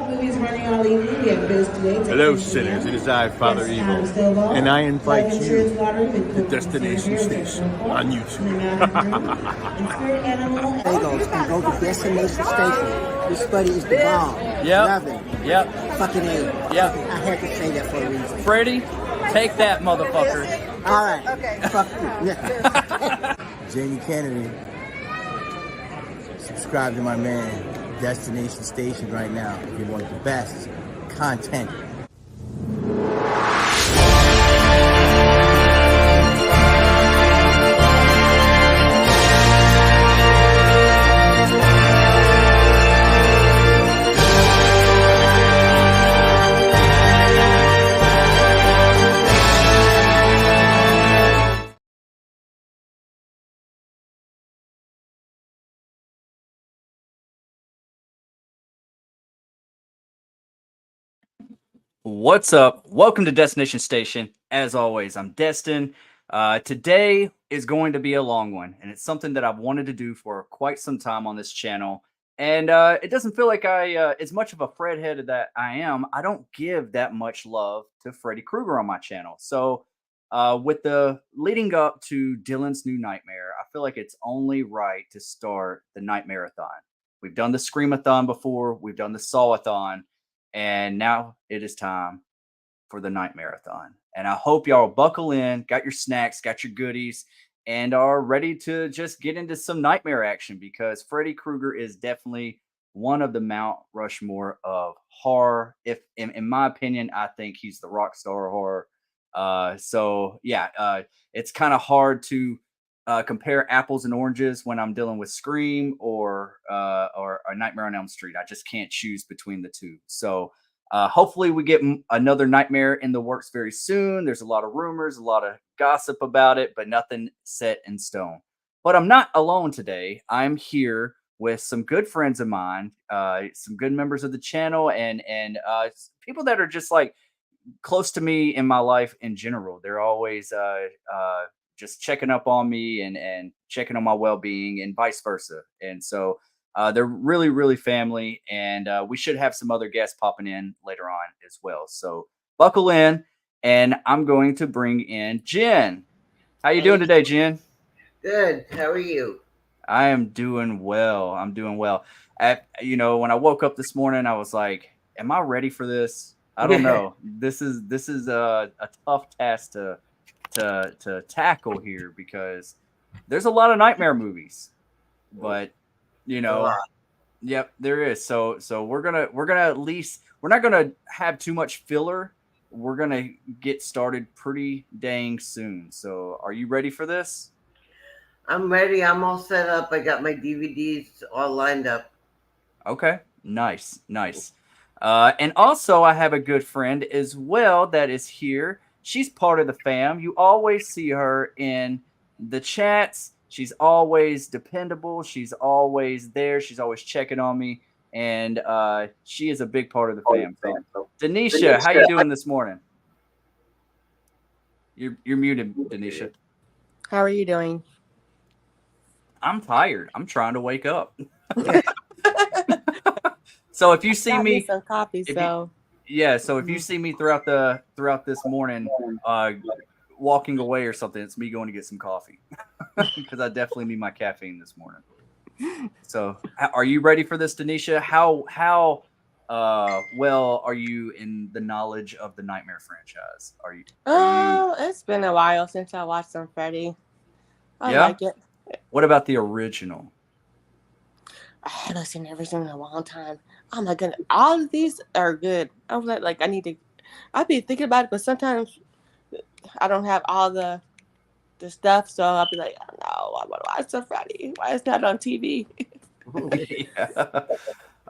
movies running all evening. We have Biz today. Hello, sinners. It is I, Father Evil, and I invite you to Destination Station on YouTube. Bagels and go to Destination Station. This buddy is the bomb. Yep. Love it. Yep. Fucking A. Yep. I had to say that for a reason. Freddie, take that, motherfucker. All right. Okay. Fuck you. Jamie Kennedy. Subscribe to my man, Destination Station, right now if you want the best content. What's up? Welcome to Destination Station. As always, I'm Destin. Today is going to be a long one, and it's something that I've wanted to do for quite some time on this channel. And it doesn't feel like as much of a Fred head that I am, I don't give that much love to Freddy Krueger on my channel. So with the leading up to Dylan's new Nightmare, I feel like it's only right to start the Nightmare-A-Thon. We've done the Scream-A-Thon before. We've done the Saw-A-Thon. And now it is time for the Nightmare-A-Thon. And I hope y'all buckle in, got your snacks, got your goodies, and are ready to just get into some nightmare action, because Freddy Krueger is definitely one of the Mount Rushmore of horror. If in my opinion, I think he's the rock star of horror. It's kind of hard to compare apples and oranges when I'm dealing with Scream or a Nightmare on Elm Street. I just can't choose between the two. So hopefully we get another Nightmare in the works very soon. There's a lot of rumors, a lot of gossip about it, but nothing set in stone. But I'm not alone today. I'm here with some good friends of mine, some good members of the channel, and people that are just like close to me in my life in general. They're always just checking up on me and checking on my well-being, and vice versa. And so they're really, really family, and we should have some other guests popping in later on as well. So buckle in, and I'm going to bring in Jen. How you doing today, Jen? Good. How are you? I am doing well. I'm doing well. When I woke up this morning, I was like, am I ready for this? I don't know. This is a tough task to tackle here, because there's a lot of nightmare movies, but yep, there is. So we're gonna at least, we're not gonna have too much filler. We're gonna get started pretty dang soon. So are you ready for this? I'm ready. I'm all set up. I got my DVDs all lined up. Okay, nice. And also I have a good friend as well that is here. She's part of the fam. You always see her in the chats. She's always dependable. She's always there. She's always checking on me. And she is a big part of the fam. So, Denisha, how you doing this morning? You're muted, Denisha. How are you doing? I'm tired. I'm trying to wake up. So if you see me some coffee, so if you see me throughout this morning walking away or something, it's me going to get some coffee, because I definitely need my caffeine this morning. So are you ready for this, Denisha? How well are you in the knowledge of the Nightmare franchise? Are you it's been a while since I watched some Freddy. I Yeah? like it. What about the original? I haven't seen everything in a long time. Oh my goodness, all of these are good. I was like, I'd be thinking about it, but sometimes I don't have all the stuff, so I'll be like, oh, no, I want to watch some Freddy. Why is that on TV? Yeah.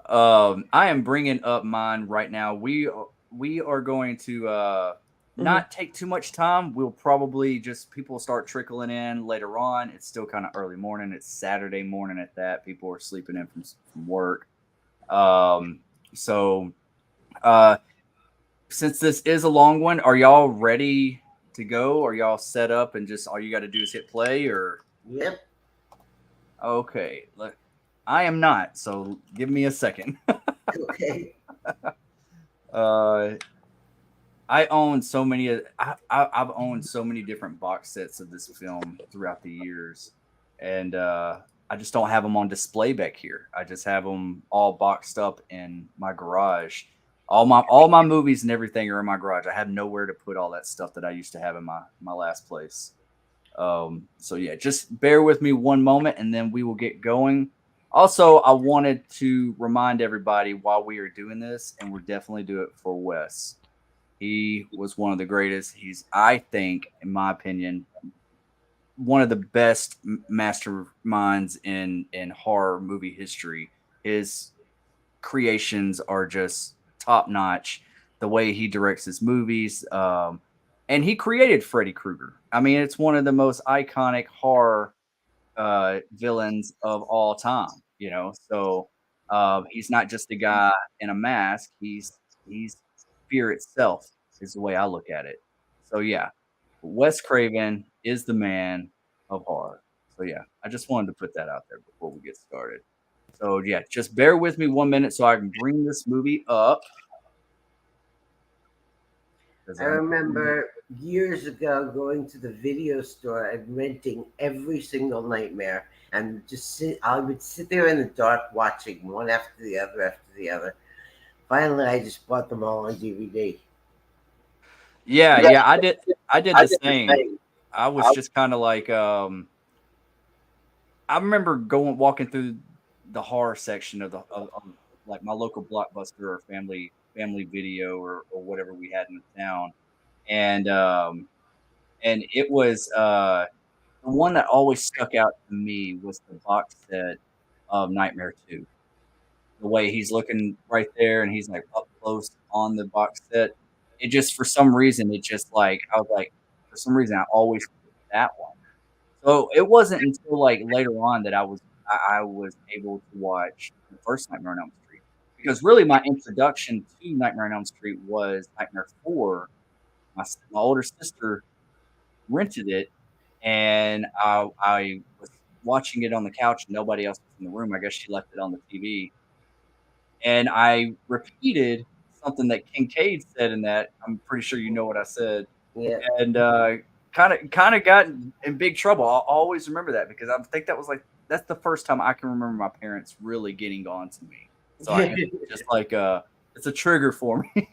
I am bringing up mine right now. We are going to not take too much time. We'll probably people start trickling in later on. It's still kind of early morning. It's Saturday morning at that. People are sleeping in from work. Since this is a long one, are y'all ready to go? Are y'all set up and just all you got to do is hit play? Or Yep. Okay, look, I am not, so give me a second. Okay. uh, I own so many. I've owned so many different box sets of this film throughout the years, and I just don't have them on display back here. I just have them all boxed up in my garage. All my movies and everything are in my garage. I have nowhere to put all that stuff that I used to have in my last place. So yeah, just bear with me one moment, and then we will get going. Also, I wanted to remind everybody while we are doing this, and we're definitely do it for Wes. He was one of the greatest. He's, I think, in my opinion, one of the best masterminds in horror movie history. His creations are just top notch. The way he directs his movies, and he created Freddy Krueger. I mean, it's one of the most iconic horror villains of all time. So he's not just a guy in a mask. He's fear itself is the way I look at it. So yeah, Wes Craven is the man of horror. So yeah, I just wanted to put that out there before we get started. So yeah, just bear with me one minute so I can bring this movie up. I remember years ago going to the video store and renting every single Nightmare, and I would sit there in the dark watching one after the other after the other. Finally, I just bought them all on DVD. Yeah, I did the same. I was just kind of like I remember walking through the horror section of like my local Blockbuster or family video or whatever we had in the town. And it was the one that always stuck out to me was the box set of Nightmare 2. The way he's looking right there and he's like up close on the box set. It just for some reason it just like I was like for some reason I always picked that one. So it wasn't until like later on that I was able to watch the first Nightmare on Elm Street because really my introduction to Nightmare on Elm Street was Nightmare 4. My older sister rented it, and I was watching it on the couch. And nobody else was in the room. I guess she left it on the TV, and I repeated something that Kincaid said in that. I'm pretty sure you know what I said, Yeah. and kind of got in big trouble. I'll always remember that because I think that's the first time I can remember my parents really getting on to me. So it's just like it's a trigger for me.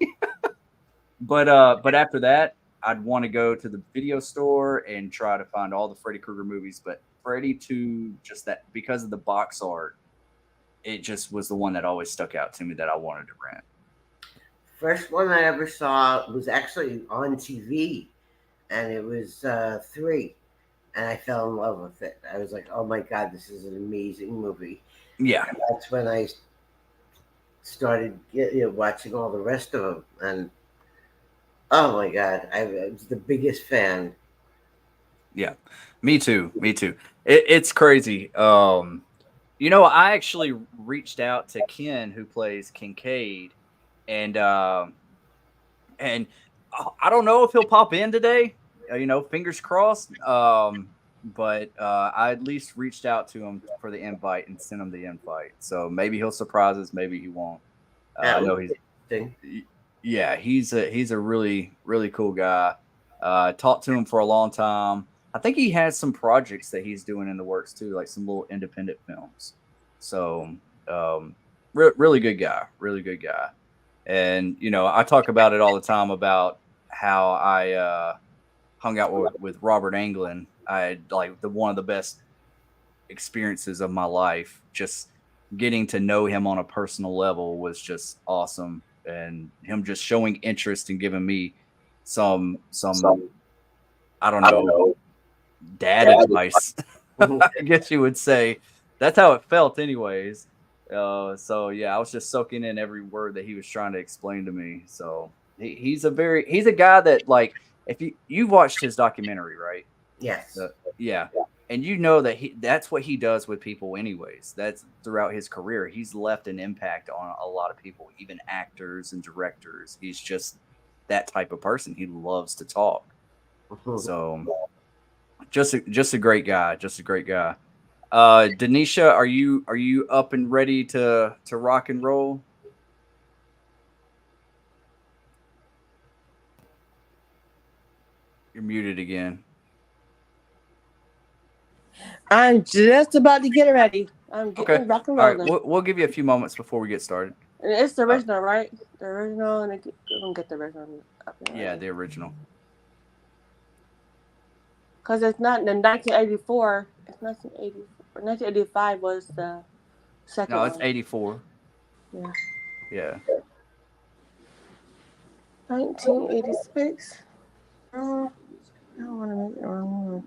But after that, I'd want to go to the video store and try to find all the Freddy Krueger movies. But Freddy 2, just that because of the box art, it just was the one that always stuck out to me that I wanted to rent. First one I ever saw was actually on TV, and it was 3, and I fell in love with it. I was like, "Oh my god, this is an amazing movie!" Yeah, And that's when I started watching all the rest of them, and oh my god, I was the biggest fan. yeah, me too. It's crazy. I actually reached out to Ken, who plays Kincaid, and I don't know if he'll pop in today. Fingers crossed. But I at least reached out to him for the invite and sent him the invite. So maybe he'll surprise us. Maybe he won't. I know he's a really really cool guy. Talked to him for a long time. I think he has some projects that he's doing in the works too, like some little independent films. So really good guy, really good guy. And I talk about it all the time about how I hung out with Robert Englund. I had like one of the best experiences of my life. Just getting to know him on a personal level was just awesome, and him just showing interest and giving me some I don't know dad advice. I guess you would say that's how it felt, anyways. So yeah, I was just soaking in every word that he was trying to explain to me. So he's a guy that, like, if you've watched his documentary, right? Yes. Yeah. And that's what he does with people anyways. That's throughout his career. He's left an impact on a lot of people, even actors and directors. He's just that type of person. He loves to talk. So just a great guy. Just a great guy. Denisha, are you up and ready to rock and roll? You're muted again. I'm just about to get it ready. I'm getting rock and All right, rolling. we'll give you a few moments before we get started. And it's the original, right? The original, and we're gonna get the original. Yeah, the original. Because it's not in 1984. It's 1980. 1985 was the second one. No, it's 84. Yeah. Yeah. 1986. I don't want to make it wrong.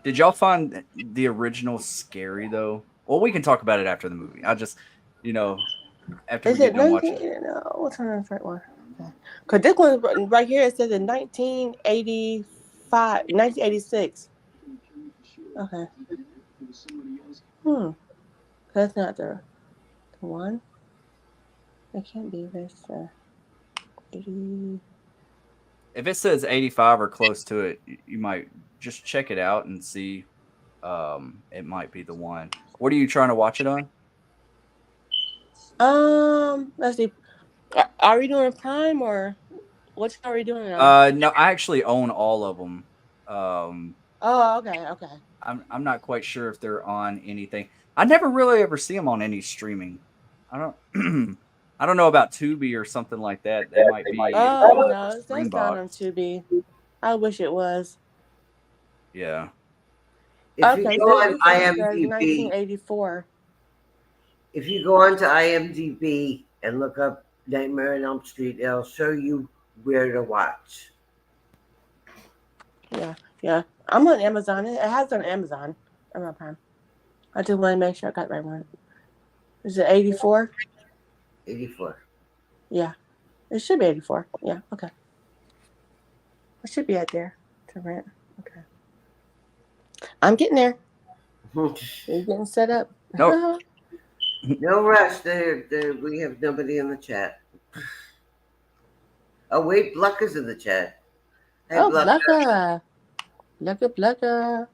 Did y'all find the original scary though? Well, we can talk about it after the movie. I just, after we get done watching it. No, what's the right one? Because this one right here, it says in 1985, 1986. Okay. That's not the one. It can't be this. 80. If it says 85 or close to it, you might just check it out and see. It might be the one. What are you trying to watch it on? Let's see. Are we doing Prime or what are we doing on? No, I actually own all of them. Oh, okay. I'm not quite sure if they're on anything. I never really ever see them on any streaming. I don't I don't know about Tubi or something like that. They might be. Oh no, that's not on Tubi. I wish it was. Yeah. If you go on IMDb, 1984. If you go onto IMDb and look up Nightmare on Elm Street, it'll show you where to watch. Yeah. I'm on Amazon. It has on Amazon. I'm on Prime. I just want to make sure I got the right one. Is it 84? 84. Yeah. It should be 84. Yeah, okay. It should be out there to rent. Okay. I'm getting there. You're getting set up. Nope. No rush. There. We have nobody in the chat. Oh, wait. Blucka's in the chat. Hey, Blucka. Blucka.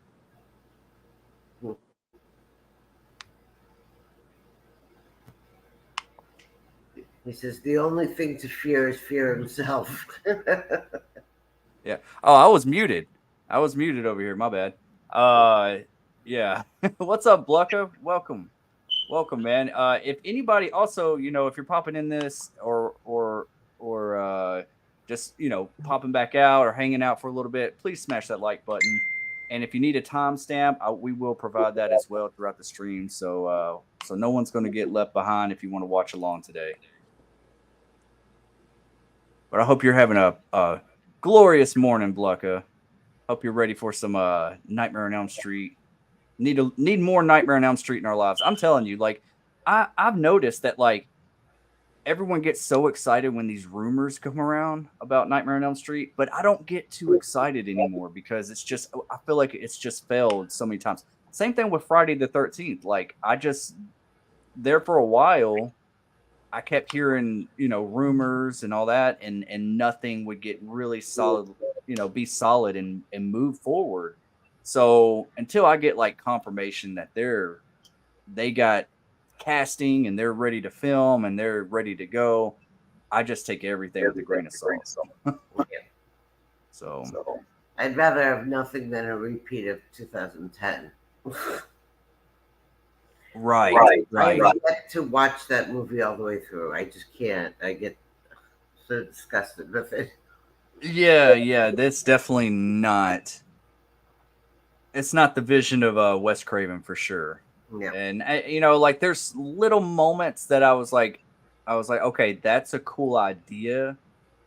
He says the only thing to fear is fear himself. Yeah. Oh, I was muted over here. My bad. Yeah. What's up, Blucka? Welcome, man. If anybody also, if you're popping in this or just popping back out or hanging out for a little bit, please smash that like button. And if you need a timestamp, we will provide that as well throughout the stream. So no one's going to get left behind if you want to watch along today. But I hope you're having a glorious morning, Blucka. Hope you're ready for some Nightmare on Elm Street. Need more Nightmare on Elm Street in our lives. I'm telling you, I've noticed that everyone gets so excited when these rumors come around about Nightmare on Elm Street, but I don't get too excited anymore because I feel like it's just failed so many times. Same thing with Friday the 13th. There for a while, I kept hearing, rumors and all that, and nothing would get really solid, be solid and move forward. So until I get confirmation that they got casting and they're ready to film and they're ready to go, I just take everything with a grain of salt. So I'd rather have nothing than a repeat of 2010. Right. I get to watch that movie all the way through. I just can't. I get so disgusted with it. Yeah. That's definitely not. It's not the vision of Wes Craven for sure. Yeah. And there's little moments that I was like, okay, that's a cool idea,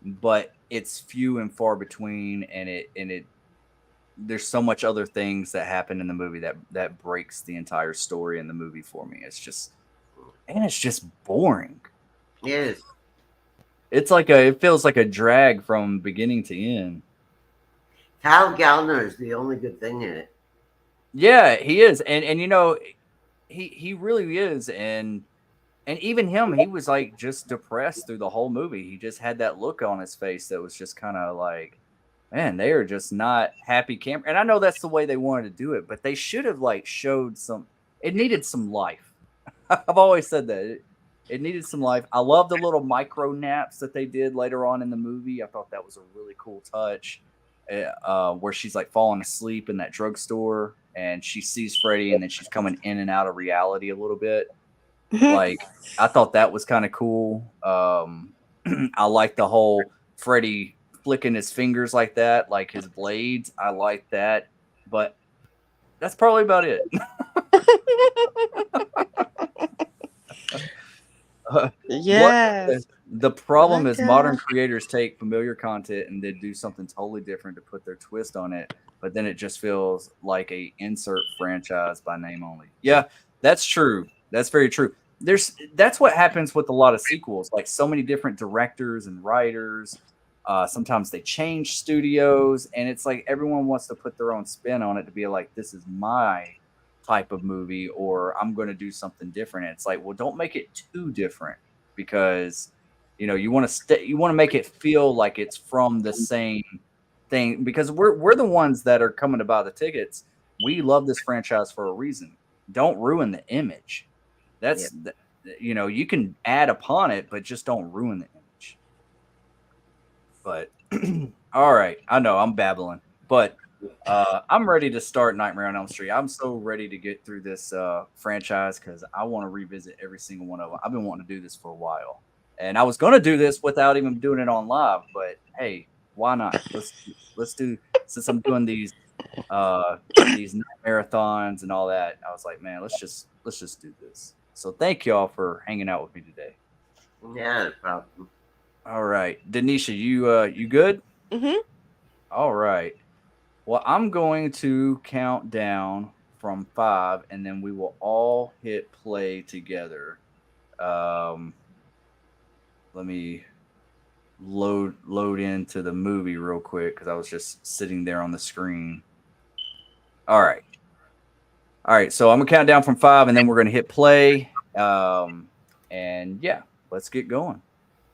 but it's few and far between, and there's so much other things that happen in the movie that breaks the entire story in the movie for me. It's just boring. It is. It feels like a drag from beginning to end. Hal Gallner is the only good thing in it. Yeah, he is. And he really is. And even him, he was just depressed through the whole movie. He just had that look on his face that was just kind of man, they are just not happy camera. And I know that's the way they wanted to do it, but they should have showed some. It needed some life. I've always said that It needed some life. I love the little micro naps that they did later on in the movie. I thought that was a really cool touch, where she's like falling asleep in that drugstore and she sees Freddy and then she's coming in and out of reality a little bit. Like, I thought that was kind of cool. I like the whole Freddy flicking his fingers like that, like his blades. I like that, but that's probably about it. What Yes. the problem Look is modern out. creators take familiar content and they do something totally different to put their twist on it, but then it just feels like a insert franchise by name only. Yeah, that's true. That's very true. That's what happens with a lot of sequels, like so many different directors and writers. Sometimes they change studios, and it's like everyone wants to put their own spin on it to be like, this is my type of movie, or I'm going to do something different. And it's like, well, don't make it too different because you want to you want to make it feel like it's from the same thing because we're the ones that are coming to buy the tickets. We love this franchise for a reason. Don't ruin the image. Yep. You can add upon it, but just don't ruin the image. But all right, I know I'm babbling, but I'm ready to start Nightmare on Elm Street. I'm so ready to get through this franchise because I want to revisit every single one of them. I've been wanting to do this for a while, and I was going to do this without even doing it on live. But hey, why not? Let's do since I'm doing these marathons and all that. I was like, man, let's just do this. So thank y'all for hanging out with me today. Yeah, no problem. All right, Denisha, you good? Mm-hmm. All right. Well, I'm going to count down from 5, and then we will all hit play together. Um, Let me load into the movie real quick because I was just sitting there on the screen. All right. All right. So I'm gonna count down from 5, and then we're gonna hit play. And yeah, let's get going.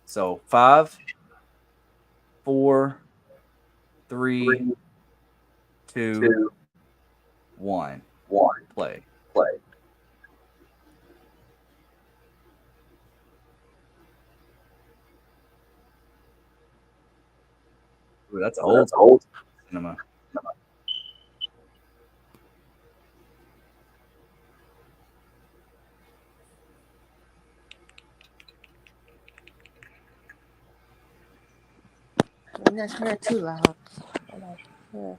So 5, 4, 3, 2, 1. Play. Ooh, that's old cinema. I'm not hear it too loud. Yeah.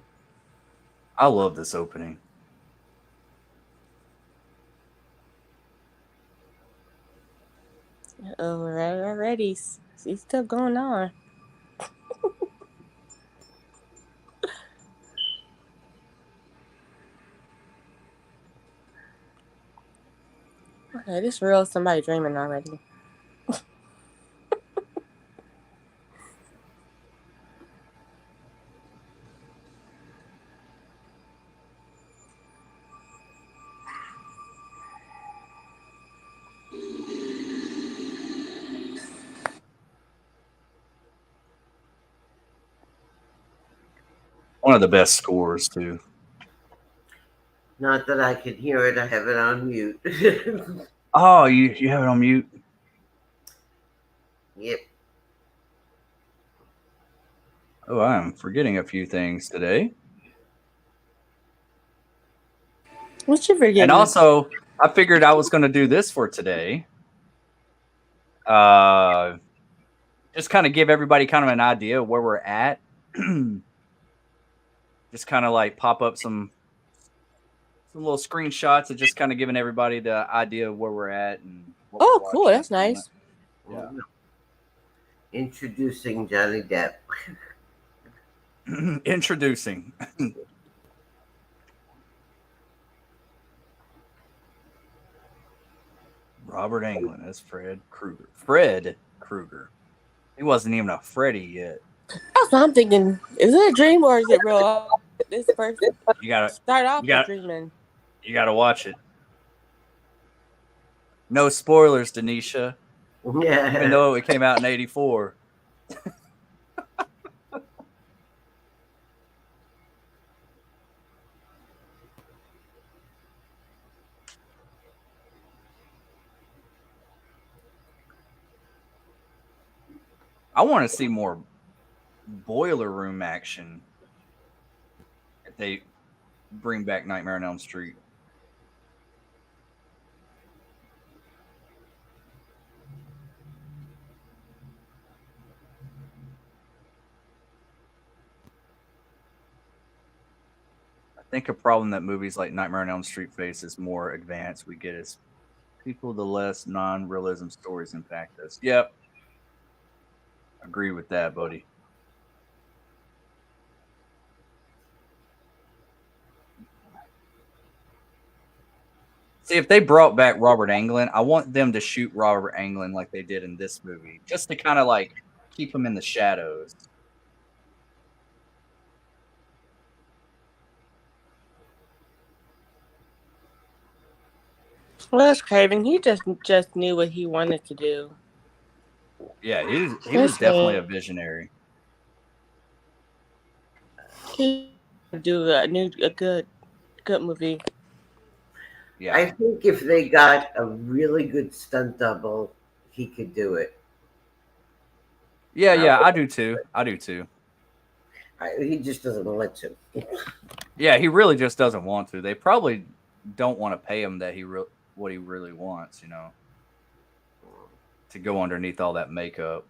I love this opening. Oh, already. See stuff going on. Okay, this real somebody dreaming already. One of the best scores too. Not that I can hear it. I have it on mute. Oh, you have it on mute. Yep. Oh, I'm forgetting a few things today. What you forgetting? And also, I figured I was going to do this for today. Just kind of give everybody kind of an idea of where we're at. Just kind of like pop up some little screenshots of just kind of giving everybody the idea of where we're at and what Oh, we're cool. watching. That's nice. Yeah. Introducing Johnny Depp. Introducing. Robert Englund as Fred Krueger. Fred Krueger. He wasn't even a Freddy yet. That's what I'm thinking. Is it a dream or is it real? This person You gotta start off you gotta- dreaming. You got to watch it. No spoilers, Denisha. Yeah. Even though it came out in '84. I want to see more boiler room action if they bring back Nightmare on Elm Street. I think a problem that movies like Nightmare on Elm Street face is more advanced we get as people, the less non-realism stories impact us. Yep, agree with that, buddy. See, if they brought back Robert Englund, I want them to shoot Robert Englund like they did in this movie, just to kind of like keep him in the shadows. Well, that's Craven. He just knew what he wanted to do. Yeah, he was That's definitely a him. visionary. He do a good movie. Yeah, I think if they got a really good stunt double, he could do it. yeah, I do too. I do too. He just doesn't want to. Yeah, he really just doesn't want to. They probably don't want to pay him what he really wants, to go underneath all that makeup.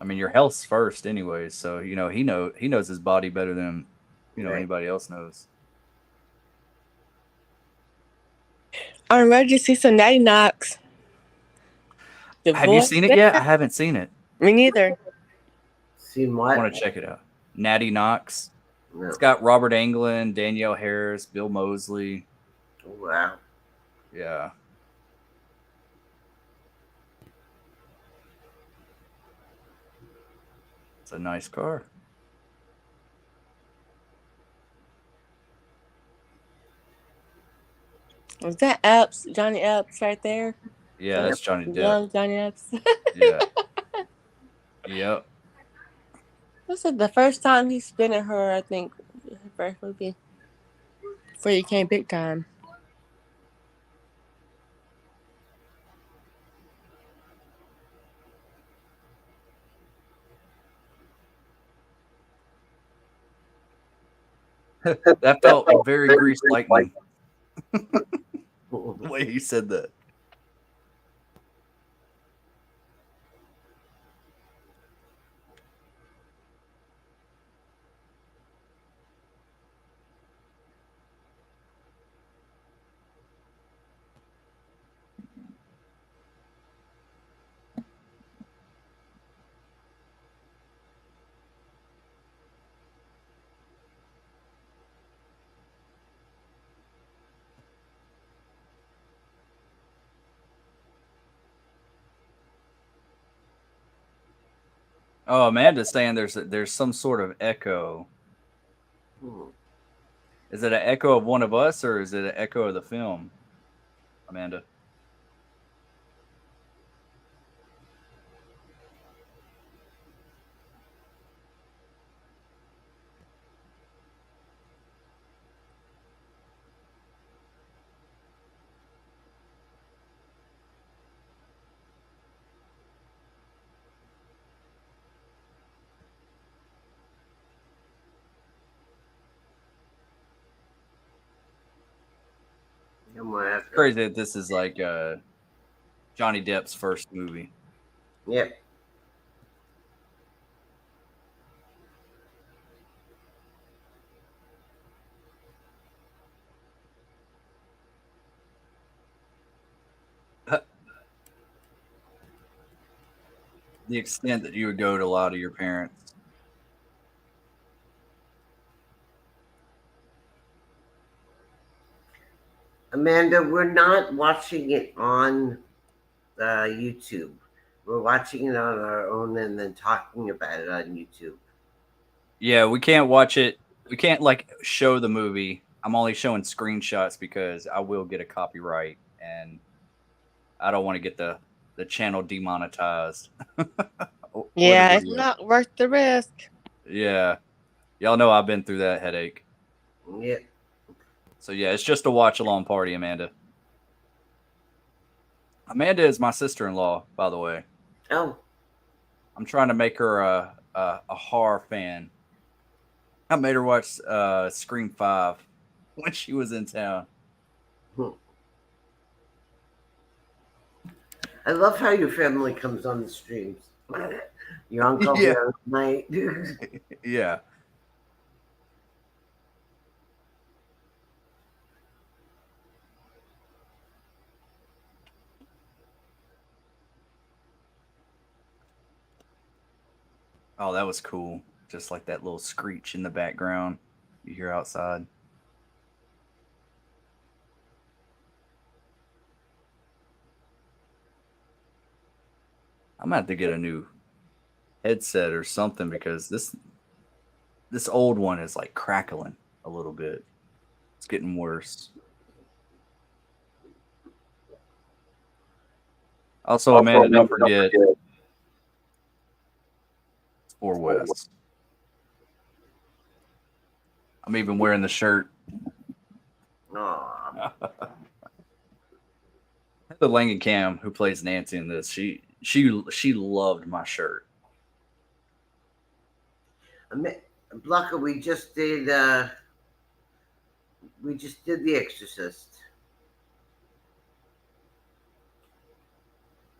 I mean, your health's first, anyways. So he knows his body better than Right. anybody else knows. I'm ready to see some Natty Knocks. Have you seen it yet? I haven't seen it. Me neither. Seen I what? want to check it out. Natty Knox. No. It's got Robert Englund, Danielle Harris, Bill Moseley. Wow. Yeah. It's a nice car. Was that Epps? Johnny Epps right there? Yeah, that's Johnny Depp. Young Johnny Epps. Yeah. Yep. This is the first time he's been in her, I think, first movie. Before he came big time. That felt very Grease Lightning. The way he said that. Oh, Amanda's saying there's some sort of echo. Is it an echo of one of us, or is it an echo of the film, Amanda? It's crazy that this is like Johnny Depp's first movie. Yep. The extent that you would go to lie to your parents. Amanda, we're not watching it on YouTube. We're watching it on our own and then talking about it on YouTube. Yeah, we can't watch it. We can't like show the movie. I'm only showing screenshots because I will get a copyright, and I don't want to get the channel demonetized. Yeah, it's not worth the risk. Yeah, y'all know I've been through that headache. Yep. So yeah, it's just a watch along party, Amanda. Amanda is my sister-in-law, by the way. Oh, I'm trying to make her a horror fan. I made her watch Scream 5 when she was in town. I love how your family comes on the streams. Your uncle Yeah. the other night. Yeah. Oh, that was cool. Just like that little screech in the background you hear outside. I'm gonna have to get a new headset or something because this old one is like crackling a little bit. It's getting worse. Also, Amanda, don't forget or West. I'm even wearing the shirt. Aw. The Langenkamp who plays Nancy in this, she loved my shirt. Blanca, we just did The Exorcist.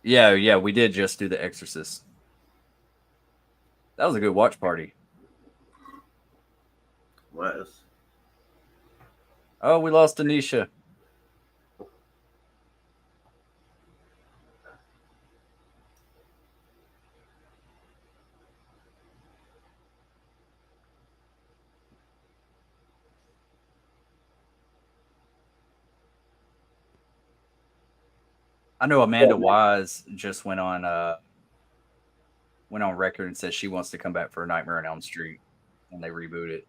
Yeah, we did just do The Exorcist. That was a good watch party. Was. Oh, we lost Anisha. I know Amanda Wise just went on record and said she wants to come back for Nightmare on Elm Street when they reboot it.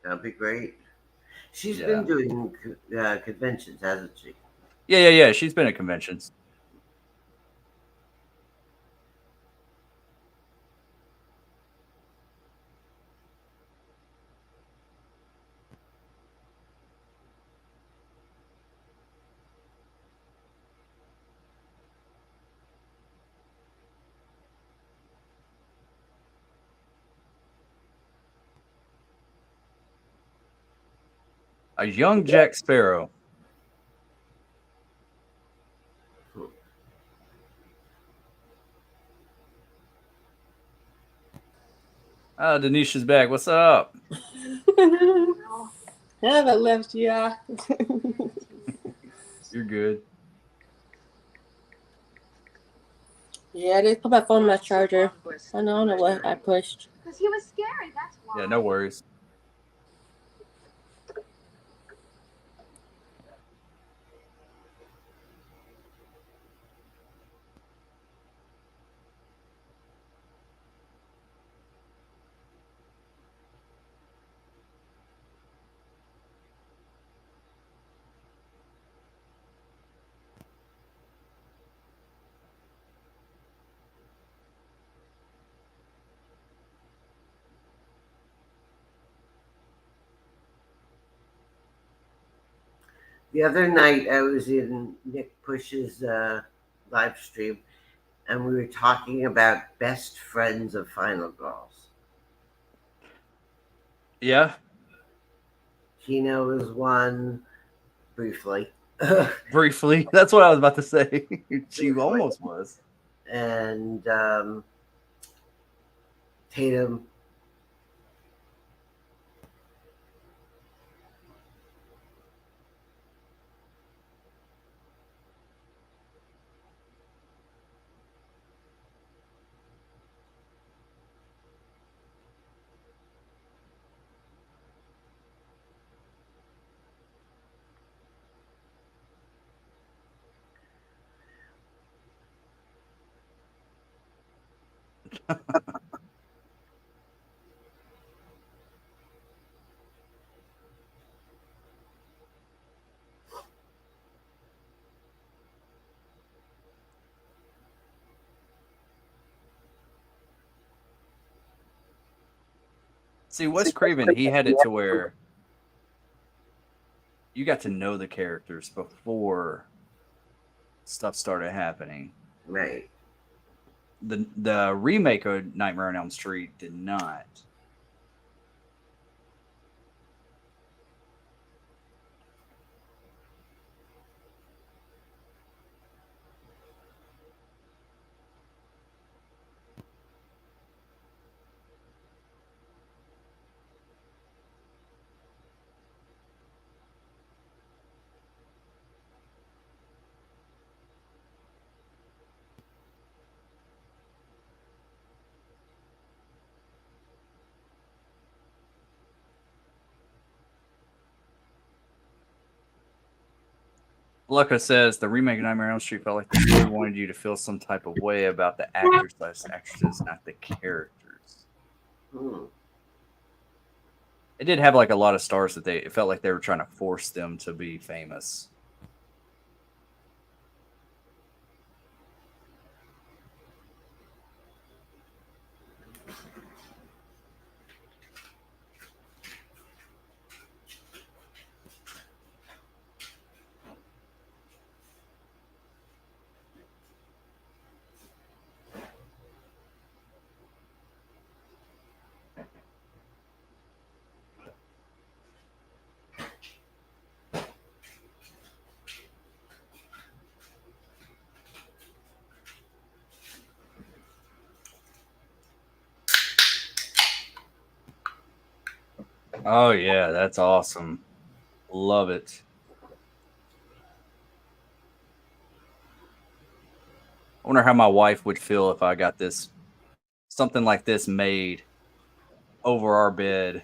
That'd be great. She's Yeah. been doing conventions, hasn't she? Yeah. She's been at conventions. A young Jack Sparrow. Oh, Denisha's back. What's up? I haven't left yet. You're good. Yeah, I did put my phone on my charger. I don't know what I pushed. Because he was scary, that's why. Yeah, no worries. The other night I was in Nick Push's live stream and we were talking about best friends of Final Girls. Yeah. Tina was one, briefly. Briefly. That's what I was about to say. She almost was. And Tatum. See, Wes Craven, he had it to where you got to know the characters before stuff started happening. Right. The remake of Nightmare on Elm Street did not. Lucca says the remake of Nightmare on Elm Street felt like the story wanted you to feel some type of way about the actors / actresses, not the characters. Hmm. It did have like a lot of stars that it felt like they were trying to force them to be famous. Oh yeah, that's awesome. Love it. I wonder how my wife would feel if I got this something like this made over our bed.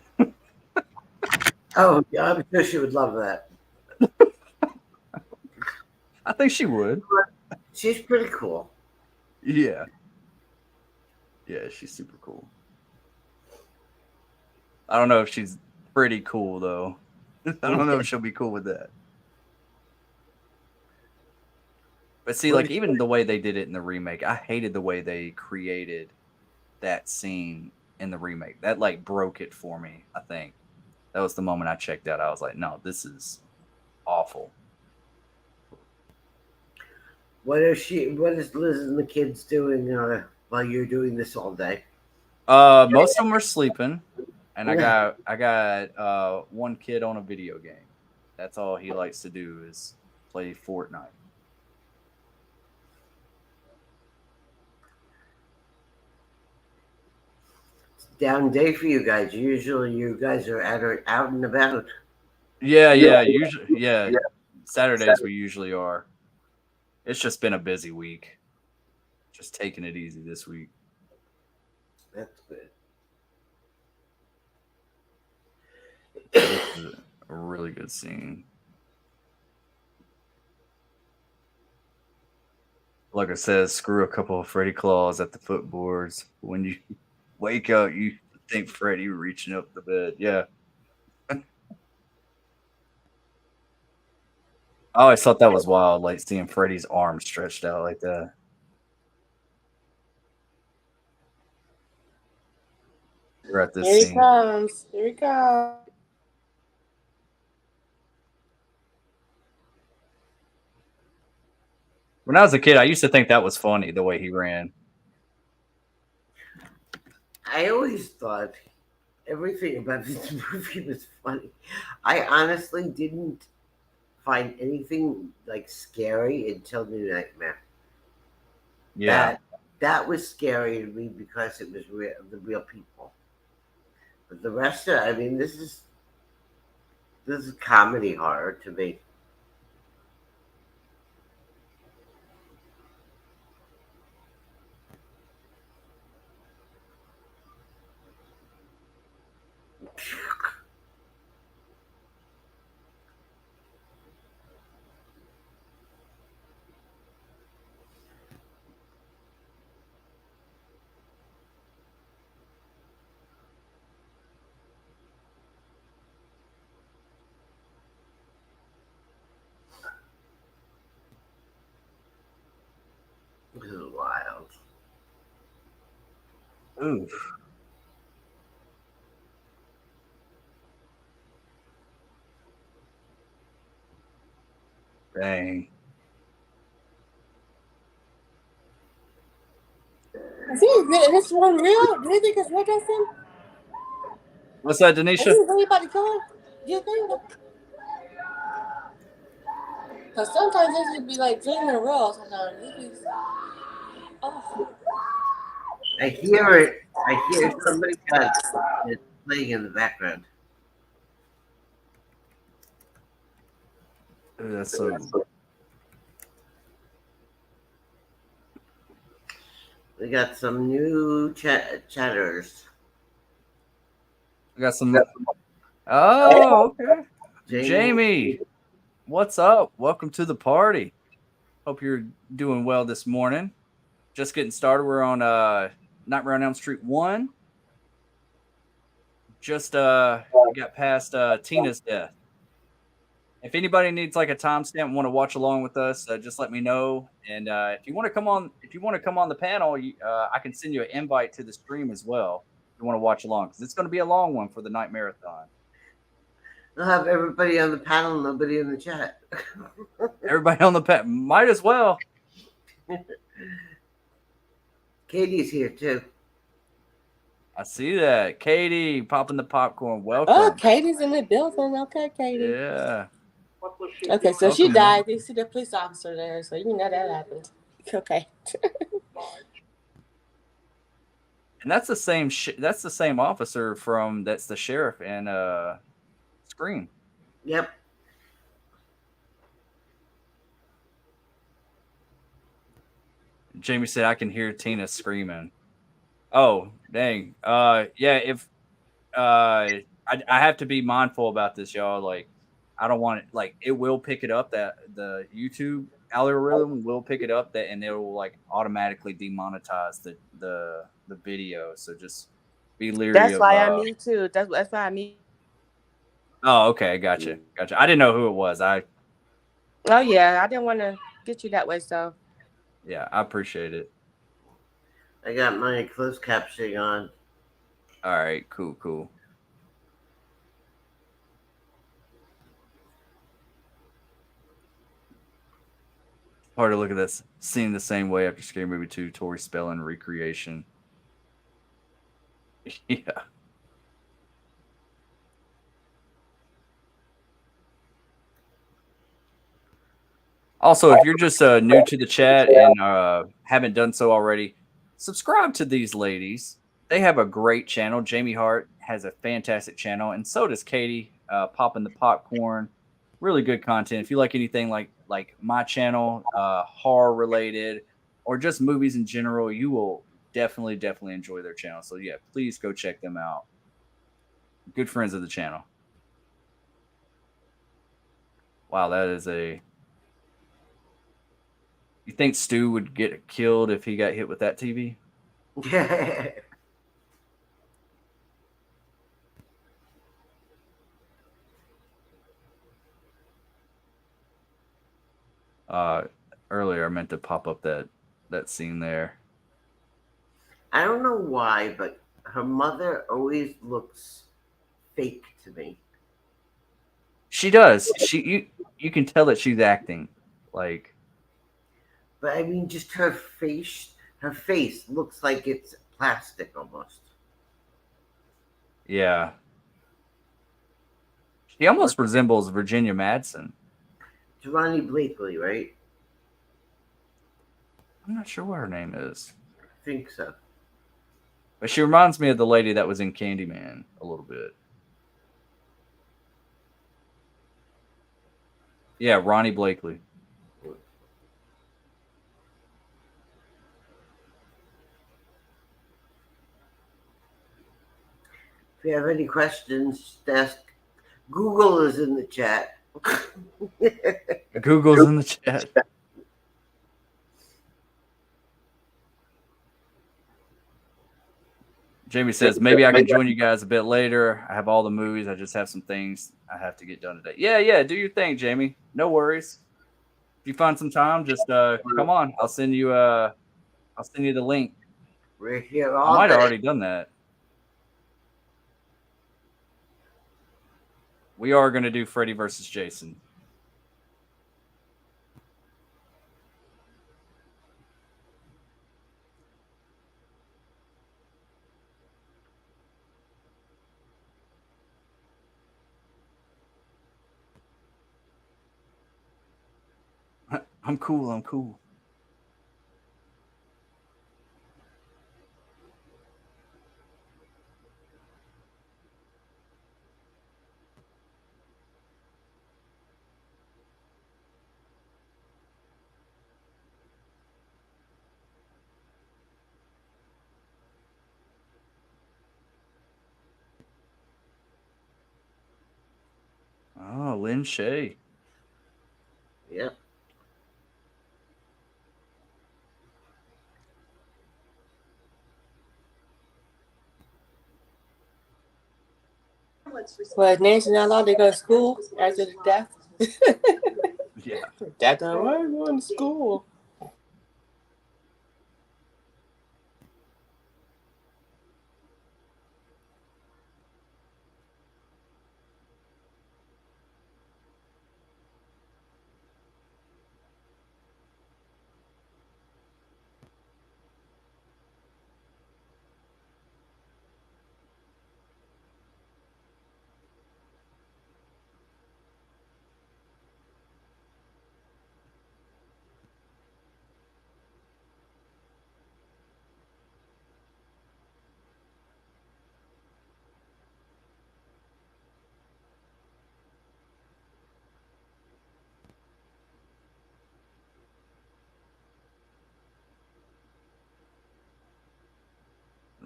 Oh, yeah, I'm sure she would love that. I think she would. She's pretty cool. Yeah. Yeah, she's super cool. I don't know if she's pretty cool though. I don't know if she'll be cool with that. But see, like even the way they did it in the remake, I hated the way they created that scene in the remake. That like broke it for me, I think. That was the moment I checked out. I was like, no, this is awful. What is Liz and the kids doing while you're doing this all day? Most of them are sleeping, and I got one kid on a video game. That's all he likes to do is play Fortnite. Down day for you guys. Usually you guys are out and about. Yeah. Usually, yeah. Saturdays we usually are. It's just been a busy week. Just taking it easy this week. That's good. This is a really good scene. Like I said, screw a couple of Freddy claws at the footboards. When you wake up, you think Freddy reaching up the bed. Yeah. I always thought that was wild, like seeing Freddy's arm stretched out like that. We're at this Here he scene. comes. Here he comes. When I was a kid, I used to think that was funny the way he ran. I always thought everything about this movie was funny. I honestly didn't find anything like scary until New Nightmare. Yeah. That was scary to me because it was the real people. But the rest of, I mean, this is comedy horror to me. This is wild. Oof. Dang. This one real? Do you think it's real, Justin? What's that, Are Denisha? you really about to kill her? Do you think? Because sometimes this would be like dreaming real. Sometimes. Oh. I hear it. I hear somebody got it playing in the background. That's so. We got some new chatters. We got some. Oh, okay. Jamie. Jamie, what's up? Welcome to the party. Hope you're doing well this morning. Just getting started. We're on Nightmare on Elm Street 1. Just got past Tina's death. If anybody needs like a timestamp and want to watch along with us, just let me know. And if you want to come on, the panel, I can send you an invite to the stream as well. If you want to watch along, because it's going to be a long one for the Nightmare-A-Thon. We'll have everybody on the panel, nobody in the chat. Everybody on the panel, might as well. Katie's here too. I see that. Katie popping the popcorn. Welcome. Oh, Katie's in the building. Okay, Katie. Yeah. Okay, so she died. You see the police officer there, so you know that happened. Okay. And that's the same. That's the same officer that's the sheriff in Scream. Yep. Jamie said I can hear Tina screaming. Oh, dang. Yeah, if I have to be mindful about this, y'all. Like, I don't want it. Like, it will pick it up, that the YouTube algorithm will pick it up, that, and it will like automatically demonetize the video. So just be leery. That's why I need to. That's why I need. Oh, okay, gotcha. I didn't know who it was. Oh yeah, I didn't want to get you that way. So. Yeah, I appreciate it. I got my closed captioning on. All right, cool. Hard to look at this. Seeing the same way after Scary Movie 2, Tori Spelling recreation. Yeah. Also, if you're just new to the chat and haven't done so already, subscribe to these ladies. They have a great channel. Jamie Hart has a fantastic channel, and so does Katie. Popping the popcorn, really good content. If you like anything like my channel, horror related, or just movies in general, you will definitely enjoy their channel. So yeah, please go check them out. Good friends of the channel. Wow, that is a. You think Stu would get killed if he got hit with that TV? Earlier I meant to pop up that scene there. I don't know why, but her mother always looks fake to me. She does. You can tell that she's acting like. But I mean, just her face. Her face looks like it's plastic almost. Yeah. She almost resembles Virginia Madsen. Ronnie Blakely, right? I'm not sure what her name is. I think so. But she reminds me of the lady that was in Candyman a little bit. Yeah, Ronnie Blakely. If you have any questions, just ask. Google is in the chat. Google's in the chat. Jamie says, maybe I can join you guys a bit later. I have all the movies. I just have some things I have to get done today. Yeah. Do your thing, Jamie. No worries. If you find some time, just come on. I'll send you the link. We're here all I might day. have already done that. We are going to do Freddy versus Jason. I'm cool. I'm cool. Oh, Lin Shay. Yep. But Nancy not allowed to go to school after the death. Yeah. Dad, why are you going to school?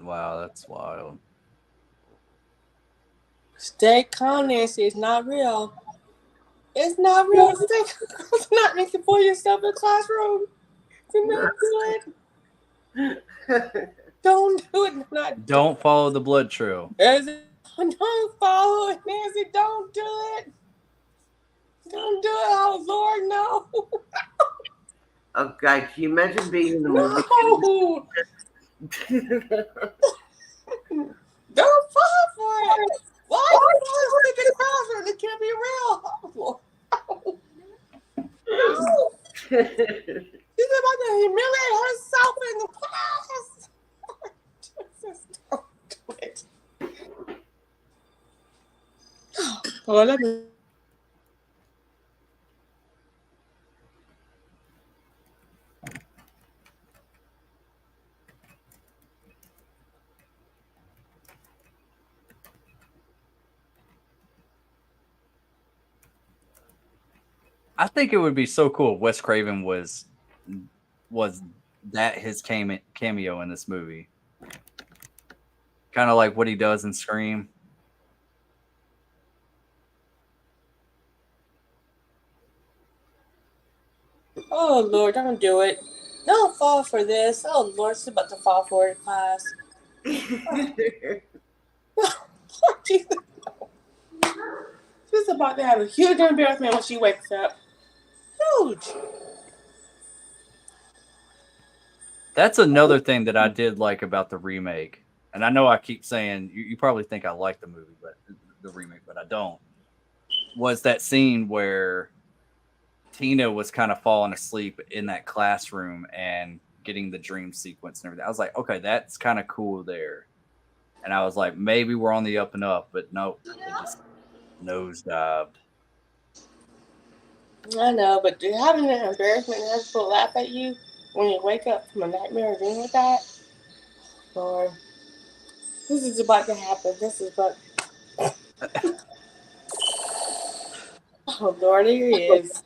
Wow, that's wild. Stay calm, Nancy. It's not real. It's not real. It's not making for yourself in the classroom. Do not do it. Don't do it. Not Don't follow the blood trail. Don't follow it, Nancy. Don't do it. Don't do it. Oh, Lord, no. Oh, God, can you imagine being in the movie? No. Don't fall for it. Why are you falling for the classroom? It can't be real. No. She's about to humiliate herself in the class. Just don't do it. Oh, let me. I think it would be so cool if Wes Craven was that his cameo in this movie. Kind of like what he does in Scream. Oh, Lord, don't do it. Don't fall for this. Oh, Lord, she's about to fall for it, class. Jesus. She's about to have a huge embarrassment when she wakes up. Huge. That's another thing that I did like about the remake. And I know I keep saying you probably think I like the movie, but the remake, but I don't. Was that scene where Tina was kind of falling asleep in that classroom and getting the dream sequence and everything. I was like, okay, that's kind of cool there. And I was like, maybe we're on the up and up, but nope, it just nosedived. I know, but having an embarrassment and have people laugh at you when you wake up from a nightmare or dream like that, Lord, this is about to happen. This is what. Oh, Lord, here he is.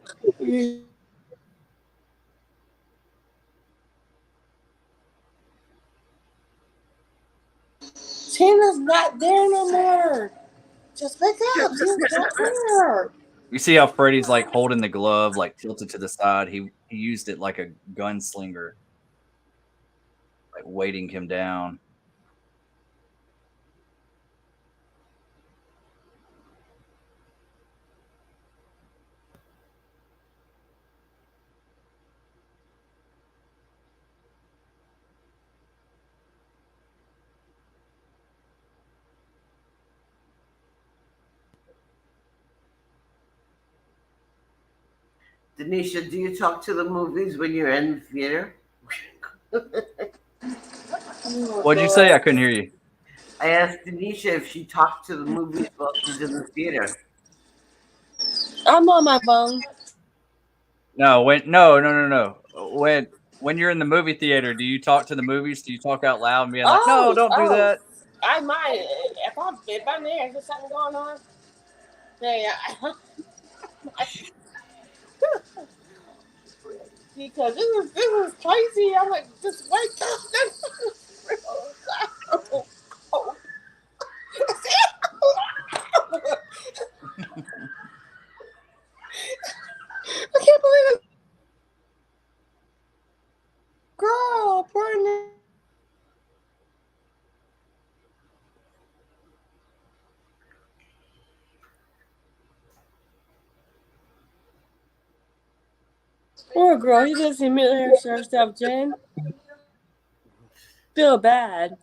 Tina's not there no more. Just wake up. Tina's not there. You see how Freddy's like holding the glove, like tilted to the side. He used it like a gunslinger, like weighting him down. Denisha, do you talk to the movies when you're in the theater? What'd you say? I couldn't hear you. I asked Denisha if she talked to the movies while she's in the theater. I'm on my phone. No. When you're in the movie theater, do you talk to the movies? Do you talk out loud and being like, "No, don't do that"? I might if I'm there. Is there something going on? Yeah, because this is crazy. I'm like, just wake up. I can't believe it. Girl, poor. Poor girl, he just immediately hurt herself, Jen. Feel bad.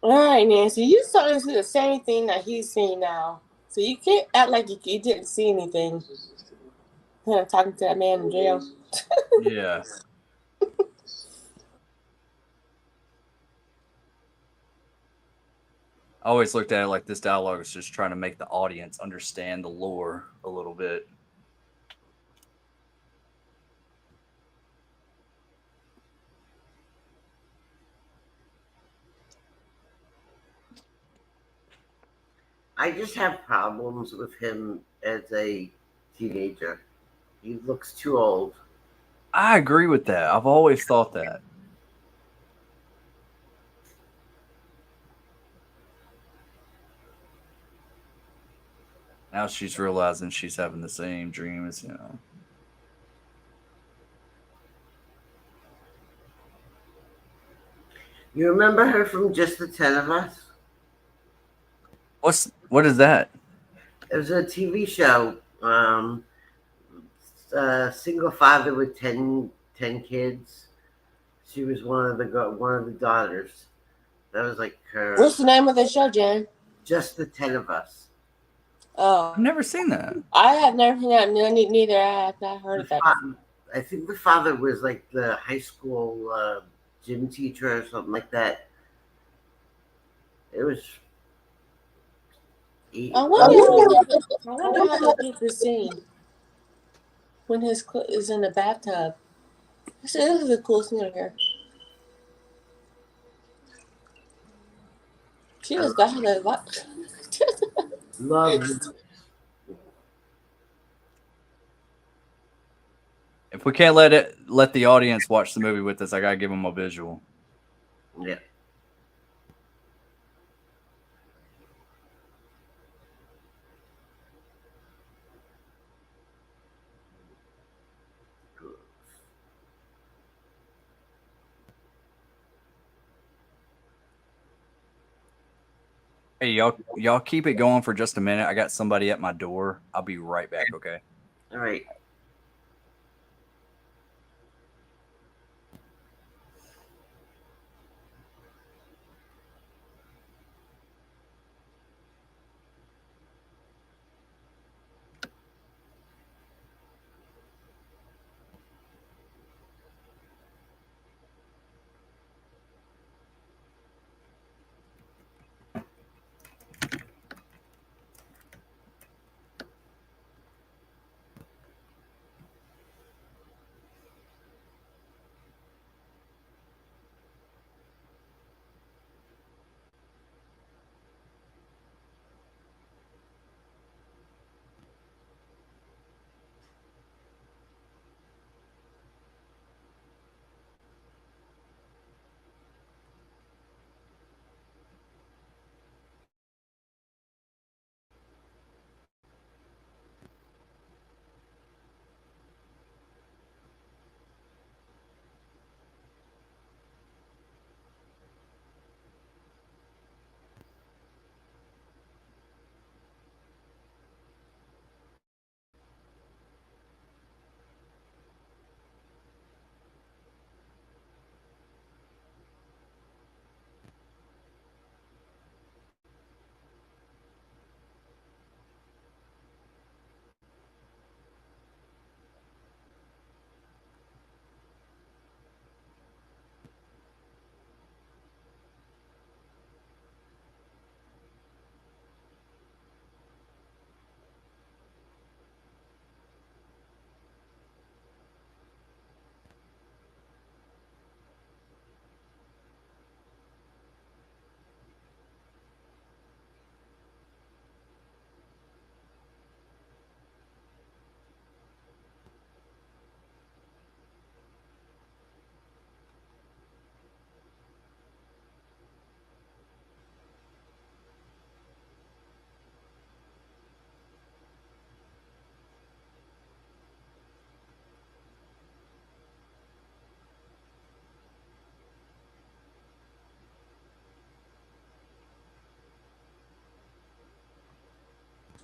All right, Nancy, you starting to see the same thing that he's seeing now. So you can't act like you didn't see anything. Talking to that man in jail. Yeah. I always looked at it like this dialogue is just trying to make the audience understand the lore a little bit. I just have problems with him as a teenager. He looks too old. I agree with that. I've always thought that. Now she's realizing she's having the same dream as him. You remember her from Just the 10 of Us? What is that? It was a TV show. A single father with 10 kids. She was one of the daughters. That was like her. What's the name of the show, Jen? Just the 10 of Us. Oh, I've never seen that. I have never seen that. No, neither. I have not heard of that. I think the father was like the high school gym teacher or something like that. It was. I wonder how they did the scene when his is in the bathtub. I said, "This is a cool scene here." She just got her what? Love. If we can't let the audience watch the movie with us, I gotta give them a visual. Yeah. Hey, y'all keep it going for just a minute. I got somebody at my door. I'll be right back, okay? All right.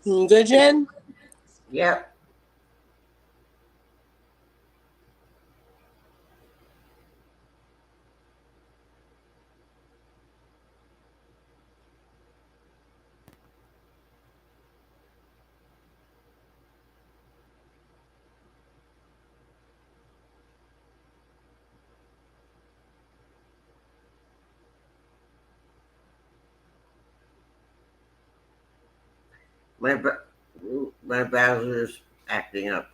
Good, Jen? Yep. My my browser's acting up.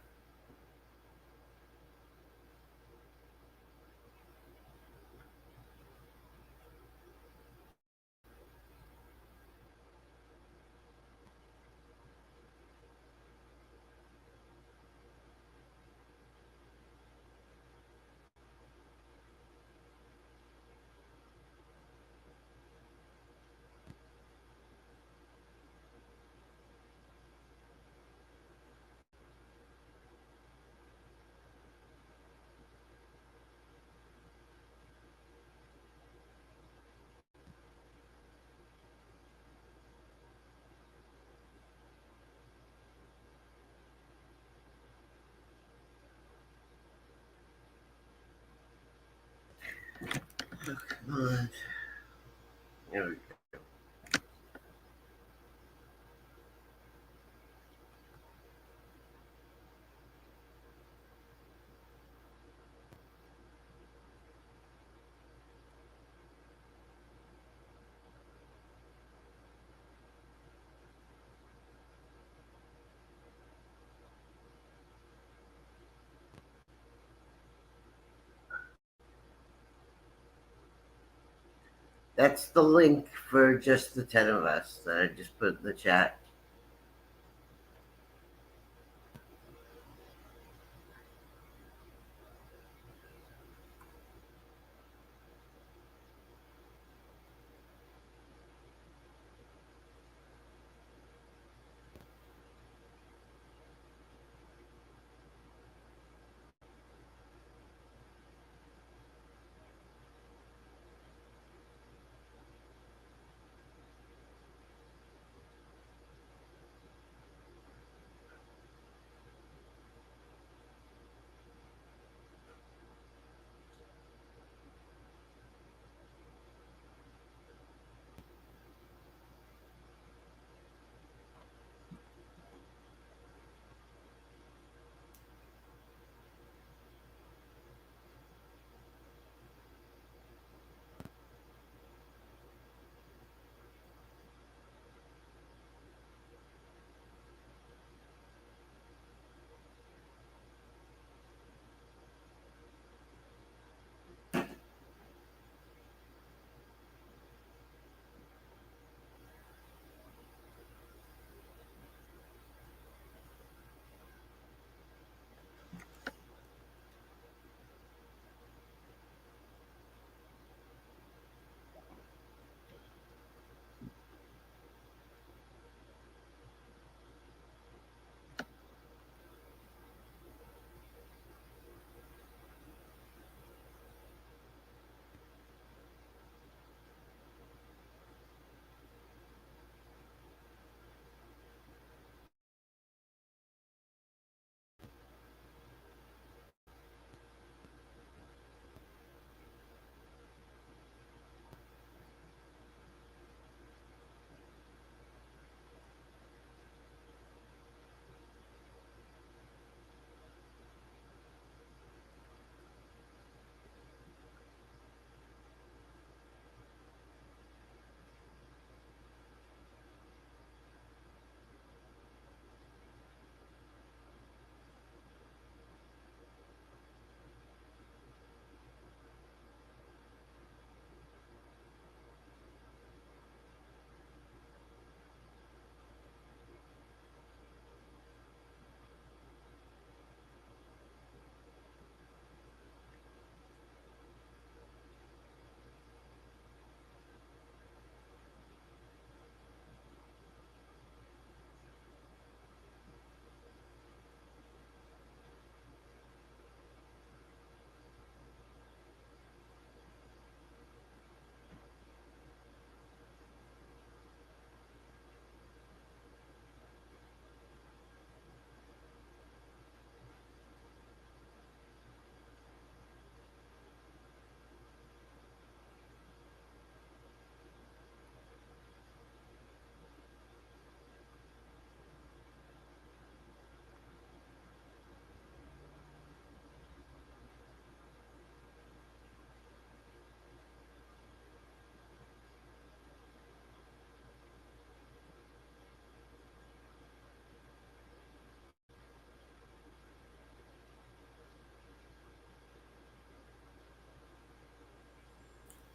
Come on. There we go. That's the link for just the 10 of us that I just put in the chat.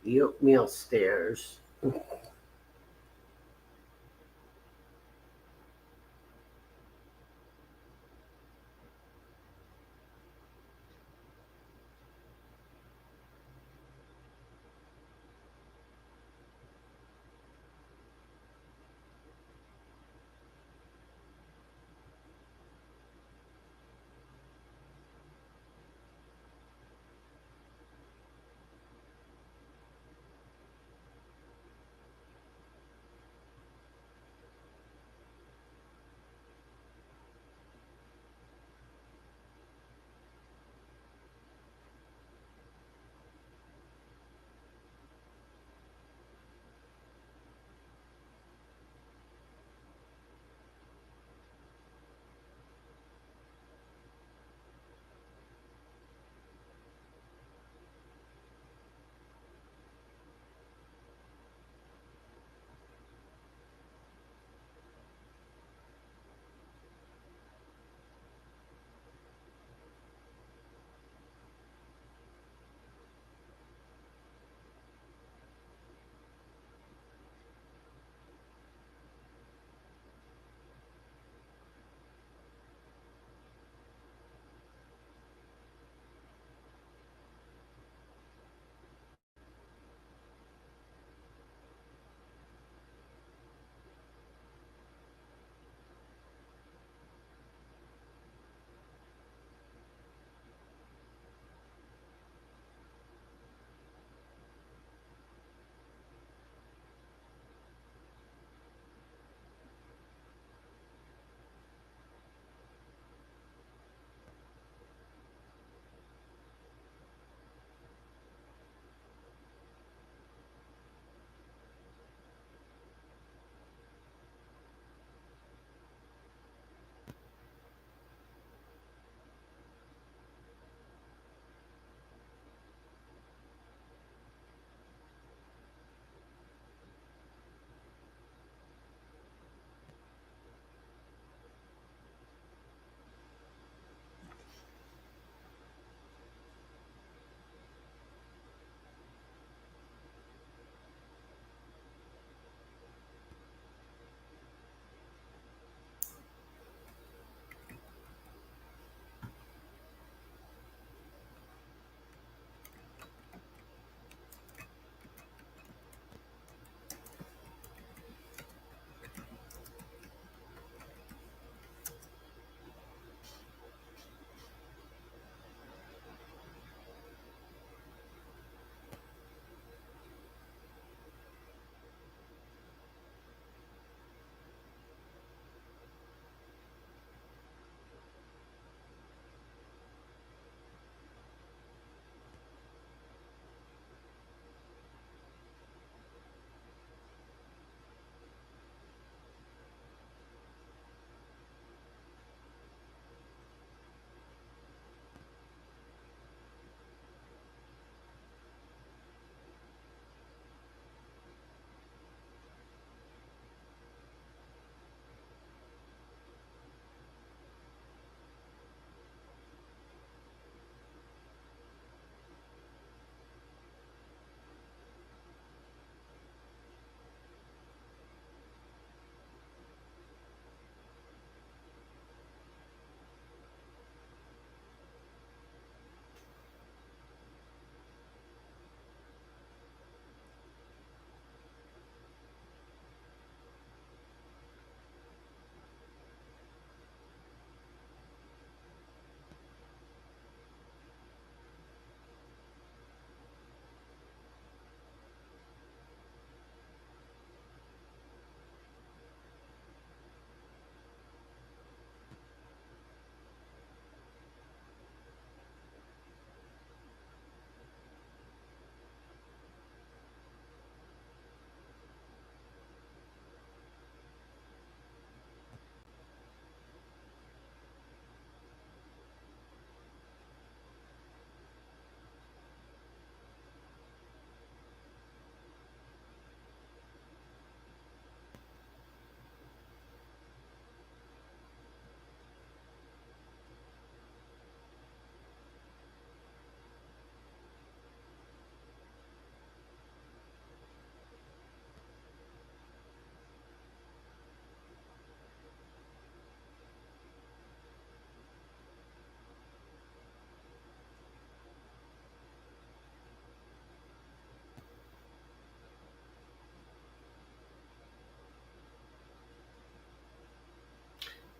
The oatmeal stairs.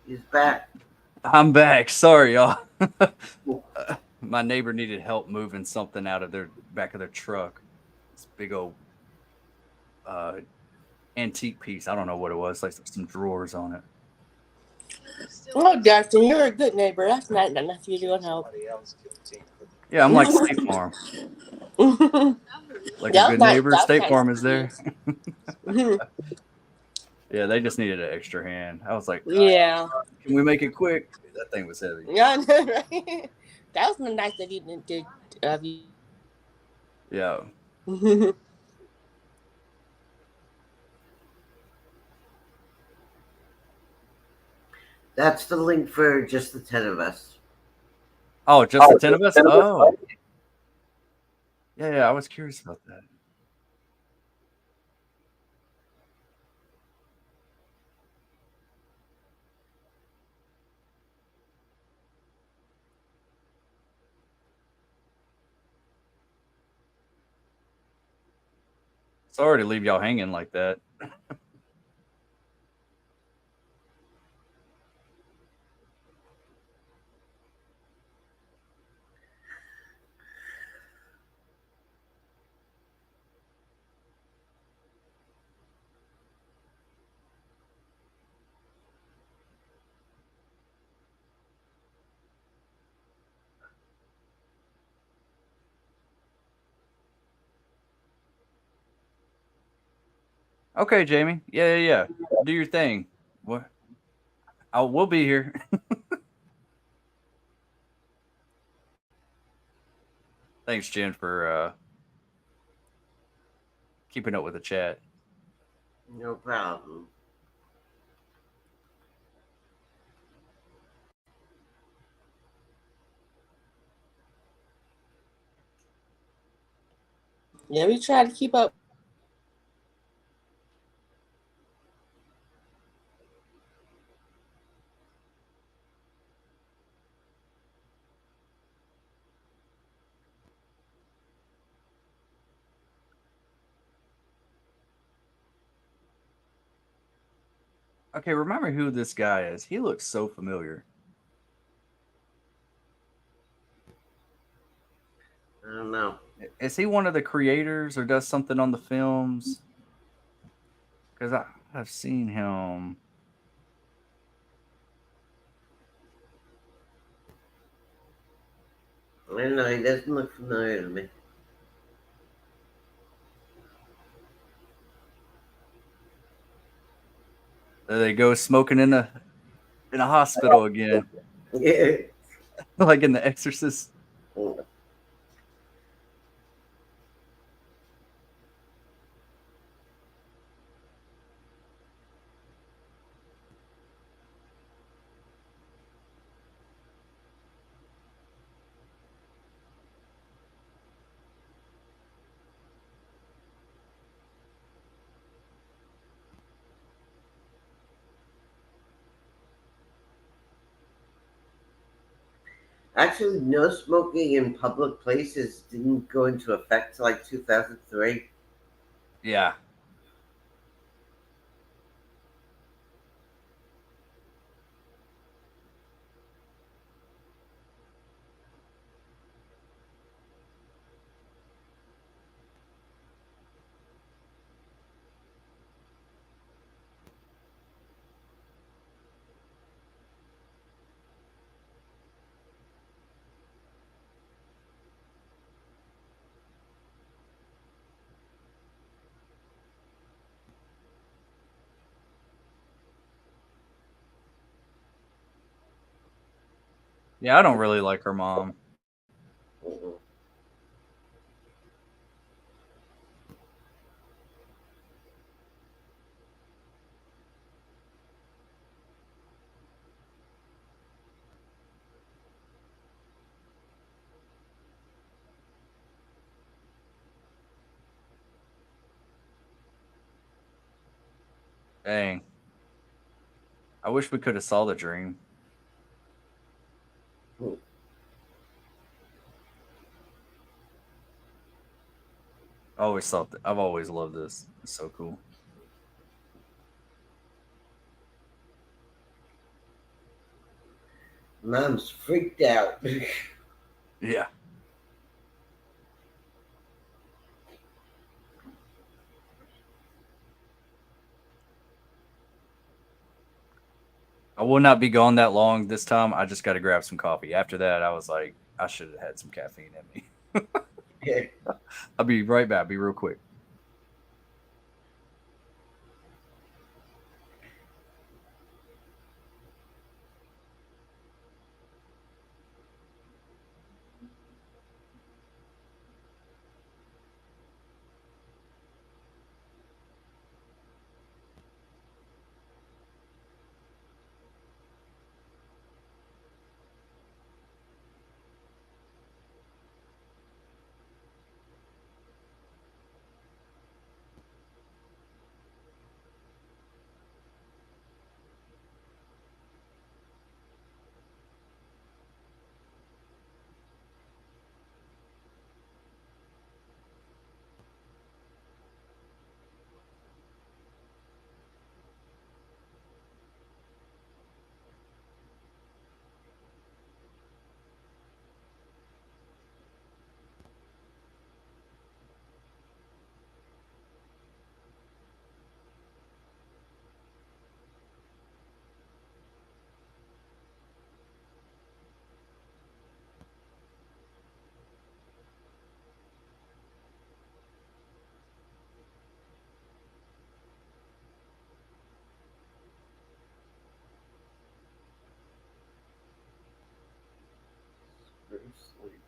He's back. I'm back. Sorry, y'all. My neighbor needed help moving something out of their back of their truck. This big old uh, antique piece. I don't know what it was. Like some drawers on it. Oh, Dustin, you're a good neighbor. That's not enough you to help. Yeah, I'm like State Farm. Like a good neighbor, State Farm is there. Yeah, they just needed an extra hand. I was like, Yeah. can we make it quick? That thing was heavy. Yeah, right? That was nice that you did. Yeah. That's the link for just the 10 of us. Oh, just the 10 of us? Oh. Yeah, I was curious about that. Sorry to leave y'all hanging like that. Okay, Jamie. Yeah. Do your thing. What? We'll be here. Thanks, Jen, for keeping up with the chat. No problem. Yeah, we try to keep up. Okay, remember who this guy is. He looks so familiar. I don't know. Is he one of the creators or does something on the films? Because I've seen him. I don't know. He doesn't look familiar to me. There they go, smoking in a hospital again, Yeah. like in The Exorcist. Actually, no smoking in public places didn't go into effect till like 2003. Yeah. Yeah, I don't really like her mom. Mhm. Dang. I wish we could have saw the dream. I always thought that. I've always loved this. It's so cool. Mom's freaked out. Yeah. I will not be gone that long this time. I just got to grab some coffee. After that, I was like, I should have had some caffeine in me. I'll be right back. Be real quick. Sleep.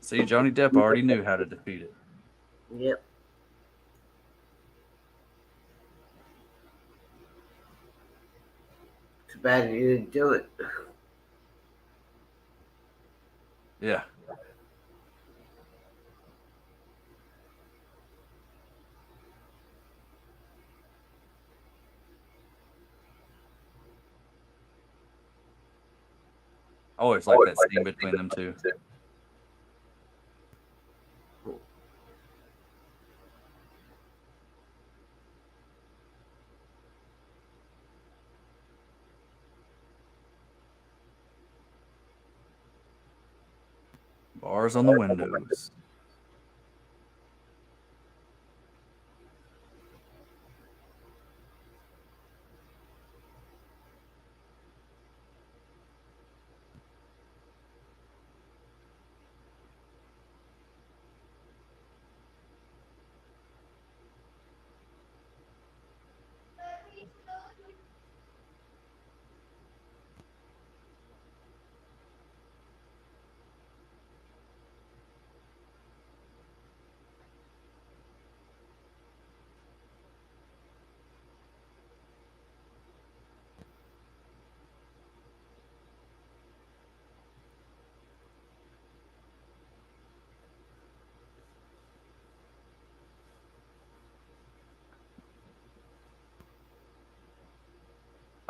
See, Johnny Depp already knew how to defeat it. Yep. Too bad he didn't do it. Yeah. I always like that scene between them two. Bars on the windows.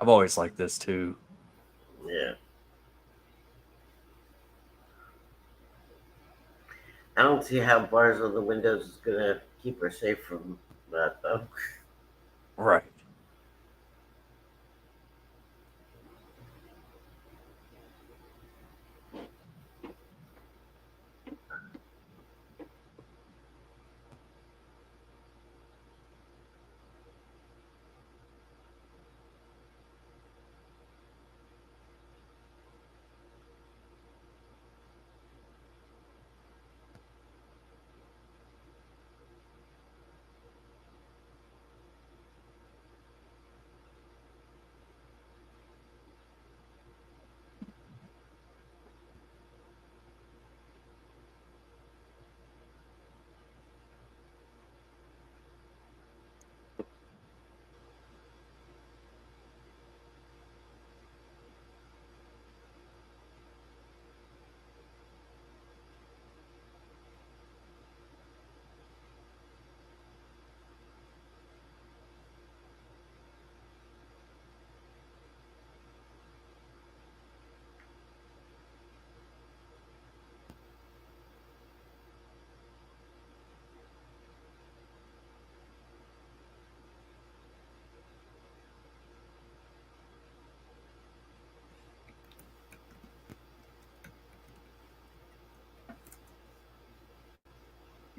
I've always liked this too. Yeah. I don't see how bars on the windows is gonna keep her safe from that, though. Right.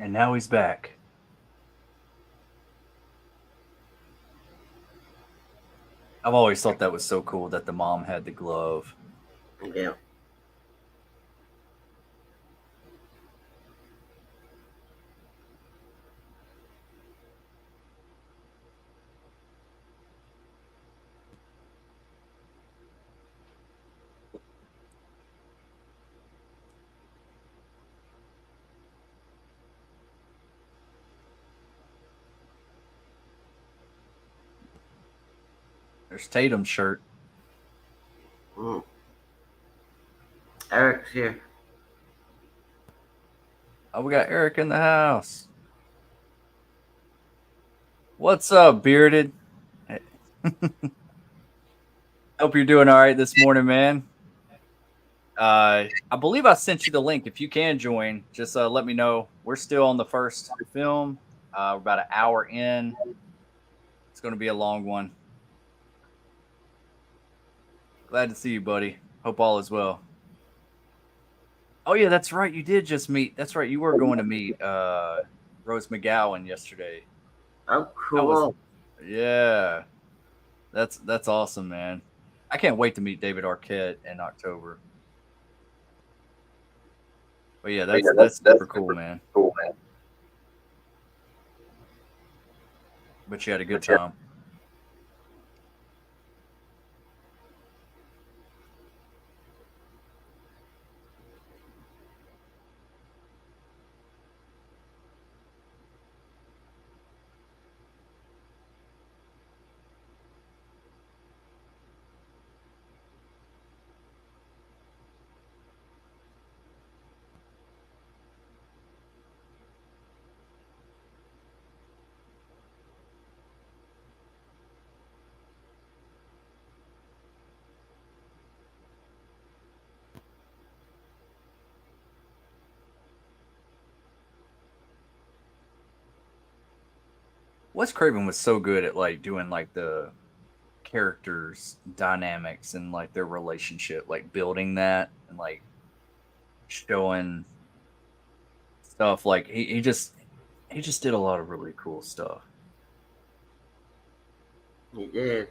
And now he's back. I've always thought that was so cool that the mom had the glove. Yeah. There's Tatum's shirt. Mm. Eric's here. Oh, we got Eric in the house. What's up, bearded? Hope you're doing all right this morning, man. I believe I sent you the link. If you can join, just let me know. We're still on the first film. We're about an hour in. It's going to be a long one. Glad to see you, buddy. Hope all is well. Oh, yeah, that's right. You did just meet. That's right. You were going to meet Rose McGowan yesterday. Oh, cool. Yeah. That's awesome, man. I can't wait to meet David Arquette in October. But yeah, that's super cool, man. Cool, man. But you had a good time. Wes Craven was so good at like doing like the characters dynamics and like their relationship, like building that and like showing stuff. Like he just did a lot of really cool stuff. He did.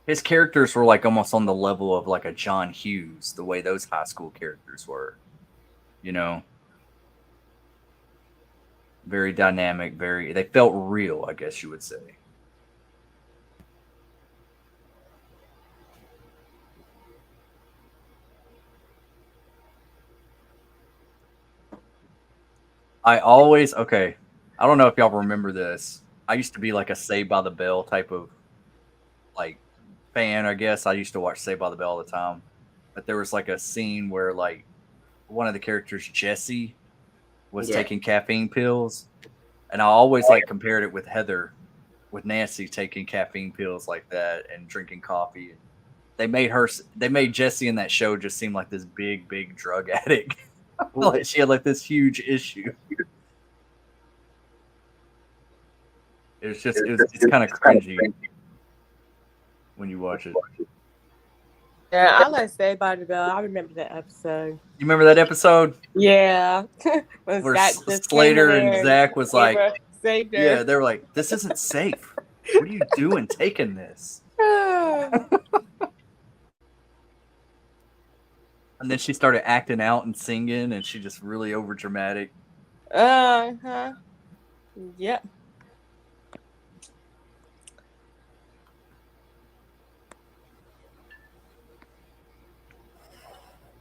His characters were like almost on the level of like a John Hughes, the way those high school characters were, you know. Very dynamic, they felt real, I guess you would say. I don't know if y'all remember this. I used to be like a Saved by the Bell type of like fan, I guess. I used to watch Saved by the Bell all the time. But there was like a scene where like one of the characters, Jesse, was taking caffeine pills. And I always like compared it with Heather with Nancy taking caffeine pills like that and drinking coffee. They made Jesse in that show just seem like this big drug addict. Like she had like this huge issue. It's kind of cringy when you watch it. Yeah, I like Saved by the Bell. I remember that episode. You remember that episode? Yeah. When Where Zach just Slater came in and there Zach was like, saved her. yeah, they were like, this isn't safe. What are you doing taking this? And then she started acting out and singing, and she just really over dramatic. Uh-huh. Yep.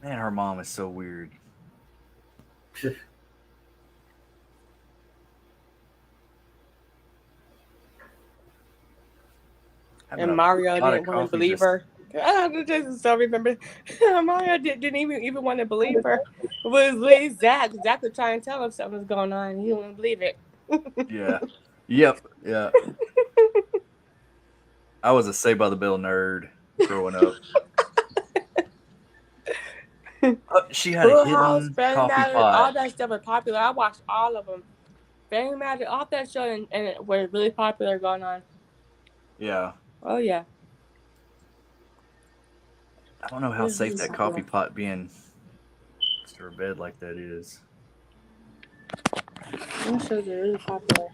Man, her mom is so weird. And Mario didn't want to believe her. I just so remember Mario didn't even want to believe her. It was with Zach. Zach was trying to tell him something was going on, and he didn't believe it. Yeah. Yep. Yeah. I was a Saved by the Bell nerd growing up. She had a hidden coffee pot. All that stuff was popular. I watched all of them. Family Matters, all that show, and it was really popular going on. Yeah. Oh yeah. I don't know how safe that coffee pot being next to her bed like that is. Them shows are really popular.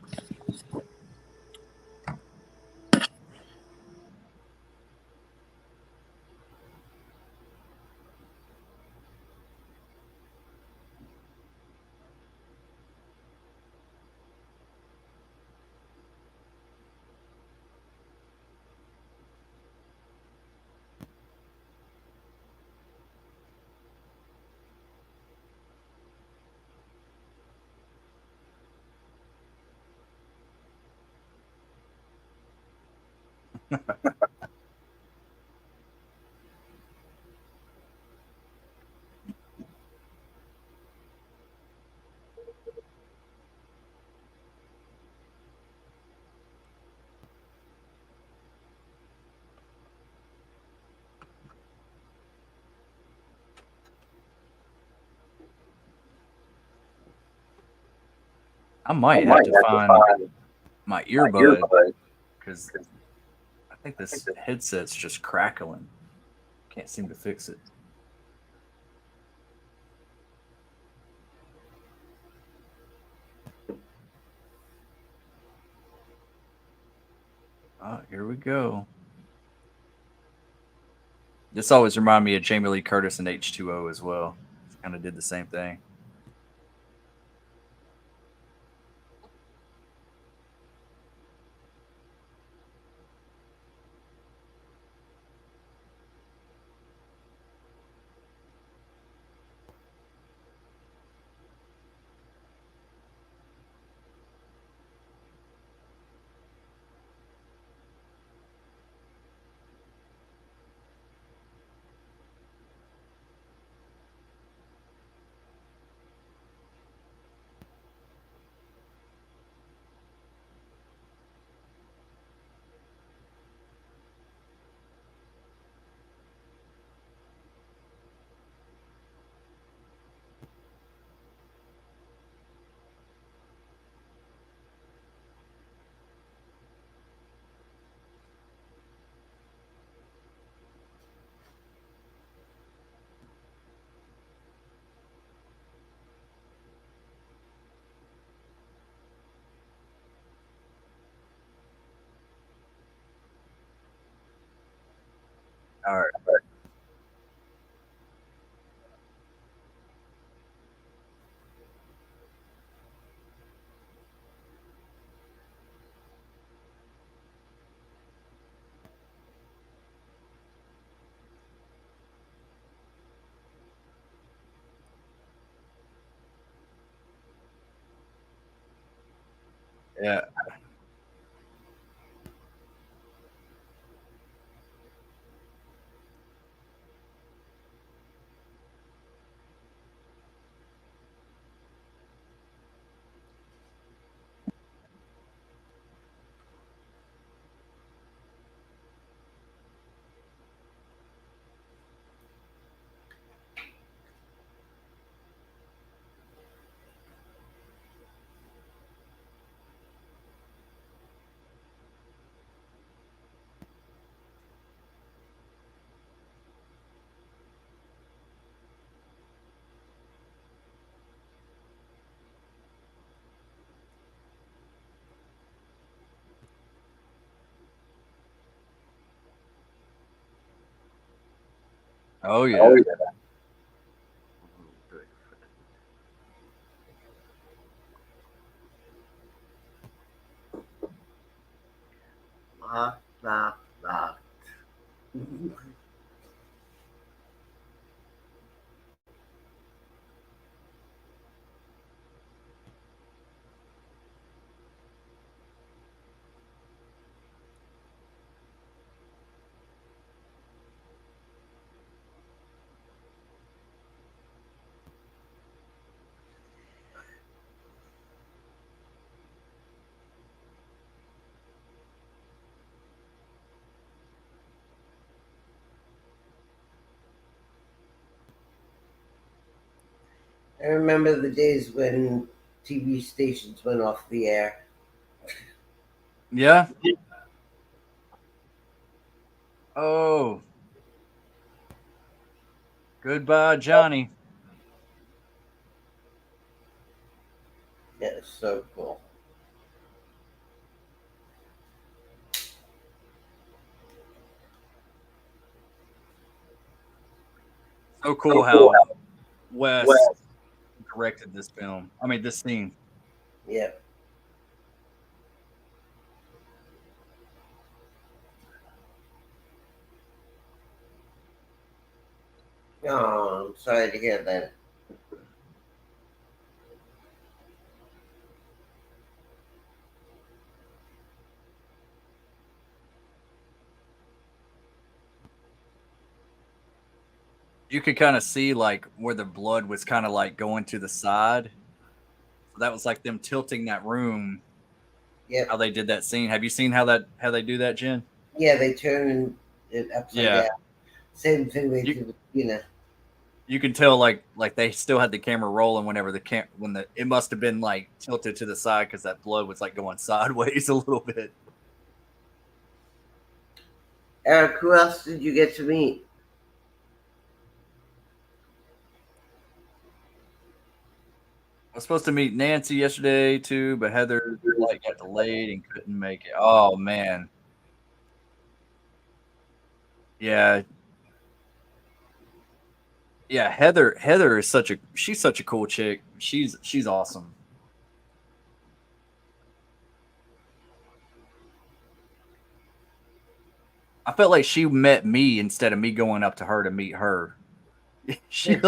I might have to find my earbud because I think this headset's just crackling. Can't seem to fix it. Oh, here we go. This always reminded me of Jamie Lee Curtis and H2O as well. Kind of did the same thing. All right. Yeah. Oh yeah. Locked. I remember the days when TV stations went off the air. Yeah. Oh. Goodbye, Johnny. Yeah, it's so cool. So cool how Wes directed this film. I mean, this scene. Yeah. Oh, I'm sorry to hear that. You could kind of see like where the blood was kind of like going to the side. So that was like them tilting that room. Yep. How they did that scene. Have you seen how they do that, Jen? Yeah, they turn it upside Yeah. down. Same thing they You, do with Tina. you can tell like they still had the camera rolling whenever it must have been like tilted to the side because that blood was like going sideways a little bit. Eric, who else did you get to meet? I was supposed to meet Nancy yesterday too, but Heather's flight got delayed and couldn't make it. Oh man. Yeah. Yeah, Heather is she's such a cool chick. She's awesome. I felt like she met me instead of me going up to her to meet her. She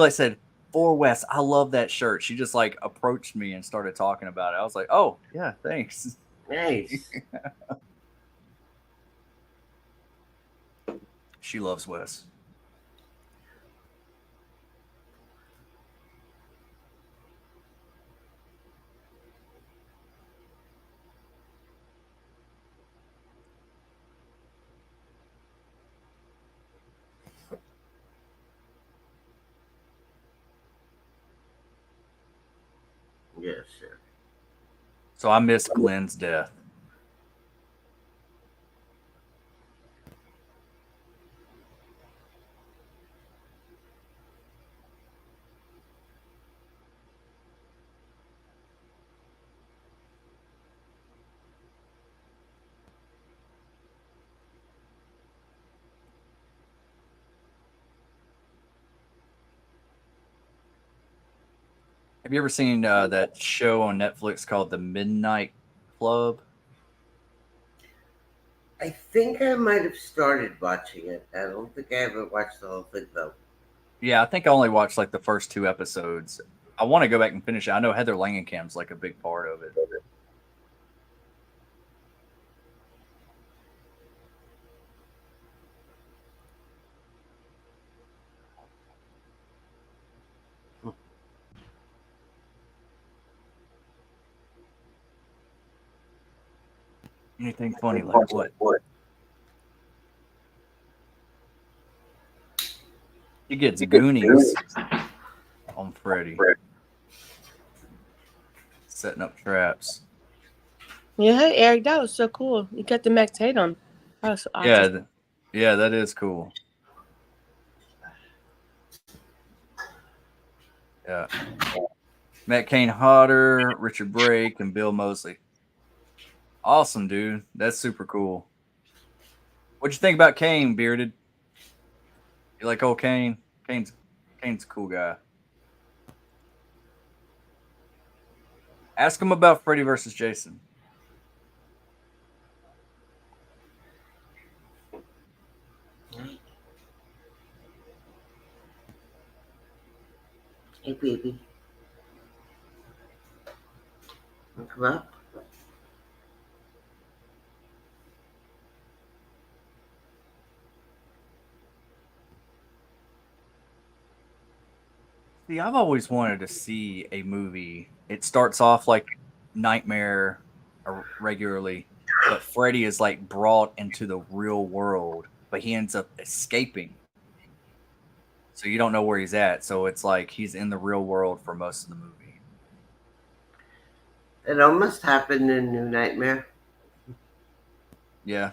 said, "For West, I love that shirt." She just like approached me and started talking about it. I was like, "Oh, yeah, thanks." Nice. She loves Wes. Yes, sir. So I missed Glenn's death. Have you ever seen that show on Netflix called The Midnight Club? I think I might have started watching it. I don't think I ever watched the whole thing though. Yeah, I think I only watched like the first 2 episodes. I want to go back and finish it. I know Heather Langenkamp's like a big part of it. Anything funny like what? He gets Goonies on Freddy. Setting up traps. Yeah, hey, Eric, that was so cool. You got the Max Tatum. That was so awesome. Yeah, that is cool. Yeah. Matt Kane Hodder, Richard Brake, and Bill Moseley. Awesome, dude. That's super cool. What'd you think about Kane, Bearded? You like old Kane? Kane's a cool guy. Ask him about Freddy versus Jason. Hey, baby. Come up. See, I've always wanted to see a movie. It starts off like Nightmare regularly, but Freddy is like brought into the real world, but he ends up escaping. So you don't know where he's at. So it's like he's in the real world for most of the movie. It almost happened in New Nightmare. Yeah.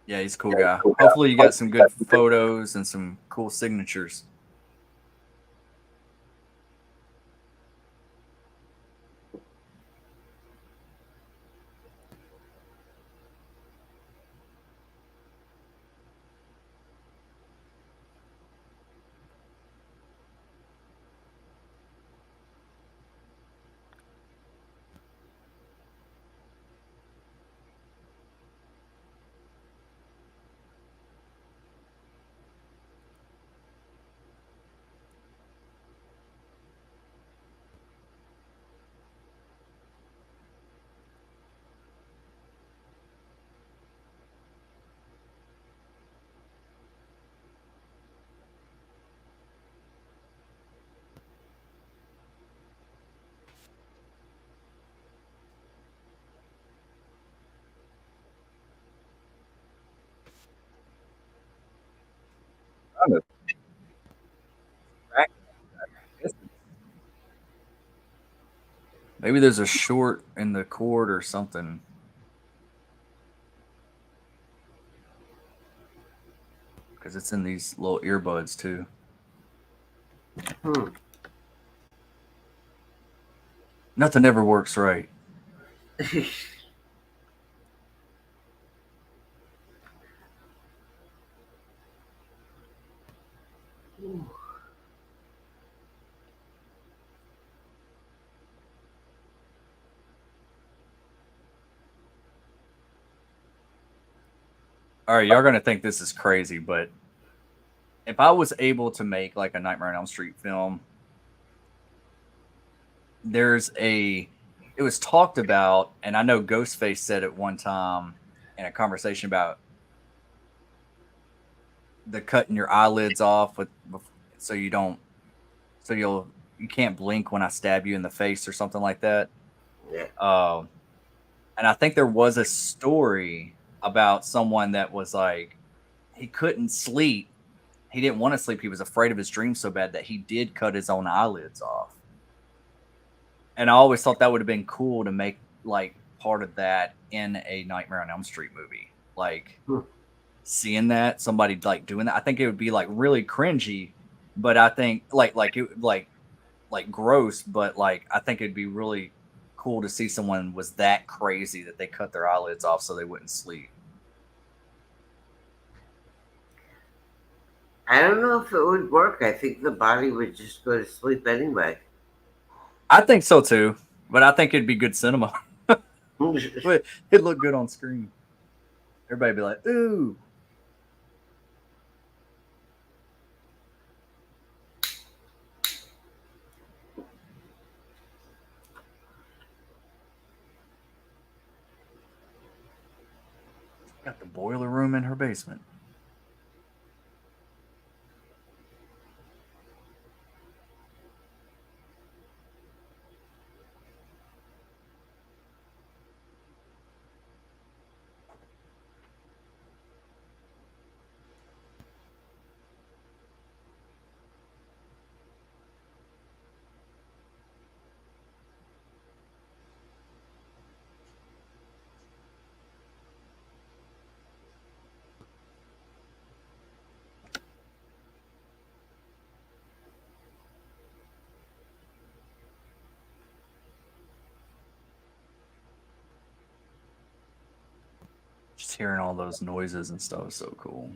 Yeah, he's a cool guy. Hopefully you got some good photos and some cool signatures. Maybe there's a short in the cord or something. Because it's in these little earbuds too. Hmm. Nothing ever works right. All right, y'all gonna think this is crazy, but if I was able to make like a Nightmare on Elm Street film, it was talked about, and I know Ghostface said it one time in a conversation about the cutting your eyelids off so you don't so you can't blink when I stab you in the face or something like that. Yeah. And I think there was a story about someone that was like he couldn't sleep. He didn't want to sleep. He was afraid of his dreams so bad that he did cut his own eyelids off. And I always thought that would have been cool to make like part of that in a Nightmare on Elm Street movie. Like Hmm. seeing that somebody like doing that, I think it would be like really cringy, but I think like gross, but like I think it'd be really cool to see someone was that crazy that they cut their eyelids off so they wouldn't sleep. I don't know if it would work. I think the body would just go to sleep anyway. I think so too, but I think it'd be good cinema. But it'd look good on screen. Everybody'd be like, "Ooh." Got the boiler room in her basement. Just hearing all those noises and stuff is so cool.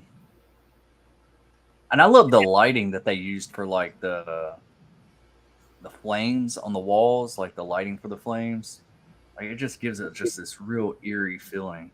And I love the lighting that they used for like the flames on the walls, like the lighting for the flames. Like it just gives it just this real eerie feeling.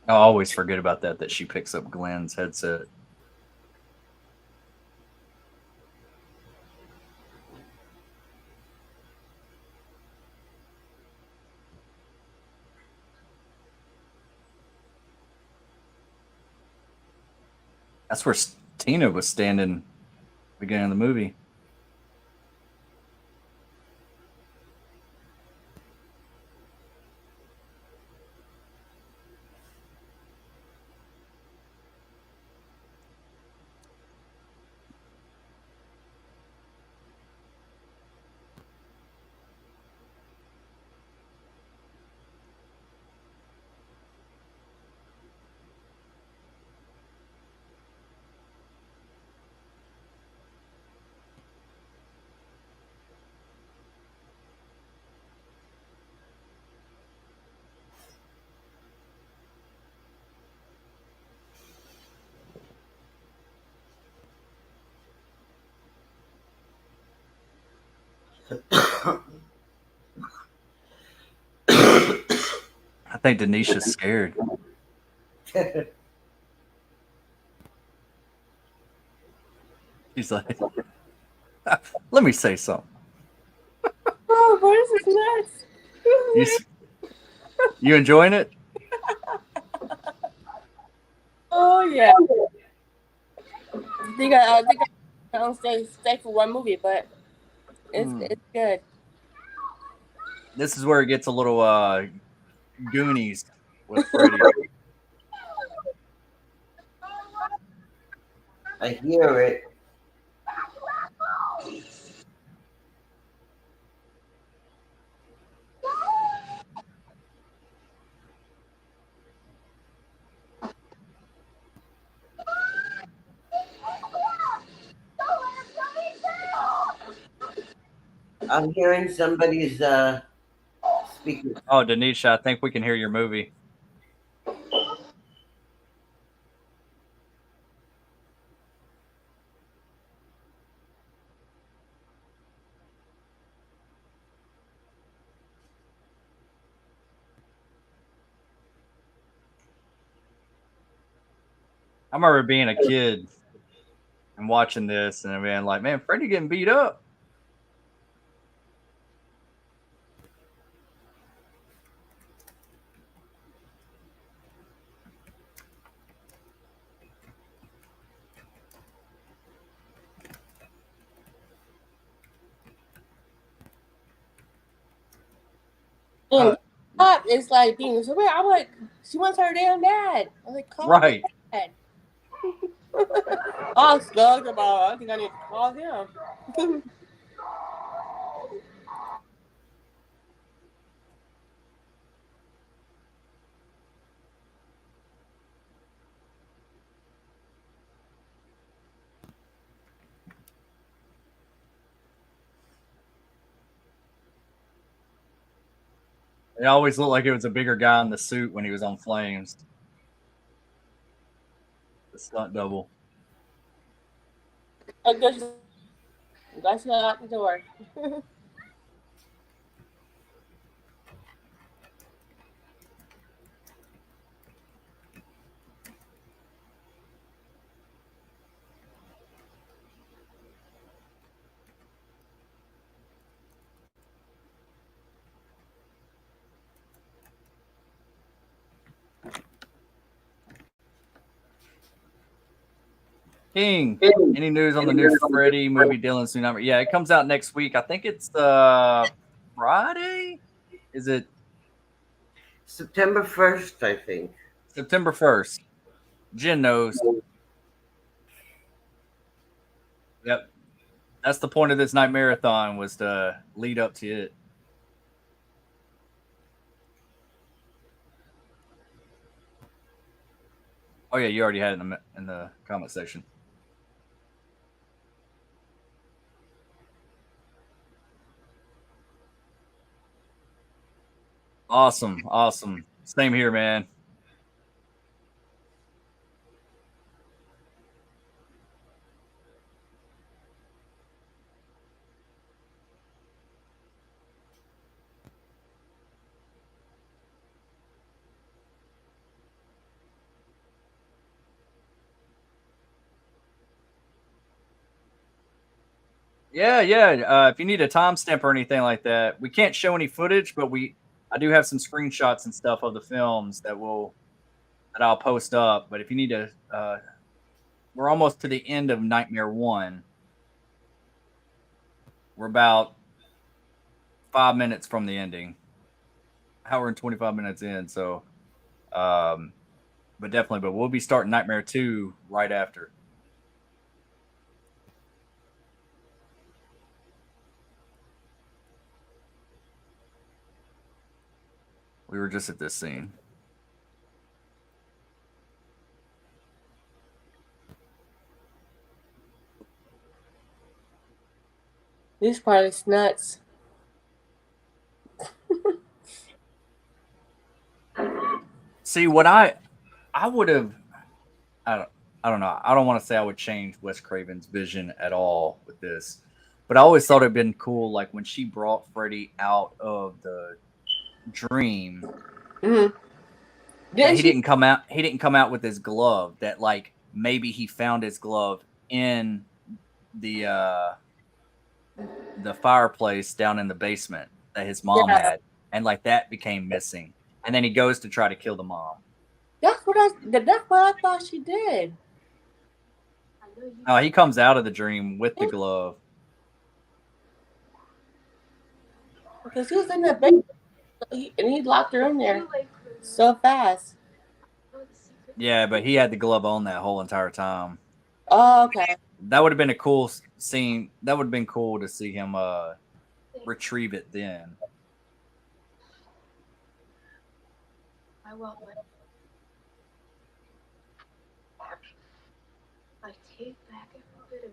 I always forget about that she picks up Glenn's headset. That's where Tina was standing beginning of the movie. I think Denisha's scared. She's like, let me say something. Oh, what is this nuts? You enjoying it? Oh yeah. I think I don't stay for one movie, but it's good. This is where it gets a little Goonies with Freddy. I hear it. I'm hearing somebody's speaker. Oh, Denisha, I think we can hear your movie. I remember being a kid and watching this and being like, man, Freddy getting beat up. And Pop is like being so weird. I'm like, she wants her damn dad. I'm like, call Right. her dad. I'm stuck about. I think I need to call him. It always looked like it was a bigger guy in the suit when he was on flames. The stunt double. I guess that's not out the door. King, any news on the new Freddy movie, Dylan's new number? Yeah, it comes out next week. I think it's Friday. Is it September 1st, I think. September 1st? Jen knows. Yep. That's the point of this Nightmare-A-Thon, was to lead up to it. Oh yeah, you already had it in the comment section. Awesome, awesome. Same here, man. Yeah, yeah. If you need a timestamp or anything like that, we can't show any footage, but I do have some screenshots and stuff of the films that I'll post up. But if you need to, we're almost to the end of Nightmare 1. We're about 5 minutes from the ending. Hour and 25 minutes in. So, but we'll be starting Nightmare 2 right after. We were just at this scene. This part is nuts. See, what I would have, I don't know. I don't want to say I would change Wes Craven's vision at all with this, but I always thought it'd been cool, like when she brought Freddy out of the dream. Mm-hmm. He didn't come out. He didn't come out with his glove. That like maybe he found his glove in the fireplace down in the basement that his mom had, and like that became missing. And then he goes to try to kill the mom. That's what I thought she did. Oh, he comes out of the dream with the glove. Because he was in the basement and he locked her in there so fast. Yeah, but he had the glove on that whole entire time. Oh, okay. That would have been a cool scene. That would have been cool to see him retrieve it then. I want my take back a bit of.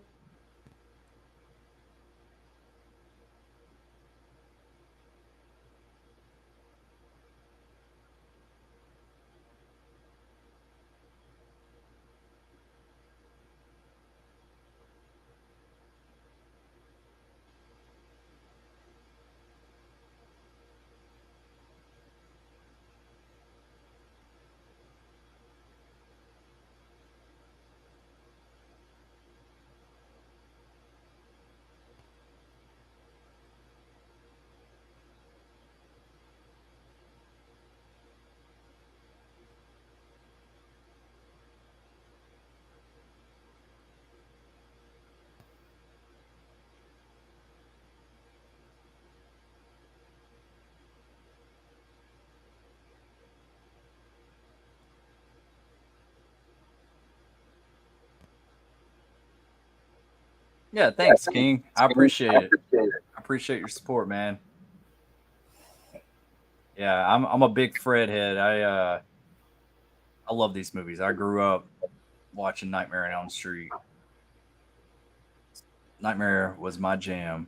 Yeah, thanks, King. I appreciate it. I appreciate your support, man. Yeah, I'm a big Fred head. I love these movies. I grew up watching Nightmare on Elm Street. Nightmare was my jam.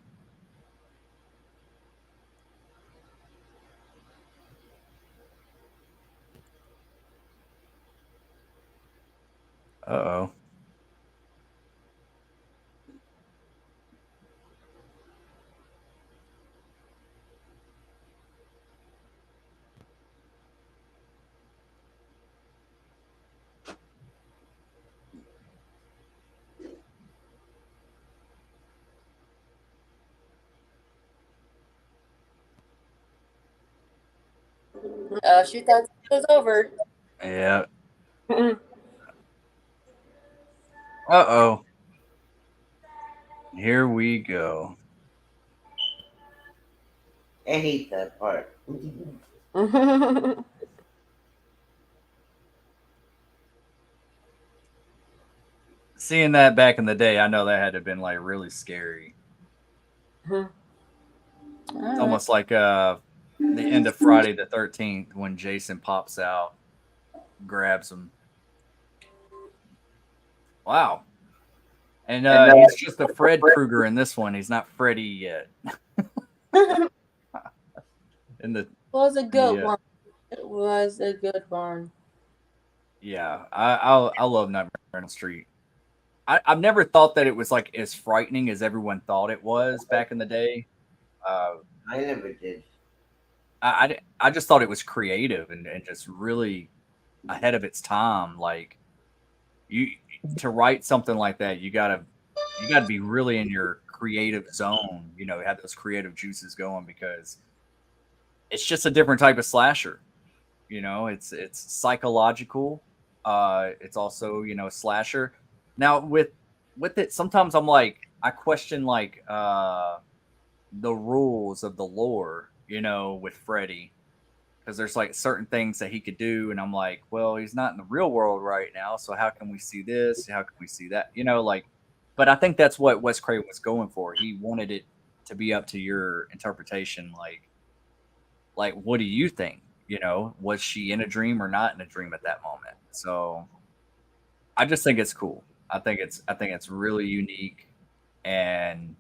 Uh-oh. She thought it was over. Yeah. Uh-oh. Here we go. I hate that part. Seeing that back in the day, I know that had to have been like really scary. It's almost like the end of Friday the 13th when Jason pops out, grabs him. Wow. And he's just a Fred Krueger in this one. He's not Freddy yet. In the was a good one. It was a good one. Yeah, I love Nightmare on Elm Street. I've never thought that it was like as frightening as everyone thought it was back in the day. I never did. I just thought it was creative and just really ahead of its time. Like you to write something like that, you gotta be really in your creative zone. You know, have those creative juices going because it's just a different type of slasher. You know, it's psychological. It's also slasher. Now with it, sometimes I'm like I question like the rules of the lore. You know, with Freddy because there's like certain things that he could do, and I'm like, well, he's not in the real world right now, so how can we see this? How can we see that? You know, like, but I think that's what Wes Craven was going for. He wanted it to be up to your interpretation. Like, what do you think? You know, was she in a dream or not in a dream at that moment? So I just think it's cool. I think it's really unique, and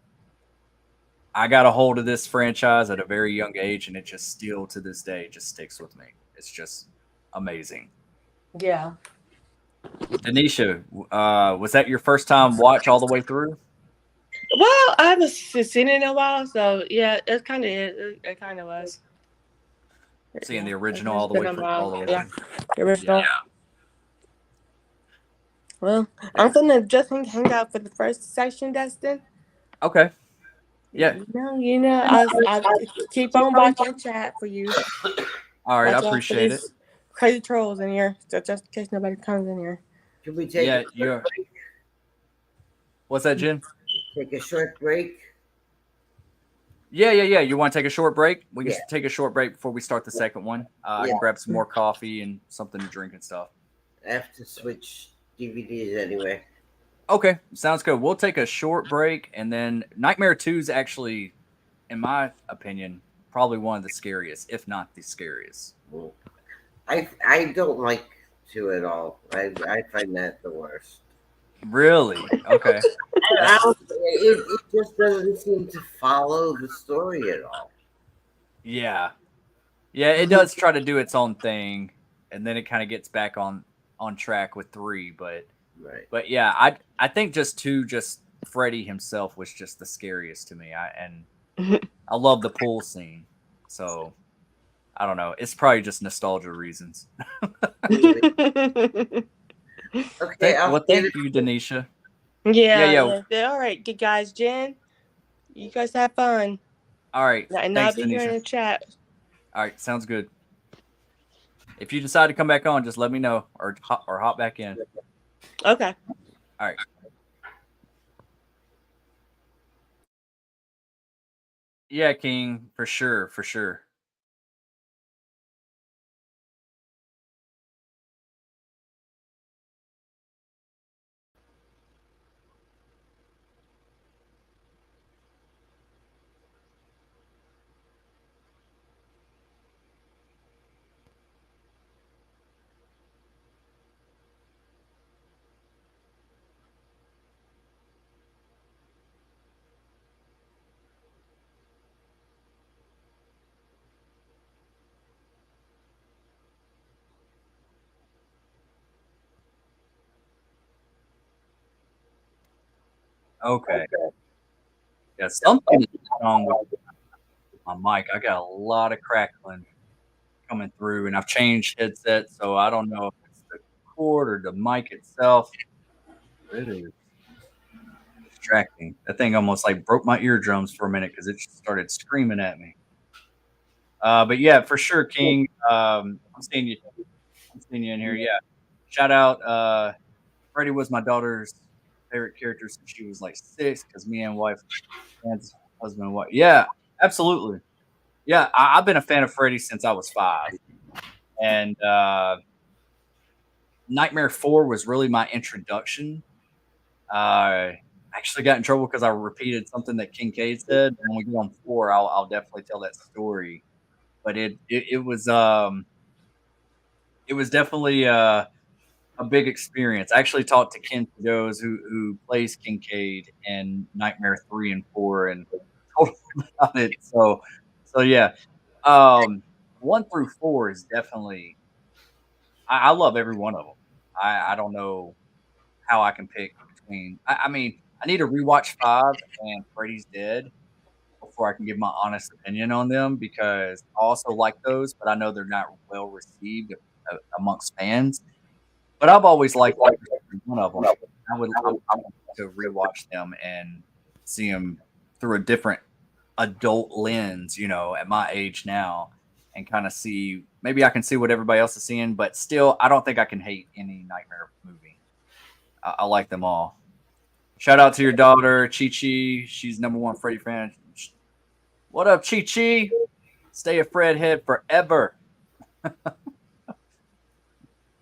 I got a hold of this franchise at a very young age, and it just still to this day just sticks with me. It's just amazing. Yeah. Denisha, was that your first time watch all the way through? Well, I haven't seen it in a while, so yeah, it kind of is. It kind of was. Seeing the Yeah, original it's all the been way a through, while. all the way Yeah, through. the original. Yeah. Well, I'm gonna just hang out for the first section, Dustin. Okay. Yeah. I'll keep on watching chat for you. All right. I Watch out for appreciate it. these crazy trolls in here, so just in case nobody comes in here. Can we take Yeah. You're. What's that, Jen? a short break? Yeah. You want to take a short break? We can Yeah. take a short break before we start the second one. I can grab some more coffee and something to drink and stuff. I have to switch DVDs anyway. Okay, sounds good. We'll take a short break, and then Nightmare 2 is actually, in my opinion, probably one of the scariest, if not the scariest. I don't like two at all. I find that the worst. Really? Okay. It just doesn't seem to follow the story at all. Yeah. Yeah, it does try to do its own thing, and then it kind of gets back on track with 3, Right. but yeah, I think just 2, just Freddy himself was just the scariest to me. I love the pool scene. So I don't know. It's probably just nostalgia reasons. Okay, Thank you, Denisha. Yeah. All right, good guys. Jen, you guys have fun. All right. And Thanks, I'll be here in Denisha. the chat. All right, sounds good. If you decide to come back on, just let me know or hop back in. Okay. All right. Yeah, King, for sure, for sure. Okay. Yeah, something is wrong with my mic. I got a lot of crackling coming through, and I've changed headsets, so I don't know if it's the cord or the mic itself. It is distracting. That thing almost like broke my eardrums for a minute because it just started screaming at me. But yeah, for sure, King. I'm seeing you. I'm seeing you in here. Yeah. Shout out. Freddie was my daughter's favorite character since she was like 6 because me and wife and husband and wife. Yeah, absolutely. Yeah, I've been a fan of Freddy since I was 5, and Nightmare 4 was really my introduction. I actually got in trouble because I repeated something that Kincaid said. When we get on 4, I'll definitely tell that story. But it was definitely a big experience. I actually talked to Ken Goes who plays Kincaid in Nightmare 3 and 4 and told him about it. So yeah. 1 through 4 is definitely I love every one of them. I don't know how I can pick between I mean, I need to rewatch 5 and Freddy's Dead before I can give my honest opinion on them because I also like those, but I know they're not well received amongst fans. But I've always liked almost every one of them. I would like to rewatch them and see them through a different adult lens, at my age now, and kinda see maybe I can see what everybody else is seeing, but still, I don't think I can hate any Nightmare movie. I like them all. Shout out to your daughter, Chi Chi. She's #1 Freddy fan. What up, Chi Chi? Stay a Fred head forever.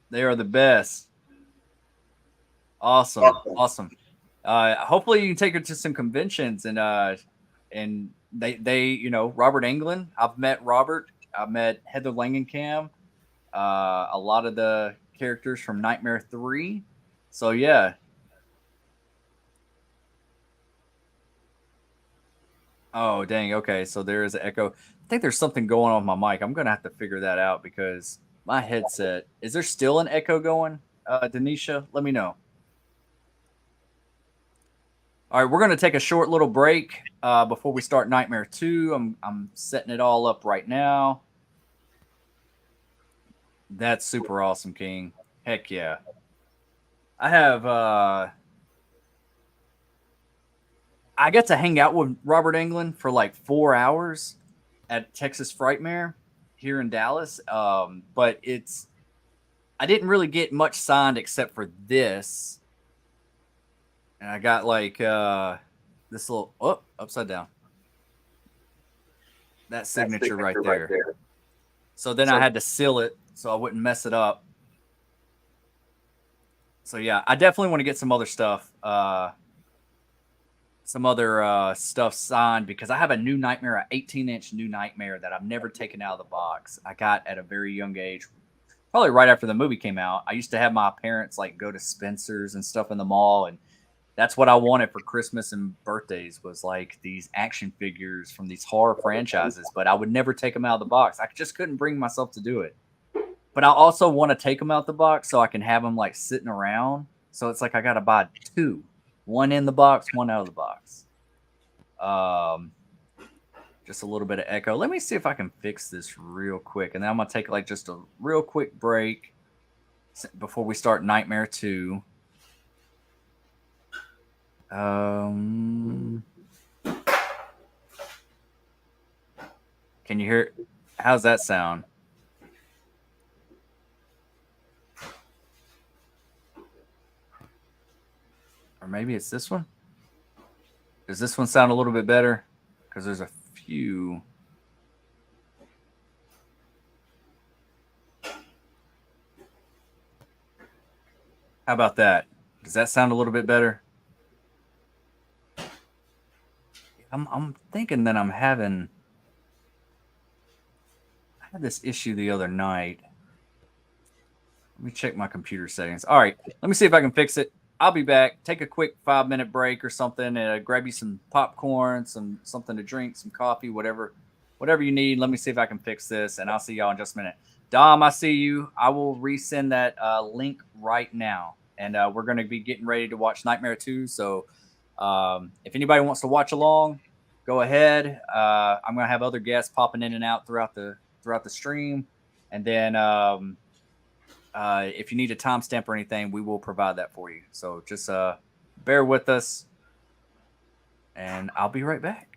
They are the best. Awesome, awesome. Hopefully you can take her to some conventions and they Robert Englund. I've met Robert. I've met Heather Langenkamp. A lot of the characters from Nightmare 3. So yeah. Oh dang. Okay, so there is an echo. I think there's something going on with my mic. I'm gonna have to figure that out because my headset. Is there still an echo going? Denisha, let me know. All right, we're going to take a short little break before we start Nightmare 2. I'm setting it all up right now. That's super awesome, King. Heck yeah. I have I got to hang out with Robert Englund for like 4 hours at Texas Frightmare here in Dallas. But I didn't really get much signed except for this. And I got like this little upside down. That signature right there. So then I had to seal it so I wouldn't mess it up. So yeah, I definitely want to get some other stuff. Stuff signed because I have a new Nightmare, an 18-inch new Nightmare that I've never taken out of the box. I got at a very young age, probably right after the movie came out. I used to have my parents like go to Spencer's and stuff in the mall, and that's what I wanted for Christmas and birthdays was like these action figures from these horror franchises, but I would never take them out of the box. I just couldn't bring myself to do it. But I also want to take them out the box so I can have them like sitting around. So it's like I got to buy 2, one in the box, one out of the box. Just a little bit of echo. Let me see if I can fix this real quick. And then I'm going to take like just a real quick break before we start Nightmare 2. Can you hear it? How's that sound? Or maybe it's this one? Does this one sound a little bit better? Because there's a few. How about that? Does that sound a little bit better? I'm thinking that I had this issue the other night. Let me check my computer settings. All right, let me see if I can fix it. I'll be back. Take a quick 5-minute break or something, and grab you some popcorn, something to drink, some coffee, whatever you need. Let me see if I can fix this, and I'll see y'all in just a minute. Dom, I see you. I will resend that link right now, and we're going to be getting ready to watch Nightmare 2. So If anybody wants to watch along, go ahead. I'm gonna have other guests popping in and out throughout the stream, and then if you need a timestamp or anything, we will provide that for you. So just bear with us, and I'll be right back.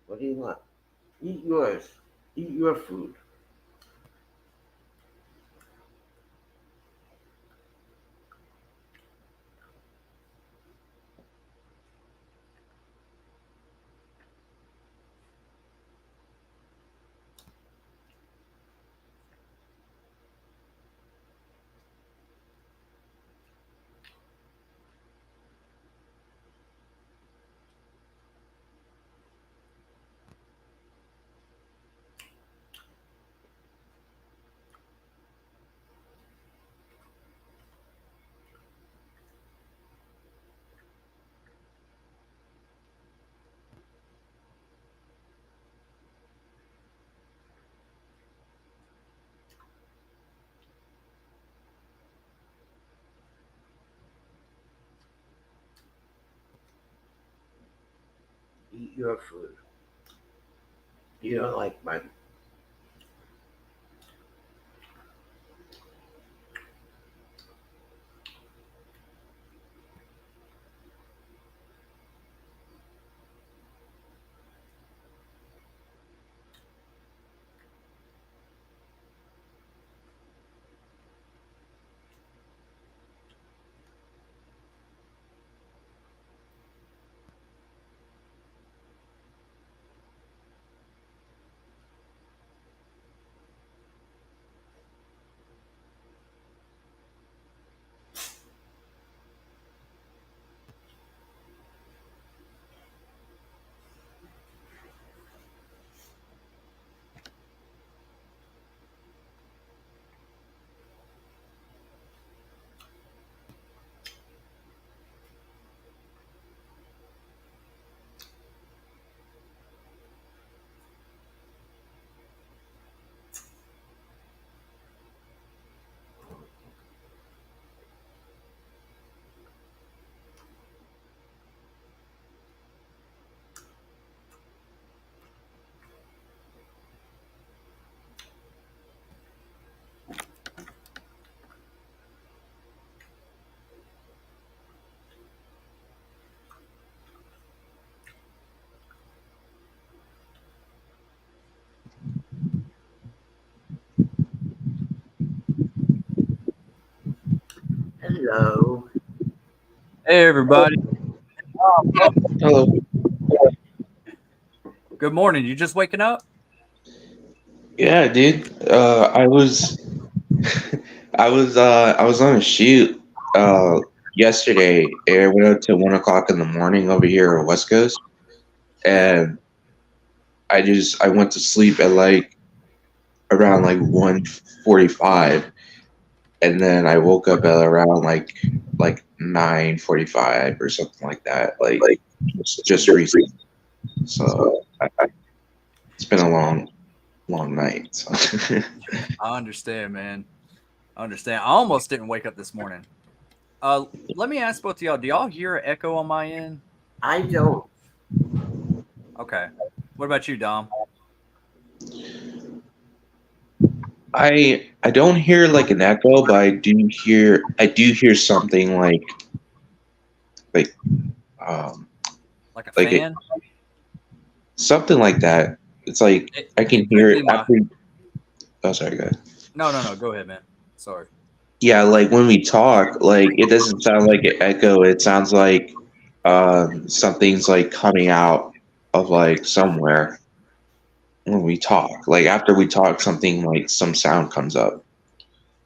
What do you want? Eat yours. Eat your food. Eat your food. You don't like mine. Hello. Hey, everybody. Hello. Good morning. You just waking up? Yeah, dude. I was on a shoot yesterday. It went up to 1 o'clock in the morning over here on West Coast, and I went to sleep at like around like 1:45, and then I woke up at around like 9:45 or something like that. Like just recently. So it's been a long night. So. I understand, man. I understand. I almost didn't wake up this morning. Let me ask both of y'all. Do y'all hear an echo on my end? I don't. Okay. What about you, Dom? I don't hear like an echo, but I do hear something like um Like a like fan? something like that. It's like I can It could hear be it my. after. Oh, sorry, go ahead. No. Go ahead, man. Sorry. Yeah, like when we talk, like it doesn't sound like an echo. It sounds like something's like coming out of like somewhere when we talk. Like after we talk, something like some sound comes up.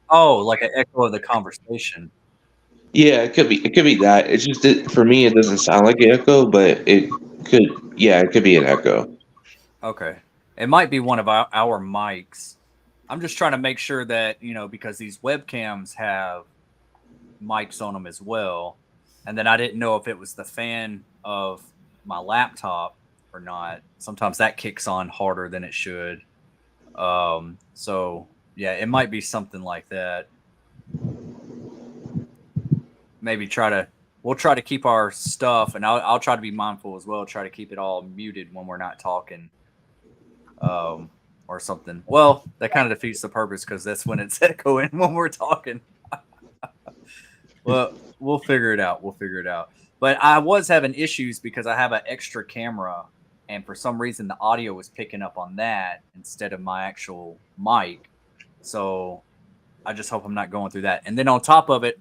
Oh, like an echo of the conversation. Yeah, it could be. It could be that. It's just that for me, it doesn't sound like an echo, but it could. Yeah, it could be an echo. Okay. It might be one of our mics. I'm just trying to make sure that, because these webcams have mics on them as well. And then I didn't know if it was the fan of my laptop or not. Sometimes that kicks on harder than it should. So yeah, it might be something like that. Maybe we'll try to keep our stuff, and I'll try to be mindful as well. Try to keep it all muted when we're not talking, or something. Well, that kind of defeats the purpose because that's when it's echoing when we're talking. Well, we'll figure it out. We'll figure it out. But I was having issues because I have an extra camera, and for some reason the audio was picking up on that instead of my actual mic. So I just hope I'm not going through that. And then on top of it,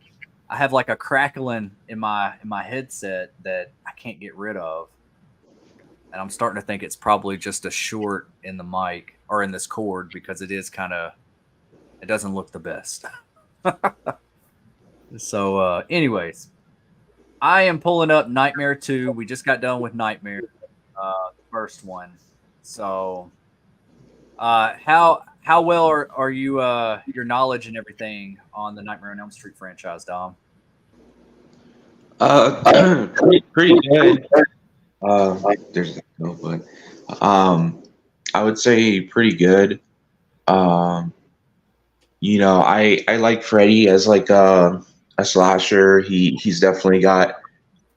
I have like a crackling in my headset that I can't get rid of. And I'm starting to think it's probably just a short in the mic or in this cord because it doesn't look the best. So, anyways, I am pulling up Nightmare 2. We just got done with Nightmare, the first one. So, how well are you your knowledge and everything on the Nightmare on Elm Street franchise, Dom? Pretty good. There's no, but I would say pretty good. Um, I like Freddy as like a slasher. He's definitely got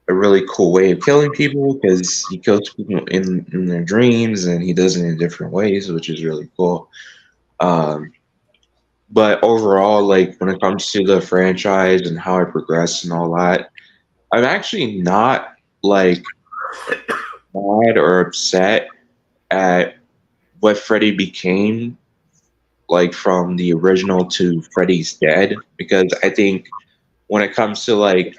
a really cool way of killing people because he kills people in their dreams and he does it in different ways, which is really cool. Um, but overall, like when it comes to the franchise and how it progressed and all that, I'm actually not like mad or upset at what Freddy became, like from the original to Freddy's Dead, because I think when it comes to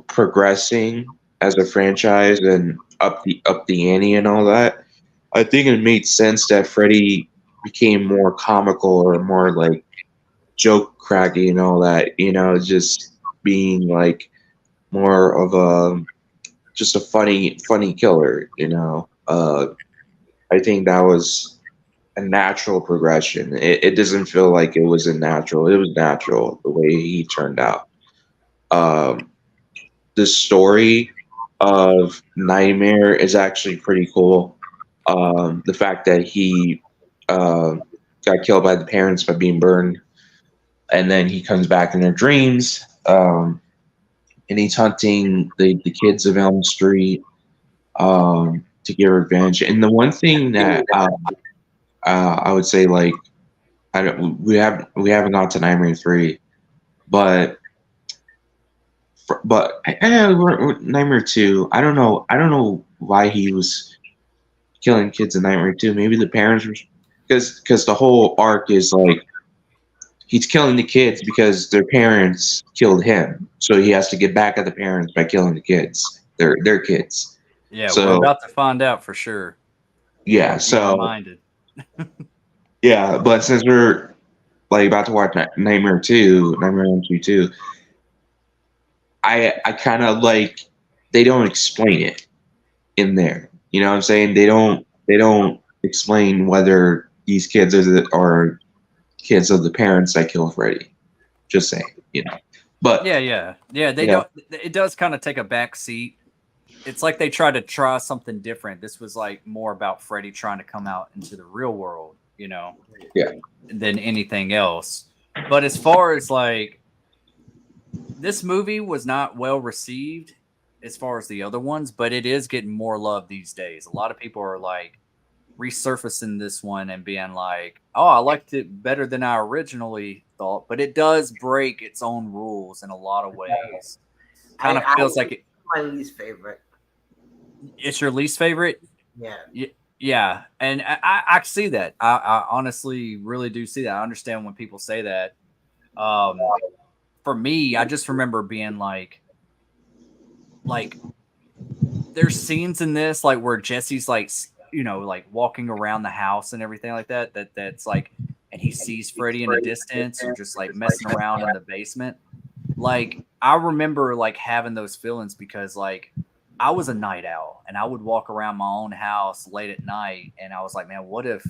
progressing as a franchise and up the ante and all that, I think it made sense that Freddy became more comical or more like joke cracking and all that. Just being like more of a just a funny killer. I think that was a natural progression. It doesn't feel like it was unnatural. It was natural the way he turned out. Um, the story of Nightmare is actually pretty cool. The fact that he got killed by the parents by being burned, and then he comes back in their dreams, and he's hunting the kids of Elm Street to get revenge. And the one thing that I would say, like, we haven't gone to Nightmare 3, but Nightmare 2. I don't know why he was killing kids in Nightmare 2. Maybe the parents were, because the whole arc is like he's killing the kids because their parents killed him. So he has to get back at the parents by killing the kids, their kids. Yeah, we're So about to find out for sure. yeah, Be so reminded. yeah, but since we're like about to watch Nightmare on 2, I kind of like they don't explain it in there. You know what I'm saying? They don't explain whether these kids are kids of the parents that killed Freddy. Just saying, you know. But Yeah. They yeah, don't. It does kind of take a back seat. It's like they tried to try something different. This was like more about Freddy trying to come out into the real world, yeah, than anything else. But as far as like this movie was not well received as far as the other ones, but it is getting more love these days. A lot of people are like resurfacing this one and being like, "Oh, I liked it better than I originally thought," but it does break its own rules in a lot of ways. Kind of feels like my least favorite. it's your least favorite. Yeah. Yeah, and I see that. I honestly really do see that. I understand when people say that. For me, I just remember being like there's scenes in this like where Jesse's like like walking around the house and everything like that. That's like, and he sees Freddy in the distance or just like messing around in the basement. Like I remember like having those feelings because like I was a night owl and I would walk around my own house late at night and I was like, man, what if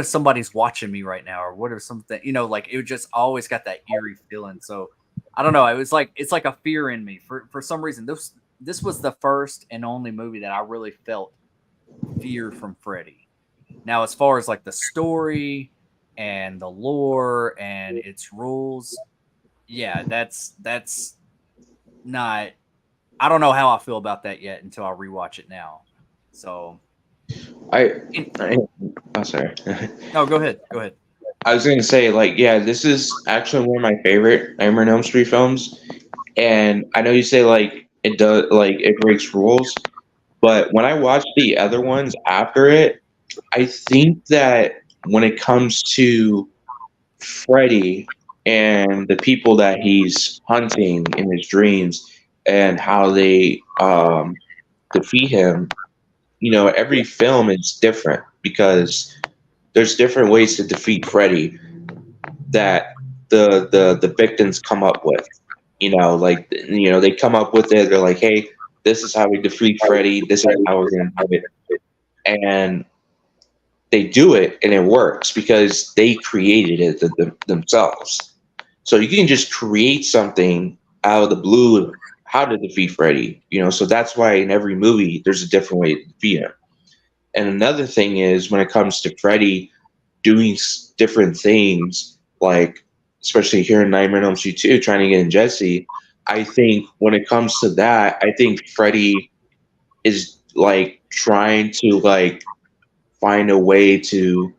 somebody's watching me right now, or what if something, like it just always got that eerie feeling. So I don't know. It was like it's like a fear in me for some reason. This was the first and only movie that I really felt fear from Freddy. Now, as far as like the story and the lore and its rules, yeah, that's not. I don't know how I feel about that yet until I rewatch it now. So, I'm sorry. no, go ahead. Go ahead. I was gonna say, like, yeah, this is actually one of my favorite Nightmare on Elm Street films, and I know you say like it does, like it breaks rules, but when I watched the other ones after it, I think that when it comes to Freddy and the people that he's hunting in his dreams and how they defeat him, every film is different because there's different ways to defeat Freddy that the victims come up with. They come up with it. They're like, hey, this is how we defeat Freddy. This is how we're gonna do it, and they do it, and it works because they created it themselves. So you can just create something out of the blue how to defeat Freddy. So that's why in every movie there's a different way to defeat him. And another thing is when it comes to Freddy doing different things, like especially here in Nightmare on Elm Street 2, trying to get in Jesse, I think when it comes to that, I think Freddy is like trying to like find a way to,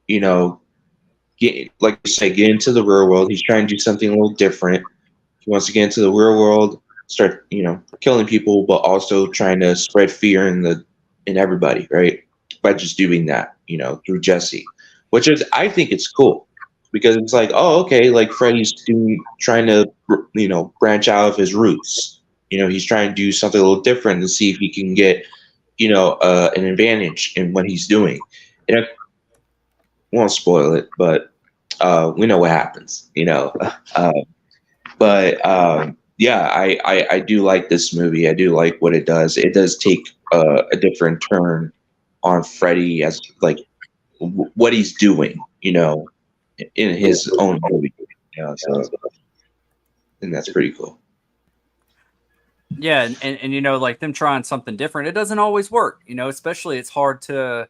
get, like you said, get into the real world. He's trying to do something a little different. He wants to get into the real world, start, killing people, but also trying to spread fear in everybody, right? By just doing that, through Jesse, which is, I think it's cool because it's like, oh, okay, like Freddy's trying to, branch out of his roots. He's trying to do something a little different to see if he can get, an advantage in what he's doing. And I won't spoil it, but we know what happens, yeah, I do like this movie. I do like what it does. It does take a different turn on Freddy as like what he's doing, in his own movie. So and that's pretty cool. Yeah, and like them trying something different, it doesn't always work. Especially it's hard to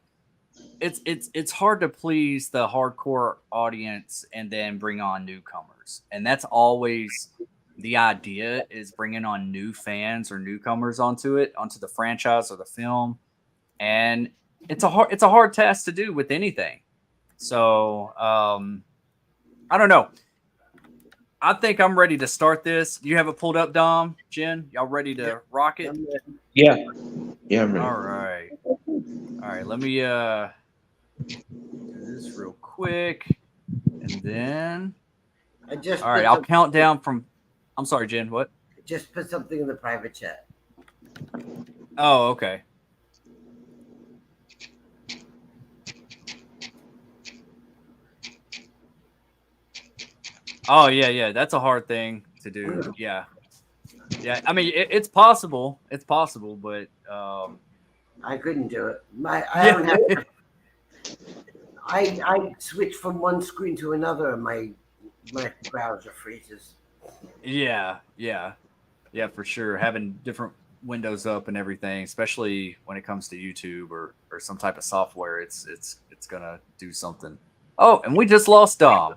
hard to please the hardcore audience and then bring on newcomers. And that's always the idea, is bringing on new fans or newcomers onto the franchise or the film. And it's a hard task to do with anything. So, I don't know. I think I'm ready to start this. You have it pulled up, Dom, Jen? Y'all ready to rock it? Yeah. Yeah, I'm ready. All right. Let me do this real quick. And then, I just all right, put I'll some- count down from. I'm sorry, Jen. What? Just put something in the private chat. Oh, okay. Oh yeah. That's a hard thing to do. Yeah. I mean, it's possible. It's possible, but I couldn't do it. yeah. I switch from one screen to another, and my browser freezes. Yeah, for sure. Having different windows up and everything, especially when it comes to YouTube or some type of software, it's gonna do something. Oh, and we just lost Dom.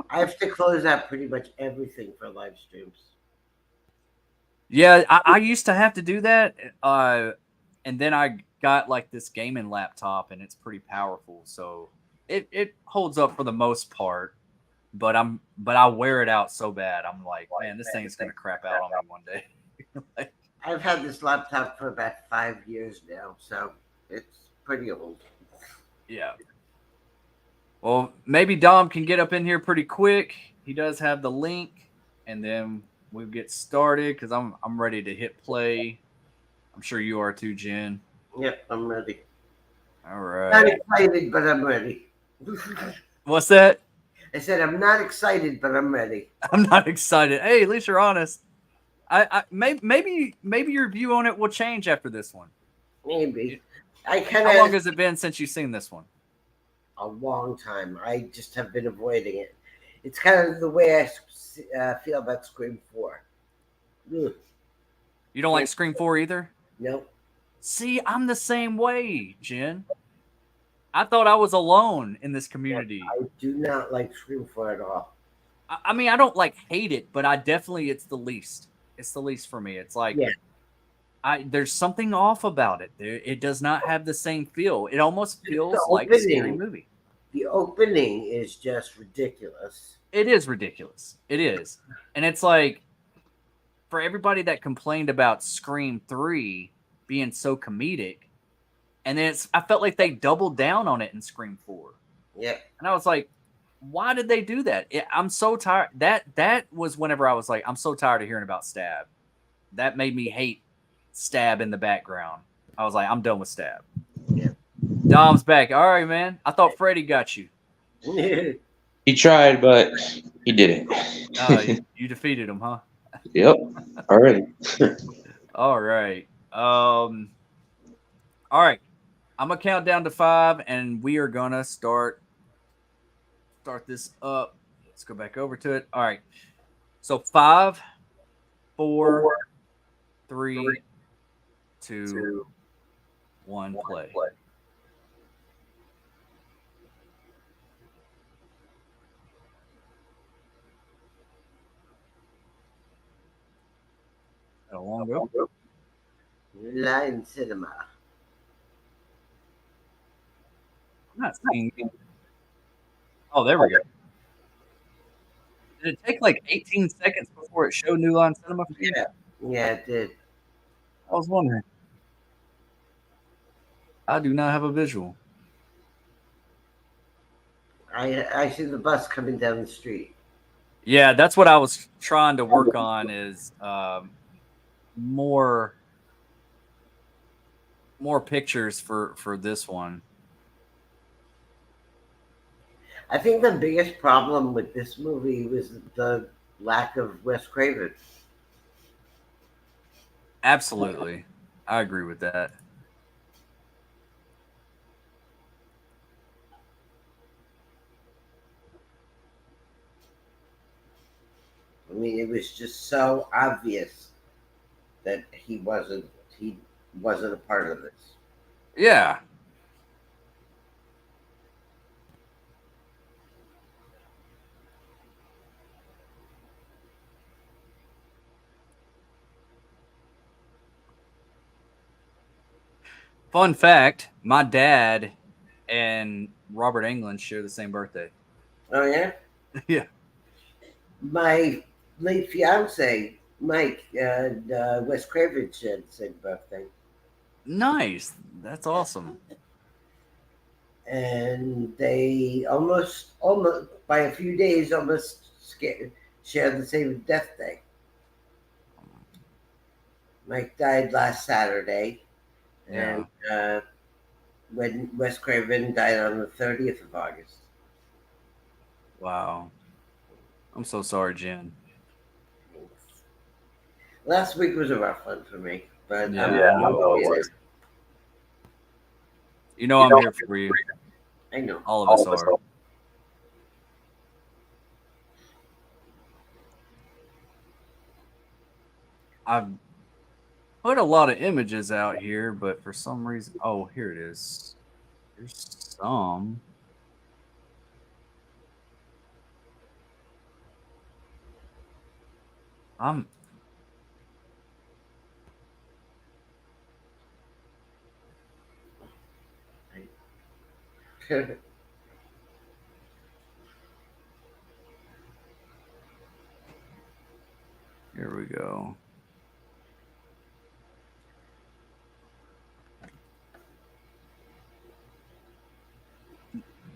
I have to close out pretty much everything for live streams. Yeah, I used to have to do that, and then I got like this gaming laptop, and it's pretty powerful, so it holds up for the most part. But I wear it out so bad. I'm like, man, this thing's gonna crap out on me one day. Like, I've had this laptop for about 5 years now, so it's pretty old. yeah. Well, maybe Dom can get up in here pretty quick. He does have the link, and then we'll get started because I'm ready to hit play. I'm sure you are too, Jen. Yep, I'm ready. All right. Not excited, but I'm ready. What's that? I said I'm not excited, but I'm ready. I'm not excited. Hey, at least you're honest. Maybe your view on it will change after this one. Maybe. How long has it been since you've seen this one? A long time. I just have been avoiding it. It's kind of the way I feel about Scream 4. Ugh. You don't like Scream 4 either? Nope. See, I'm the same way, Jen. I thought I was alone in this community. I do not like Scream 4 at all. I mean, I don't like hate it, but it's the least. It's the least for me. It's like, there's something off about it. It does not have the same feel. It almost feels like a scary movie. The opening is just ridiculous. It is ridiculous. It is. And it's like, for everybody that complained about Scream 3 being so comedic, and then I felt like they doubled down on it in Scream 4. Yeah. And I was like, why did they do that? I'm so tired. That was whenever I was like, I'm so tired of hearing about Stab. That made me hate Stab in the background. I was like, I'm done with Stab. Yeah. Dom's back. All right, man. I thought Freddie got you. He tried, but he didn't. You defeated him, huh? Yep. Already. All right. All right. I'm gonna count down to 5, and we are gonna start this up. Let's go back over to it. All right. So 5, 4, 3, 2, 1, play. How long ago? Line cinema. I'm not seeing. Oh, there we go. Did it take like 18 seconds before it showed New Line Cinema for you? Yeah, it did. I was wondering. I do not have a visual. I see the bus coming down the street. Yeah, that's what I was trying to work on is more pictures for this one. I think the biggest problem with this movie was the lack of Wes Craven. Absolutely. I agree with that. I mean, it was just so obvious that he wasn't a part of this. Yeah. Fun fact, my dad and Robert Englund share the same birthday. Oh, yeah? Yeah. My late fiance, Mike, and Wes Craven shared the same birthday. Nice. That's awesome. and they almost by a few days share the same death day. Mike died last Saturday, Yeah. and when Wes Craven died on the 30th of August. Wow. I'm so sorry, Jen. Last week was a rough one for me, but Yeah, I'm I know it was. You know I'm here for you. I know. All of us are. I've put a lot of images out here, but for some reason, oh, here it is. There's some. I'm Here we go.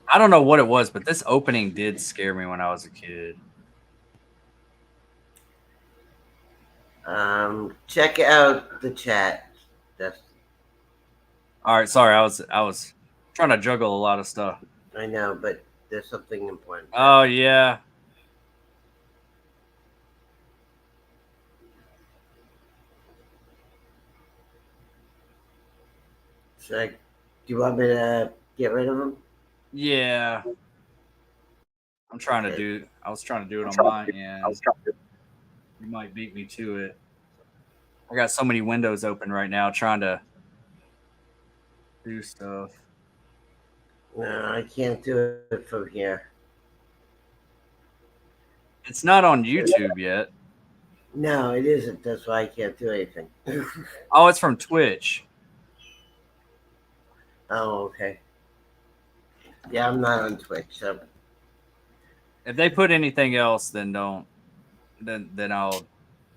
I don't know what it was, but this opening did scare me when I was a kid. Check out the chat. That's All right, sorry, I was trying to juggle a lot of stuff. I know, but there's something important. Oh yeah. Do you want me to get rid of them? Yeah. I'm trying to do I was trying to do it on my end. You might beat me to it. I got so many windows open right now trying to do stuff. No, I can't do it from here. It's not on YouTube yet. No, it isn't. That's why I can't do anything. Oh, it's from Twitch. Oh, okay. Yeah, I'm not on Twitch. So. If they put anything else, then don't. Then I'll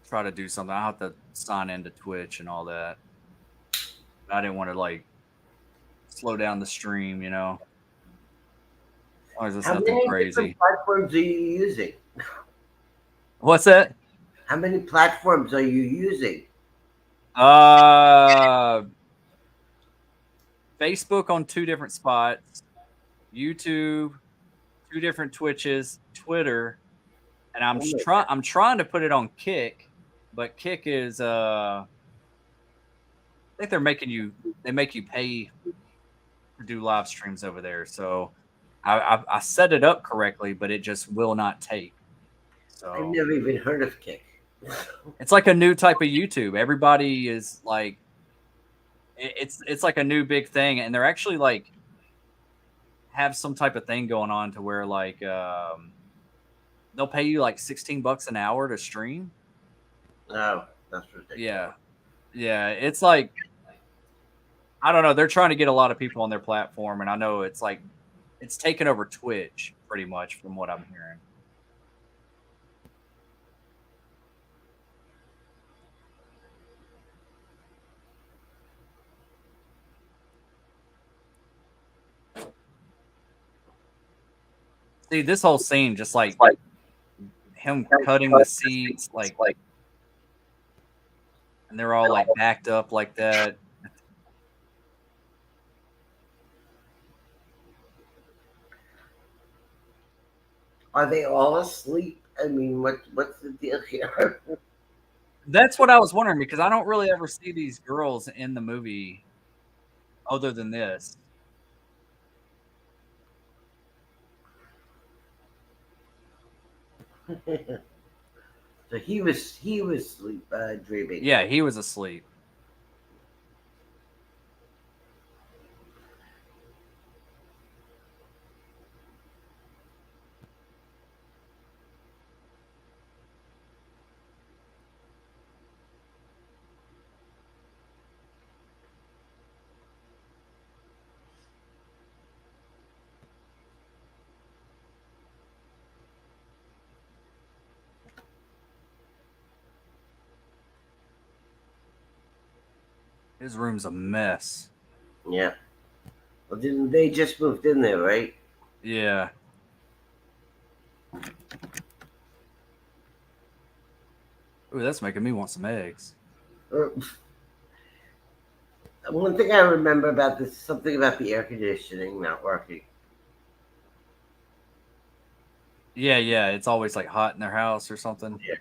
try to do something. I'll have to sign into Twitch and all that. I didn't want to like slow down the stream, you know. As long as it's How nothing many crazy. different platforms are you using? What's that? How many platforms are you using? Facebook on 2 different spots, YouTube, 2 different Twitches, Twitter, and I'm trying to put it on Kick, but Kick is I think they make you pay to do live streams over there. So I set it up correctly, but it just will not take. So I've never even heard of Kick. it's like a new type of YouTube. Everybody is like, it's like a new big thing, and they're actually like have some type of thing going on to where like they'll pay you like $16 an hour to stream. Oh, that's ridiculous. Yeah, it's like I don't know. They're trying to get a lot of people on their platform, and I know it's like it's taken over Twitch pretty much from what I'm hearing. See, this whole scene, just like him cutting the seats, like, and they're all like backed up like that. Are they all asleep? I mean, what's the deal here? That's what I was wondering because I don't really ever see these girls in the movie other than this. So he was sleep dreaming. Yeah, he was asleep. His room's a mess. Yeah. Well, didn't they just moved in there, right? Yeah. Ooh, that's making me want some eggs. Uh, One thing I remember about this, something about the air conditioning not working. Yeah, yeah. It's always like hot in their house or something. Yeah.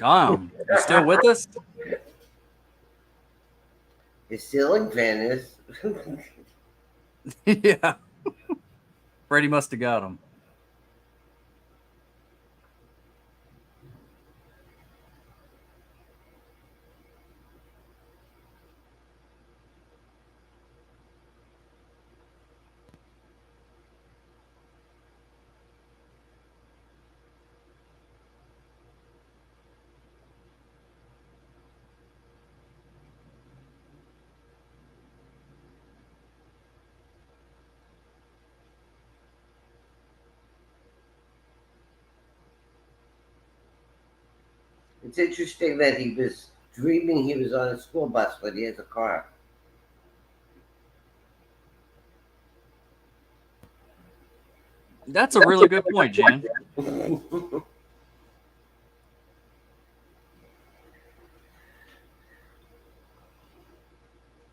You still with us? The ceiling fan is. Yeah. Freddie must have got him. It's interesting that he was dreaming he was on a school bus, but he has a car. That's a really good point, Jan.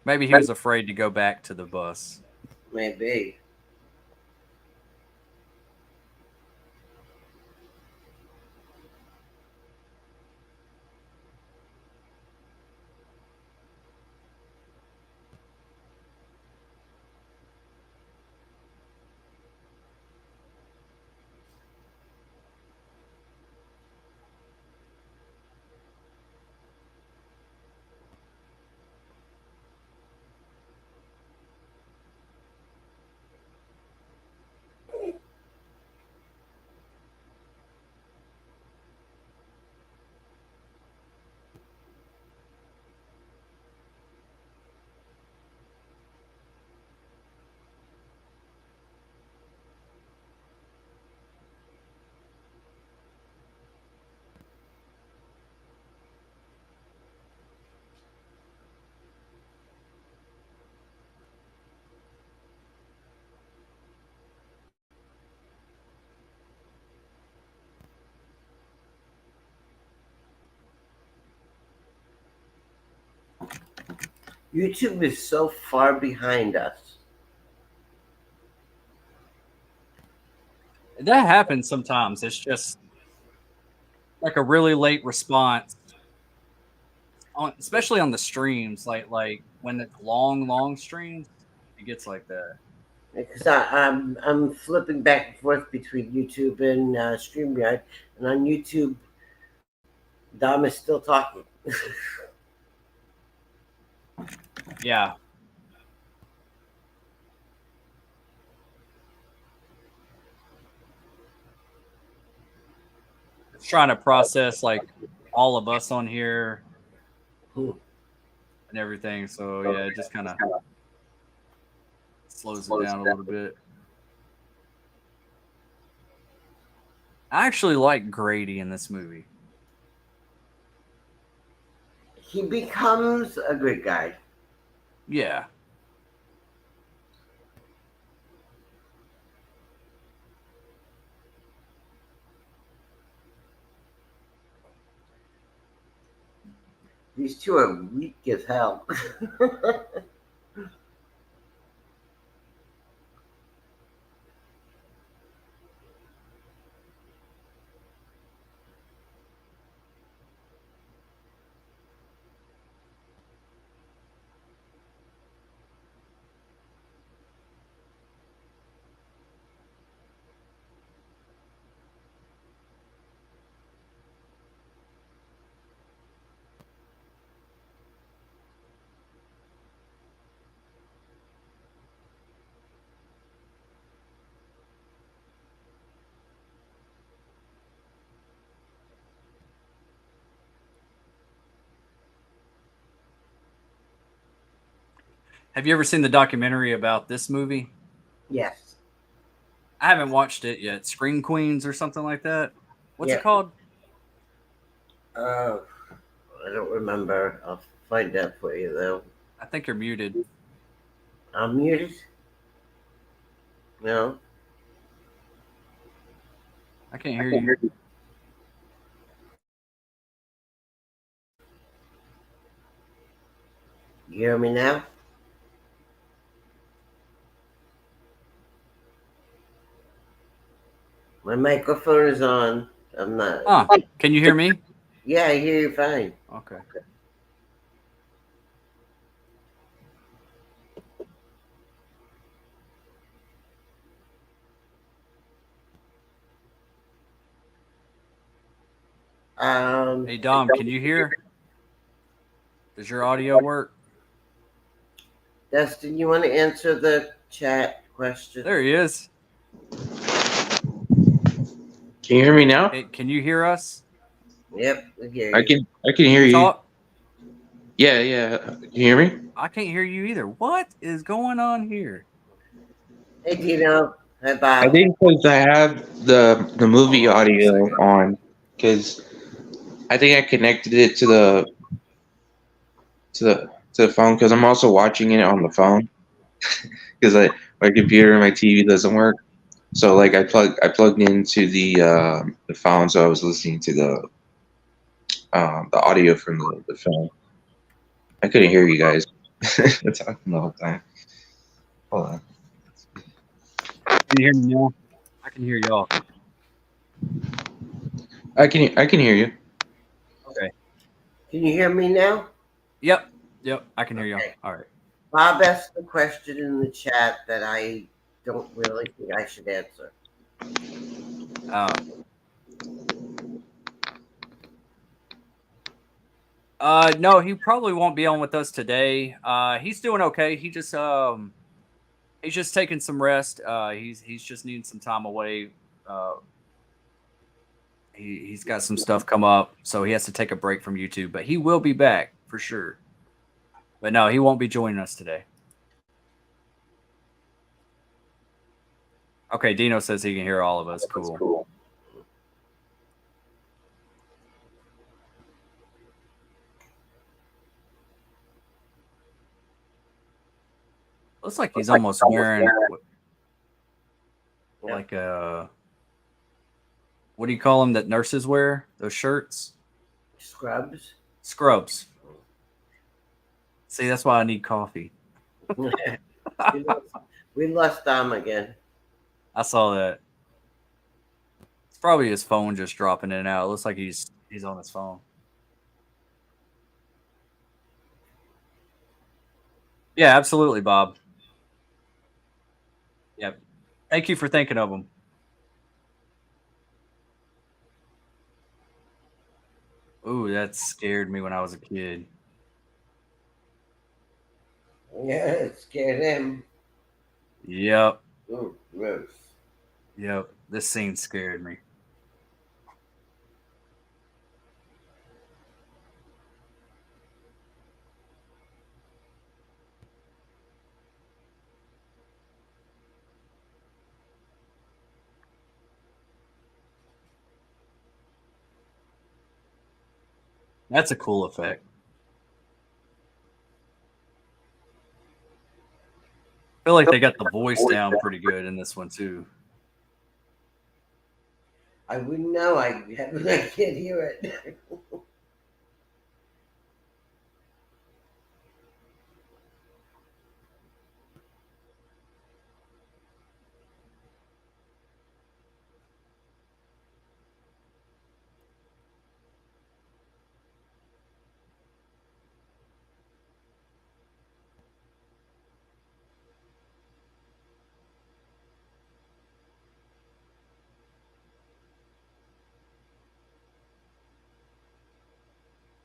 Maybe he was afraid to go back to the bus. Maybe. YouTube is so far behind us. That happens sometimes. It's just like a really late response on, especially on the streams, like when it's long streams, it gets like that. Because I'm flipping back and forth between YouTube and StreamYard, and on YouTube, Dom is still talking. Yeah. It's trying to process like all of us on here Hmm. and everything. So yeah, it just kind of slows it down a little bit. I actually like Grady in this movie. He becomes a good guy. Yeah. These two are weak as hell. Have you ever seen the documentary about this movie? Yes. I haven't watched it yet. Scream Queens or something like that. What's Yeah. it called? I don't remember. I'll find out for you though. I think you're muted. I'm muted. No. I can't hear you. You hear me now? My microphone is on. I'm not. Can you hear me? Yeah, I hear you fine. Okay. Hey Dom, can you hear? Does your audio work? Dustin, you want to answer the chat question? There he is. Can you hear me now? Hey, can you hear us? Yep, we hear you. I can hear you. Talk? Yeah. Can you hear me? I can't hear you either. What is going on here? Hey Dino. Hi Bob. I think because I have the movie Hold on for a audio second. on, because I think I connected it to the phone, because I'm also watching it on the phone, because my computer and my TV doesn't work. So like I plugged into the phone, so I was listening to the audio from the phone. I couldn't hear you guys talking the whole time. Hold on. Can you hear me now? I can hear y'all. I can hear you. Okay. Can you hear me now? Yep. I can hear y'all. Okay. All right. Bob asked a question in the chat that I don't really think I should answer. No, he probably won't be on with us today. He's doing okay. He's just taking some rest. He's just needing some time away. He's got some stuff come up, so he has to take a break from YouTube. But he will be back for sure. But no, he won't be joining us today. Okay, Dino says he can hear all of us. Cool. Looks like he's almost wearing like a, what do you call them that nurses wear? Those shirts? Scrubs. See, that's why I need coffee. We lost Dom again. I saw that. It's probably his phone just dropping in and out. It looks like he's on his phone. Yeah, absolutely, Bob. Yep. Thank you for thinking of him. Ooh, that scared me when I was a kid. Yeah, it scared him. Yep. Ooh, gross. Yep. This scene scared me. That's a cool effect. I feel like they got the voice down pretty good in this one too. I wouldn't know. I can't hear it.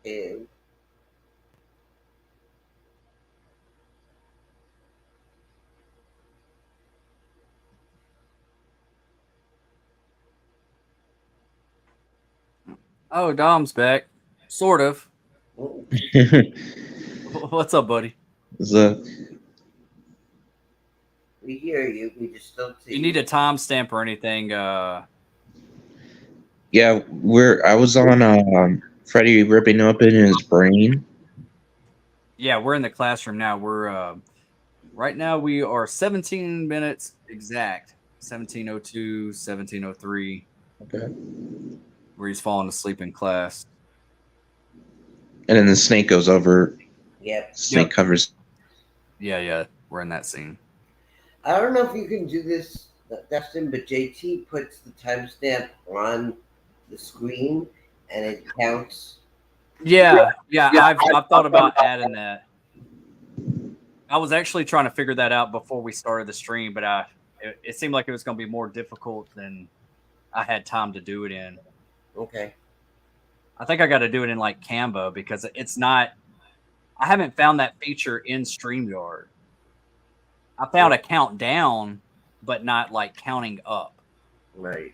Ew. Oh, Dom's back. Sort of. What's up, buddy? So, We hear you. We just don't see You need a timestamp or anything. Yeah, I was on Freddie ripping open his brain. Yeah, we're in the classroom now. We're right now we are 17 minutes exact. 17:02, 17:03, Okay. where he's falling asleep in class. And then the snake goes over. Yep. Snake covers. Yeah, we're in that scene. I don't know if you can do this, Dustin, but JT puts the timestamp on the screen and it counts. Yeah, I've thought about adding that. I was actually trying to figure that out before we started the stream, but it seemed like it was going to be more difficult than I had time to do it in. Okay. I think I got to do it in like Canva because it's not. I haven't found that feature in StreamYard. I found a countdown, but not like counting up. Right.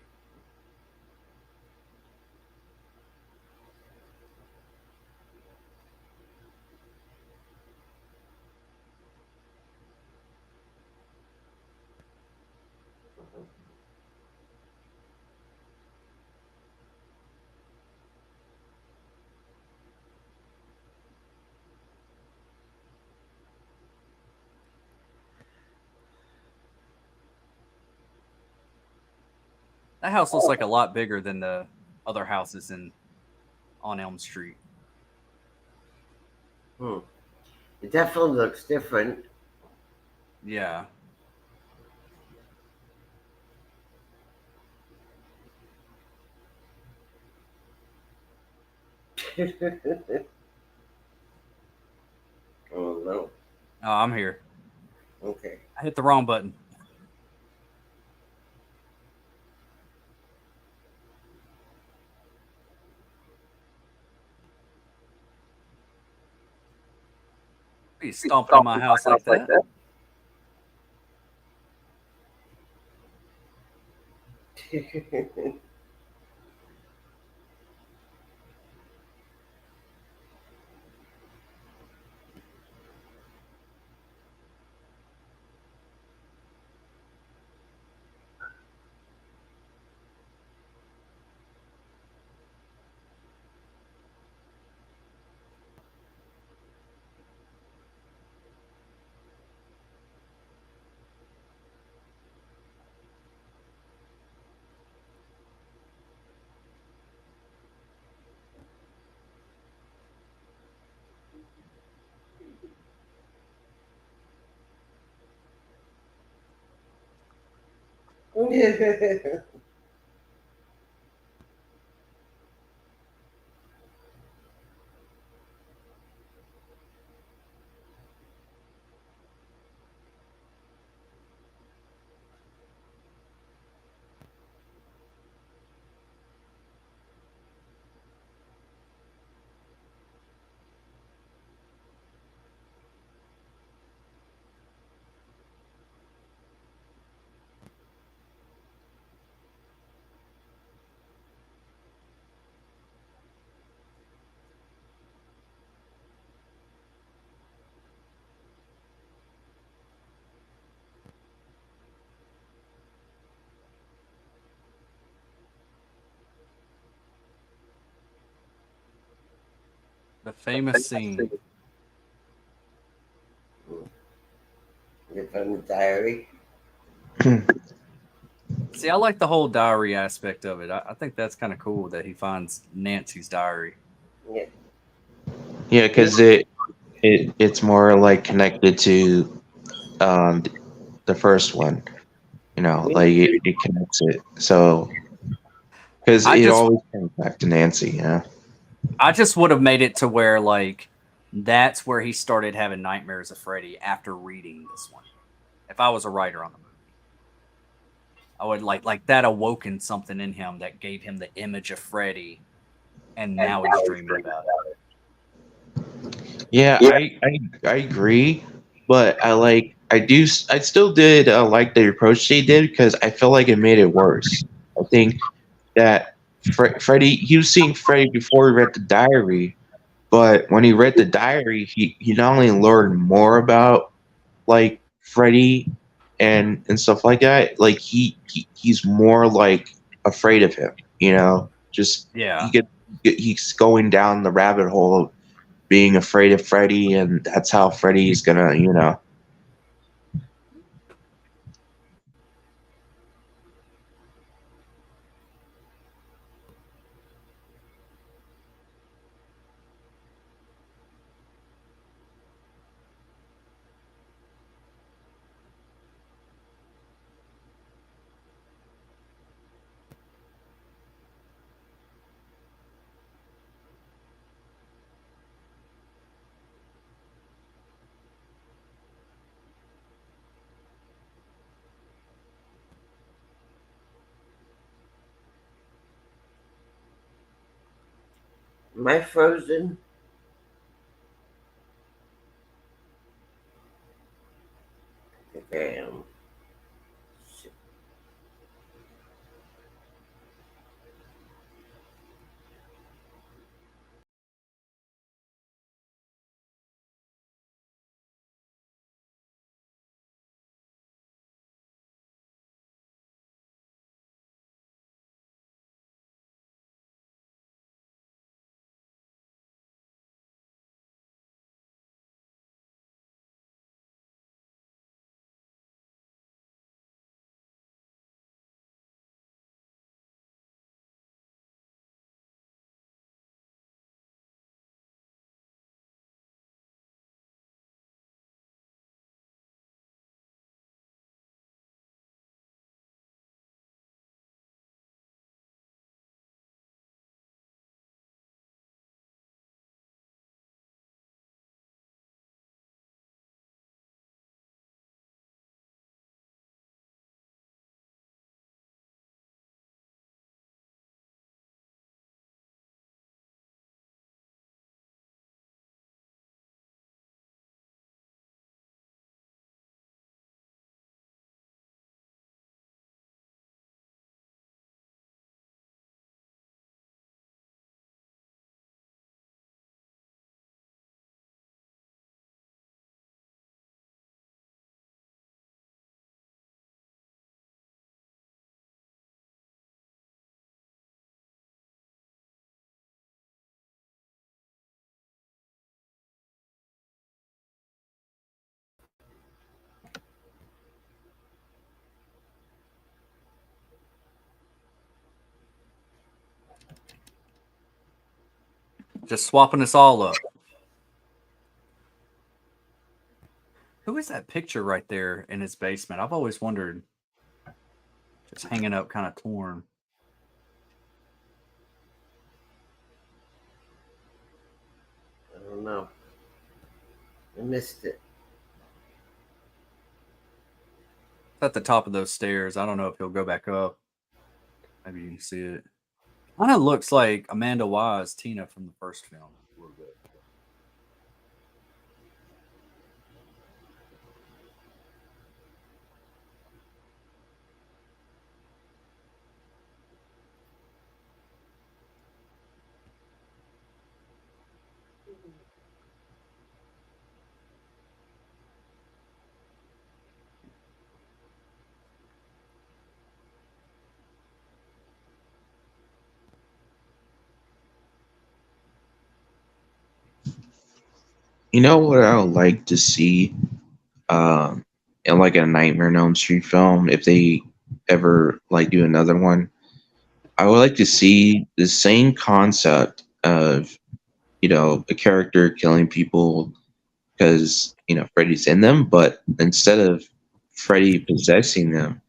That house looks like a lot bigger than the other houses on Elm Street. It definitely looks different. Yeah. Oh no. Oh, I'm here. Okay. I hit the wrong button. You stomping in my house like that? The famous scene. You found the diary. See, I like the whole diary aspect of it. I think that's kind of cool that he finds Nancy's diary. Yeah. Yeah, because it's more like connected to the first one. You know, like it connects it. So because it always comes back to Nancy. Yeah. I just would have made it to where like that's where he started having nightmares of Freddy after reading this one. If I was a writer on the movie, I would like that awoken something in him that gave him the image of Freddy, and now he's dreaming about it. Yeah, I agree, but I still did like the approach they did because I felt like it made it worse. I think that Freddy, he was seeing Freddy before he read the diary, but when he read the diary, he not only learned more about like Freddy and stuff like that. Like he's more like afraid of him, you know. Just Yeah. he's going down the rabbit hole of being afraid of Freddy, and that's how Freddy's gonna, you know. Am I frozen? I think I am. Shit. Just swapping us all up. Who is that picture right there in his basement? I've always wondered. Just hanging up, kind of torn. I don't know. I missed it. At the top of those stairs. I don't know if he'll go back up. Maybe you can see it. Kind of looks like Amanda Wise, Tina from the first film, a little bit. You know what I would like to see, in like a Nightmare on Elm Street film, if they ever like do another one. I would like to see the same concept of, you know, a character killing people because, you know, Freddy's in them, but instead of Freddy possessing them,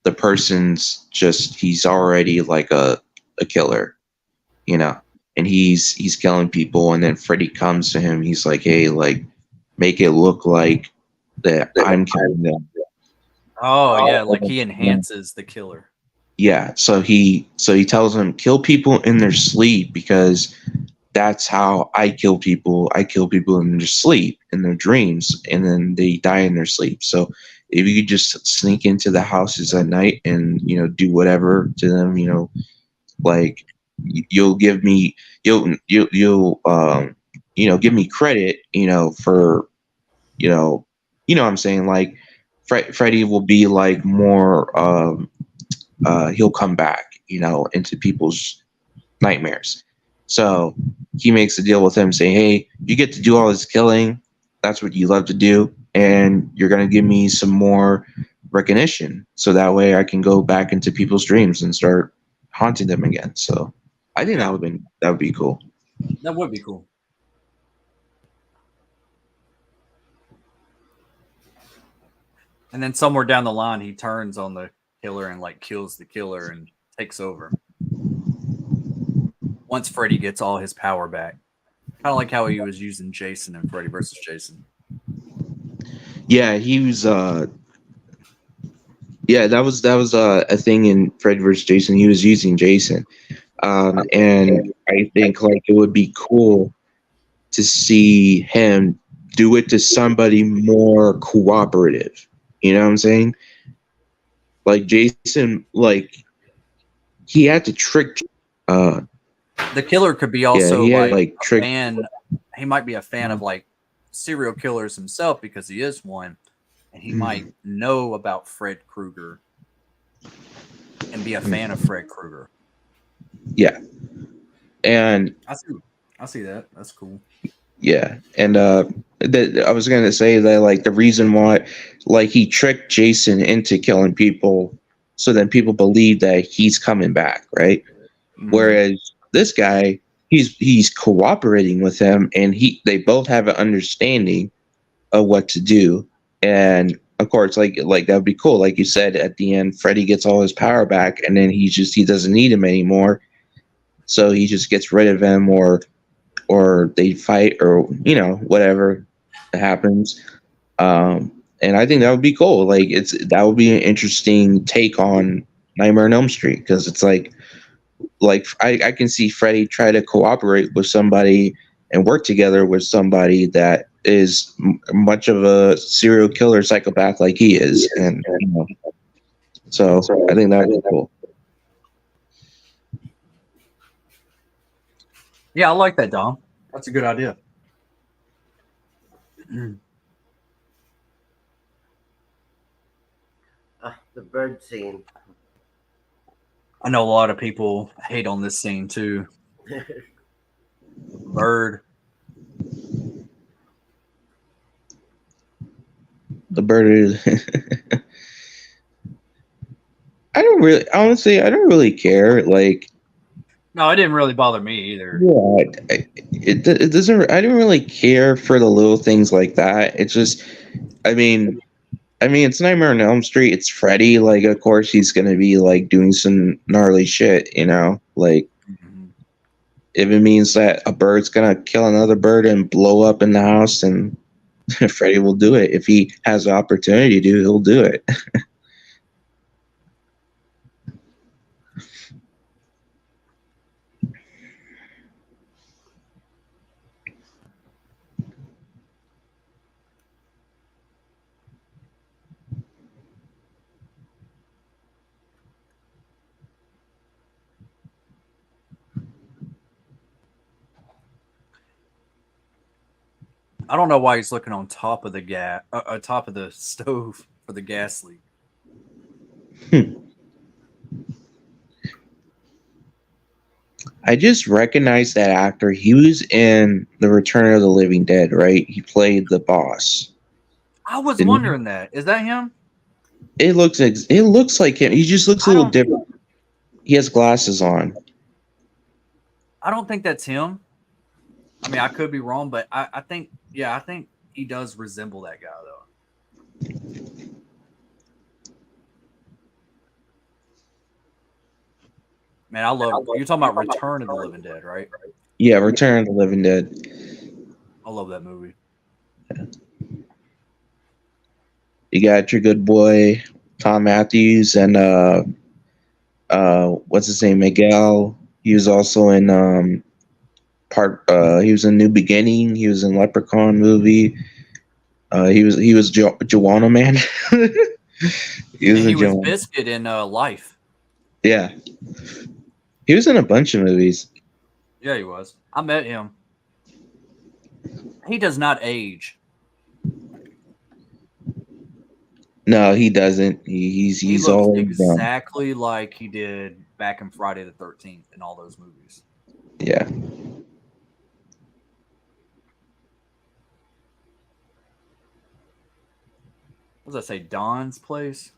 the person's just he's already like a killer, you know, and he's killing people, and then Freddy comes to him. He's like, "Hey, like, make it look like that I'm killing them." Oh yeah, like he enhances the killer. Yeah, so he tells him kill people in their sleep because that's how I kill people. I kill people in their sleep, in their dreams, and then they die in their sleep. So if you could just sneak into the houses at night and, you know, do whatever to them, you know, like you'll give me you'll you know, give me credit, you know, for, you know what I'm saying, like Freddy will be like more. He'll come back, into people's nightmares. So he makes a deal with him, saying, "Hey, you get to do all this killing. That's what you love to do, and you're gonna give me some more recognition, so that way I can go back into people's dreams and start haunting them again." So I think that would be cool. That would be cool. And then somewhere down the line, he turns on the killer and like kills the killer and takes over. Once Freddy gets all his power back, kind of like how he was using Jason in Freddy versus Jason. Yeah, he was. Yeah, that was a thing in Freddy vs. Jason. He was using Jason, and I think like it would be cool to see him do it to somebody more cooperative. You know what I'm saying? Like Jason, like he had to trick. The killer could be also he had, like a trick. fan. He might be a fan of like serial killers himself because he is one, and he might know about Fred Krueger and be a fan of Fred Krueger. Yeah, and I see that. That's cool. Yeah, and I was gonna say that like the reason why, like he tricked Jason into killing people, so then people believe that he's coming back, right? Whereas this guy, he's cooperating with him, and they both have an understanding of what to do, and of course, like that would be cool. Like you said, at the end, Freddy gets all his power back, and then he doesn't need him anymore, so he just gets rid of him, or they fight, or whatever happens. And I think that would be cool. Like that would be an interesting take on Nightmare on Elm Street, because it's like I can see Freddy try to cooperate with somebody and work together with somebody that is much of a serial killer psychopath like he is, and so I think that would be cool. Yeah, I like that, Dom. That's a good idea. The bird scene. I know a lot of people hate on this scene too. Bird. The bird is. I don't really care. Like, no, it didn't really bother me either. Yeah, it doesn't. I didn't really care for the little things like that. It's just, I mean, it's Nightmare on Elm Street. It's Freddy. Like, of course, he's gonna be like doing some gnarly shit. Like if it means that a bird's gonna kill another bird and blow up in the house, and Freddy will do it. If he has the opportunity to, he'll do it. I don't know why he's looking on top of the top of the stove for the gas leak. I just recognized that actor. He was in The Return of the Living Dead, right? He played the boss. I was wondering that. Is that him? It looks like him. He just looks a little different. He has glasses on. I don't think that's him. I mean, I could be wrong, but I think he does resemble that guy, though. Man, I love. You're talking about Return of the Living Dead, right? Yeah, Return of the Living Dead. I love that movie. Yeah. You got your good boy Tom Matthews and what's his name, Miguel. He was also in he was in New Beginning. He was in Leprechaun movie. He was Joanna Man. he was Biscuit in Life. Yeah, he was in a bunch of movies. Yeah, he was. I met him. He does not age. No, he doesn't. He He's looks always done. exactly like he did back in Friday the 13th in all those movies. Yeah. What does that say? Don's place?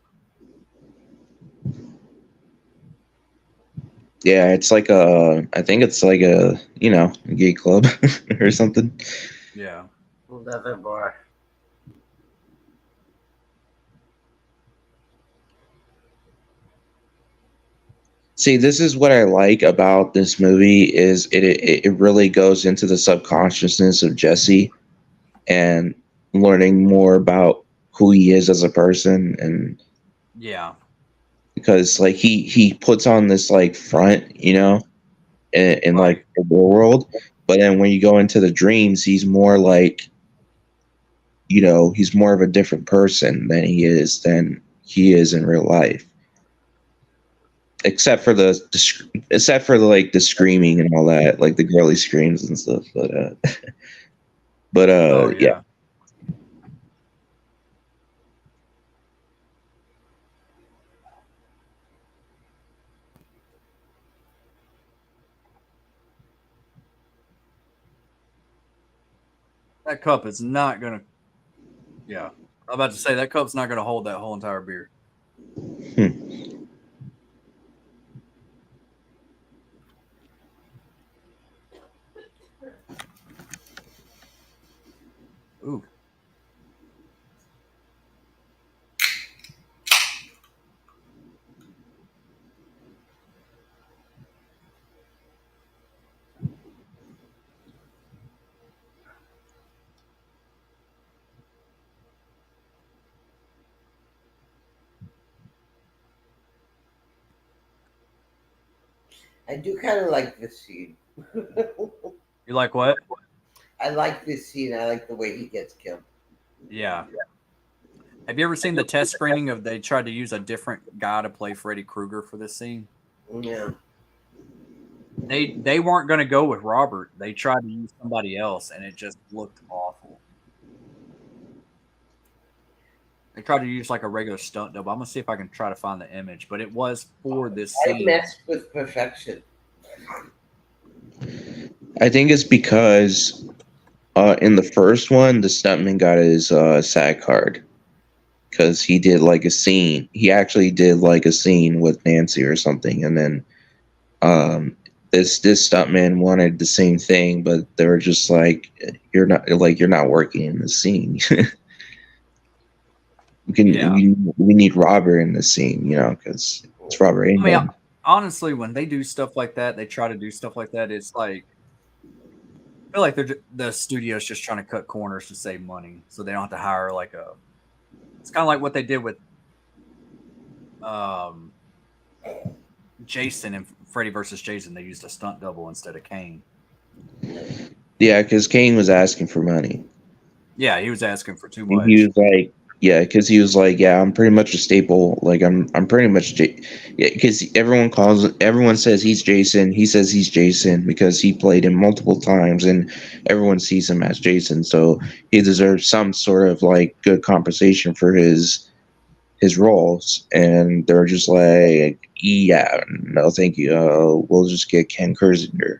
Yeah, it's like I think it's like a, a gay club or something. Yeah. Leather bar. See, this is what I like about this movie is it really goes into the subconsciousness of Jesse and learning more about who he is as a person, and Yeah. because like he puts on this like front, in Right. like the real world, but then when you go into the dreams, he's more like, he's more of a different person than he is in real life. Except for like the screaming and all that, like the girly screams and stuff. But Oh, yeah. yeah. That cup is not going to. Yeah. I'm about to say that cup's not going to hold that whole entire beer. Hmm. Ooh. I do kind of like this scene. You like what? I like this scene. I like the way he gets killed. Yeah. Have you ever seen the test screening of they tried to use a different guy to play Freddy Krueger for this scene? Yeah. They weren't going to go with Robert. They tried to use somebody else, and it just looked awful. They tried to use like a regular stunt double. I'm gonna see if I can try to find the image, but it was for this I scene. messed with perfection. I think it's because in the first one, the stuntman got his SAG card because he did like a scene. He actually did like a scene with Nancy or something, and then this stuntman wanted the same thing, but they were just like, you're not working in the scene. Yeah. We need Robert in the scene, because it's Robert I mean, Englund. honestly, when they do stuff like that, they try to do stuff like that. It's like I feel like the studio's just trying to cut corners to save money, so they don't have to hire like a. It's kind of like what they did with um, Jason and Freddy versus Jason. They used a stunt double instead of Kane. Yeah, because Kane was asking for money. Yeah, he was asking for too And he much. was like, yeah, because he was like, yeah, I'm pretty much a staple. Like, I'm pretty much, yeah, because everyone says he's Jason. He says he's Jason because he played him multiple times, and everyone sees him as Jason. So he deserves some sort of like good compensation for his roles. And they're just like, yeah, no, thank you. We'll just get Ken Kersinger.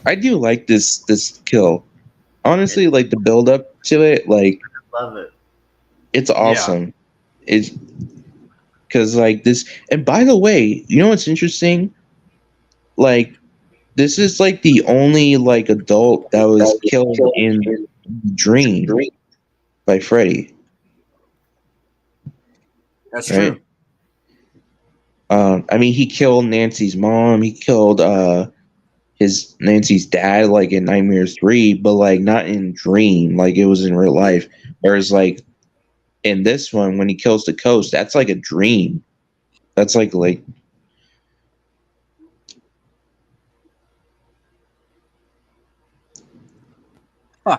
I do like this kill. Honestly, like the build up to it, like Love it. it's Yeah. awesome. It's because like this, and by the way, you know what's interesting? Like this is like the only like adult that was killed in Dream by Freddy, That's right? true. I mean, he killed Nancy's mom. He killed his Nancy's dad like in Nightmare-A-Thon, but like not in Dream. Like it was in real life. Whereas like in this one, when he kills the coast, that's like a dream. That's like Huh.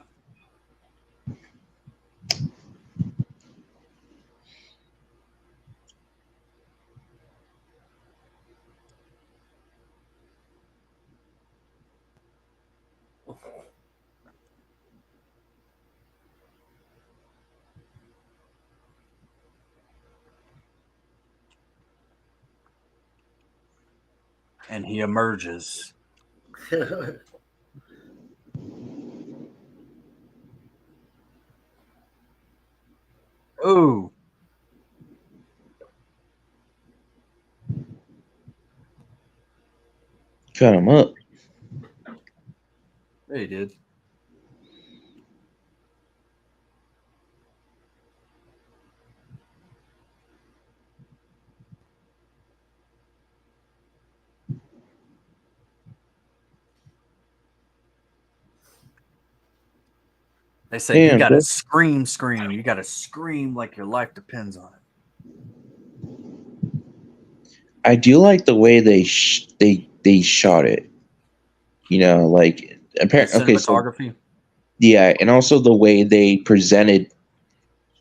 And he emerges. Ooh. Cut him up. He did. They say you gotta scream. You gotta scream like your life depends on it. I do like the way they shot it. You know, like apparently, okay, so yeah, and also the way they presented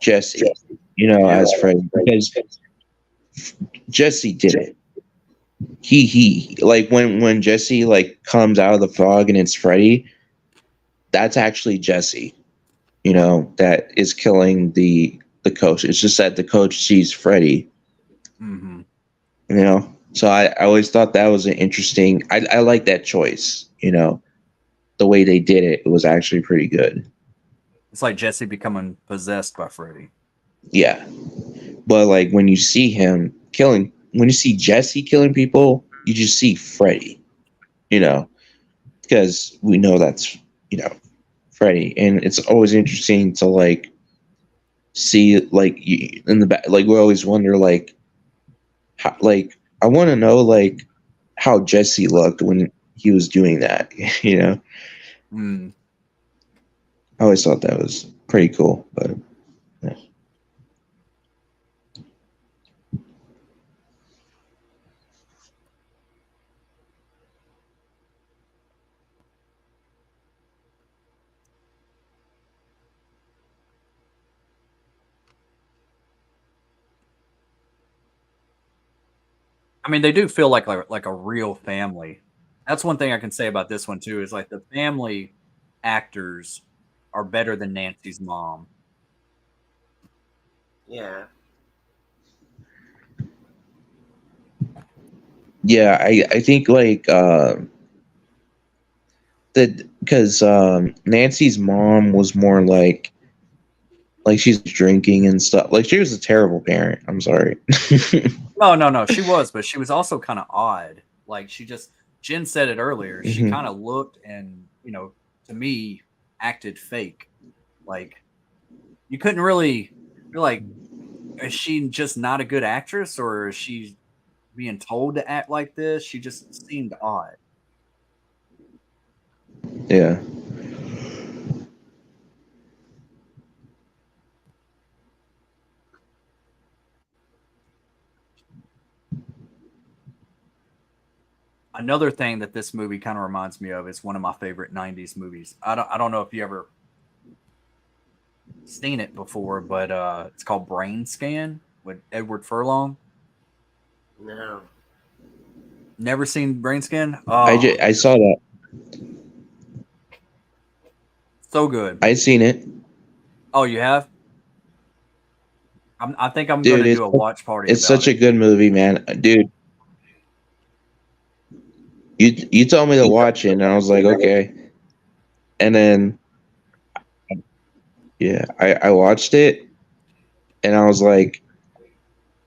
Jesse, you know, as Freddy, because Jesse did it. He like when Jesse like comes out of the fog and it's Freddy, that's actually Jesse. You know, that is killing the coach. It's just that the coach sees Freddy. Mm-hmm. You know, so I always thought that was an interesting. I like that choice. You know, the way they did it was actually pretty good. It's like Jesse becoming possessed by Freddy. Yeah, but like when you see him killing, when you see Jesse killing people, you just see Freddy. You know, because we know that's Freddy, and it's always interesting to like see like in the back. Like we always wonder like how, like I want to know like how Jesse looked when he was doing that. You know. Mm. I always thought that was pretty cool, but yeah. I mean, they do feel like a real family. That's one thing I can say about this one too. Is like the family actors are better than Nancy's mom. Yeah. Yeah, I think like that because Nancy's mom was more like she's drinking and stuff. Like she was a terrible parent. I'm sorry. No. She was, but she was also kind of odd. Like Jen said it earlier. She Mhm. kind of looked and to me acted fake. Like you couldn't really. You're like, is she just not a good actress, or is she being told to act like this? She just seemed odd. Yeah. Another thing that this movie kind of reminds me of is one of my favorite '90s movies. I don't know if you ever seen it before, but it's called Brain Scan with Edward Furlong. No. Never seen Brain Scan? Oh, I saw that. so good. I seen it. Oh, you have? I think I'm Dude, gonna do a watch party. It's about such it. a good movie, man. Dude, you told me to watch it, and I was like, okay. And then yeah, I watched it, and I was like,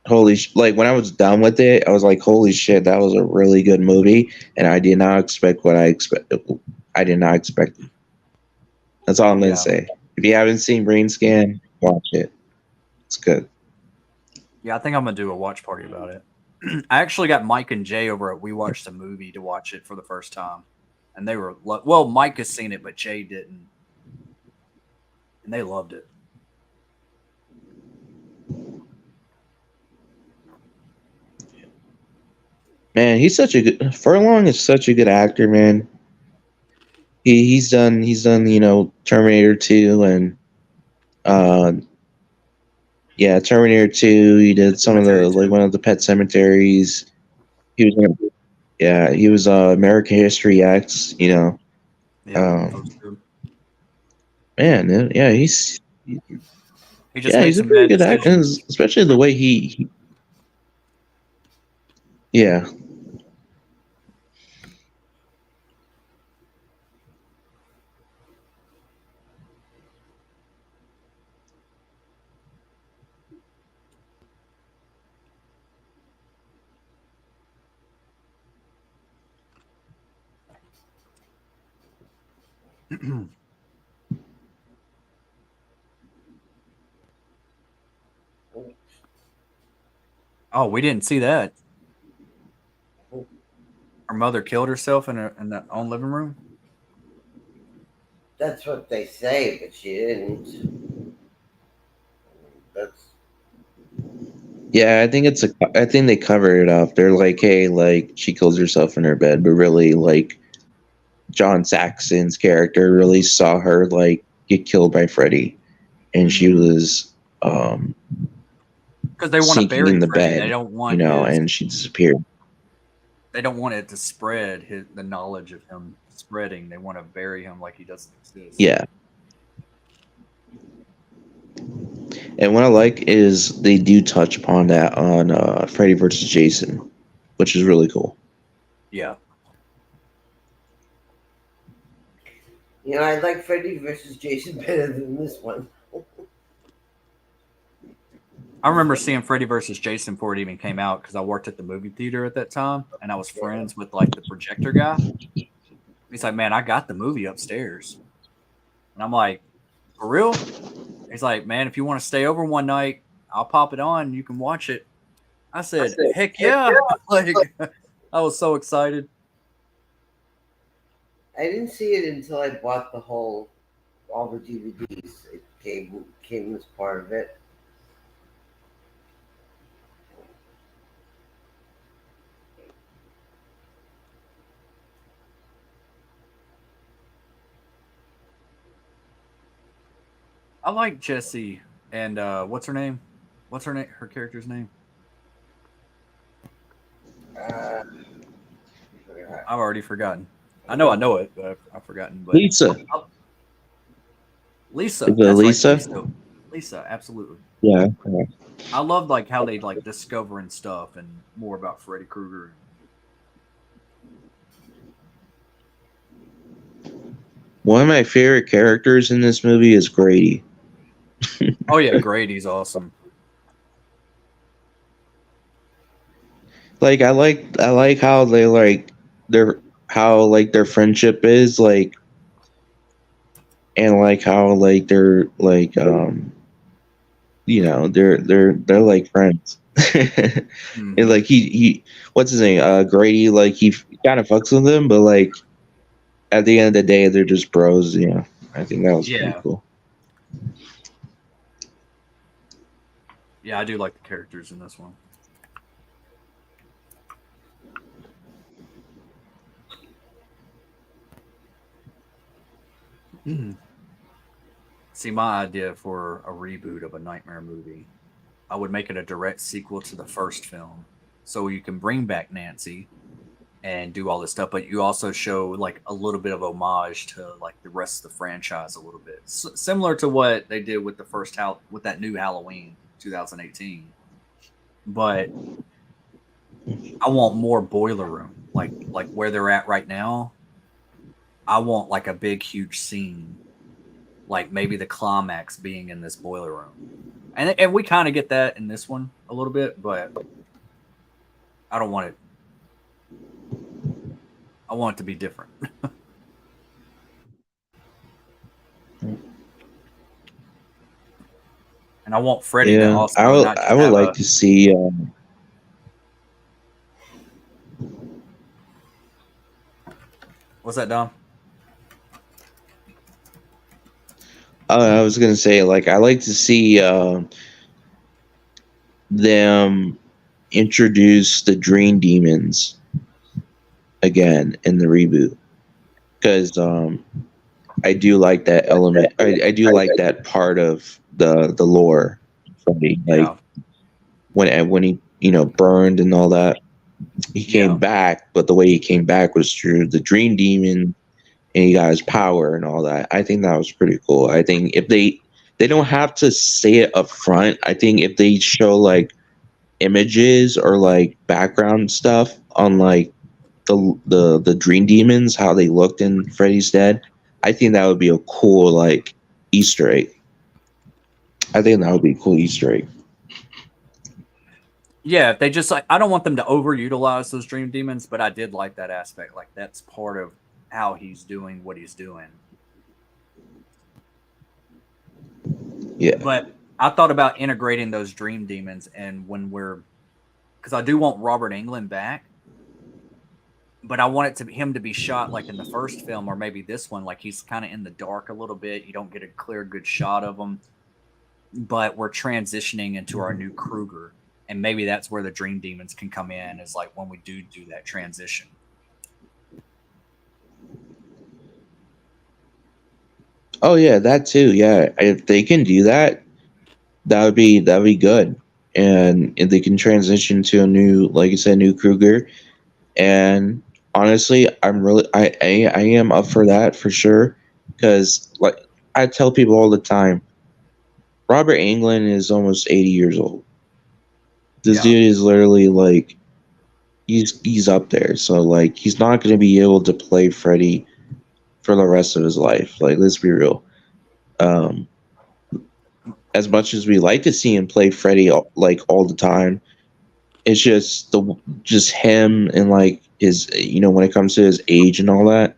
like when I was done with it, I was like, holy shit, that was a really good movie, and I did not expect what I expected. I did not expect it. That's all I'm gonna say. If you haven't seen Brain Scan, watch it. It's good. Yeah, I think I'm gonna do a watch party about it. I actually got Mike and Jay over at We Watched a Movie to watch it for the first time, and they were well. Mike has seen it, but Jay didn't, and they loved it. Man, he's such a good Furlong is such a good actor, man. He's done Terminator 2 and uh yeah, Terminator 2. He did some of the like one of the Pet Cemeteries. He was yeah, he was American History X, you know. Yeah, Man, yeah, he's he's a pretty good actor, especially the way he yeah. Oh, we didn't see that. Her mother killed herself in her own living room. That's what they say, but she didn't. That's Yeah, I think they covered it up. They're like, hey, like she kills herself in her bed, but really, like John Saxon's character really saw her like get killed by Freddy, and she was Because they want to sneaking bury in the Freddy. bed, They don't you want know, his. and she disappeared. They don't want it to spread the knowledge of him spreading. They want to bury him like he doesn't exist. Yeah. And what I like is they do touch upon that on Freddy vs. Jason, which is really cool. Yeah. You know, I like Freddy versus Jason better than this one. I remember seeing Freddy vs. Jason before it even came out because I worked at the movie theater at that time, and I was friends with like the projector guy. He's like, "Man, I got the movie upstairs," and I'm like, "For real?" He's like, "Man, if you want to stay over one night, I'll pop it on. You can watch it." I said, "Heck yeah!" Like, I was so excited. I didn't see it until I bought all the DVDs. It came as part of it. I like Jessie and what's her name? What's her name? Her character's name? Uh, I've already forgotten. I know it, but I've forgotten. But Lisa. Lisa. Is it That's Lisa? right. Lisa, absolutely. Yeah. I love like how they like discovering stuff and more about Freddy Krueger. One of my favorite characters in this movie is Grady. Oh yeah, Grady's awesome. Like I like how they like their friendship is like, and like how like they're like you know they're like friends. And like he what's his name, Grady, like he kind of fucks with him, but like at the end of the day they're just bros. You know, I think that was pretty cool. Yeah, I do like the characters in this one. See, my idea for a reboot of a Nightmare movie, I would make it a direct sequel to the first film. So you can bring back Nancy and do all this stuff, but you also show like a little bit of homage to like the rest of the franchise a little bit. Similar to what they did with the first with that new Halloween 2018. But I want more boiler room, like where they're at right now. I want like a big huge scene, like maybe the climax being in this boiler room, and we kind of get that in this one a little bit, but I don't want it. I want it to be different. And I want Freddy to also not just I would have like to see. What's that, Dom? I was gonna say, like, I like to see them introduce the Dream Demons again in the reboot, because I do like that element. I do like that part of the lore. Freddy, like when he burned and all that, he came back, but the way he came back was through the Dream Demon, and he got his power and all that. I think that was pretty cool. I think if they don't have to say it up front. I think if they show like images or like background stuff on like the Dream Demons, how they looked in Freddy's Dead, I think that would be a cool like Easter egg. I think that would be a cool Easter egg. Yeah, if they just like, I don't want them to overutilize those Dream Demons, but I did like that aspect. Like that's part of how he's doing what he's doing. Yeah. But I thought about integrating those dream demons, and because I do want Robert Englund back, but I want him to be shot like in the first film or maybe this one, like he's kind of in the dark a little bit. You don't get a clear, good shot of him, but we're transitioning into our new Krueger, and maybe that's where the dream demons can come in. Is like when we do that transition. Oh yeah, that too. Yeah, if they can do that, that would be good. And if they can transition to a new, like you said, new Kruger. And honestly, I am up for that for sure. Because like I tell people all the time, Robert Englund is almost 80 years old. This dude is literally like he's up there. So like he's not going to be able to play Freddy for the rest of his life. Like let's be real. As much as we like to see him play Freddy like all the time, it's just him and like his when it comes to his age and all that.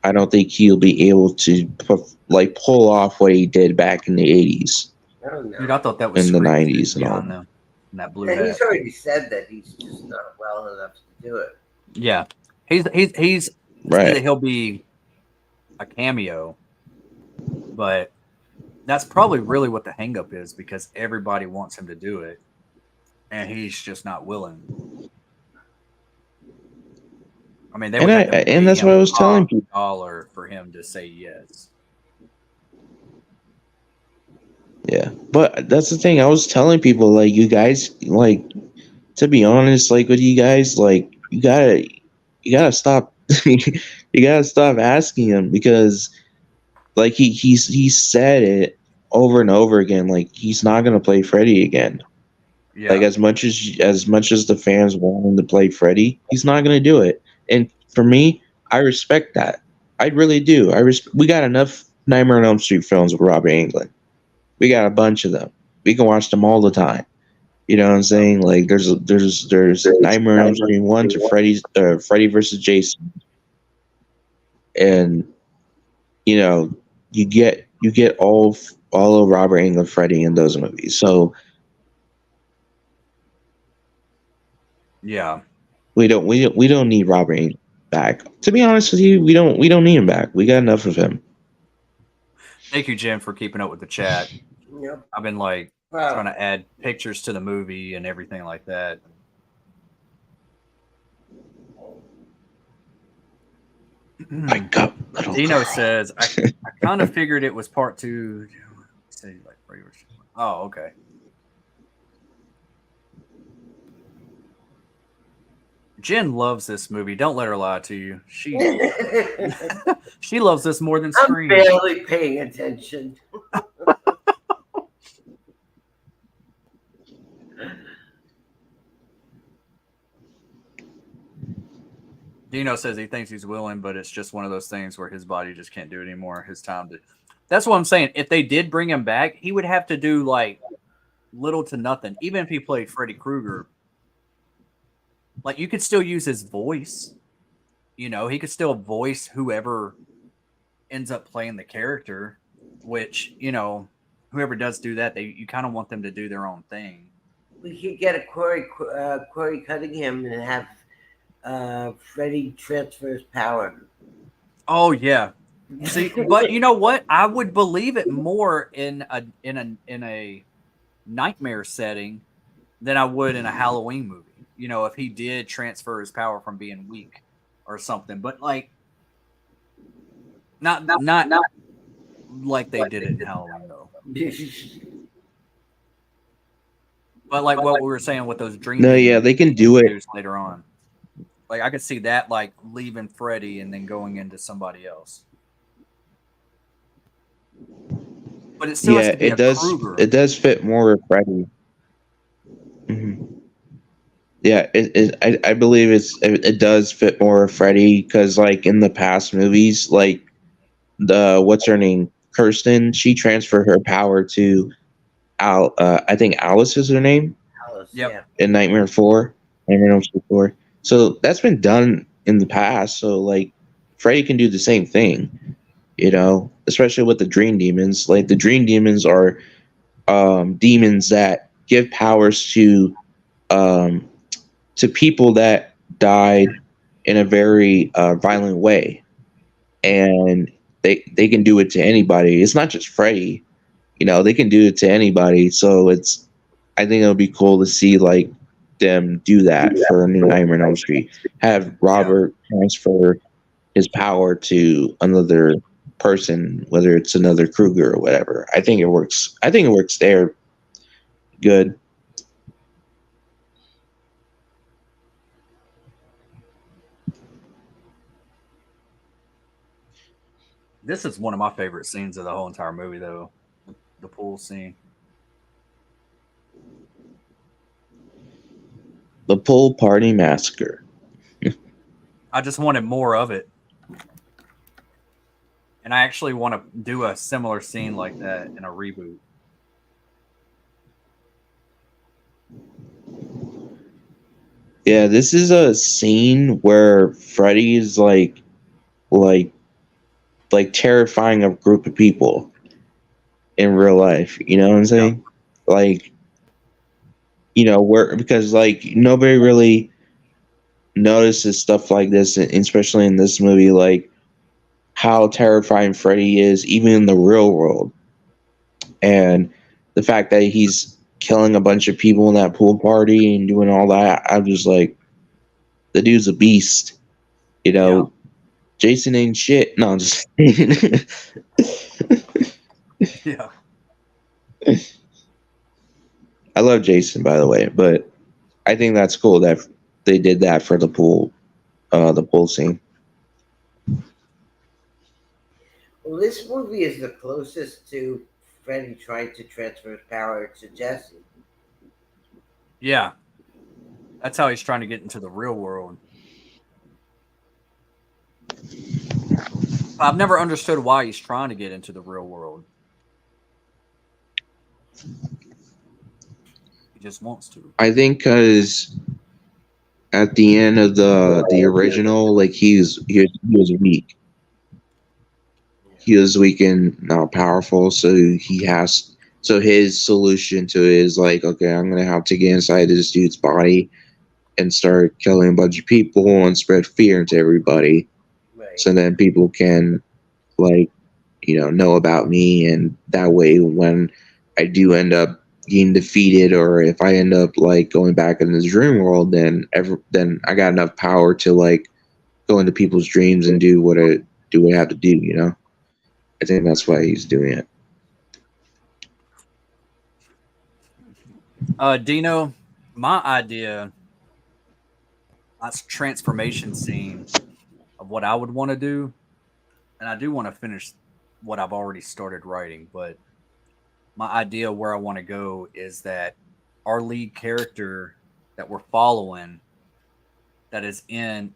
I don't think he'll be able to pull off what he did back in the 80s. Oh, no. Dude, I thought that was in the 90s and all. them. And that blue. And he's already said that he's just not well enough to do it. Yeah, he's right. He'll be a cameo, but that's probably really what the hangup is because everybody wants him to do it, and he's just not willing. I mean, and that's what I was telling people. $1 for him to say yes. Yeah, but that's the thing. I was telling people, like, you guys, like, to be honest, like, with you guys, like, you gotta stop, you gotta stop asking him because, like, he said it over and over again, like, he's not gonna play Freddy again. Yeah. Like, as much as the fans want him to play Freddy, he's not gonna do it. And for me, I respect that. I really do. We got enough Nightmare on Elm Street films with Robert Englund. We got a bunch of them. We can watch them all the time. You know what I'm saying? Like there's Nightmare on Elm Street 1 to Freddy versus Jason. And you get all of Robert Englund Freddy in those movies. So yeah. We don't need Robert Englund back. To be honest with you, we don't need him back. We got enough of him. Thank you, Jim, for keeping up with the chat. Yep. I've been trying to add pictures to the movie and everything like that. My God, Dino says, I kind of figured it was part 2. Say oh, okay. Jen loves this movie. Don't let her lie to you. She loves this more than Scream. I'm barely paying attention. Dino says he thinks he's willing, but it's just one of those things where his body just can't do it anymore. His time to. That's what I'm saying. If they did bring him back, he would have to do like little to nothing. Even if he played Freddy Krueger, like you could still use his voice. He could still voice whoever ends up playing the character. Which whoever does do that, you kind of want them to do their own thing. We could get a Corey Cunningham and have. Freddy transfers power. Oh yeah. See, but you know what? I would believe it more in a nightmare setting than I would in a Halloween movie. If he did transfer his power from being weak or something, but like not like they did it in Halloween though. But like what we were saying with those dreams. No, yeah, they can do it later on. Like I could see that, like leaving Freddy and then going into somebody else. But it still has to be it does. Krueger. It does fit more with Freddy. Mm-hmm. Yeah, I believe it does fit more with Freddy because like in the past movies, like what's her name, Kirsten, she transferred her power to I think Alice is her name. Alice, yep. Yeah. In Nightmare 4, Nightmare on Elm Street 4. So that's been done in the past. So like Freddy can do the same thing. You know, especially with the dream demons. Like the dream demons are demons that give powers um, to people that died in a very violent way, and they can do it to anybody. It's not just Freddy. You know, they can do it to anybody. So it's I think it'll be cool to see like them do that for a new Nightmare on Elm Street. Have Yeah. Robert transfer his power to another person, whether it's another Kruger or whatever. I think it works. I think it works there good. This is one of my favorite scenes of the whole entire movie, though. The pool scene. The Pool Party Massacre. I just wanted more of it. And I actually want to do a similar scene like that in a reboot. Yeah, this is a scene where Freddy is like terrifying a group of people in real life. You know what I'm saying? Yeah. Like, you know, where because like nobody really notices stuff like this, especially in this movie, like how terrifying Freddy is, even in the real world, and the fact that he's killing a bunch of people in that pool party and doing all that. I'm just like, the dude's a beast. You know, yeah. Jason ain't shit. No, I'm just yeah. I love Jason, by the way, but I think that's cool that they did that for the pool scene. Well, this movie is the closest to Freddy trying to transfer his power to Jesse. Yeah. That's how he's trying to get into the real world. I've never understood why he's trying to get into the real world. He just wants to. I think because at the end of the original, like he was weak. He was weak and not powerful, so his solution to it is like, okay, I'm gonna have to get inside this dude's body and start killing a bunch of people and spread fear into everybody. Right. So then people can like, you know about me, and that way when I do end up getting defeated, or if I end up like going back in the dream world, then I got enough power to like go into people's dreams and do what I have to do, you know? I think that's why he's doing it. Dino, my idea, that's transformation scene of what I would want to do, and I do want to finish what I've already started writing, but my idea where I want to go is that our lead character that we're following that is in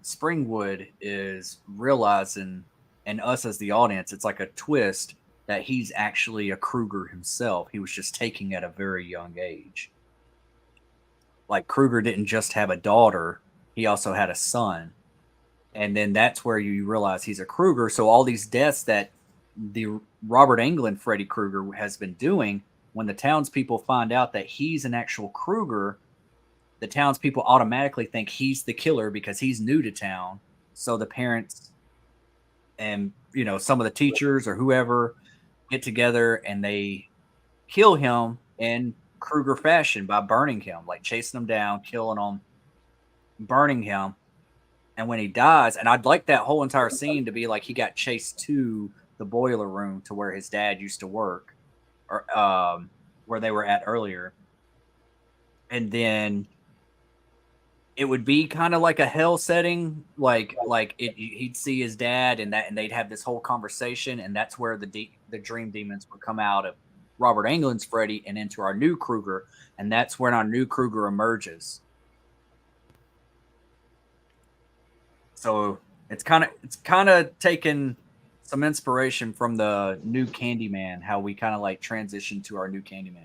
Springwood is realizing, and us as the audience, it's like a twist that he's actually a Kruger himself. He was just taking at a very young age. Like Kruger didn't just have a daughter, he also had a son. And then that's where you realize he's a Kruger. So all these deaths that the Robert Englund Freddy Krueger has been doing, when the townspeople find out that he's an actual Kruger, the townspeople automatically think he's the killer because he's new to town. So the parents and, you know, some of the teachers or whoever get together and they kill him in Kruger fashion by burning him, like chasing him down, killing him, burning him. And when he dies, and I'd like that whole entire scene to be like he got chased to the boiler room to where his dad used to work, or where they were at earlier. And then it would be kind of like a hell setting, he'd see his dad and they'd have this whole conversation, and that's where the dream demons would come out of Robert Englund's Freddy and into our new Kruger, and that's when our new Kruger emerges. So it's kind of taken some inspiration from the new Candyman, how we kind of like transition to our new Candyman.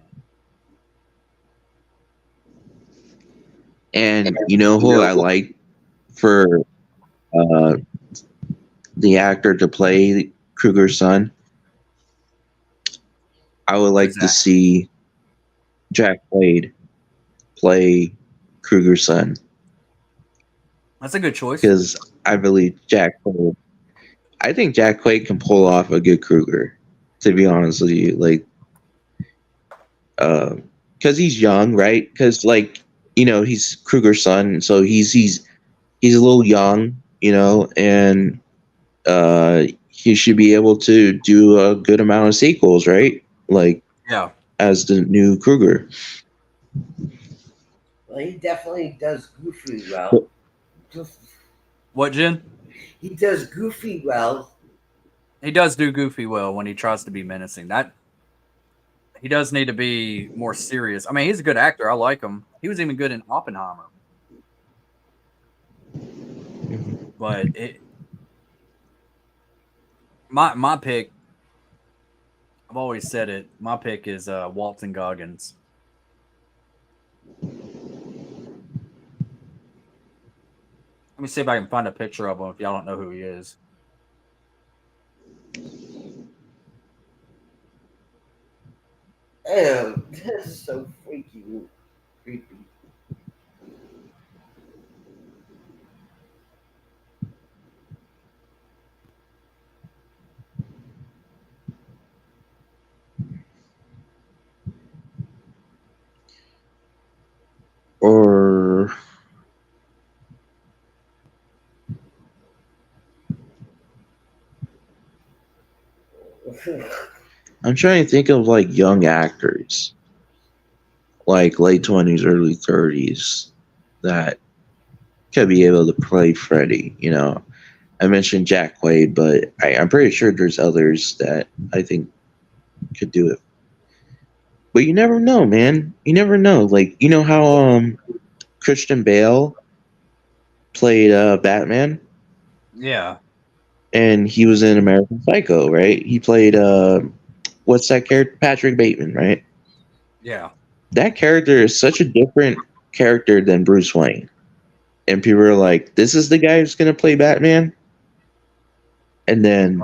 And you know who I like for the actor to play Kruger's son, I would like to see Jack Quaid play Kruger's son. That's a good choice. Because I believe I think Jack Quaid can pull off a good Kruger, to be honest with you. Like, because he's young, right? Because, like, he's Kruger's son, so he's a little young, and he should be able to do a good amount of sequels, right? Like, yeah, as the new Kruger. Well, he definitely does Goofy well. What, Jen? He does Goofy well. He does do Goofy well when he tries to be menacing. That he does need to be more serious. I mean, he's a good actor. I like him. He was even good in Oppenheimer. But my pick, I've always said it. My pick is Walton Goggins. Let me see if I can find a picture of him if y'all don't know who he is. Ew, that's so freaking creepy. Or I'm trying to think of like young actors, like late 20s, early 30s, that could be able to play Freddy. I mentioned Jack Quaid, but I'm pretty sure there's others that I think could do it. But you never know, man. You never know. Like, how Christian Bale played Batman, Yeah. and he was in American Psycho, right? He played what's that character? Patrick Bateman, right? Yeah. That character is such a different character than Bruce Wayne. And people are like, this is the guy who's going to play Batman? And then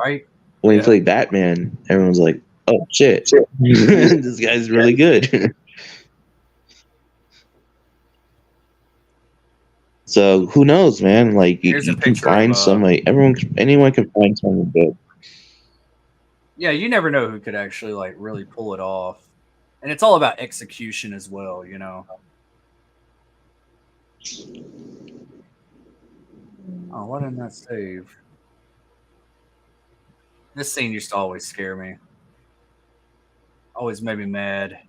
when he played Batman, everyone's like, oh, shit. This guy's really good. So who knows, man? Like, you can find somebody. Anyone can find someone good. Yeah, you never know who could actually like really pull it off. And it's all about execution as well, Oh, why didn't that save? This scene used to always scare me. Always made me mad.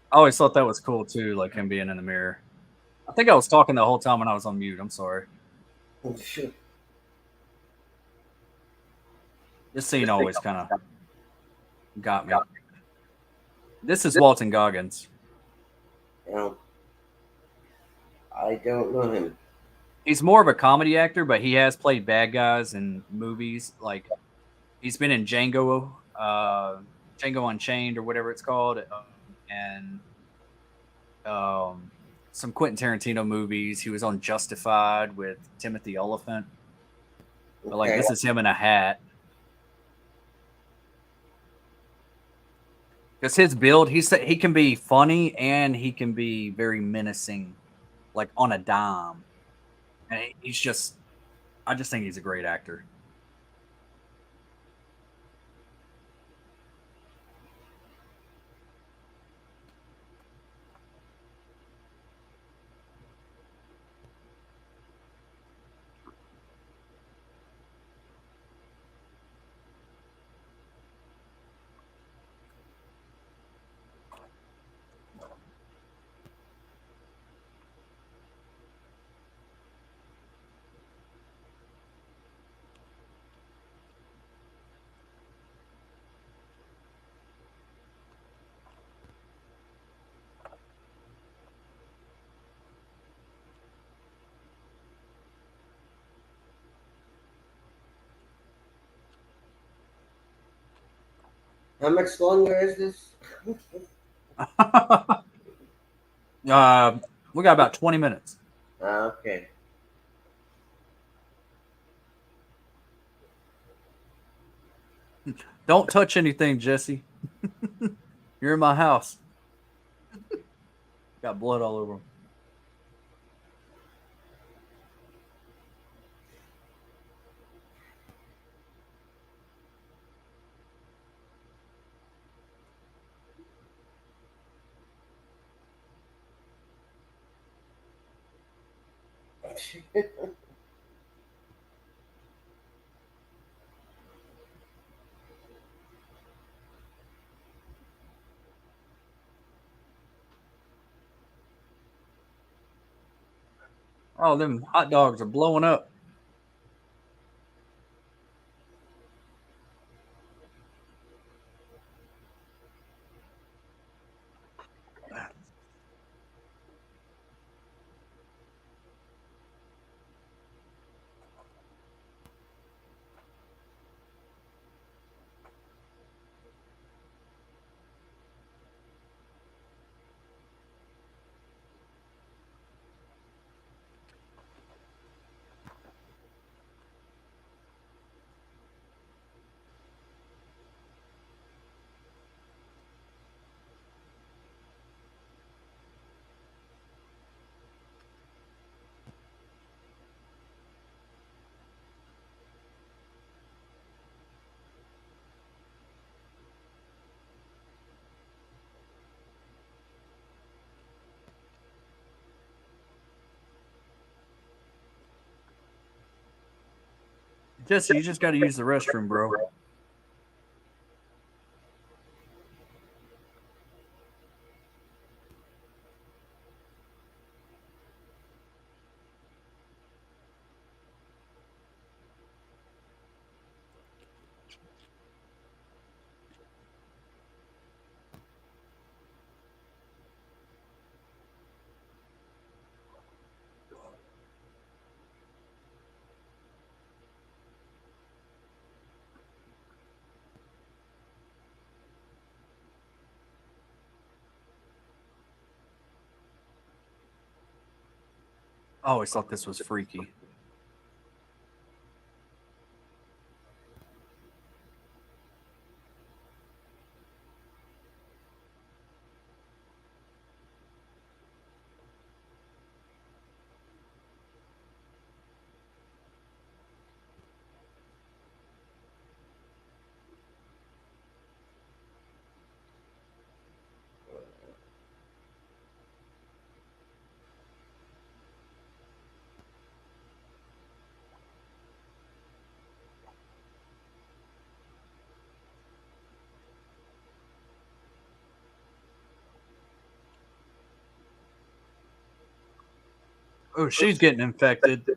I always thought that was cool too, like him being in the mirror. I think I was talking the whole time when I was on mute. I'm sorry. This scene always kind of got me. This is Walton Goggins. Well, I don't know him. He's more of a comedy actor, but he has played bad guys in movies. Like he's been in Django Unchained or whatever it's called, and some Quentin Tarantino movies. He was on Justified with Timothy Oliphant. But like this is him in a hat. Because his build, he can be funny and he can be very menacing, like on a dime. And I just think he's a great actor. How much longer is this? We got about 20 minutes. Okay. Don't touch anything, Jesse. You're in my house. Got blood all over him. Oh, them hot dogs are blowing up. Jesse, you just got to use the restroom, bro. I always thought this was freaky. Oh, she's getting infected.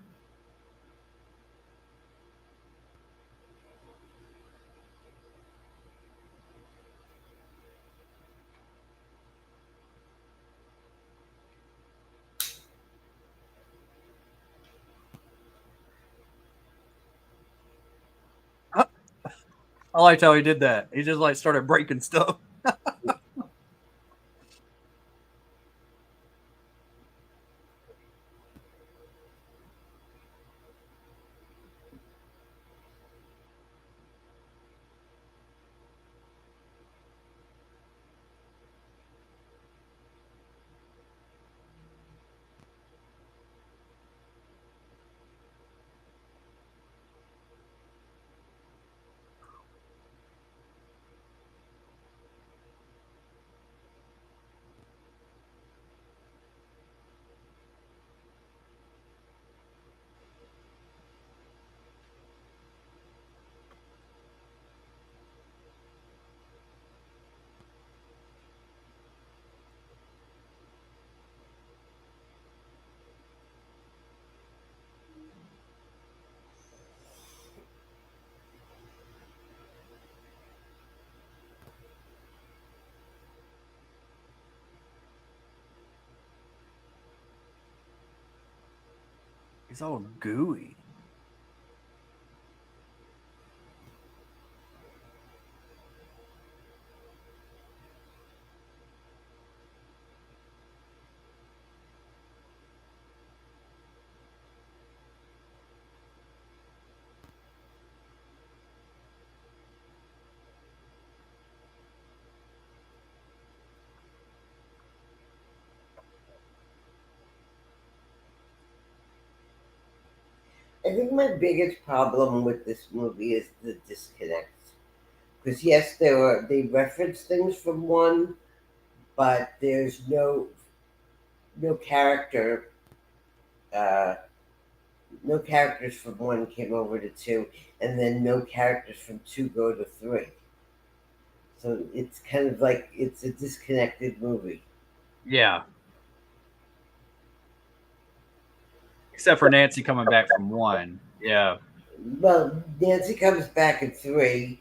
I liked how he did that. He just like started breaking stuff. He's all gooey. I think my biggest problem with this movie is the disconnect. Because yes, they reference things from one, but there's no character, uh, no characters from one came over to two, and then no characters from two go to three. So it's kind of like it's a disconnected movie. Yeah. Except for Nancy coming back from one. Yeah. Well, Nancy comes back in three,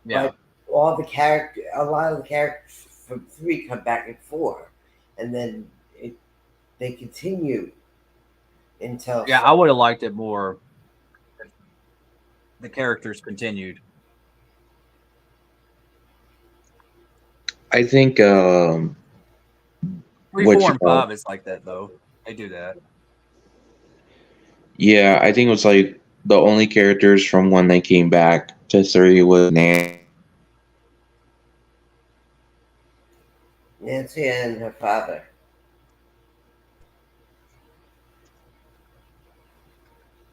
Yeah. but a lot of the characters from three come back in four, and then they continue until Yeah, I would have liked it more if the characters continued. I think Three, what four, you and call five is like that though. They do that. yeah, I think it was like the only characters from when they came back to three was Nancy and her father.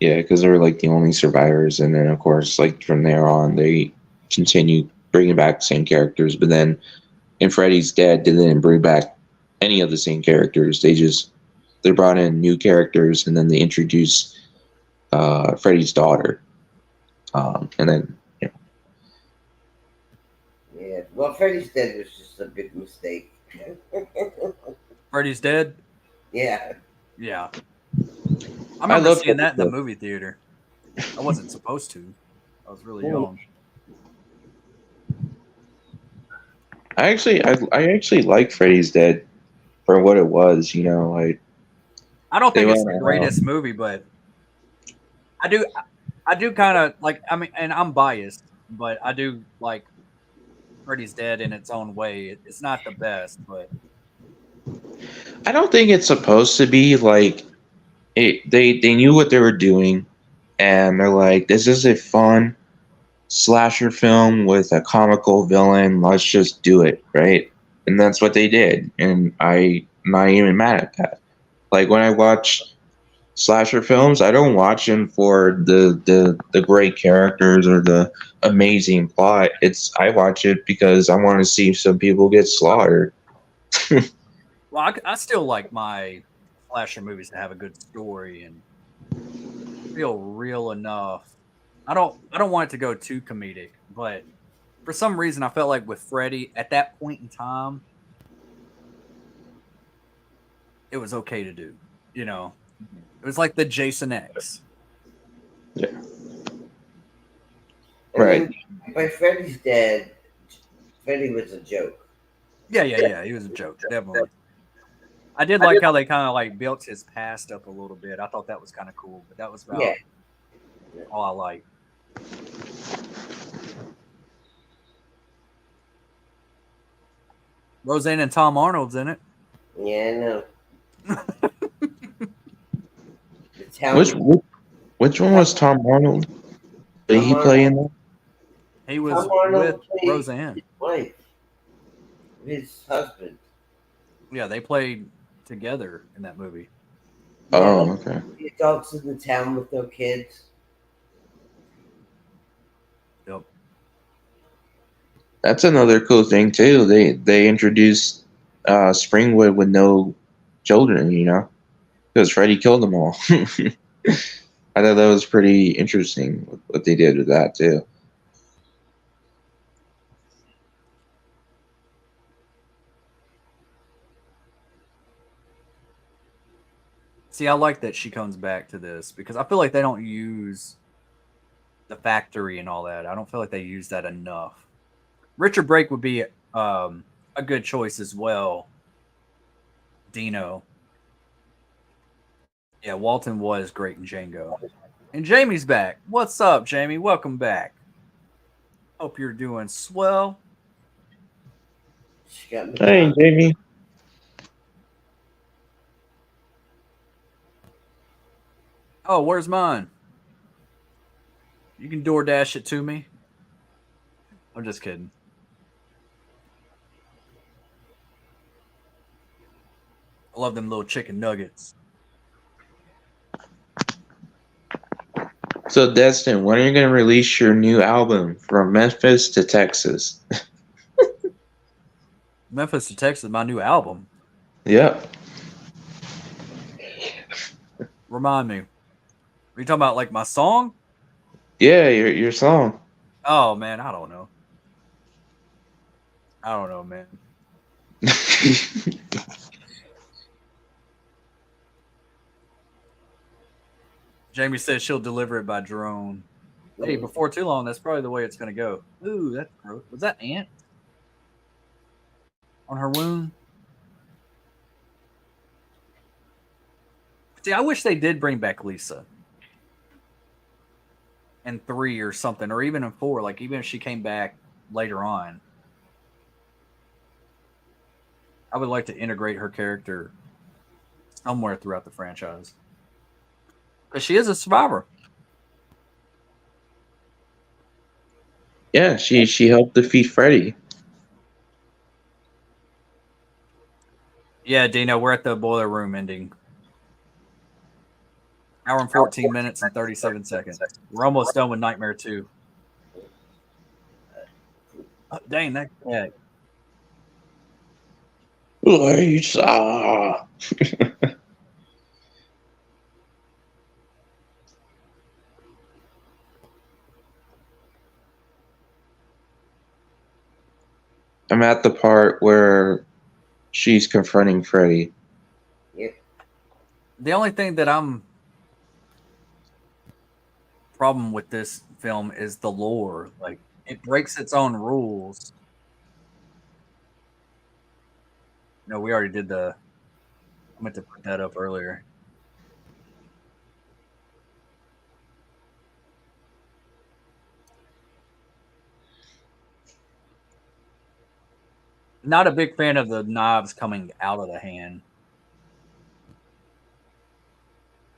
yeah, because they were like the only survivors, and then of course, like from there on, they continue bringing back the same characters. But then in Freddy's Dead, they didn't bring back any of the same characters. They brought in new characters, and then they introduced Freddy's daughter, and then Yeah. Well, Freddy's Dead was just a big mistake. Freddy's Dead? Yeah. Yeah. I I remember love seeing that in the Freddy's movie theater. I wasn't supposed to. I was really Dead. young. I actually like Freddy's Dead for what it was. You know, like I don't they think it's went the greatest around. movie, but I do I do kind of like I mean and I'm biased, but I do like Freddy's Dead in its own way. It's not the best, but I don't think it's supposed to be like it. They knew what they were doing, and they're like, "This is a fun slasher film with a comical villain. Let's just do it, right?" And that's what they did, and I'm not even mad at that. Like when I watch slasher films, I don't watch them for the great characters or the amazing plot. I watch it because I want to see some people get slaughtered. well, I still like my slasher movies to have a good story and feel real enough. I don't want it to go too comedic, but for some reason I felt like with Freddy at that point in time, it was okay to do. You know, it was like the Jason X. Yeah. I Right. mean, by Freddy's Dead, Freddy was a joke. Yeah. He was a joke, definitely. I did like how they kind of like built his past up a little bit. I thought that was kind of cool, but that was Yeah. about all I liked. Roseanne and Tom Arnold's in it. Yeah, I know. The town. Which which one was Tom Arnold? Did Tom he play Arnold. in that? He was Tom with Arnold played Roseanne. his wife, his husband. Yeah, they played together in that movie. Yeah, Oh, okay. the adults in the town with no kids. Yep. That's another cool thing too. They introduced Springwood with no children, you know, because Freddy killed them all. I thought that was pretty interesting what they did with that too. See, I like that she comes back to this because I feel like they don't use the factory and all that. I don't feel like they use that enough. Richard Brake would be a good choice as well. Dino. Yeah, Walton was great in Django. And Jamie's back. What's up, Jamie? Welcome back. Hope you're doing swell. She got me. Hey, Jamie. Oh, where's mine? You can DoorDash it to me. I'm just kidding. I love them little chicken nuggets. So, Destin, when are you going to release your new album from Memphis to Texas? Memphis to Texas, my new album. Yep. Remind me. Are you talking about like my song? Yeah, your song. Oh man, I don't know. I don't know, man. Jamie says she'll deliver it by drone. Hey, before too long, that's probably the way it's gonna go. Ooh, that's gross. Was that ant on her wound? See, I wish they did bring back Lisa in 3 or something, or even in 4. Like even if she came back later on, I would like to integrate her character somewhere throughout the franchise because she is a survivor. Yeah, she helped defeat Freddy. Yeah, Dino, we're at the boiler room ending. Hour and 14 minutes and 37 seconds. We're almost done with Nightmare 2. Oh, dang, that cat. Lisa. I'm at the part where she's confronting Freddy. Yeah. The only thing that I'm problem with this film is the lore. Like it breaks its own rules. No, we already did the. I meant to put that up earlier. Not a big fan of the knives coming out of the hand.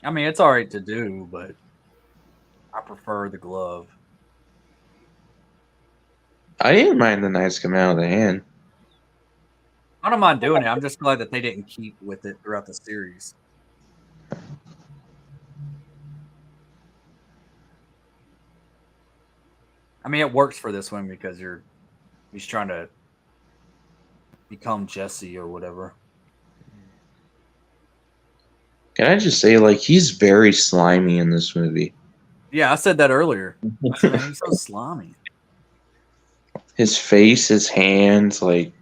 I mean, it's all right to do, but I prefer the glove. I didn't mind the knives coming out of the hand. I don't mind doing it. I'm just glad that they didn't keep with it throughout the series. I mean, it works for this one because he's trying to become Jesse or whatever. Can I just say, like, he's very slimy in this movie. Yeah, I said that earlier. I said, man, he's so slimy. His face, his hands, like.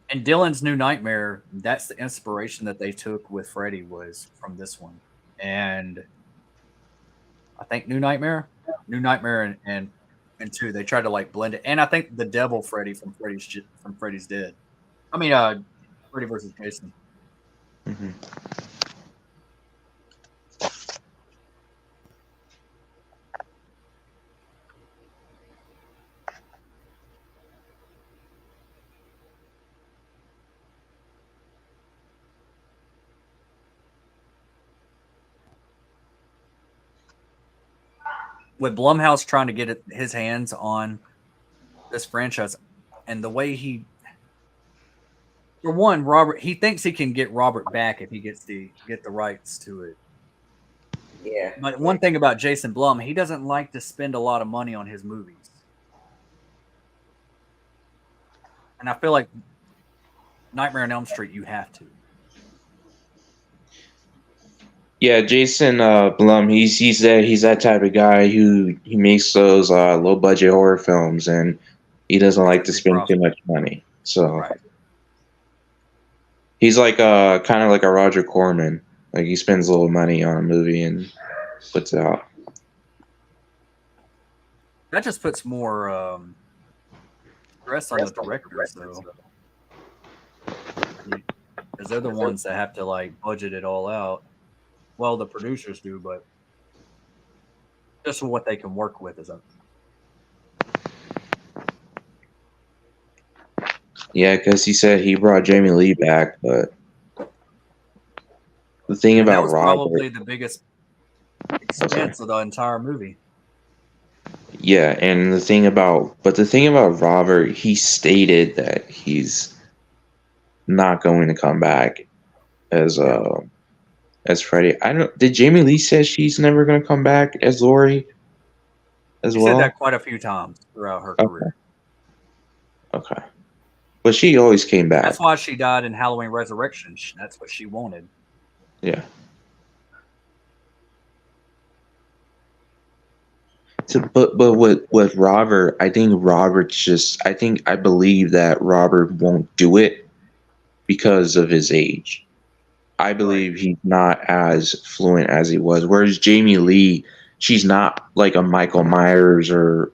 And Dylan's New Nightmare, that's the inspiration that they took with Freddy was from this one. And I think New Nightmare and 2, they tried to like blend it. And I think the Devil Freddy from Freddy's Dead. I mean, Freddy versus Jason. Mm-hmm. With Blumhouse trying to get his hands on this franchise, and the way for one, Robert, he thinks he can get Robert back if he gets the rights to it. Yeah. But one thing about Jason Blum, he doesn't like to spend a lot of money on his movies. And I feel like Nightmare on Elm Street, you have to. Yeah, Jason Blum. He's that type of guy who he makes those low budget horror films, and he doesn't like to spend too much money. So right. He's like kind of like a Roger Corman. Like he spends a little money on a movie and puts it out. That just puts more stress on the directors, though, because they're the ones that have to like budget it all out. Well, the producers do, but just what they can work with is up. Yeah, because he said he brought Jamie Lee back, but the thing about that was Robert, probably the biggest expense of the entire movie. Yeah, and the thing about Robert, he stated that he's not going to come back as as Freddy. I don't. Did Jamie Lee say she's never gonna come back as Laurie as She said well? that quite a few times throughout her Okay. career. Okay. But she always came That's back. why she died in Halloween Resurrection. That's what she wanted. Yeah. So, but with Robert, I think Robert's just. I believe that Robert won't do it because of his age. I Right. believe he's not as fluent as he was. Whereas Jamie Lee, she's not like a Michael Myers or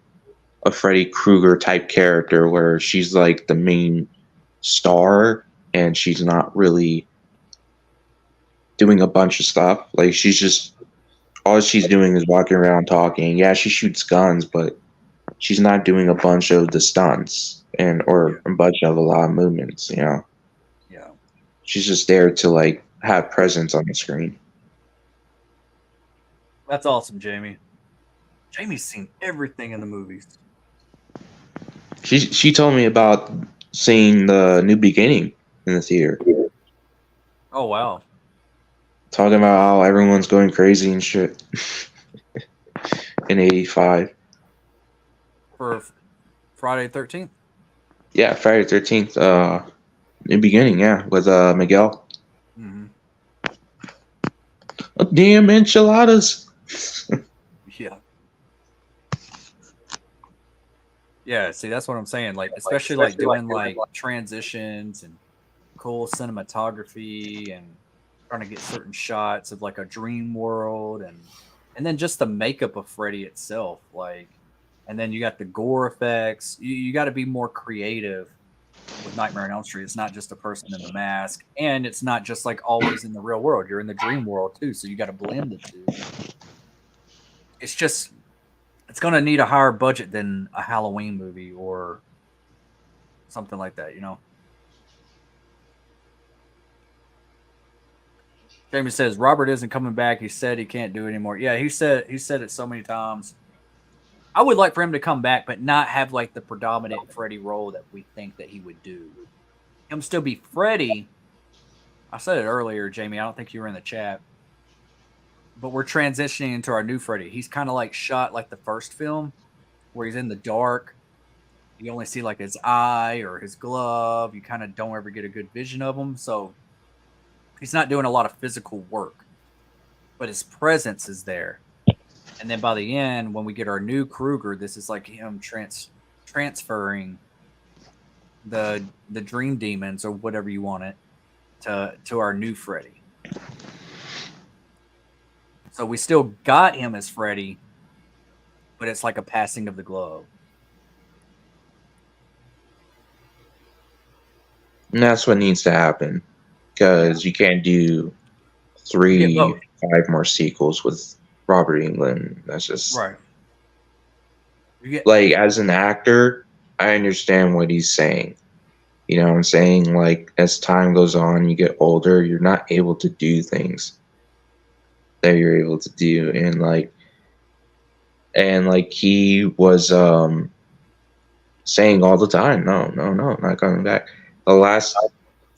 a Freddy Krueger type character where she's like the main star and she's not really doing a bunch of stuff. Like she's just all she's doing is walking around talking. Yeah, she shoots guns, but she's not doing a bunch of the stunts and Yeah. or a bunch of a lot of movements, you know. Yeah. She's just there to like have presence on the screen. That's awesome, Jamie. Jamie's seen everything in the movies. She told me about seeing the New Beginning in the theater. Oh wow. Talking about how everyone's going crazy and shit in '85. For Friday the 13th. Yeah, Friday the 13th, New Beginning, yeah, with Miguel. Mm-hmm. Oh, damn enchiladas. Yeah. Yeah, see, that's what I'm saying. Like, especially like doing like transitions and cool cinematography and trying to get certain shots of like a dream world and then just the makeup of Freddy itself, like, and then you got the gore effects. You got to be more creative with Nightmare on Elm Street. It's not just a person in the mask, and it's not just like always in the real world. You're in the dream world too, so you got to blend the two. It's just it's going to need a higher budget than a Halloween movie or something like that, you know. Jamie says Robert isn't coming back. He said he can't do it anymore. Yeah, he said it so many times. I would like for him to come back, but not have like the predominant Freddy role that we think that he would do. Him still be Freddy. I said it earlier, Jamie. I don't think you were in the chat, but we're transitioning into our new Freddy. He's kind of like shot like the first film, where he's in the dark. You only see like his eye or his glove. You kind of don't ever get a good vision of him. So he's not doing a lot of physical work, but his presence is there. And then by the end, when we get our new Krueger, this is like him transferring the dream demons or whatever you want it to our new Freddy. So we still got him as Freddy, but it's like a passing of the glove. And that's what needs to happen because you can't do Get both. 5 more sequels with Robert Englund. That's just Right. You get like as an actor, I understand what he's saying. You know what I'm saying? Like as time goes on, you get older, you're not able to do things that you're able to do, and like he was saying all the time, no, not coming back. The last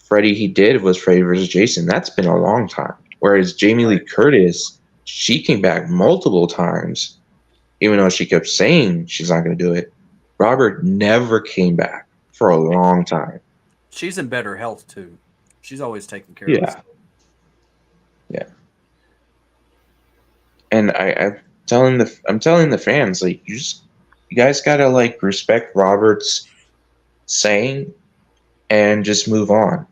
Freddy he did was Freddy versus Jason. That's been a long time. Whereas Jamie Lee Curtis, she came back multiple times, even though she kept saying she's not going to do it. Robert never came back for a long time. she's in better health too. She's always taking care of Yeah, us. yeah. And I'm telling the fans, like you guys gotta like respect Robert's saying and just move on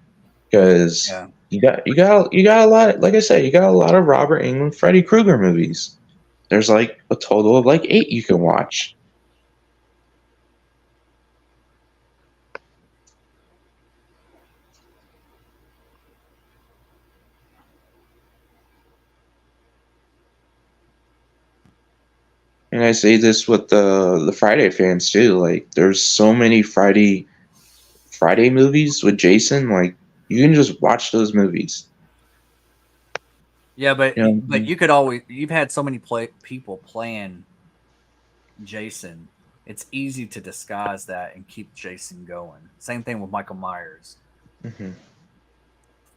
because Yeah. you got a lot. Like I said, you got a lot of Robert Englund, Freddy Krueger movies. There's like a total of like 8 you can watch. And I say this with the Friday fans too. Like, there's so many Friday movies with Jason. Like, you can just watch those movies. Yeah, but You know? you could always you've had so many people playing Jason. It's easy to disguise that and keep Jason going. Same thing with Michael Myers. Mhm.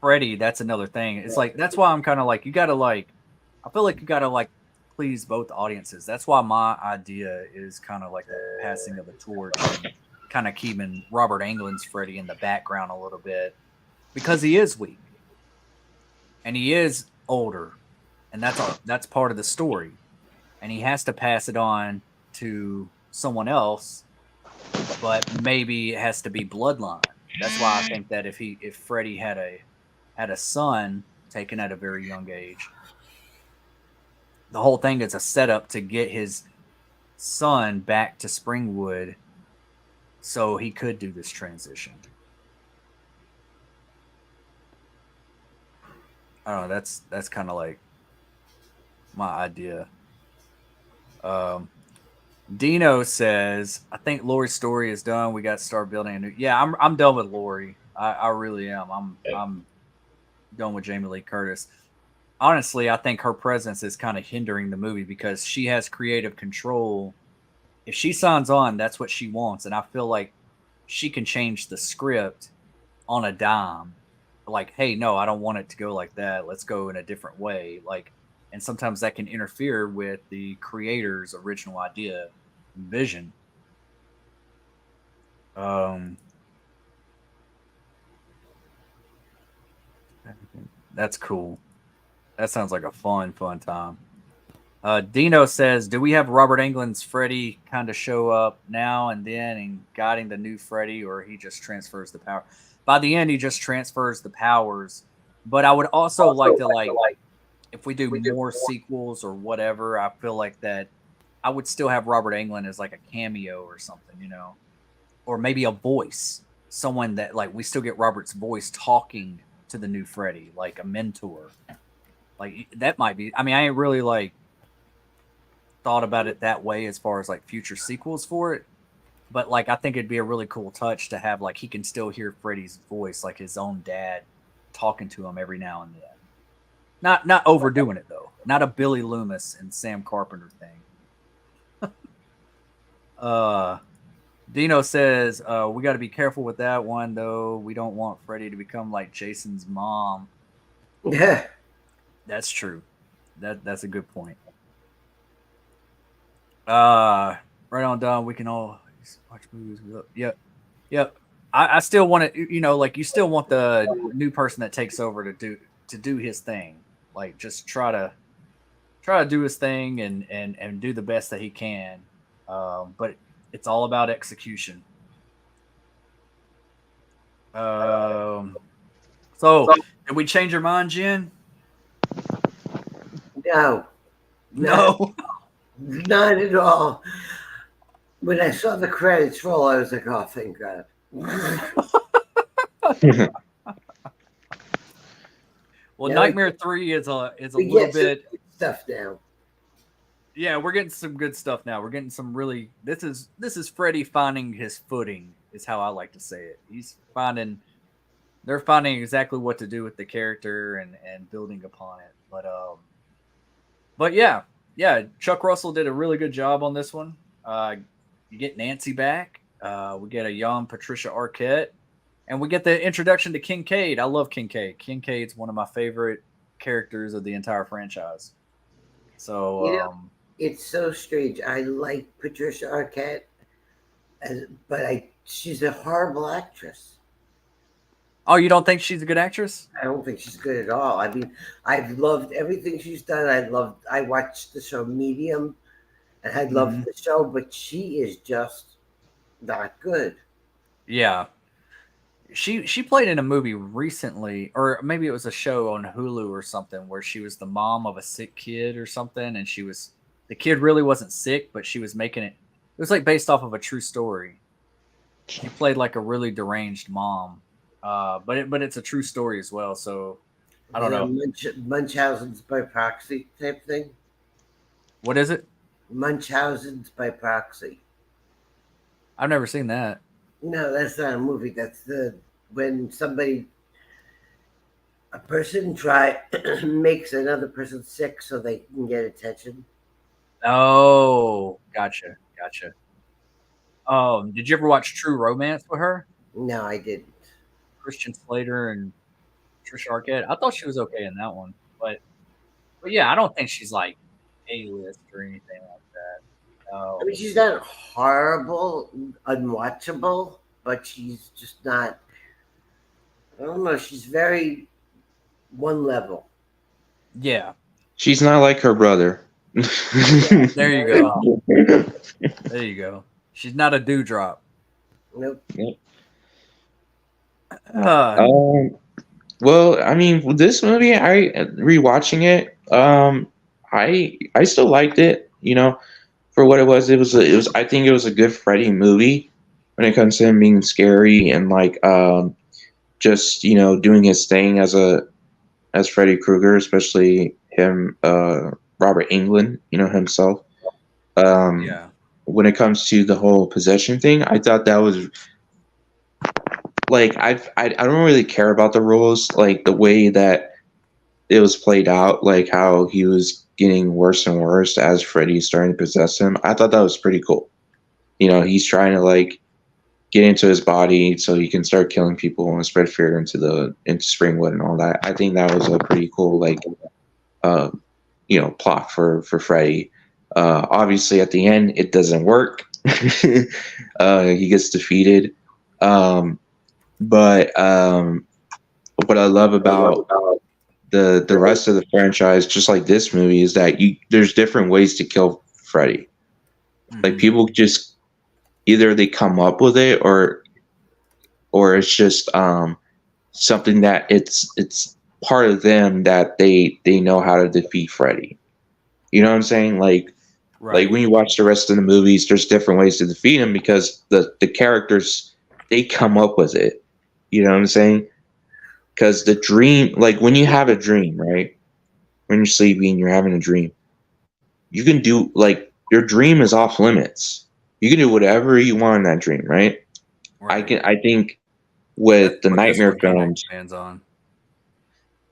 Freddy, that's another thing. It's like that's why I'm kind of like you got to like. I feel like you got to like please both audiences. That's why my idea is kind of like the passing of the torch and kind of keeping Robert Englund's Freddy in the background a little bit because he is weak and he is older, and that's part of the story, and he has to pass it on to someone else, but maybe it has to be bloodline. That's why I think that if Freddy had a son taken at a very young age, the whole thing is a setup to get his son back to Springwood so he could do this transition. I don't know. That's kind of like my idea. Dino says, "I think Lori's story is done. We got to start building a new." Yeah, I'm done with Lori. I really am. I'm done with Jamie Lee Curtis. Honestly, I think her presence is kind of hindering the movie because she has creative control. If she signs on, that's what she wants, and I feel like she can change the script on a dime. Like, hey, no, I don't want it to go like that. Let's go in a different way. Like, and sometimes that can interfere with the creator's original idea and vision. That's cool. That sounds like a fun time. Dino says, "Do we have Robert Englund's Freddy kind of show up now and then and guiding the new Freddy, or he just transfers the power?" By the end, he just transfers the powers. But I would also like to if we do more sequels or whatever, I feel like that I would still have Robert Englund as like a cameo or something, or maybe a voice, someone that like we still get Robert's voice talking to the new Freddy, like a mentor. Like that might be. I mean, I ain't really like thought about it that way as far as like future sequels for it, but like I think it'd be a really cool touch to have like he can still hear Freddy's voice, like his own dad talking to him every now and then. Not overdoing it though. Not a Billy Loomis and Sam Carpenter thing. Dino says, we got to be careful with that one though. We don't want Freddy to become like Jason's mom. Yeah. That's true. That's a good point. Right on, Don. We can all watch movies. Yep. I still want to, like you still want the new person that takes over to do his thing. Like just try to do his thing and do the best that he can. But it's all about execution. So did we change your mind, Jen? No. No. Not at all. When I saw the credits roll, I was like, "Oh, thank God." Well, now Nightmare 3 is a we little get bit stuff now. Yeah, we're getting some good stuff now. We're getting some really this is Freddy finding his footing, is how I like to say it. They're finding exactly what to do with the character and building upon it. But yeah, Chuck Russell did a really good job on this one. You get Nancy back. We get a young Patricia Arquette, and we get the introduction to Kincaid. I love Kincaid. Kincaid's one of my favorite characters of the entire franchise. So, it's so strange. I like Patricia Arquette, but she's a horrible actress. Oh, you don't think she's a good actress? I don't think she's good at all. I mean, I've loved everything she's done. I watched the show Medium, and I loved the show, but she is just not good. Yeah. She played in a movie recently, or maybe it was a show on Hulu or something, where she was the mom of a sick kid or something, and the kid really wasn't sick, but she was making it. It was like based off of a true story. She played like a really deranged mom, but it's a true story as well. So I don't know. Munchausen's by proxy type thing. What is it? Munchausen's by proxy. I've never seen that. No, that's not a movie. That's when a person makes another person sick so they can get attention. Oh, gotcha. Did you ever watch True Romance with her? No, I didn't. Christian Slater and Trisha Arquette. I thought she was okay in that one, but yeah, I don't think she's like A-list or anything like that. I mean, she's not horrible, unwatchable, but she's just not. I don't know. She's very one level. Yeah. She's not like her brother. Yeah, there you go. There you go. She's not a dewdrop. Nope. Well, I mean, with this movie, I rewatching it. I still liked it. You know, for what it was. It was. I think it was a good Freddy movie when it comes to him being scary and like just doing his thing as Freddy Krueger, especially him, Robert Englund, himself. Yeah. When it comes to the whole possession thing, I thought that was like I don't really care about the rules, like the way that it was played out, like how he was getting worse and worse as Freddy's starting to possess him. I thought that was pretty cool. He's trying to like get into his body so he can start killing people and spread fear into Springwood and all that. I think that was a pretty cool plot for Freddy. Obviously at the end it doesn't work. He gets defeated. But what I love about the rest of the franchise, just like this movie, is that there's different ways to kill Freddy. Like people just either they come up with it or it's just something that it's part of them that they know how to defeat Freddy. You know what I'm saying? Like when you watch the rest of the movies, there's different ways to defeat him because the characters, they come up with it. You know what I'm saying? Because the dream, like when you have a dream, right? When you're sleeping, you're having a dream. You can do like your dream is off limits. You can do whatever you want in that dream, right? I think with the Nightmare films, on.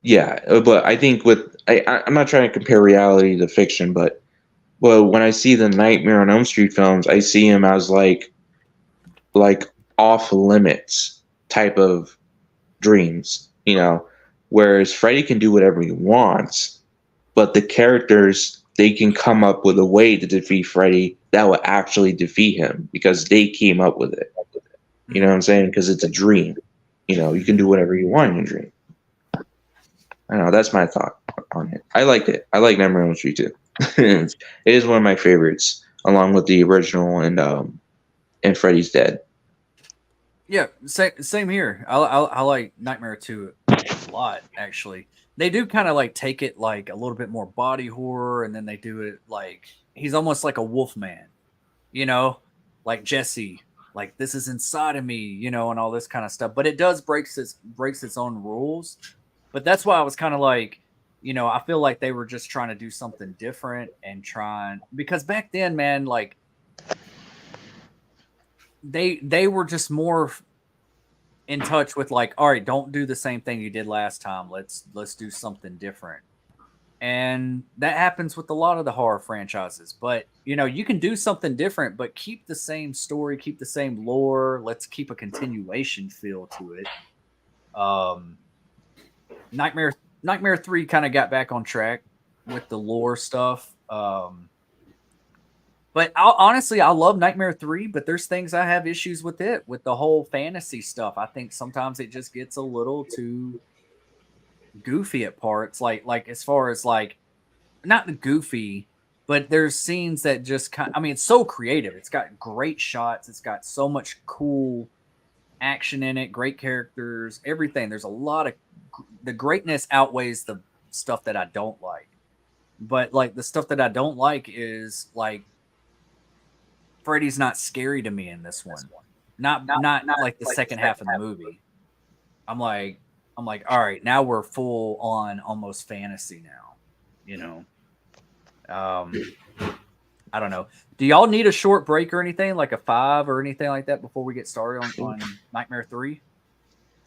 yeah, but I think I'm not trying to compare reality to fiction, but when I see the Nightmare on Elm Street films, I see him as like off limits type of dreams, whereas Freddy can do whatever he wants, but the characters, they can come up with a way to defeat Freddy that will actually defeat him because they came up with it. You know what I'm saying? Because it's a dream. You can do whatever you want in your dream. I don't know. That's my thought on it. I liked it. I like Nightmare on Elm Street too. It is one of my favorites, along with the original and Freddy's Dead. Yeah, same here. I like Nightmare 2 a lot, actually. They do kind of like take it like a little bit more body horror, and then they do it like he's almost like a wolf man, like Jesse, like this is inside of me, and all this kind of stuff. But it does breaks its own rules. But that's why I was kind of like, I feel like they were just trying to do something different and because back then, man, like they were just more in touch with like, all right, don't do the same thing you did last time. Let's do something different. And that happens with a lot of the horror franchises. But, you can do something different, but keep the same story, keep the same lore. Let's keep a continuation feel to it. Nightmare 3 kind of got back on track with the lore stuff. But honestly, I love Nightmare 3, but there's things I have issues with it, with the whole fantasy stuff. I think sometimes it just gets a little too goofy at parts. Like as far as like, not the goofy, but there's scenes that just it's so creative. It's got great shots. It's got so much cool action in it, great characters, everything. There's a lot of, the greatness outweighs the stuff that I don't like. But like the stuff that I don't like is like, Freddy's not scary to me in this one. Not like the second half of the movie. I'm like, all right, now we're full on almost fantasy now. I don't know. Do y'all need a short break or anything, like a 5 or anything like that before we get started on Nightmare 3?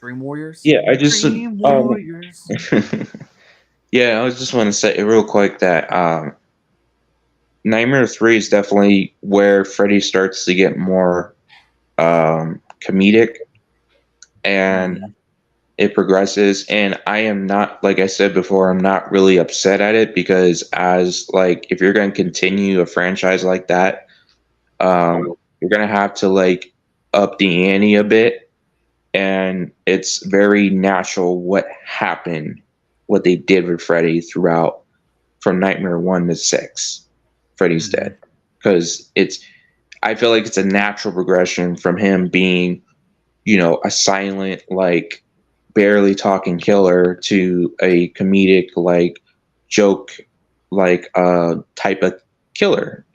Dream Warriors? Yeah, I just Dream Warriors. yeah, I just want to say real quick that Nightmare 3 is definitely where Freddy starts to get more comedic, and it progresses, and I am not, like I said before, I'm not really upset at it, because as like if you're going to continue a franchise like that, you're going to have to like up the ante a bit, and it's very natural what they did with Freddy throughout, from Nightmare 1 to 6, Freddy's Dead, because I feel like it's a natural progression from him being, a silent, like barely talking killer, to a comedic, like joke, like type of killer.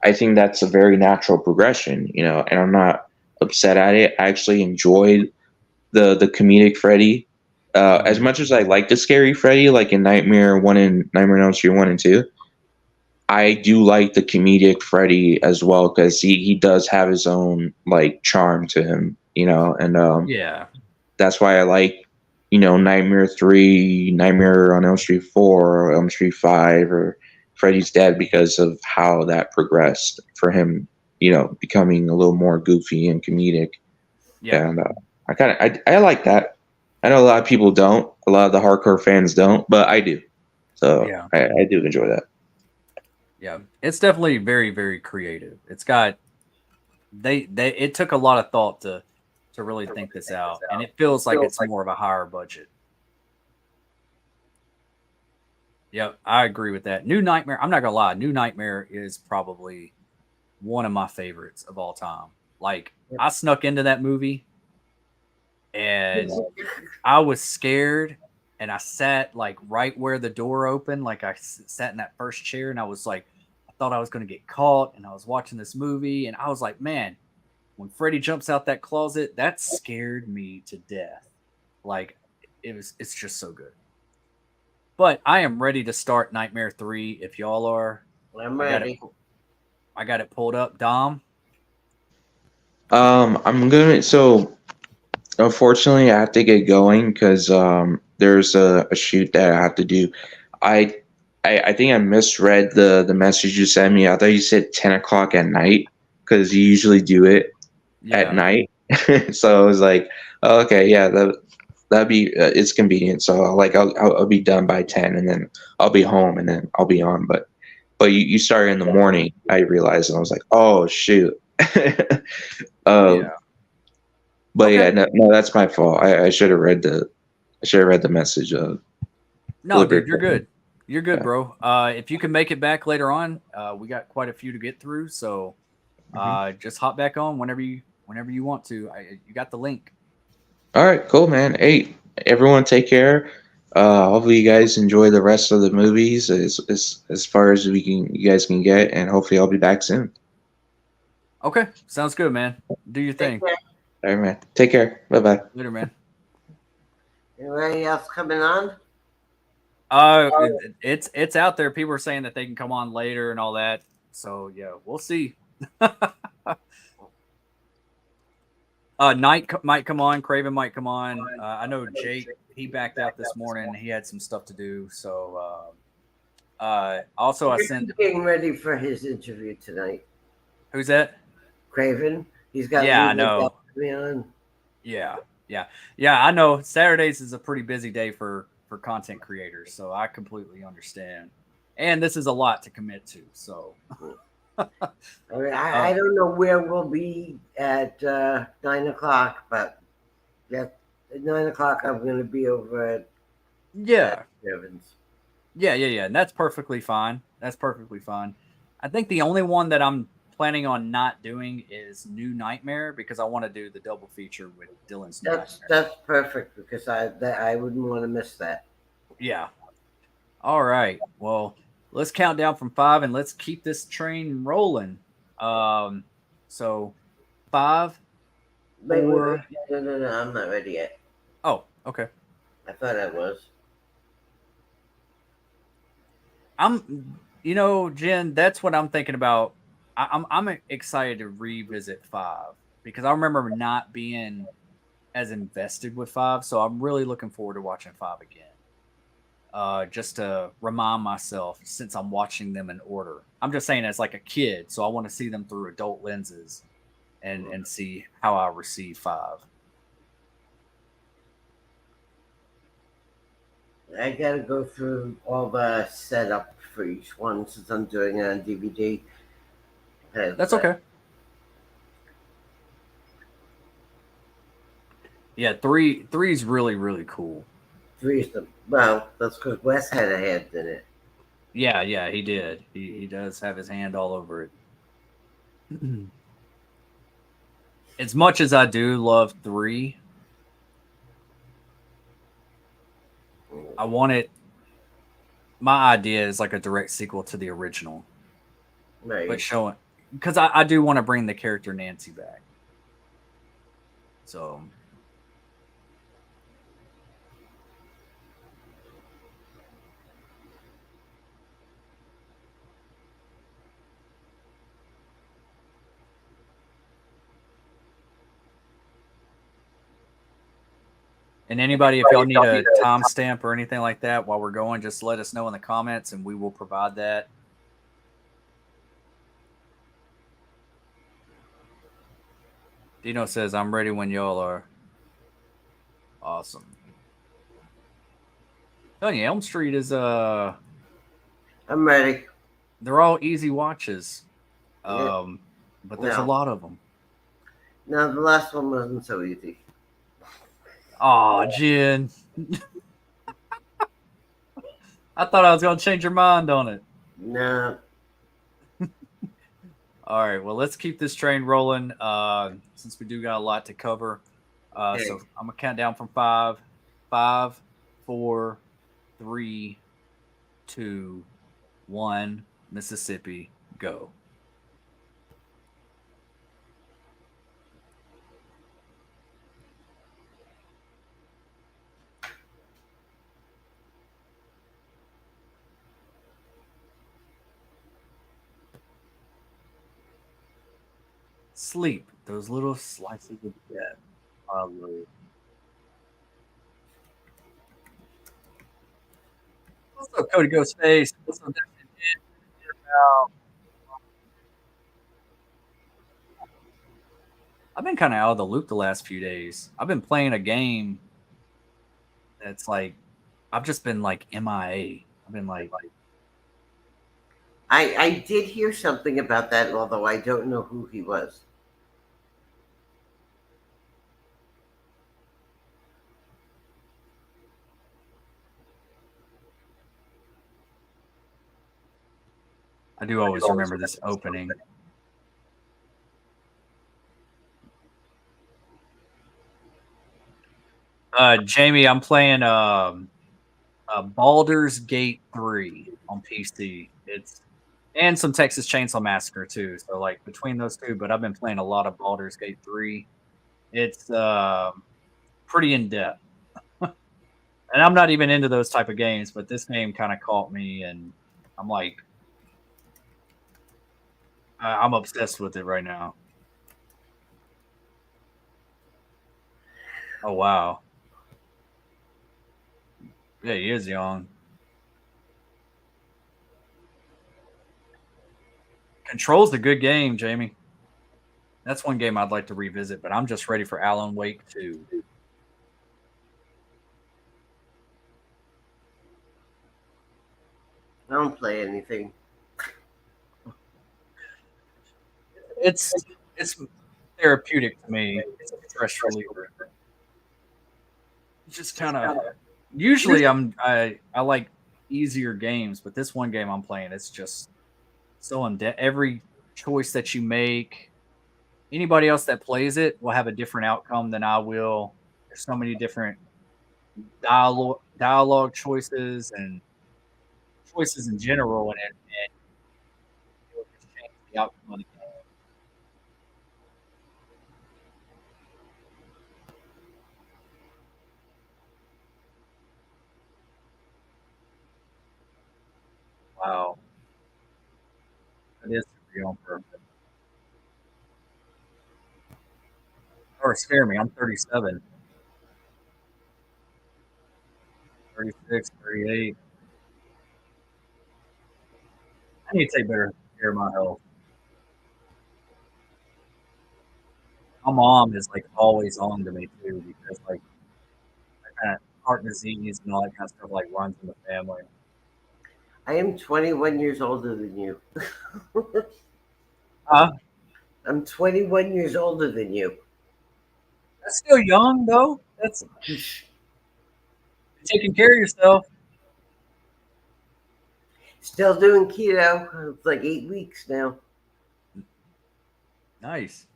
I think that's a very natural progression. And I'm not upset at it. I actually enjoyed the comedic Freddy. As much as I like the scary Freddy, like in Nightmare 1 and Nightmare on Elm Street 1 and 2, I do like the comedic Freddy as well, because he does have his own like charm to him, and Yeah. that's why I like, Nightmare 3, Nightmare on Elm Street 4, or Elm Street 5, or Freddy's Dead, because of how that progressed for him, becoming a little more goofy and comedic. Yeah. And I like that. I know a lot of people don't. A lot of the hardcore fans don't, but I do. So Yeah. I do enjoy that. Yeah. It's definitely very, very creative. It's got it took a lot of thought to really think this out, and it feels like it's more of a higher budget. Yep, I agree with that. New Nightmare, I'm not gonna lie, New Nightmare is probably one of my favorites of all time. Like, I snuck into that movie and I was scared, and I sat like right where the door opened, like I sat in that first chair, and I was like, I thought I was gonna get caught, and I was watching this movie, and I was like, man, when Freddy jumps out that closet, that scared me to death. Like, it's just so good. But I am ready to start Nightmare 3 if y'all are. I'm ready. I got it pulled up. Dom? So unfortunately I have to get going, because there's a shoot that I have to do. I think I misread the message you sent me. I thought you said 10 o'clock at night, because you usually do it at night. So I was like, oh, okay, yeah, that'd be it's convenient. So I'll be done by 10, and then I'll be home, and then I'll be on. But you started in the morning, I realized, and I was like, oh shoot. Yeah. But Okay. yeah, no, that's my fault. I should have read the message. No, dude, you're good. You're good, Yeah. bro. If you can make it back later on, we got quite a few to get through. So just hop back on whenever you want to. You got the link. All right, cool, man. Hey, everyone, take care. Hopefully, you guys enjoy the rest of the movies as far as you guys can get, and hopefully, I'll be back soon. Okay, sounds good, man. Do your thing. All right, man. Take care. Bye bye. Later, man. Anybody else coming on? It's out there. People are saying that they can come on later and all that. So yeah, we'll see. Knight might come on. Craven might come on. I know Jake. He backed out this morning. He had some stuff to do. So also I sent. Getting ready for his interview tonight. Who's that? Craven. He's got. Yeah, I know. Me on. Yeah. I know. Saturdays is a pretty busy day for content creators, so I completely understand. And this is a lot to commit to. So. I don't know where we'll be at 9 o'clock, but at 9 o'clock I'm going to be over at Evans. Yeah, and that's perfectly fine. I think the only one that I'm planning on not doing is New Nightmare, because I want to do the double feature with Dylan's That's perfect, because I wouldn't want to miss that. Yeah. All right. Well, let's count down from 5 and let's keep this train rolling. So 5, 4. No, I'm not ready yet. Oh, okay. I thought I was. Jen, that's what I'm thinking about. I'm excited to revisit 5 because I remember not being as invested with 5. So I'm really looking forward to watching 5 again. Just to remind myself, since I'm watching them in order. I'm just saying as like a kid, so I want to see them through adult lenses and see how I receive 5. I gotta go through all the setup for each one since I'm doing it on DVD. That's okay. Yeah, three is really, really cool. Three is the well, that's because Wes had a hand in it. Yeah, he did. He does have his hand all over it. As much as I do love 3, I want it. My idea is like a direct sequel to the original, but Right. showing because I do want to bring the character Nancy back. So and anybody, if y'all need a timestamp or anything like that while we're going, just let us know in the comments and we will provide that. Dino says, I'm ready when y'all are. Awesome. Telling you, Elm Street is I'm ready. they're all easy watches. Yeah. But there's a lot of them. No, the last one wasn't so easy. Aw, Jen. I thought I was gonna change your mind on it. No. All right, well, let's keep this train rolling. Since we do got a lot to cover. Okay. So I'm gonna count down from 5. 5, 4, 3, 2, 1. Mississippi, go. Sleep. Those little slices of death. What's up, Cody Ghostface? What's up, I've been kind of out of the loop the last few days. I've been playing a game that's like, I've just been like MIA. I've been like I did hear something about that, although I don't know who he was. I do always remember this opening. Jamie, I'm playing Baldur's Gate 3 on PC. It's and some Texas Chainsaw Massacre too. So like between those two, but I've been playing a lot of Baldur's Gate 3. It's pretty in depth. And I'm not even into those type of games, but this game kind of caught me and I'm like I'm obsessed with it right now. Oh wow. Yeah, he is young. Control's a good game, Jamie. That's one game I'd like to revisit, but I'm just ready for Alan Wake 2. I don't play anything. It's therapeutic to me. It's a stress reliever. It's just kind of usually I like easier games, but this one game I'm playing, it's just so in depth. Every choice that you make, anybody else that plays it will have a different outcome than I will. There's so many different dialogue choices and choices in general, and it will just change the outcome of the game. Wow, that is super on purpose. Or scare me. I'm 37, 36, 38. I need to take better care of my health. My mom is like always on to me too because like heart disease and all that kind of stuff like runs in the family. I am 21 years older than you. Uh, I'm 21 years older than you. that's still young though. That's taking care of yourself. Still doing keto. It's like 8 weeks now. Nice.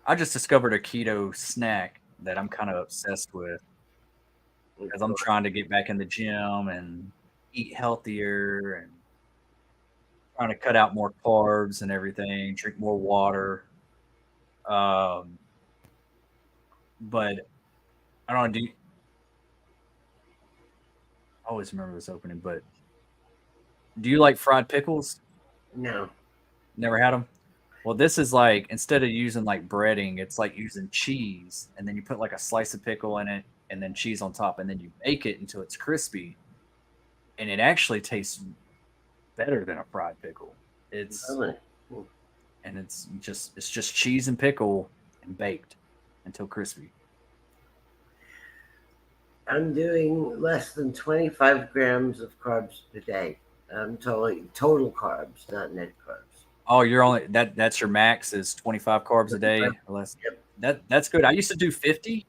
I just discovered a keto snack that I'm kind of obsessed with because I'm trying to get back in the gym and eat healthier and trying to cut out more carbs and everything, drink more water. Um, but I don't do. I always remember this opening, but do you like fried pickles? No. Never had them. Well, this is like instead of using like breading, it's like using cheese, and then you put like a slice of pickle in it, and then cheese on top, and then you bake it until it's crispy, and it actually tastes better than a fried pickle. It's Really? and it's just cheese and pickle and baked until crispy. I'm doing less than 25 grams of carbs per day. I'm total carbs, not net carbs. Oh, you're only that's your max is 25 carbs a day or less. Yep. That's good. I used to do 50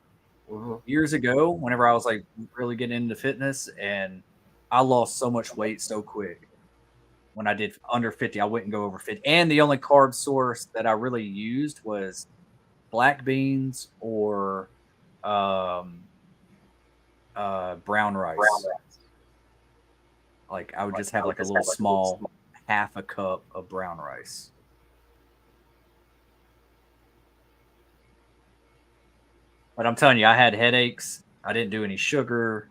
Mhm. years ago whenever I was like really getting into fitness, and I lost so much weight so quick. When I did under 50, I wouldn't go over 50. And the only carb source that I really used was black beans or um, brown rice. Like I would just have like a little small half a cup of brown rice. But I'm telling you, I had headaches. I didn't do any sugar.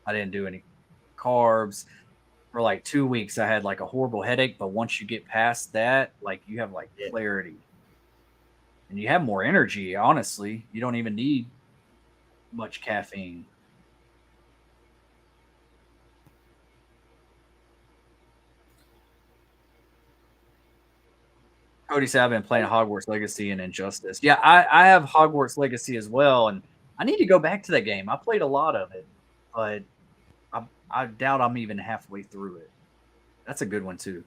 I didn't do any carbs. For like 2 weeks, I had like a horrible headache. But once you get past that, like you have like clarity and you have more energy. Honestly, you don't even need much caffeine. Cody said I've been playing Hogwarts Legacy and Injustice. Yeah, I have Hogwarts Legacy as well, and I need to go back to that game. I played a lot of it, but I doubt I'm even halfway through it. That's a good one too.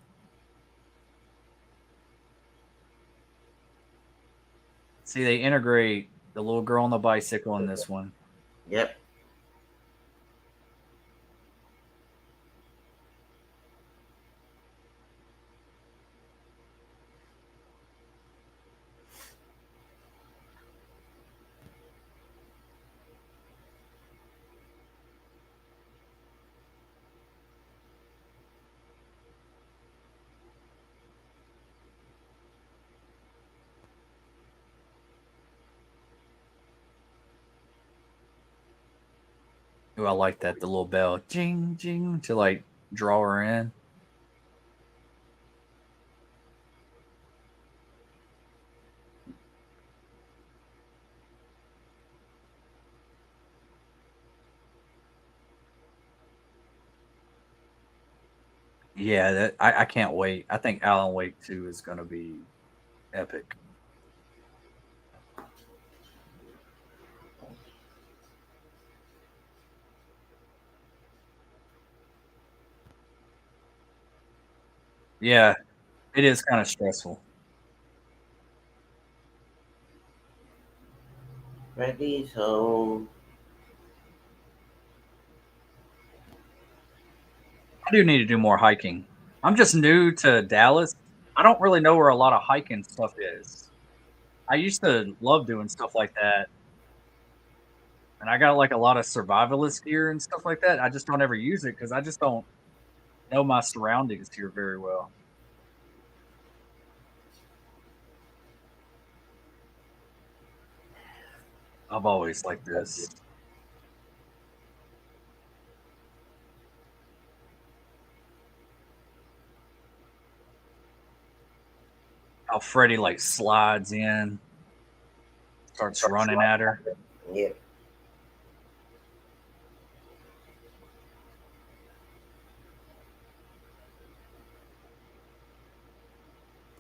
See, they integrate the little girl on the bicycle in this one. Yep. Ooh, I like that, the little bell, jing jing, to like draw her in. Yeah, that I can't wait. I think Alan Wake 2 is going to be epic. Yeah, it is kind of stressful. Freddy's home. I do need to do more hiking. I'm just new to Dallas. I don't really know where a lot of hiking stuff is. I used to love doing stuff like that. And I got like a lot of survivalist gear and stuff like that. I just don't ever use it because I just don't know my surroundings here very well. I've always liked this. How Freddy like slides in, starts running at her. Yep.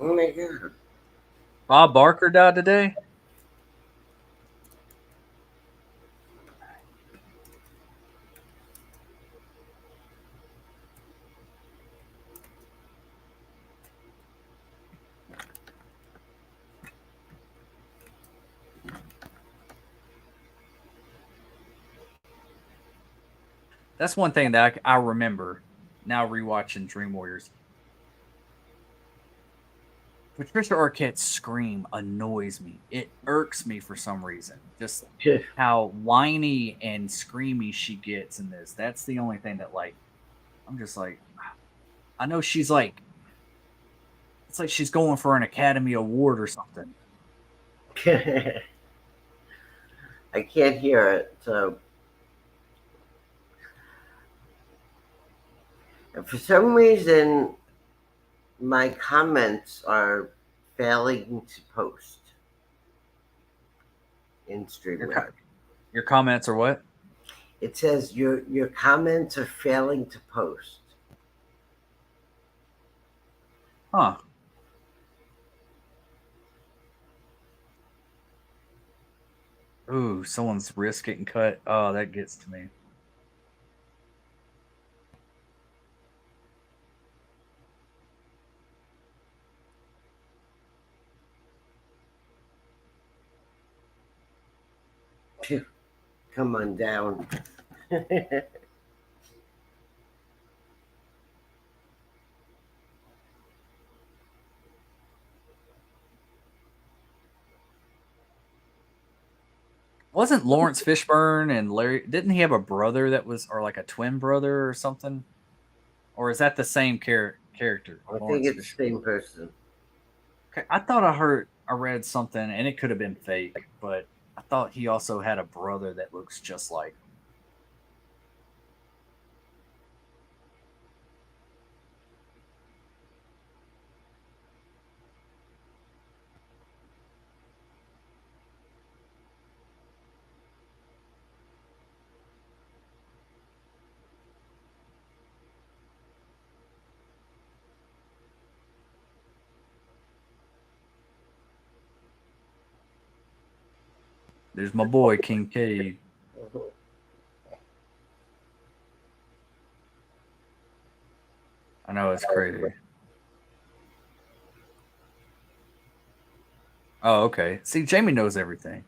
Oh my god. Bob Barker died today. That's one thing that I remember now rewatching Dream Warriors. Patricia Arquette's scream annoys me. It irks me for some reason. Just how whiny and screamy she gets in this. That's the only thing that, like, I'm just like, I know she's like, it's like she's going for an Academy Award or something. I can't hear it, so. And for some reason, my comments are failing to post in StreamYard. Your comments are what? It says your comments are failing to post. Huh. Ooh, someone's wrist getting cut. Oh, that gets to me. Come on down. Wasn't Lawrence Fishburne and Larry? Didn't he have a brother that was, or like a twin brother or something? Or is that the same character? I think it's the same person. Okay, I thought I read something, and it could have been fake, but I thought he also had a brother that looks just like. There's my boy Kincaid. I know it's crazy. Oh, okay. See, Jamie knows everything.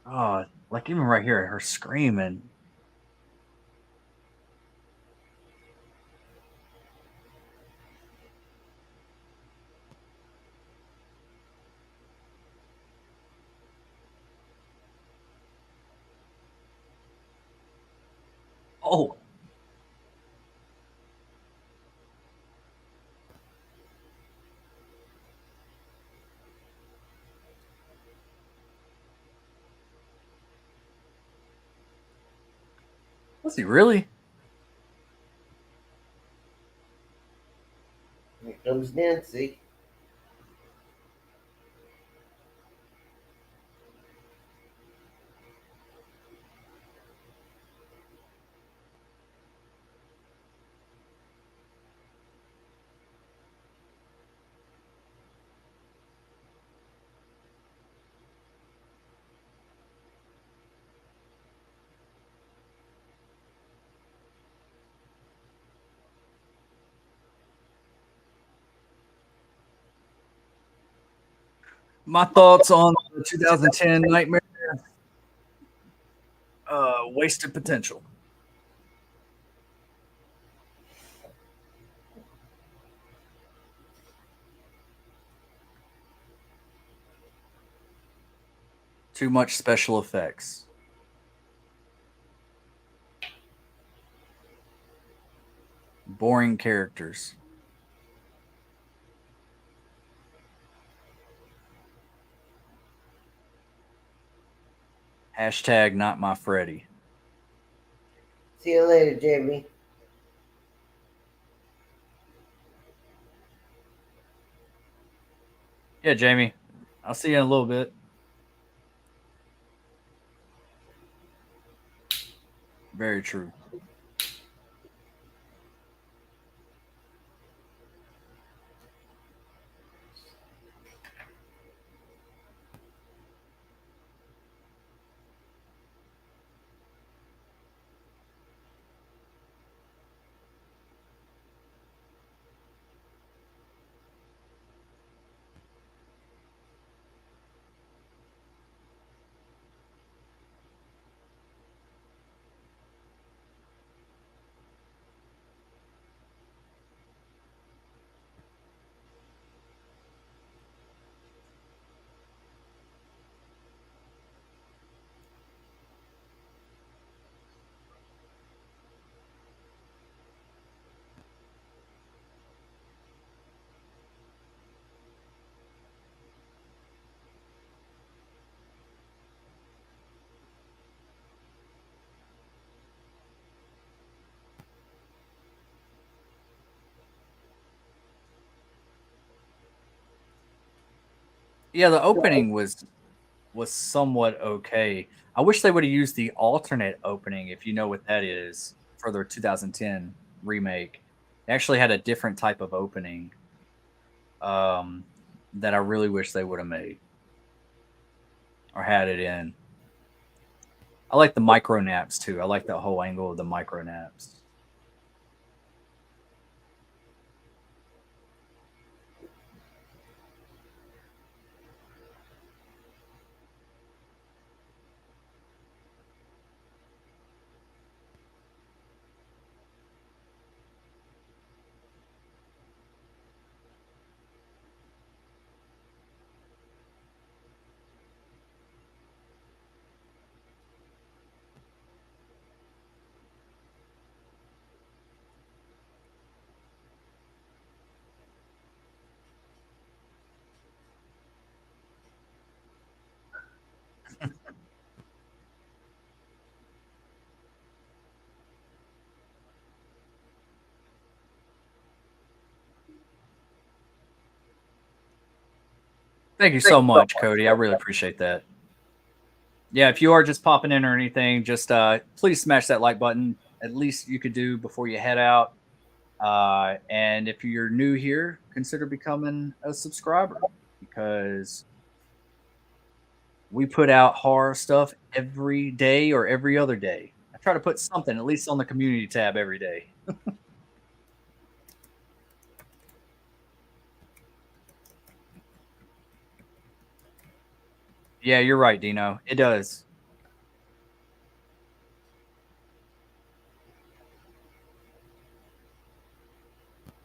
Oh, like even right here, her screaming. Oh, was he really? Here comes Nancy. My thoughts on the 2010 Nightmare. Wasted potential. Too much special effects. Boring characters. Hashtag not my Freddy. See you later, Jamie. Yeah, Jamie. I'll see you in a little bit. Very true. Yeah, the opening was somewhat okay. I wish they would have used the alternate opening, if you know what that is, for their 2010 remake. They actually had a different type of opening um, that I really wish they would have made or had it in. I like the micro naps too. I like the whole angle of the micro naps. Thank you so much, Cody. I really appreciate that. Yeah, if you are just popping in or anything, just please smash that like button. At least you could do before you head out. And if you're new here, consider becoming a subscriber because we put out horror stuff every day or every other day. I try to put something at least on the community tab every day. Yeah, you're right, Dino. It does.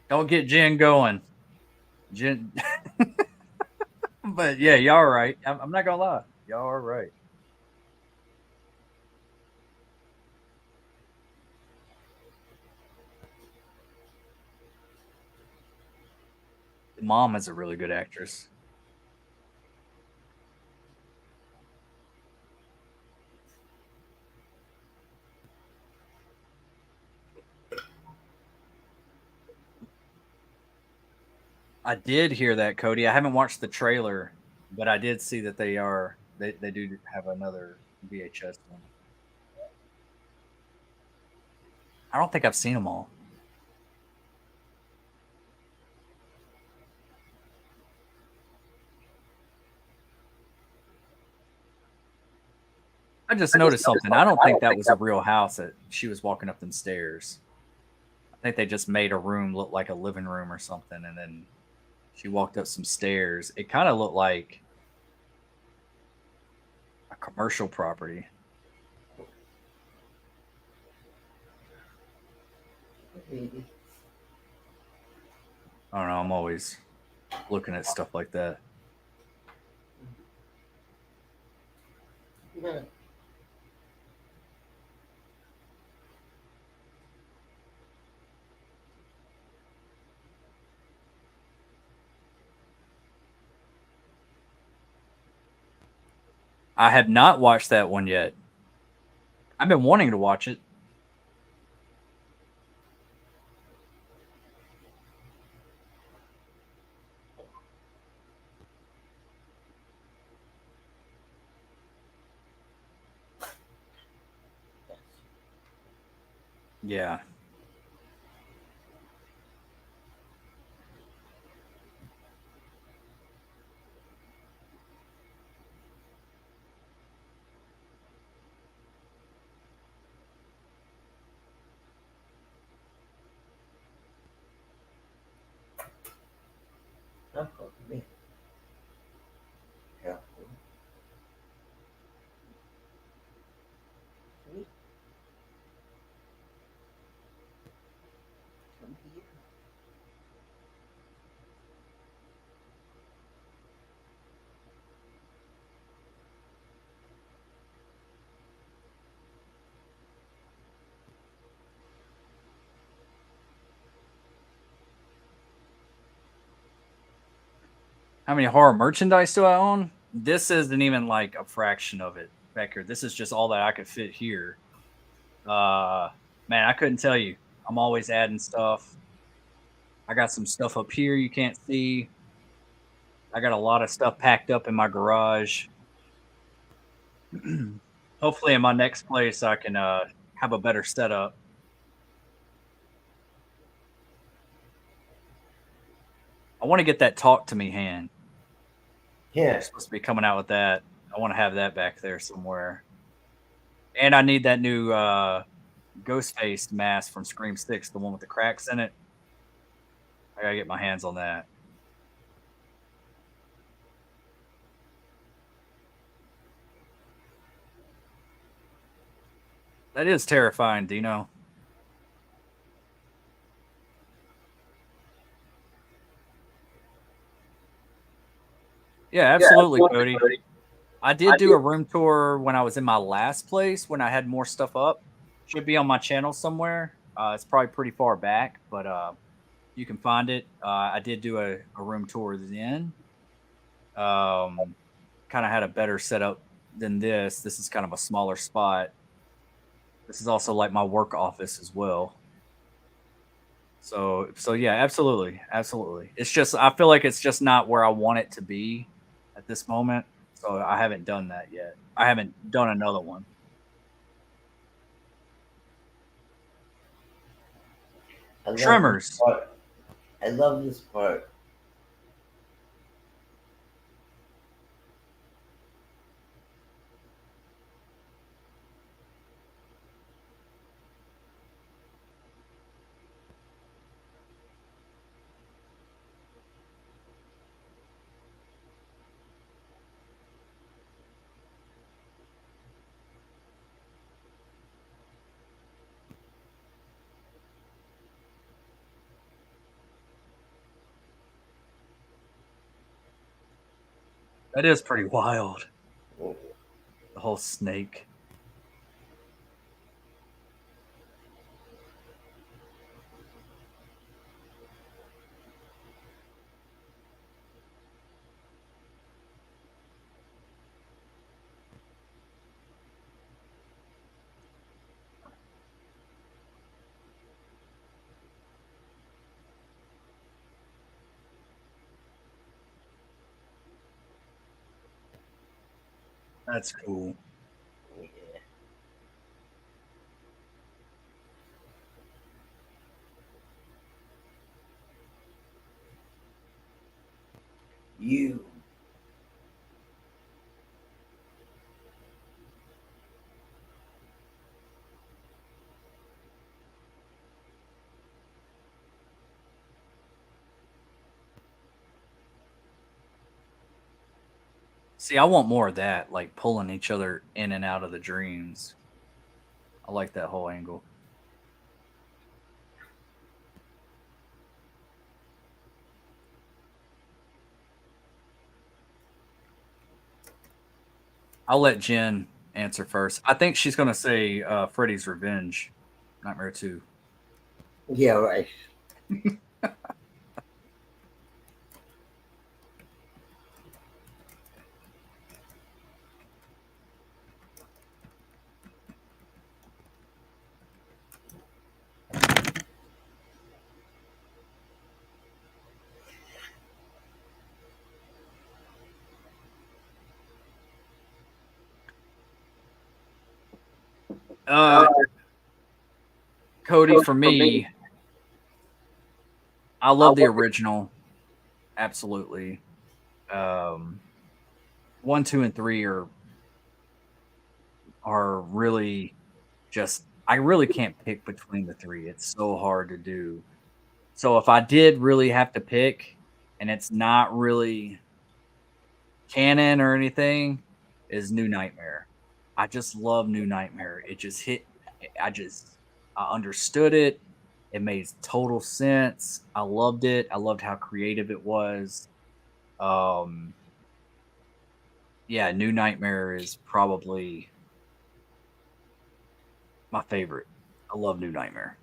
Don't get Jen going. Jen, but yeah, y'all are right. I'm not gonna lie. Y'all are right. Mom is a really good actress. I did hear that, Cody. I haven't watched the trailer, but I did see that they do have another VHS one. I don't think I've seen them all. I just noticed something. I don't think that was a real house that she was walking up them stairs. I think they just made a room look like a living room or something, and then she walked up some stairs. It kind of looked like a commercial property. I don't know. I'm always looking at stuff like that. I have not watched that one yet. I've been wanting to watch it. Yeah. Oh, man. Careful. Sweet. Come here. How many horror merchandise do I own? This isn't even like a fraction of it back here. This is just all that I could fit here. Uh, man, I couldn't tell you. I'm always adding stuff. I got some stuff up here you can't see. I got a lot of stuff packed up in my garage. Hopefully, in my next place, I can have a better setup. I want to get that talk to me hand. They're Yeah. supposed to be coming out with that. I want to have that back there somewhere. And I need that new ghost face mask from Scream 6, the one with the cracks in it. I gotta get my hands on that. That is terrifying, Dino. Yeah, absolutely, Cody. I did do a room tour when I was in my last place when I had more stuff up. Should be on my channel somewhere. It's probably pretty far back, but you can find it. I did do a room tour then. Kind of had a better setup than this. This is kind of a smaller spot. This is also like my work office as well. So yeah, absolutely, absolutely. It's just I feel like it's just not where I want it to be at this moment. So I haven't done that yet. I haven't done another one. I love this Tremors. part. I love this part. That is pretty wild. The whole snake. That's cool. Yeah. You. See, I want more of that, like pulling each other in and out of the dreams. I like that whole angle. I'll let Jen answer first. I think she's gonna say Freddy's Revenge, Nightmare 2. Yeah, right. Uh, Cody, for me, I love the original. Absolutely. 1, 2, and 3 are really just I really can't pick between the 3. It's so hard to do. So if I did really have to pick, and it's not really canon or anything, is New Nightmare. I just love New Nightmare. It just hit. I understood it. It made total sense. I loved it. I loved how creative it was. Um, yeah, New Nightmare is probably my favorite. I love New Nightmare.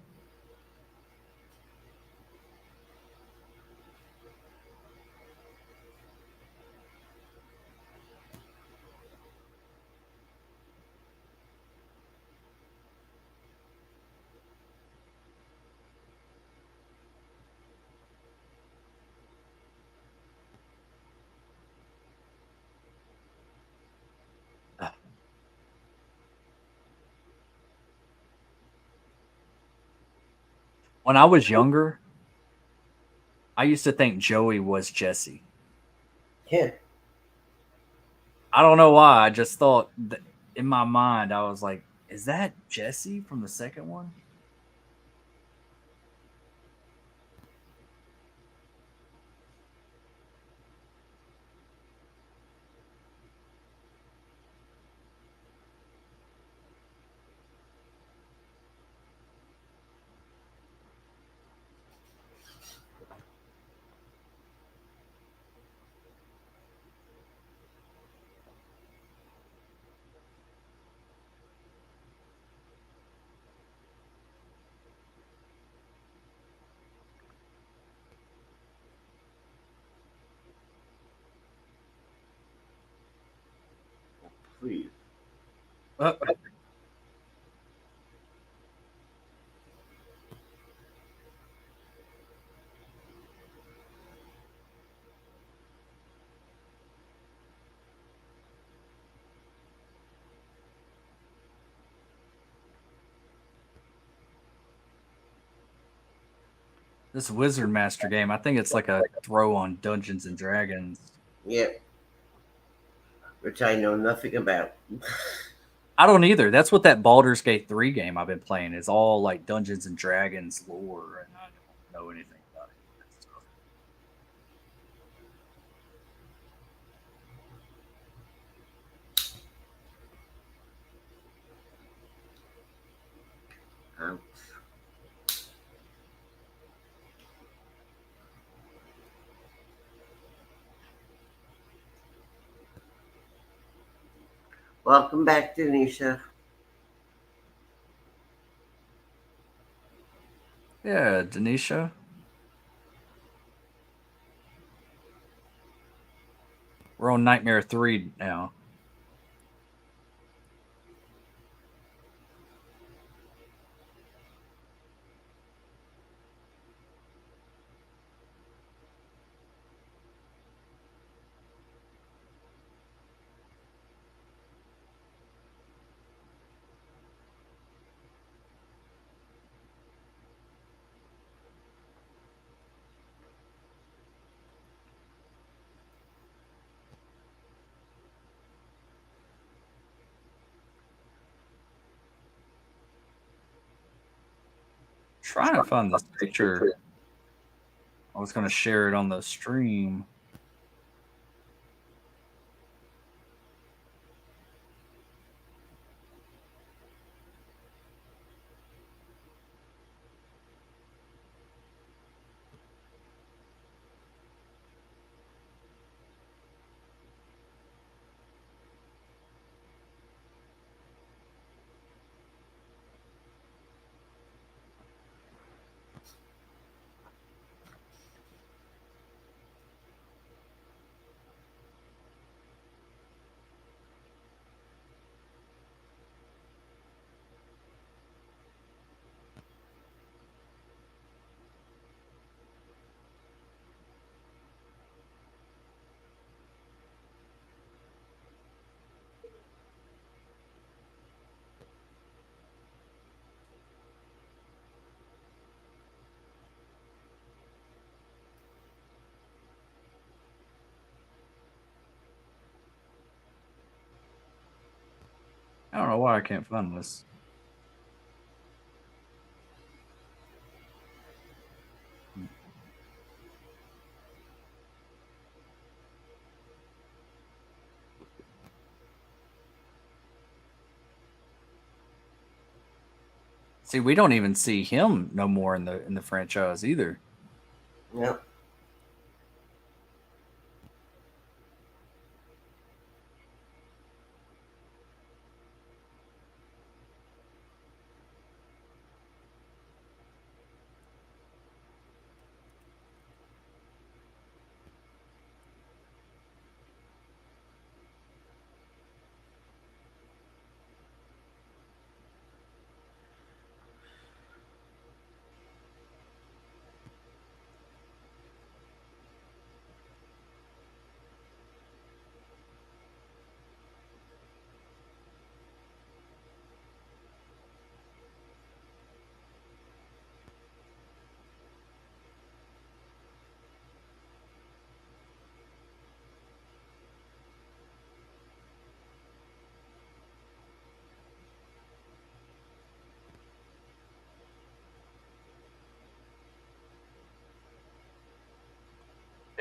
When I was younger, I used to think Joey was Jesse. Yeah. I don't know why. I just thought that in my mind, I was like, is that Jesse from the second one? Please. Uh, this Wizard Master game, I think it's like a throw on Dungeons and Dragons. Yeah. Which I know nothing about. I don't either. That's what that Baldur's Gate 3 game I've been playing is all like Dungeons and Dragons lore, and I don't know anything about it. Um, Welcome back, Denisha. Yeah, Denisha. We're on Nightmare 3 now. Trying to find this picture. I was going to share it on the stream. I don't know why I can't find this. See, we don't even see him no more in the franchise either. Yep.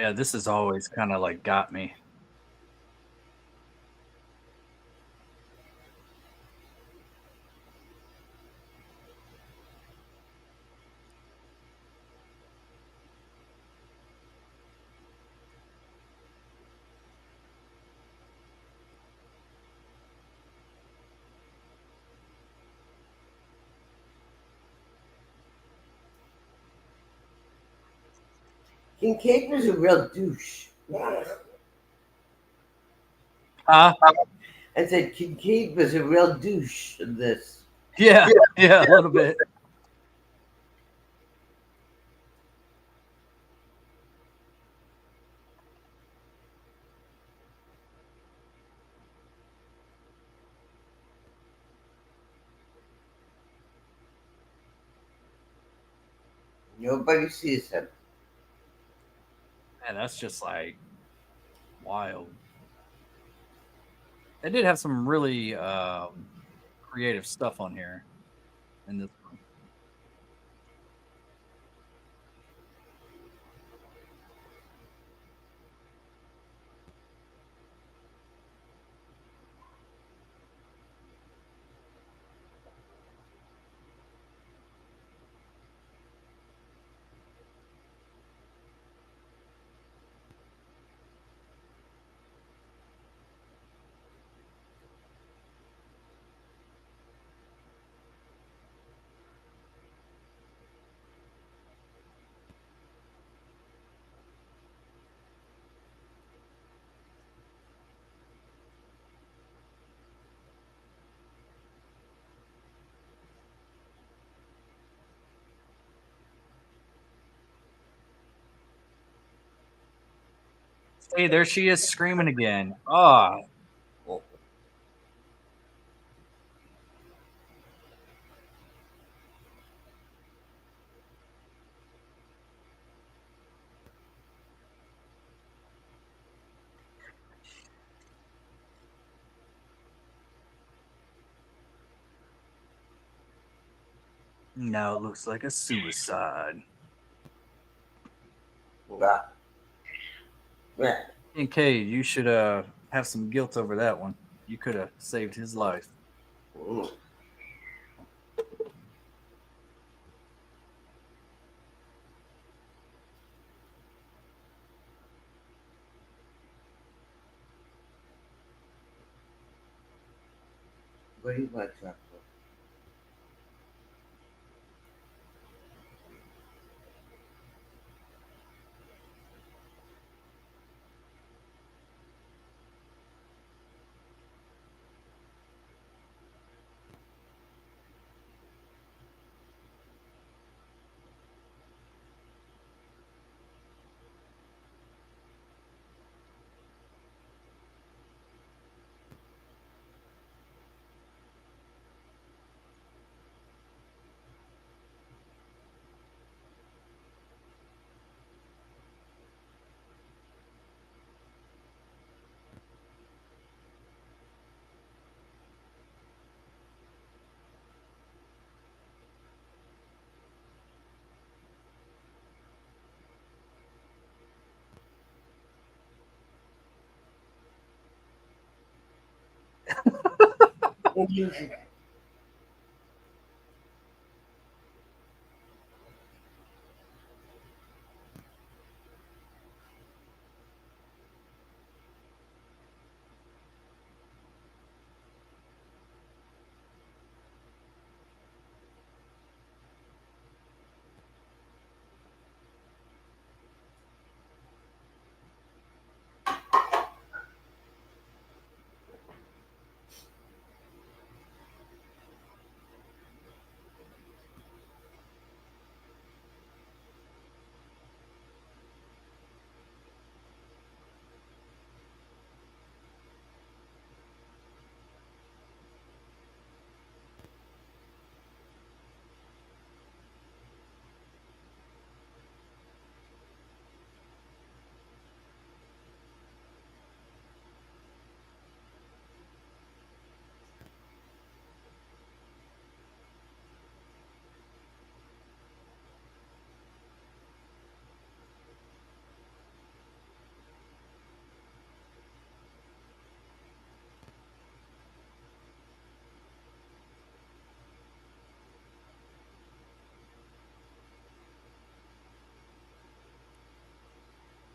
Yeah, this has always kind of like got me. Kincaid was a real douche. Huh? I said Kincaid was a real douche in this. Yeah, yeah, a little bit. Nobody sees him. Man, that's just like wild. They did have some really creative stuff on here in this one. Hey, there she is screaming again. Ah, now it looks like a suicide. Yeah. Yeah. Kincaid, you should have some guilt over that one. You could have saved his life. Mm. What do you want, chocolate?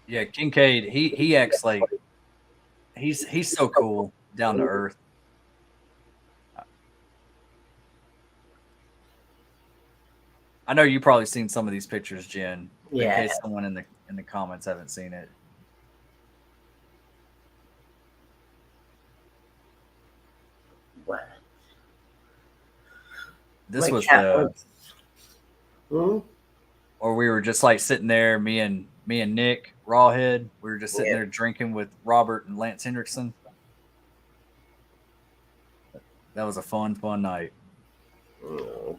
Yeah, Kincaid, he acts like he's so cool, down to earth. I know you probably seen some of these pictures, Jen. In Yeah. case someone in the comments haven't seen it. What? This My was cat the wants. Hmm? or we were just like sitting there, me and Nick Rawhead. We were just sitting Yeah. there drinking with Robert and Lance Hendrickson. That was a fun night. Mm.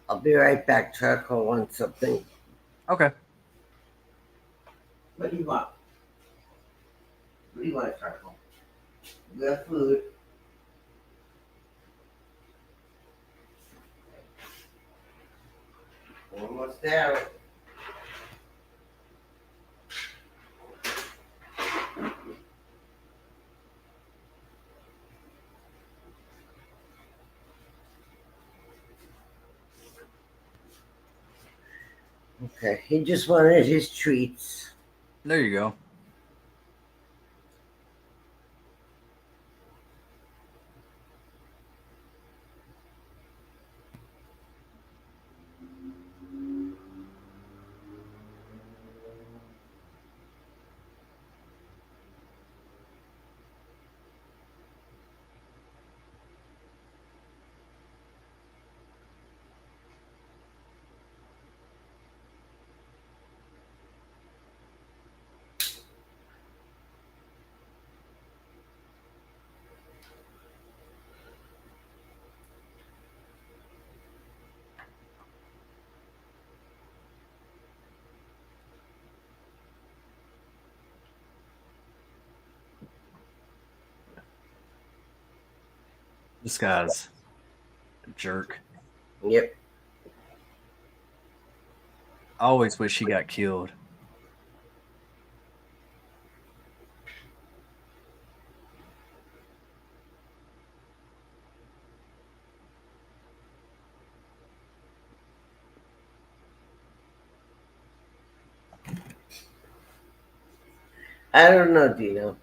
I'll be right back. Charcoal wants something. Okay. What do you want? What do you want, Charcoal? You got food. Almost there. Okay, he just wanted his treats. There you go. This guy's a jerk. Yep. I always wish he got killed. I don't know, Dino.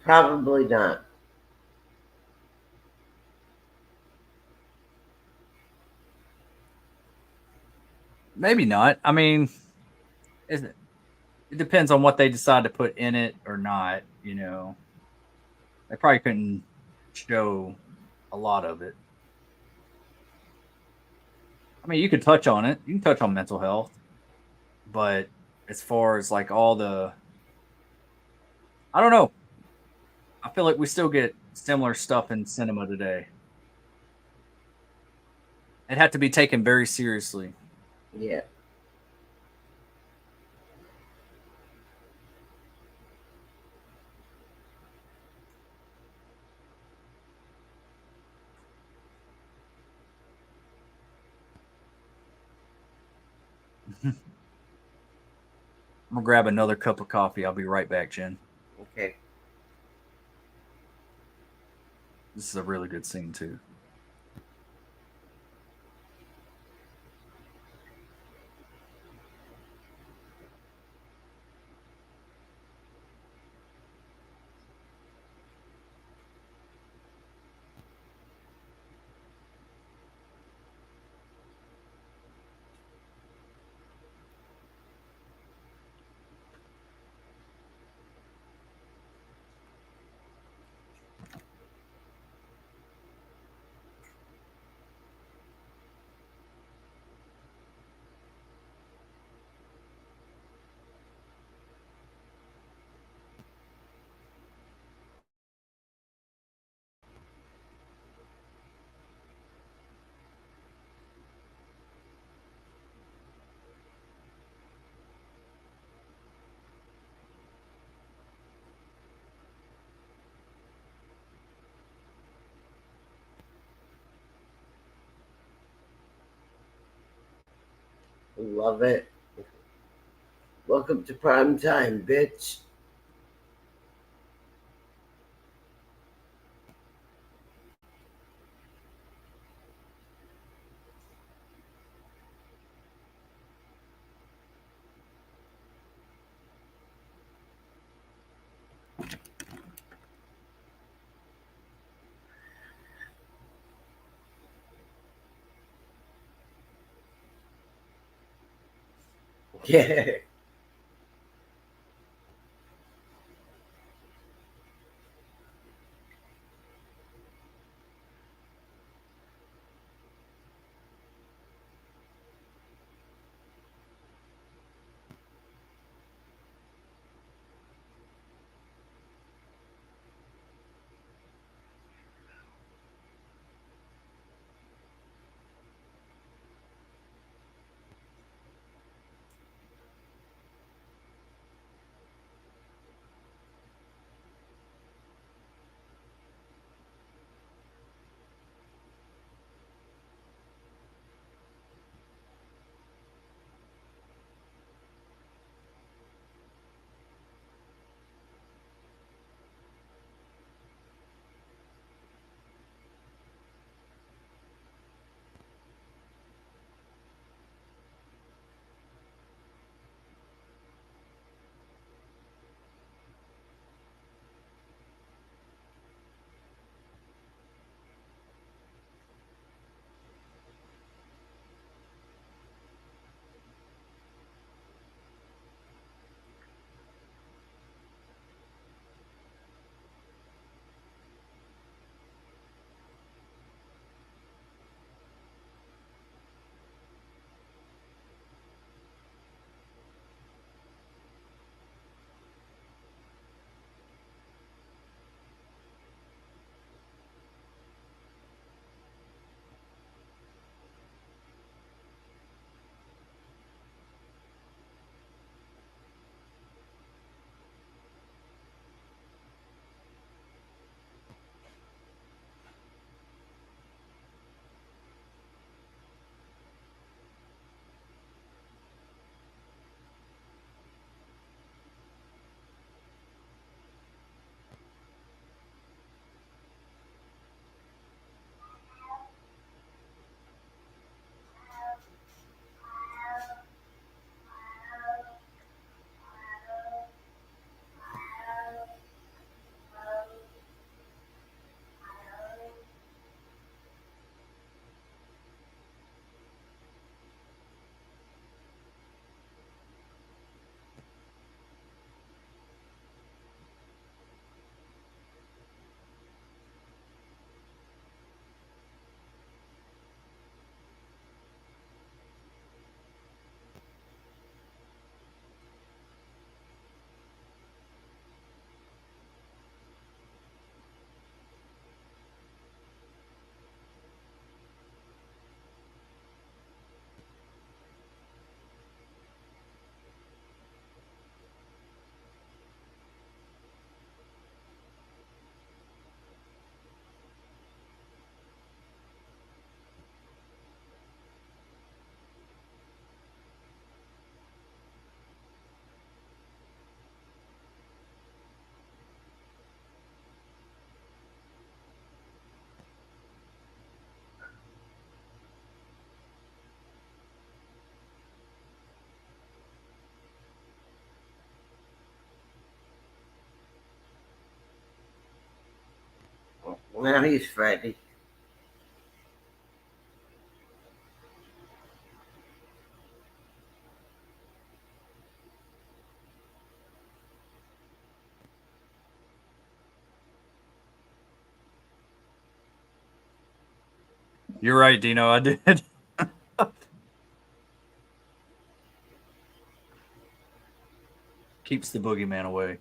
Probably not. Maybe not. I mean, it depends on what they decide to put in it or not. You know, they probably couldn't show a lot of it. I mean, you could touch on it. You can touch on mental health, but as far as like all the, I don't know. I feel like we still get similar stuff in cinema today. It had to be taken very seriously. Yeah. I'm gonna grab another cup of coffee. I'll be right back, Jen. Okay. This is a really good scene too. Love it. Welcome to prime time, bitch. Yeah. Now he's Freddy. You're right, Dino. I did. Keeps the boogeyman away.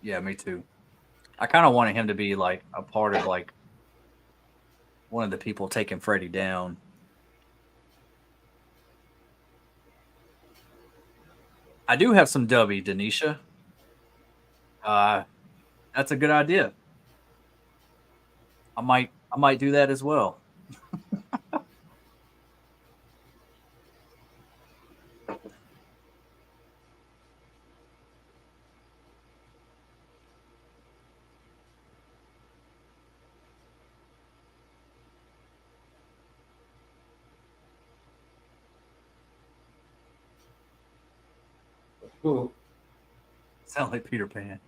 Yeah, me too. I kind of wanted him to be like a part of like one of the people taking Freddy down. I do have some dubby, Denisha. That's a good idea. I might do that as well. Sound like Peter Pan.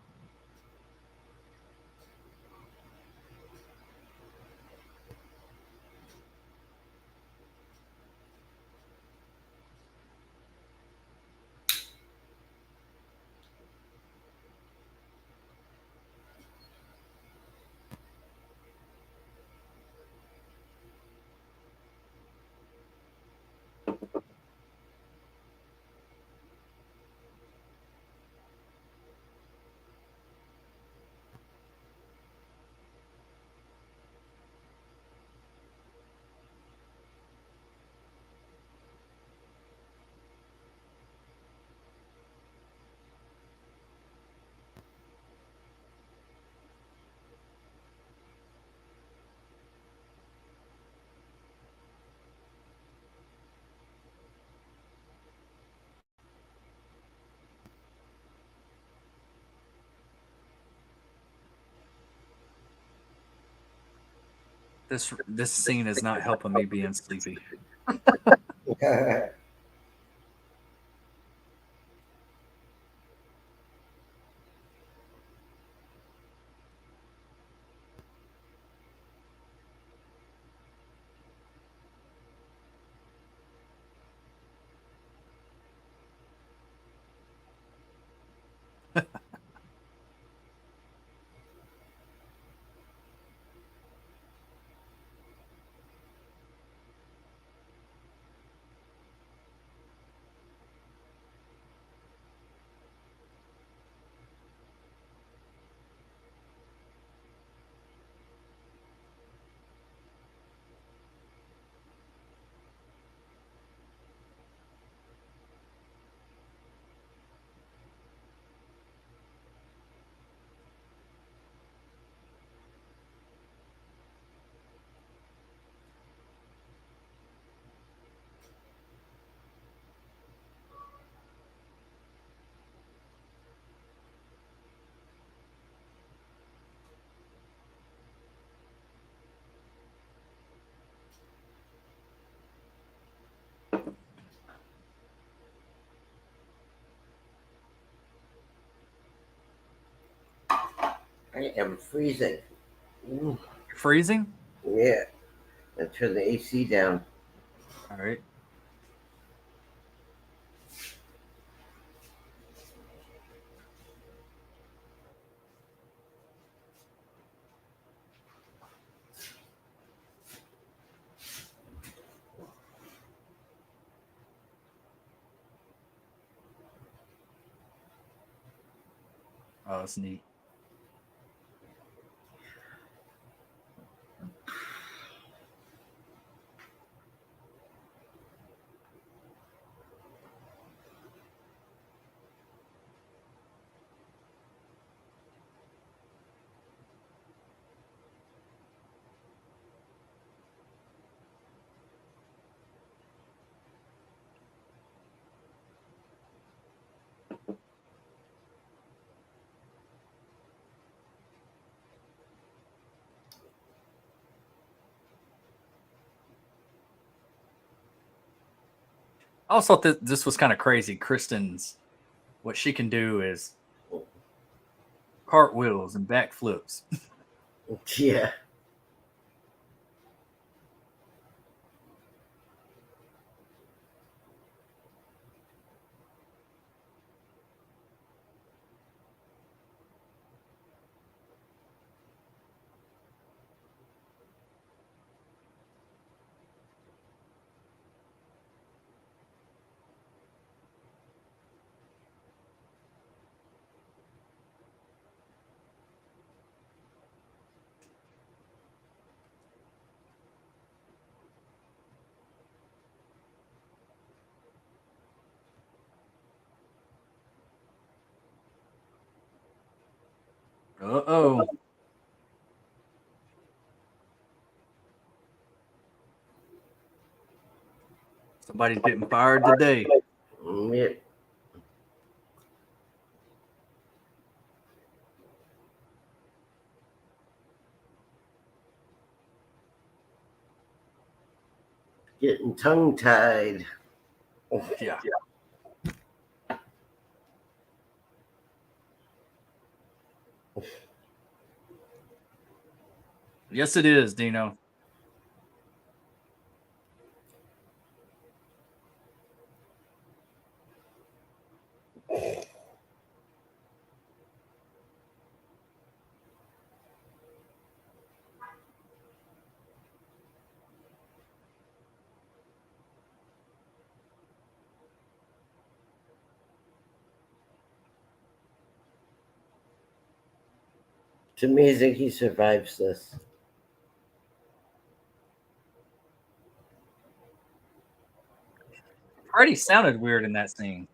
This scene is not helping me being sleepy. I am freezing. Ooh. You're freezing? Yeah. I turn the AC down. All right. Oh, that's neat. I also thought that this was kind of crazy. Kristen's, what she can do is cartwheels and backflips. Yeah. Uh-oh. Somebody's getting fired today. Yeah. Getting tongue-tied. Yeah. Yes, it is, Dino. It's amazing he survives this. Freddie sounded weird in that scene.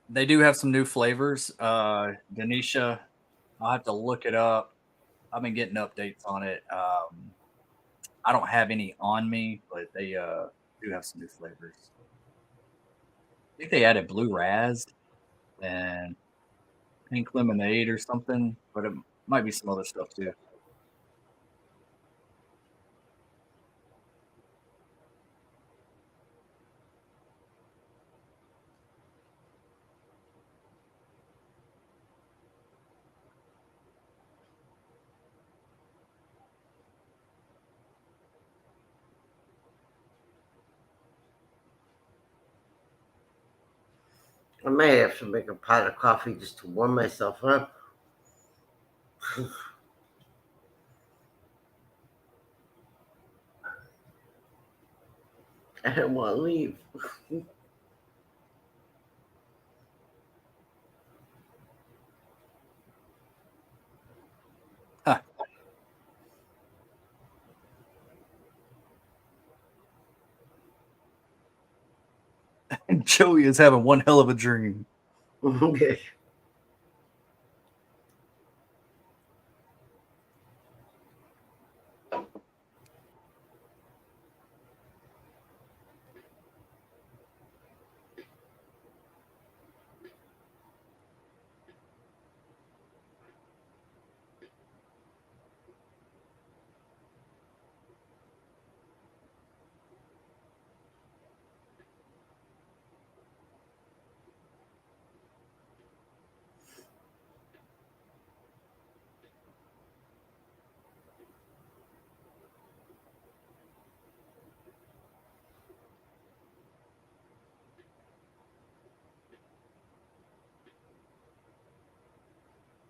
They do have some new flavors. Denisha, I'll have to look it up. I've been getting updates on it. I don't have any on me, but they do have some new flavors. I think they added blue raz and pink lemonade or something, but it might be some other stuff too. I might have to make a pot of coffee just to warm myself up. I don't want to leave. Huh. Joey is having one hell of a dream. Okay.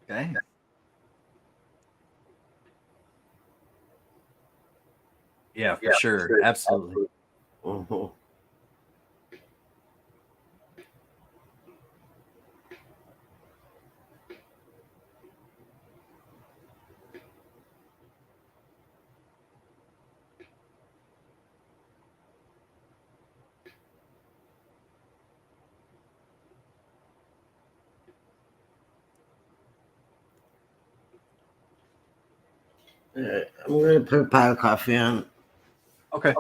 Okay. Yeah, for sure. Absolutely. Mhm. I'm gonna put a pot of coffee on. Okay.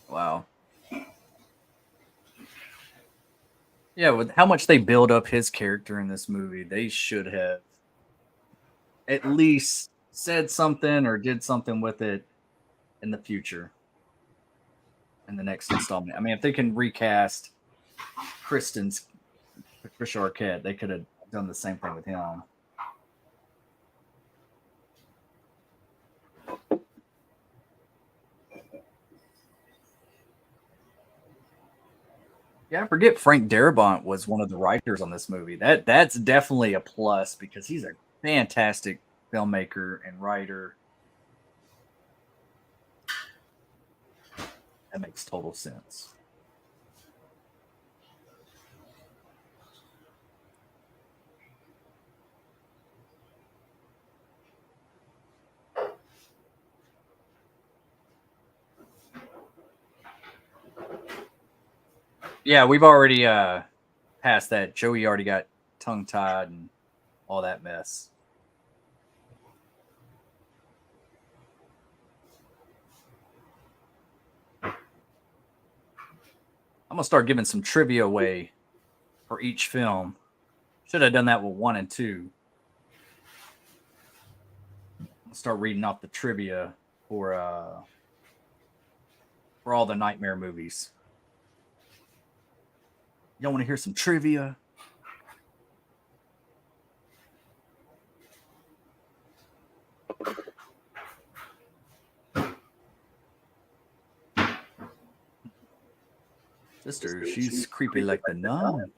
Wow. Yeah, with how much they build up his character in this movie, they should have at least said something or did something with it in the future in the next installment. I mean, if they can recast Kristen's Patricia Arquette, they could have done the same thing with him. Yeah, I forget Frank Darabont was one of the writers on this movie. That's definitely a plus because he's a fantastic filmmaker and writer. That makes total sense. Yeah, we've already past that. Joey already got tongue tied and all that mess. I'm gonna start giving some trivia away for each film. Should have done that with 1 and 2. I'll start reading off the trivia for all the Nightmare movies. Y'all want to hear some trivia? Sister, she's creepy like the nun.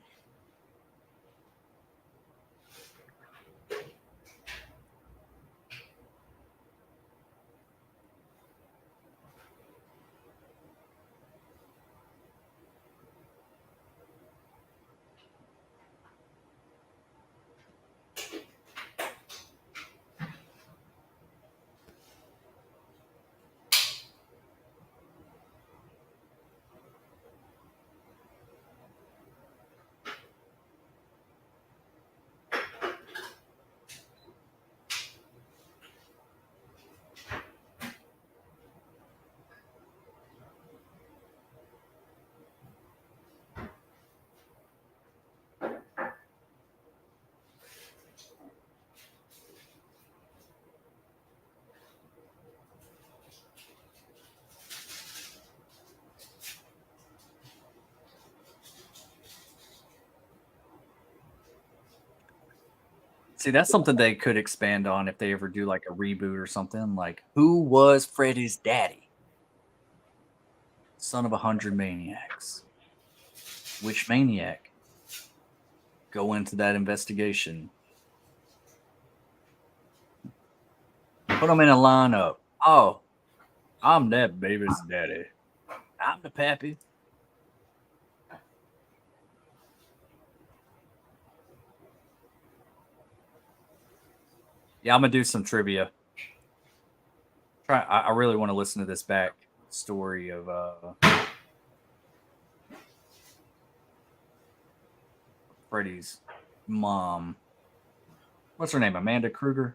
See, that's something they could expand on if they ever do like a reboot or something. Like, who was Freddy's daddy? Son of 100 maniacs. Which maniac? Go into that investigation. Put them in a lineup. Oh, I'm that baby's daddy. I'm the pappy. Yeah, I'm gonna do some trivia. I really want to listen to this back story of Freddy's mom. What's her name? Amanda Kruger.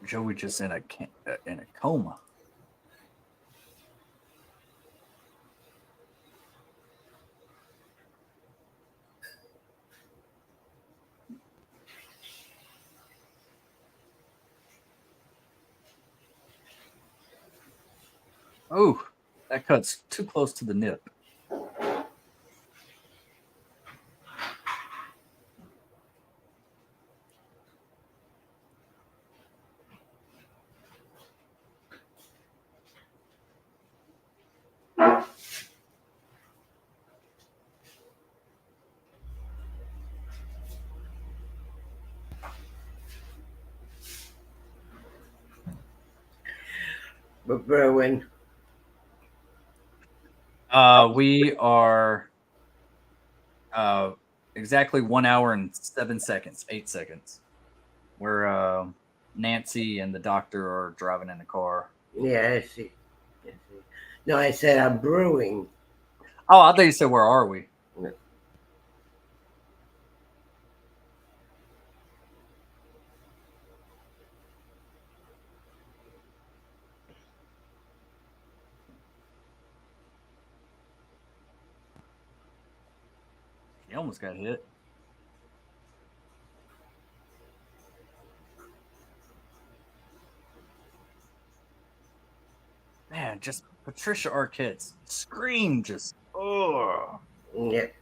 Joey just in a coma. Oh, that cut's too close to the nip. We're brewing. We are exactly 1 hour and 7 seconds, 8 seconds. Where Nancy and the doctor are driving in the car. Yeah, I see. No, I said I'm brewing. Oh, I thought you said, where are we? No. He almost got hit. Man, just Patricia Arquette's scream just, oh. Yeah. That's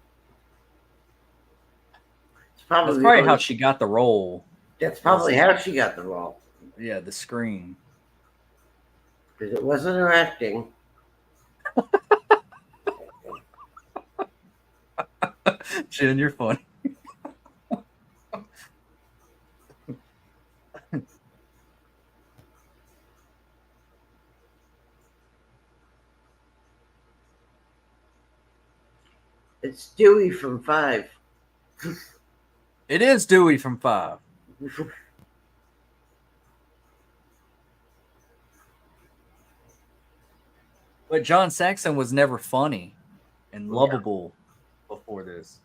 Probably probably how she got the role. That's probably how she got the role. Yeah, the scream. Because it wasn't her acting. Jen, you're funny. It's Dewey from 5. It is Dewey from 5. But John Saxon was never funny and lovable before this.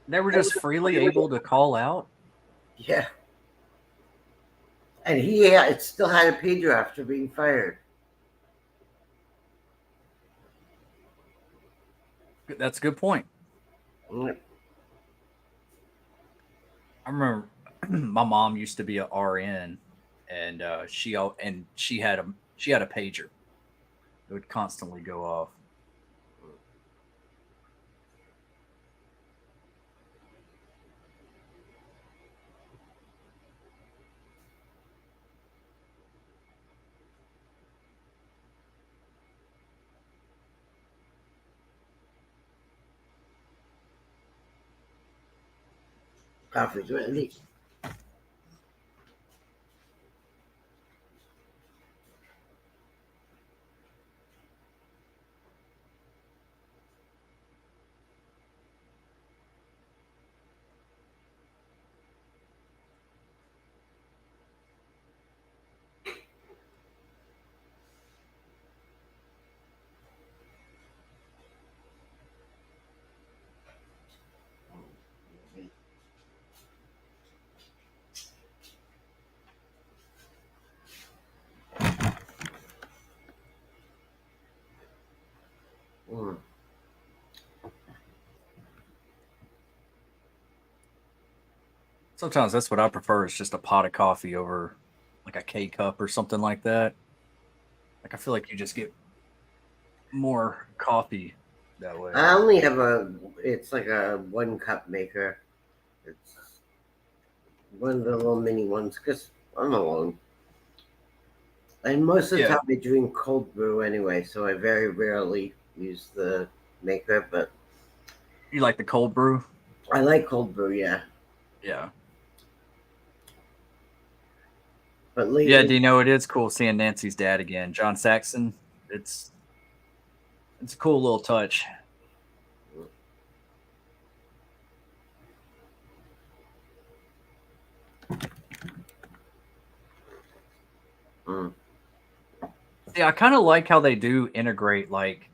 They were just freely able to call out. Yeah. And it still had a pager after being fired. That's a good point. Mm. I remember my mom used to be a RN, and she had a pager. It would constantly go off. Coffee's ready. Sometimes that's what I prefer is just a pot of coffee over like a K cup or something like that. Like I feel like you just get more coffee that way. I only have it's like a 1 cup maker. It's one of the little mini ones because I'm alone. And most of the Yeah. time I drink cold brew anyway, so I very rarely use the maker, but You like the cold brew? I like cold brew, yeah. Yeah. But Yeah, lately, Dino, it is cool seeing Nancy's dad again. John Saxon. It's a cool little touch. mm, See, I kind of like how they do integrate like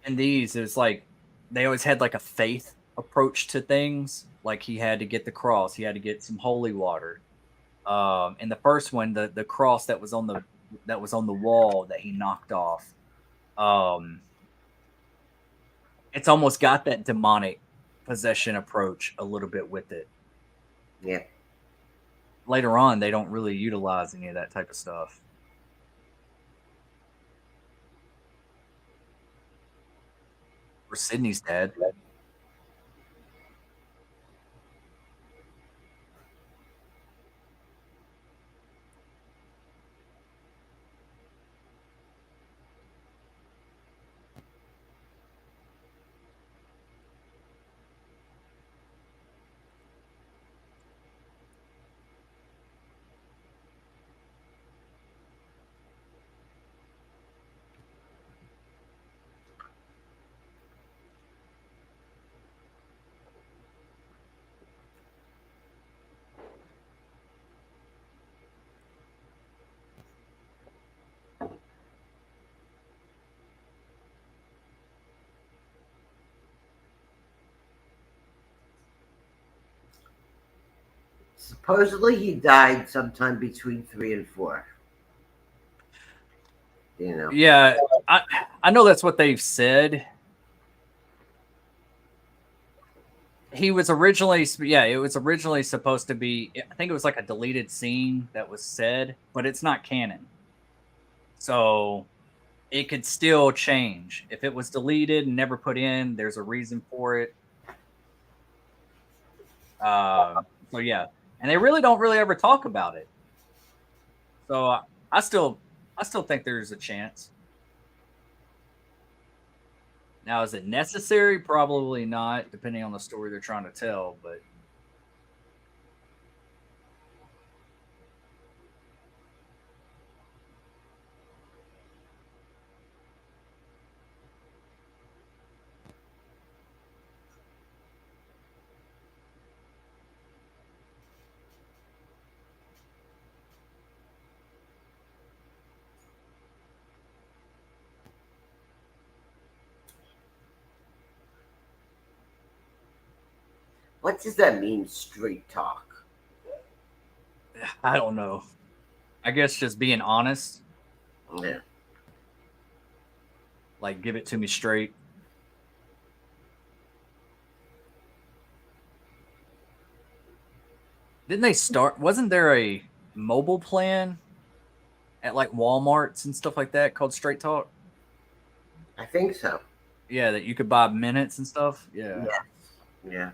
in these, it's like they always had like a faith approach to things. Like he had to get the cross, he had to get some holy water. In the first one, the cross that was on the wall that he knocked off. Um, it's almost got that demonic possession approach a little bit with it. yeah. Later on, they don't really utilize any of that type of stuff. For Sydney's dad. Supposedly he died sometime between 3 and 4. You know. Yeah, I know that's what they've said. He was originally, yeah, it was originally supposed to be, I think it was like a deleted scene that was said, but it's not canon. So it could still change. If it was deleted and never put in, there's a reason for it. So yeah, and they really don't really ever talk about it. So I still think there's a chance. Now, is it necessary? Probably not, depending on the story they're trying to tell. But What does that mean, straight talk? I don't know. I guess just being honest. Yeah. Like, give it to me straight. Didn't they start? Wasn't there a mobile plan at like Walmarts and stuff like that called Straight Talk? I think so. Yeah, that you could buy minutes and stuff. Yeah. Yes. Yeah.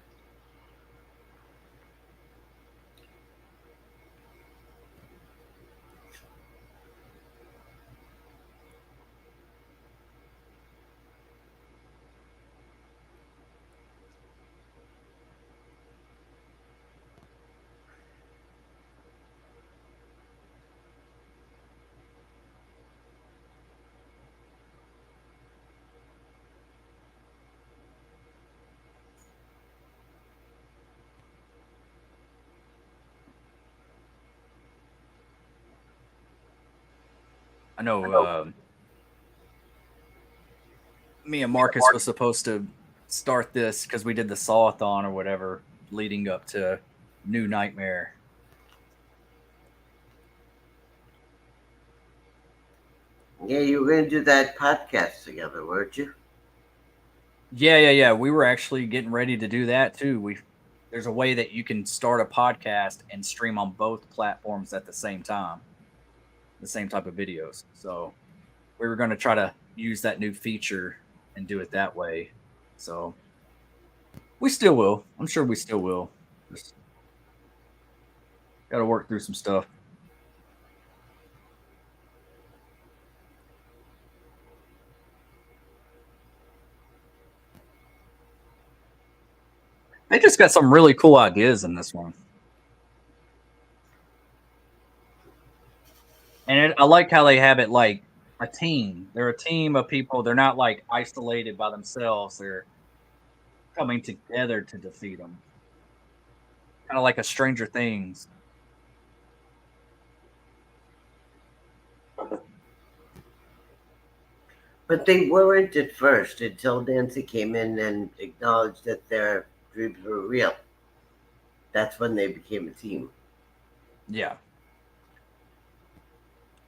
I know. Me and Marcus was supposed to start this because we did the Saw-a-thon or whatever leading up to New Nightmare. Yeah, you were going to do that podcast together, weren't you? Yeah. We were actually getting ready to do that too. there's a way that you can start a podcast and stream on both platforms at the same time, the same type of videos. So we were going to try to use that new feature and do it that way. So we still will. I'm sure we still will. Just got to work through some stuff. They just got some really cool ideas in this one. And I like how they have it like a team. They're a team of people. They're not like isolated by themselves. They're coming together to defeat them. Kind of like a Stranger Things. But they weren't at first until Nancy came in and acknowledged that their dreams were real. That's when they became a team. Yeah.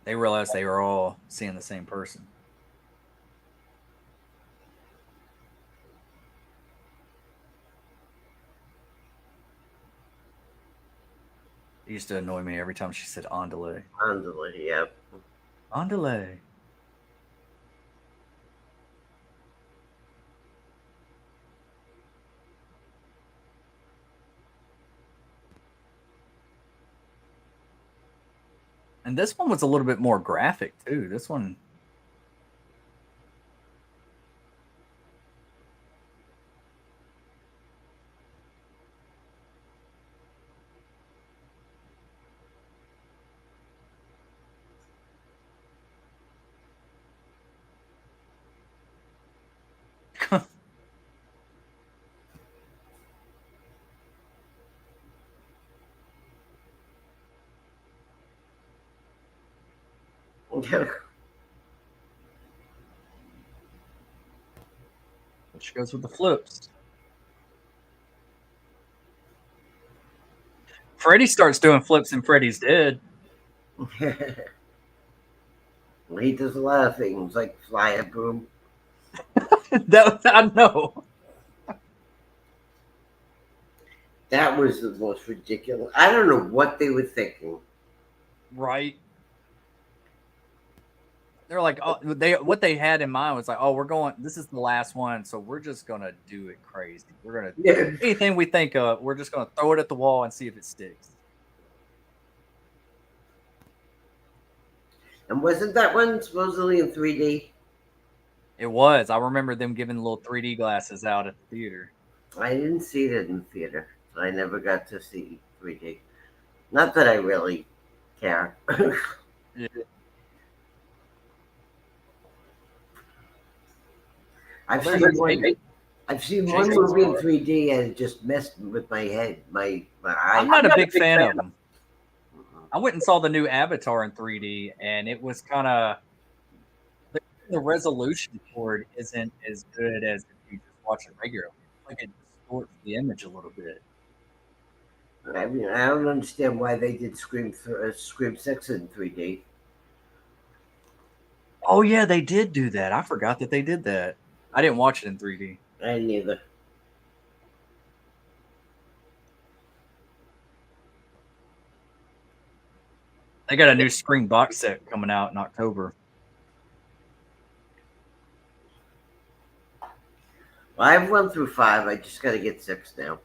They realized they were all seeing the same person. It used to annoy me every time she said "andale." Andale, yep. Andale. And this one was a little bit more graphic too. This one. Which goes with the flips. Freddy starts doing flips and Freddy's dead. Well, he does a lot of things like fly a broom. That I know. That was the most ridiculous. I don't know what they were thinking. Right. They're like, oh, what they had in mind was like, oh, we're going. This is the last one, so we're just gonna do it crazy. We're gonna anything we think of, we're just gonna throw it at the wall and see if it sticks. And wasn't that one supposedly in 3D? It was. I remember them giving little 3D glasses out at the theater. I didn't see it in the theater. So I never got to see 3D. Not that I really care. Yeah. I've seen one movie in 3D and it just messed with my head, my eyes. I'm not a big fan of them. I went and saw the new Avatar in 3D, and it was kind of the resolution for it isn't as good as if you just watch it regularly. Like it distorts the image a little bit. I mean, I don't understand why they did Scream 6 in 3D. Oh yeah, they did do that. I forgot that they did that. I didn't watch it in 3D. I didn't either. They got a new Scream box set coming out in October. Well, I've run through 5. I just got to get 6 now.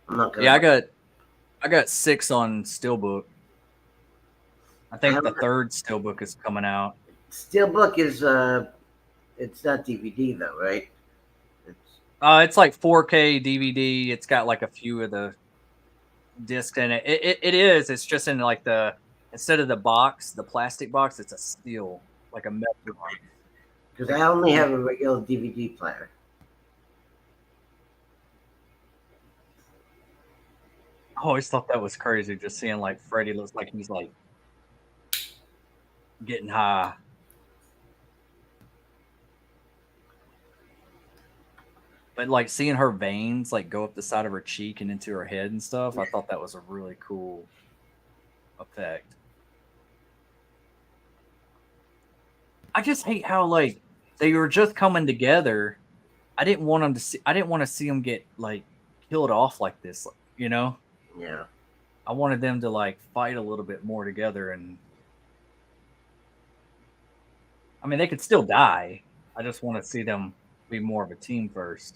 I'm not gonna. Yeah, I got 6 on Steelbook. I think the third Steelbook is coming out. Steelbook is it's not DVD though, right? It's like 4K DVD. It's got like a few of the discs in it. It is. It's just in like instead of the box, the plastic box, it's a steel, like a metal box. Because I only have a regular DVD player. I always thought that was crazy, just seeing like Freddy looks like he's like getting high. But like seeing her veins like go up the side of her cheek and into her head and stuff, I thought that was a really cool effect. I just hate how like they were just coming together. I didn't want to see them get like killed off like this. You know, Yeah. I wanted them to like fight a little bit more together, and I mean they could still die. I just want to see them be more of a team first.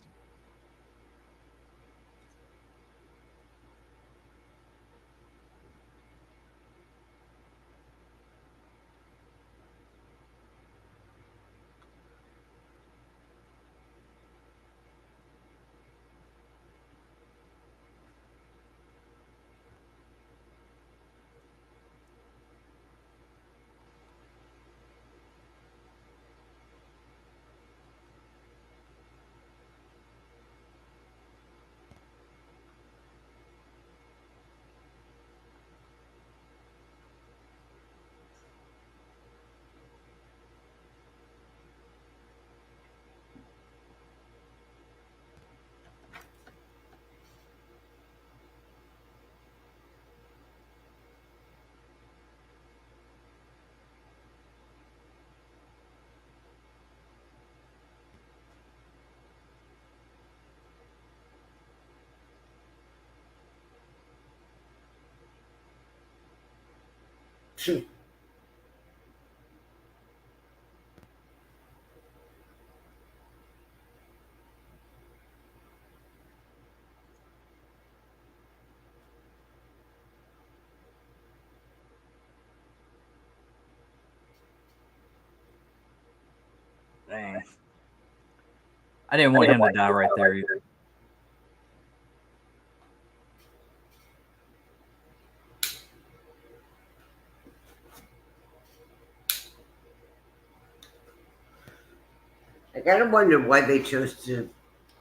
Dang, I didn't want him to die right there either. I gotta wonder why they chose to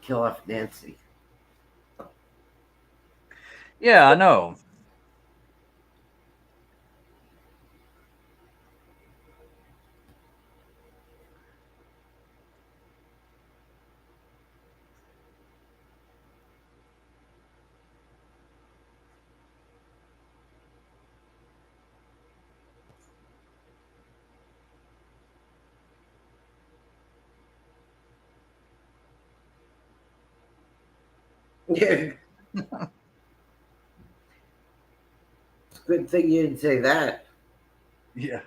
kill off Nancy. Yeah, I know. Yeah. Good thing you didn't say that. Yeah.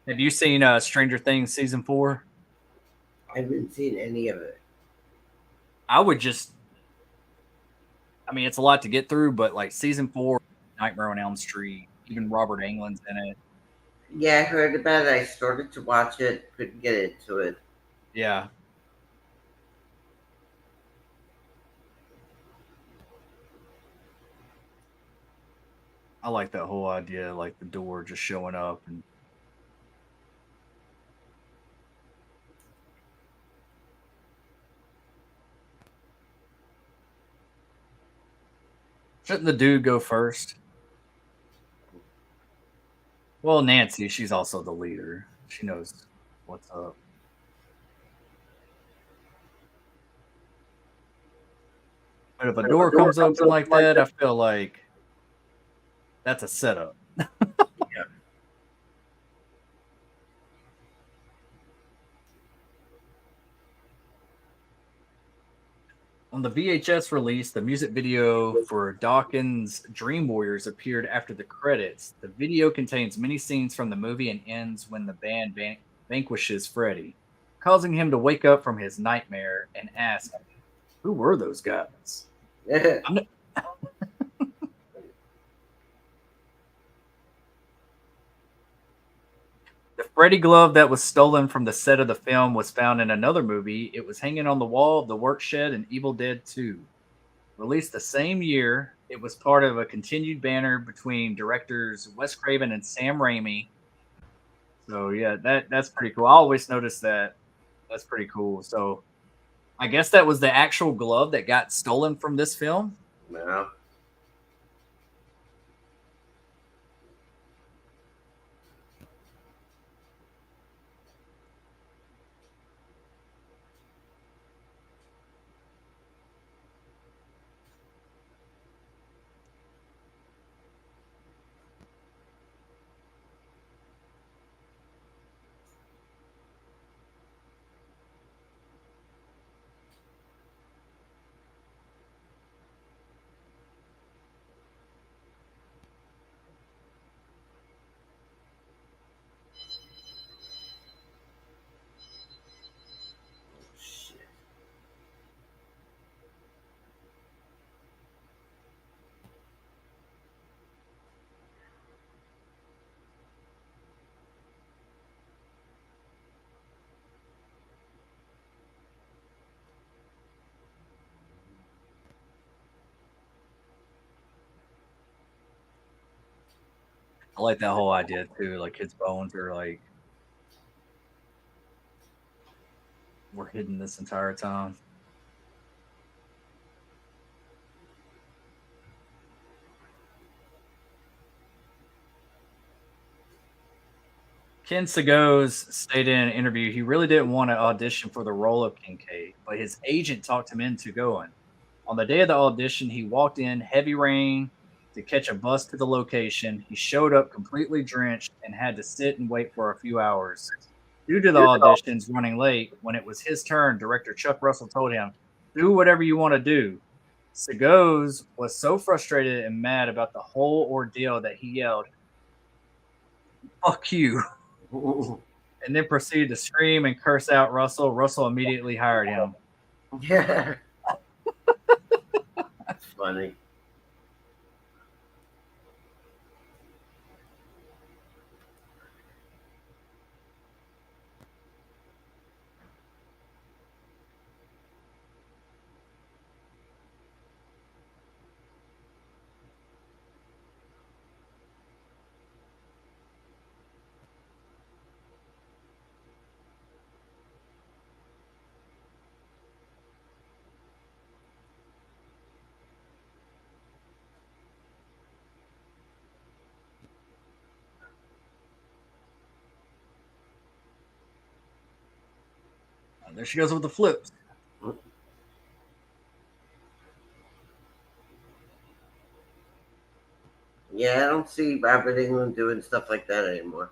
Have you seen Stranger Things season 4? I haven't seen any of it. I would just, I mean, it's a lot to get through, but like season 4, Nightmare on Elm Street, even Robert Englund's in it. Yeah, I heard about it. I started to watch it, couldn't get into it. Yeah, I like that whole idea, like the door just showing up and shouldn't the dude go first? Well, Nancy, she's also the leader. She knows what's up. But if a door comes open like that, I feel like that's a setup. Yeah. On the VHS release, the music video for Dawkins' Dream Warriors appeared after the credits. The video contains many scenes from the movie and ends when the band vanquishes Freddy, causing him to wake up from his nightmare and ask, "Who were those guys?" I'm n- the Freddy glove that was stolen from the set of the film was found in another movie. It was hanging on the wall of the work shed in Evil Dead 2. Released the same year, it was part of a continued banner between directors Wes Craven and Sam Raimi. So yeah, that's pretty cool. I always noticed that. That's pretty cool. So I guess that was the actual glove that got stolen from this film. Well, I like that whole idea too. Like his bones are like were hidden this entire time. Ken Segoes stated in an interview he really didn't want to audition for the role of Kincaid, but his agent talked him into going. On the day of the audition, he walked in heavy rain to catch a bus to the location. He showed up completely drenched and had to sit and wait for a few hours. Due to the auditions running late, when it was his turn, director Chuck Russell told him, "Do whatever you want to do." Segoes was so frustrated and mad about the whole ordeal that he yelled, "Fuck you," and then proceeded to scream and curse out Russell. Russell immediately hired him. Yeah. That's funny. And there she goes with the flips. Yeah, I don't see Robert England doing stuff like that anymore.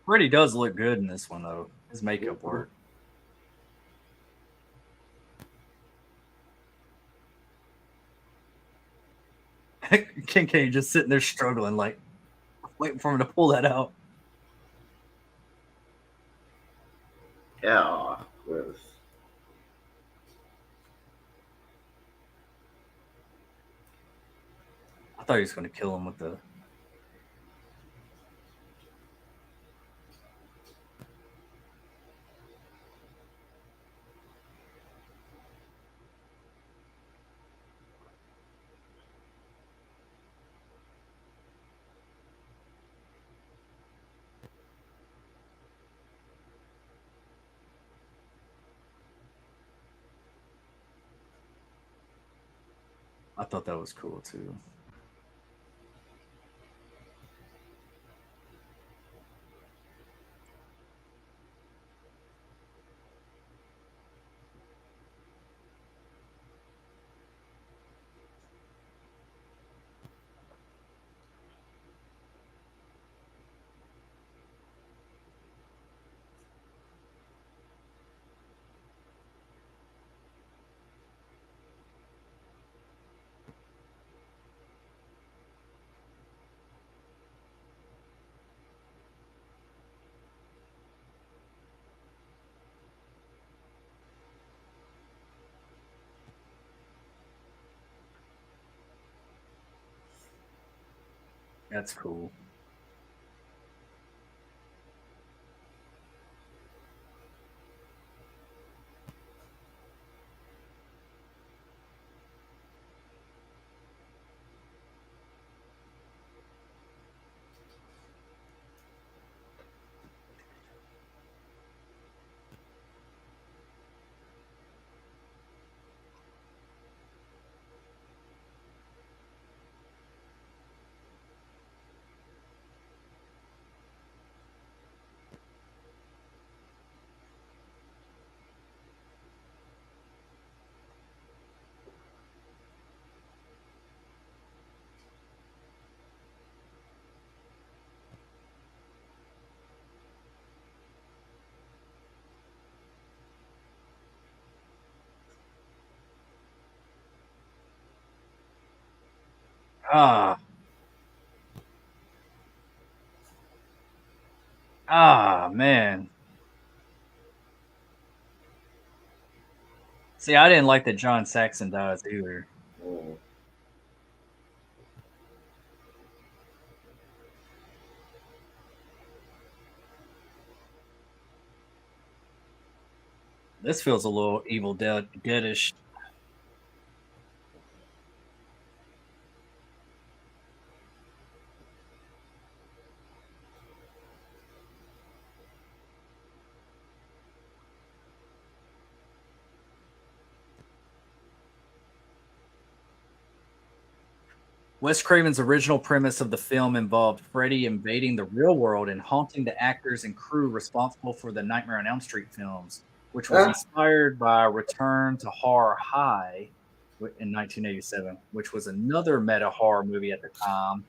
Freddie does look good in this one, though. His makeup work. Kincaid just sitting there struggling, like waiting for him to pull that out. Yeah, gross. I thought he was going to kill him with the. I thought that was cool too. That's cool. Ah, Ah, man. See, I didn't like that John Saxon dies either. Mm. This feels a little Evil Deadish. Wes Craven's original premise of the film involved Freddy invading the real world and haunting the actors and crew responsible for the Nightmare on Elm Street films, which was Ah, inspired by Return to Horror High in 1987, which was another meta horror movie at the time.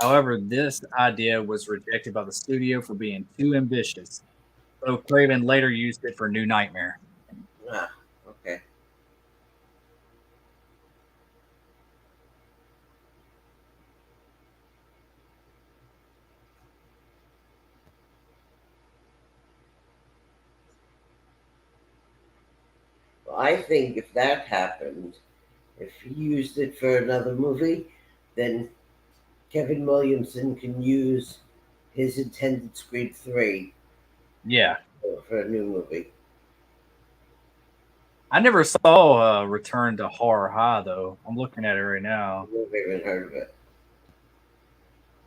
However, this idea was rejected by the studio for being too ambitious, though Craven later used it for New Nightmare. okay. Well, I think if that happened, if he used it for another movie, then Kevin Williamson can use his intended Scream 3 Yeah. for a new movie. I never saw Return to Horror High, though. I'm looking at it right now. I've never even heard of it.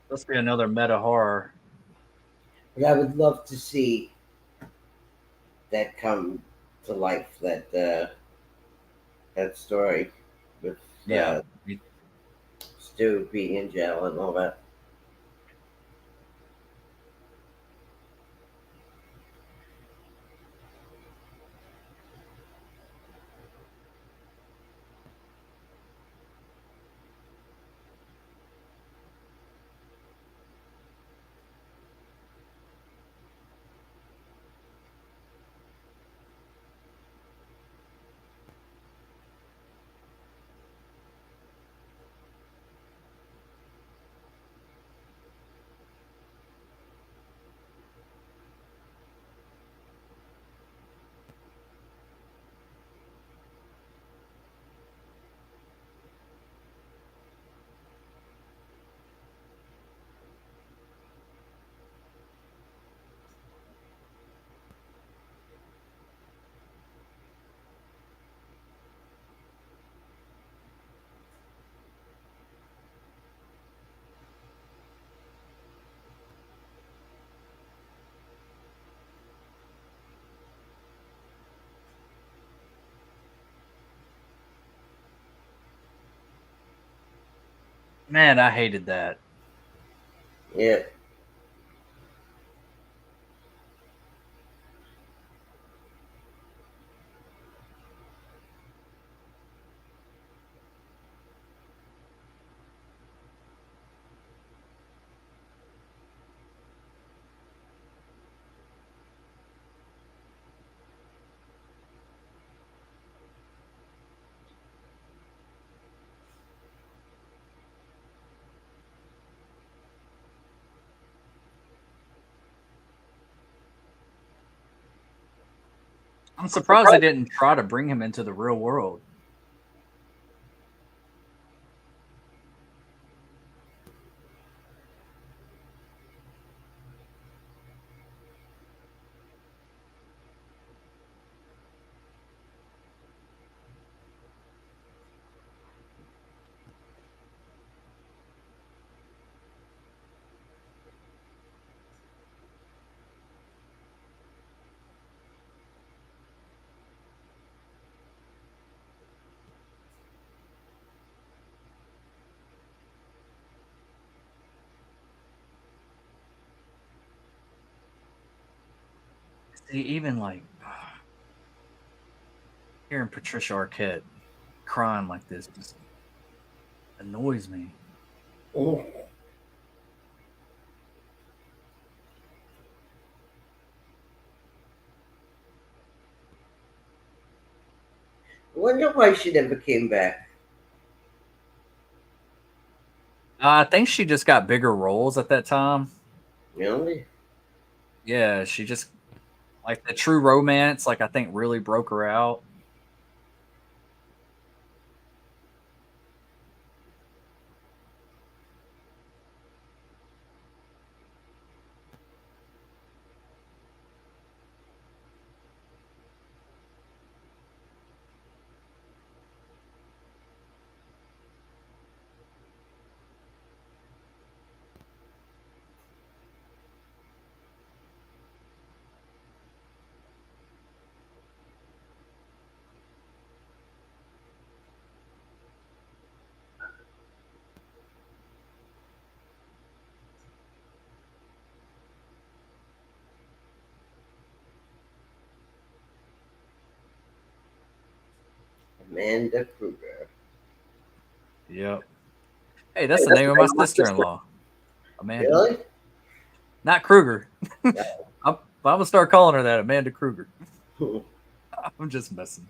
Must be another meta horror. But I would love to see that come to life, that story with Yeah. Stu being in jail and all that. Man, I hated that. Yeah. I'm surprised they didn't try to bring him into the real world. See, even like hearing Patricia Arquette crying like this just annoys me. Mm. I wonder why she never came back. I think she just got bigger roles at that time. Really? Yeah, she just like the true romance. Like I think really broke her out. Amanda Kruger. Yep. Hey, that's the name of my sister-in-law, Amanda. Really? Not Kruger. I'm gonna start calling her that, Amanda Kruger. I'm just messing.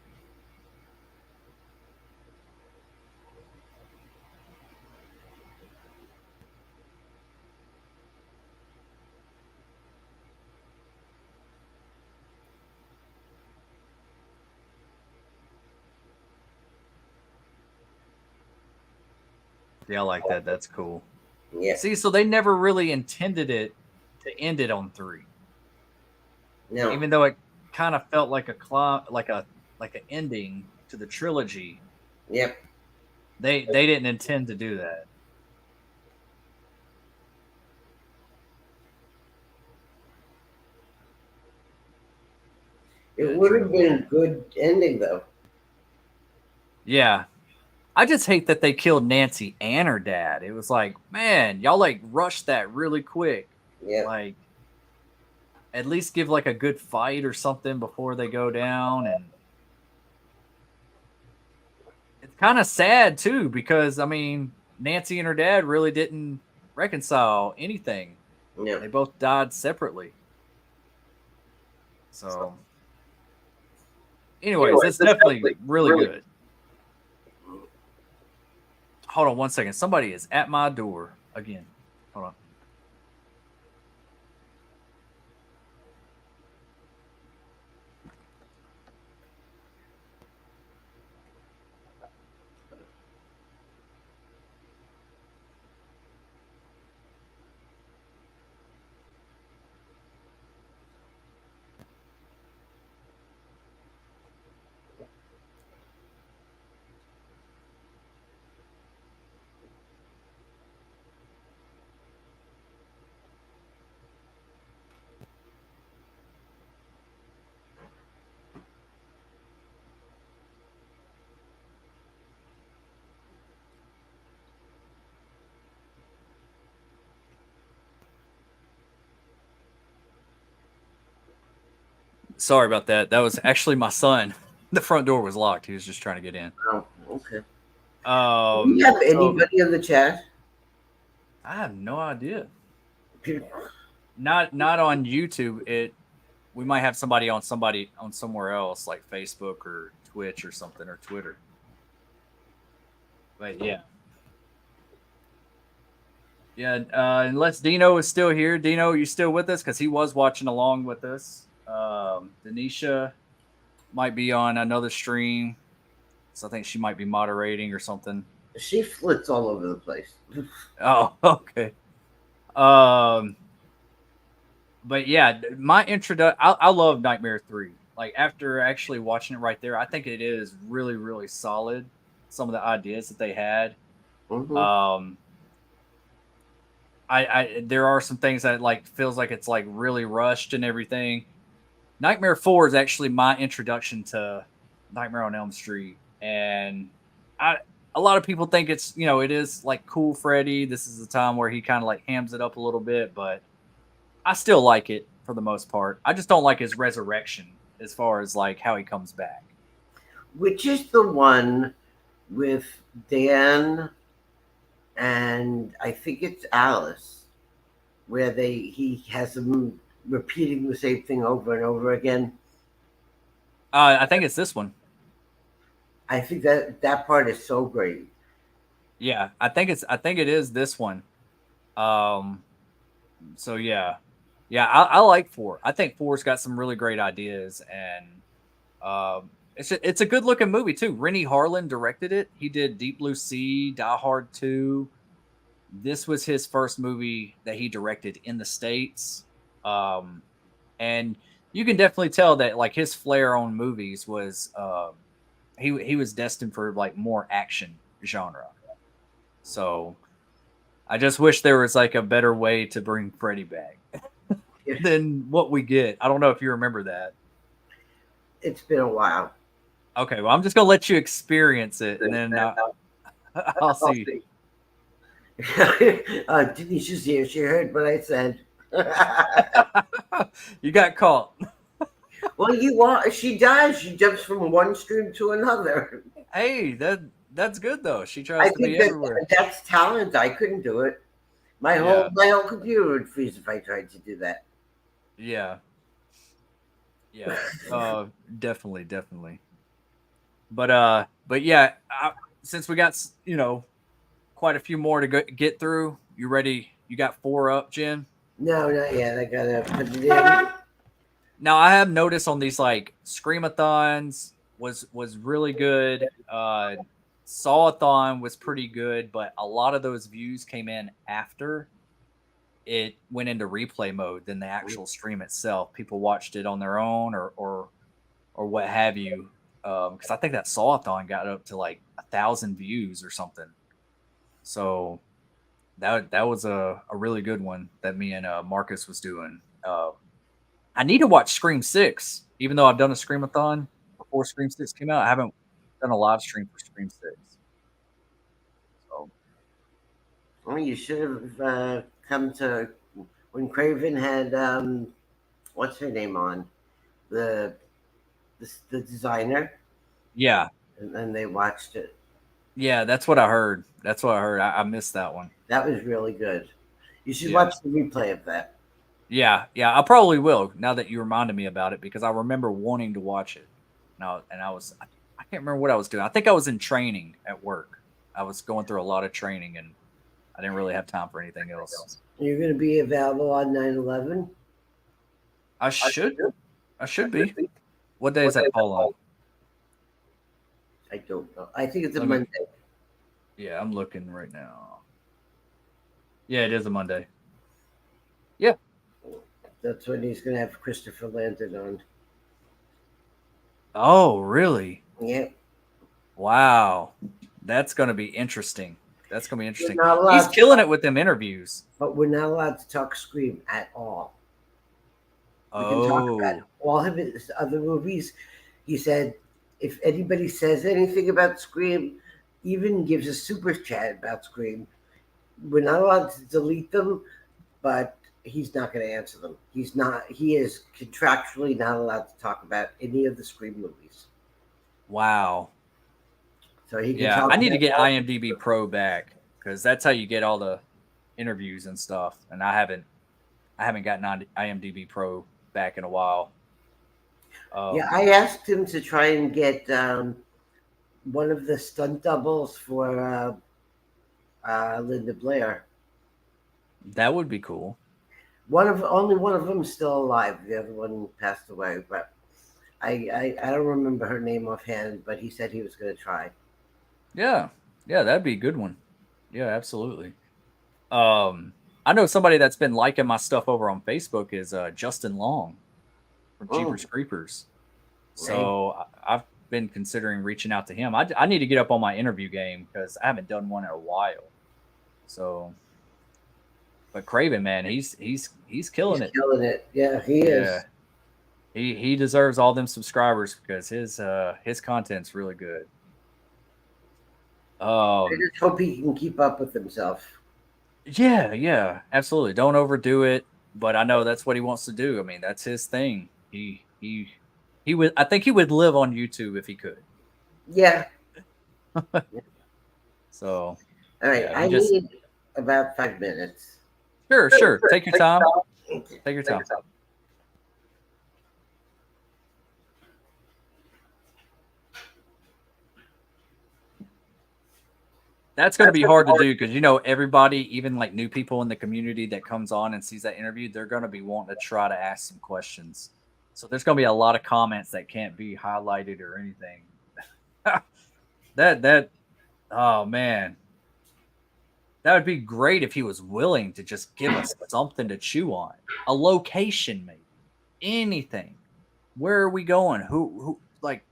Yeah, I like that. That's cool. Yeah. See, so they never really intended it to end it on 3, No. even though it kind of felt like like an ending to the trilogy. Yep. They didn't intend to do that. It Yeah, would true. have been a good ending, though. Yeah, I just hate that they killed Nancy and her dad. It was like, man, y'all like rushed that really quick. Yeah. Like, at least give like a good fight or something before they go down. And it's kind of sad too, because I mean, Nancy and her dad really didn't reconcile anything. No. They both died separately. So, anyways, it's definitely really good. Hold on one second. Somebody is at my door again. Hold on. Sorry about that. That was actually my son. The front door was locked. He was just trying to get in. Oh, okay. Do you have So anybody in the chat? I have no idea. Not on YouTube. We might have somebody on somewhere else like Facebook or Twitch or something or Twitter. But yeah. Yeah, unless Dino is still here. Dino, you still with us? Because he was watching along with us. Denisha might be on another stream. So I think she might be moderating or something. She flits all over the place. Oh, okay. But yeah, my introduction. I love Nightmare 3. Like after actually watching it right there, I think it is really, really solid. Some of the ideas that they had. Mm-hmm. I there are some things that like feels like it's like really rushed and everything. Nightmare 4 is actually my introduction to Nightmare on Elm Street, and a lot of people think it's it is like Cool Freddy. This is the time where he kind of like hams it up a little bit, but I still like it for the most part. I just don't like his resurrection as far as like how he comes back. Which is the one with Dan and I think it's Alice, where he has them repeating the same thing over and over again. I think it's this one. I think that part is so great. Yeah, I think it is this one. So yeah, Yeah, I like 4. I think 4's got some really great ideas, and it's a good looking movie too. Rennie Harlan directed it. He did Deep Blue Sea, Die Hard 2. This was his first movie that he directed in the States. Um, and you can definitely tell that like his flair on movies was he was destined for like more action genre. So I just wish there was like a better way to bring Freddy back than what we get. I don't know if you remember that. It's been a while. Okay, well I'm just gonna let you experience it, and then I'll see. Denisha's here. She heard what I said. You got caught. Well, you want she does. She jumps from one stream to another. Hey, that's good though. She I tries to think be everywhere. that's talent. I couldn't do it. My Yeah. whole computer would freeze if I tried to do that. Yeah. Yeah. Definitely. But yeah, since we got quite a few more to get through, you ready? You got 4 up, Jen? No, not yet. I gotta put it in. Now I have noticed on these like Screamathons was really good. Sawathon was pretty good, but a lot of those views came in after it went into replay mode than the actual stream itself. People watched it on their own or what have you. Because I think that Sawathon got up to like 1,000 views or something. So that was a really good one that me and Marcus was doing. I need to watch Scream 6, even though I've done a Screamathon before Scream 6 came out. I haven't done a live stream for Scream 6. So Well, you should have come to when Craven had what's her name on the designer, yeah, and then they watched it. yeah, that's what I heard. I missed that one. That was really good. You should Yeah. watch the replay of that. Yeah, I probably will now that you reminded me about it because I remember wanting to watch it. Now, and I can't remember what I was doing. I think I was in training at work. I was going through a lot of training and I didn't really have time for anything else. You're going to be available on 9/11. I should be. What day is that fall on? I don't know. I think it's a Let me- Monday. Yeah, I'm looking right now. Yeah, it is a Monday. Yeah. That's when he's going to have Christopher Landon on. Oh, really? Yep. Wow. That's going to be interesting. He's He's killing it with them interviews. But we're not allowed to talk Scream at all. We can talk about all of his other movies. He said if anybody says anything about Scream, even gives a super chat about Scream, we're not allowed to delete them, but he's not going to answer them. He is contractually not allowed to talk about any of the Scream movies. Wow. So he can talk I need to about get all- IMDb Pro back because that's how you get all the interviews and stuff. And I haven't gotten IMDb Pro back in a while. Yeah, I asked him to try and get one of the stunt doubles for Linda Blair. That would be cool. Only one of them is still alive. The other one passed away, but I don't remember her name offhand. But he said he was going to try. Yeah, that'd be a good one. Yeah, absolutely. I know somebody that's been liking my stuff over on Facebook is Justin Long from Jeepers Creepers. So I've been considering reaching out to him. I need to get up on my interview game because I haven't done one in a while. So, but Craven, man, he's killing it. Killing it. Yeah, he is. Yeah. He deserves all them subscribers because his content's really good. I just hope he can keep up with himself. Yeah, absolutely. Don't overdo it, but I know that's what he wants to do. I mean, that's his thing. He would. I think he would live on YouTube if he could. Yeah. So, all right, yeah, I need about 5 minutes. Sure. Take your time. Take your time. That's going to be hard to do because everybody, even like new people in the community that comes on and sees that interview, they're going to be wanting to try to ask some questions. So there's going to be a lot of comments that can't be highlighted or anything. that oh man, that would be great if he was willing to just give us something to chew on, a location, maybe anything. Where are we going? Who like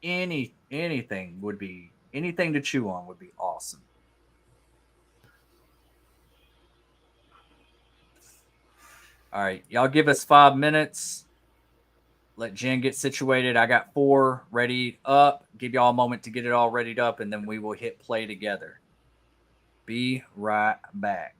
anything would be anything to chew on would be awesome. All right, y'all give us 5 minutes. Let Jen get situated. I got 4 ready up. Give y'all a moment to get it all readied up, and then we will hit play together. Be right back.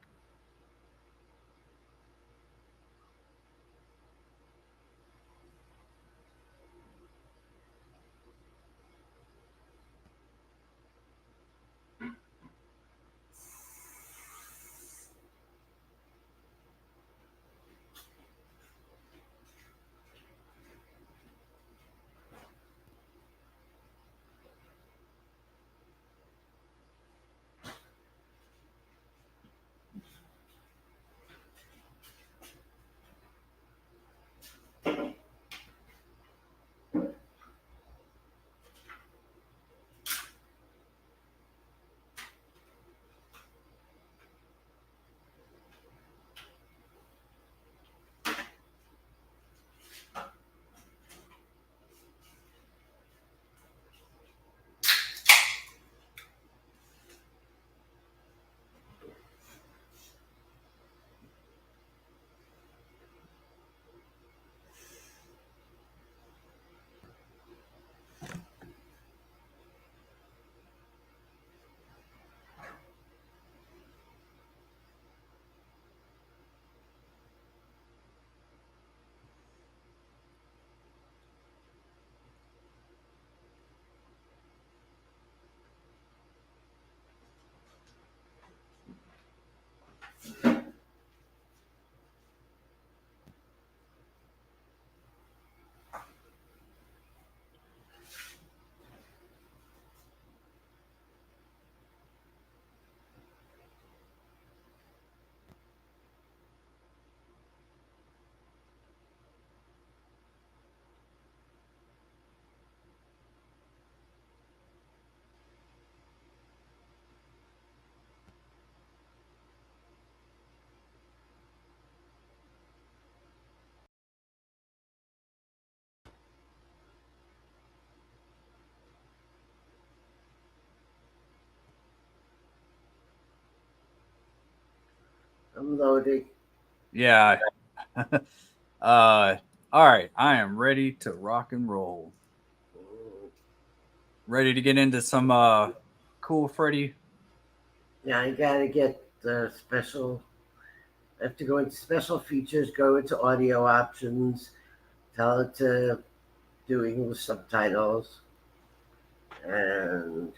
I'm loading. Yeah. All right. I am ready to rock and roll. Ready to get into some cool Freddy. Yeah, I gotta get the special. I have to go into special features, go into audio options, tell it to do English subtitles, and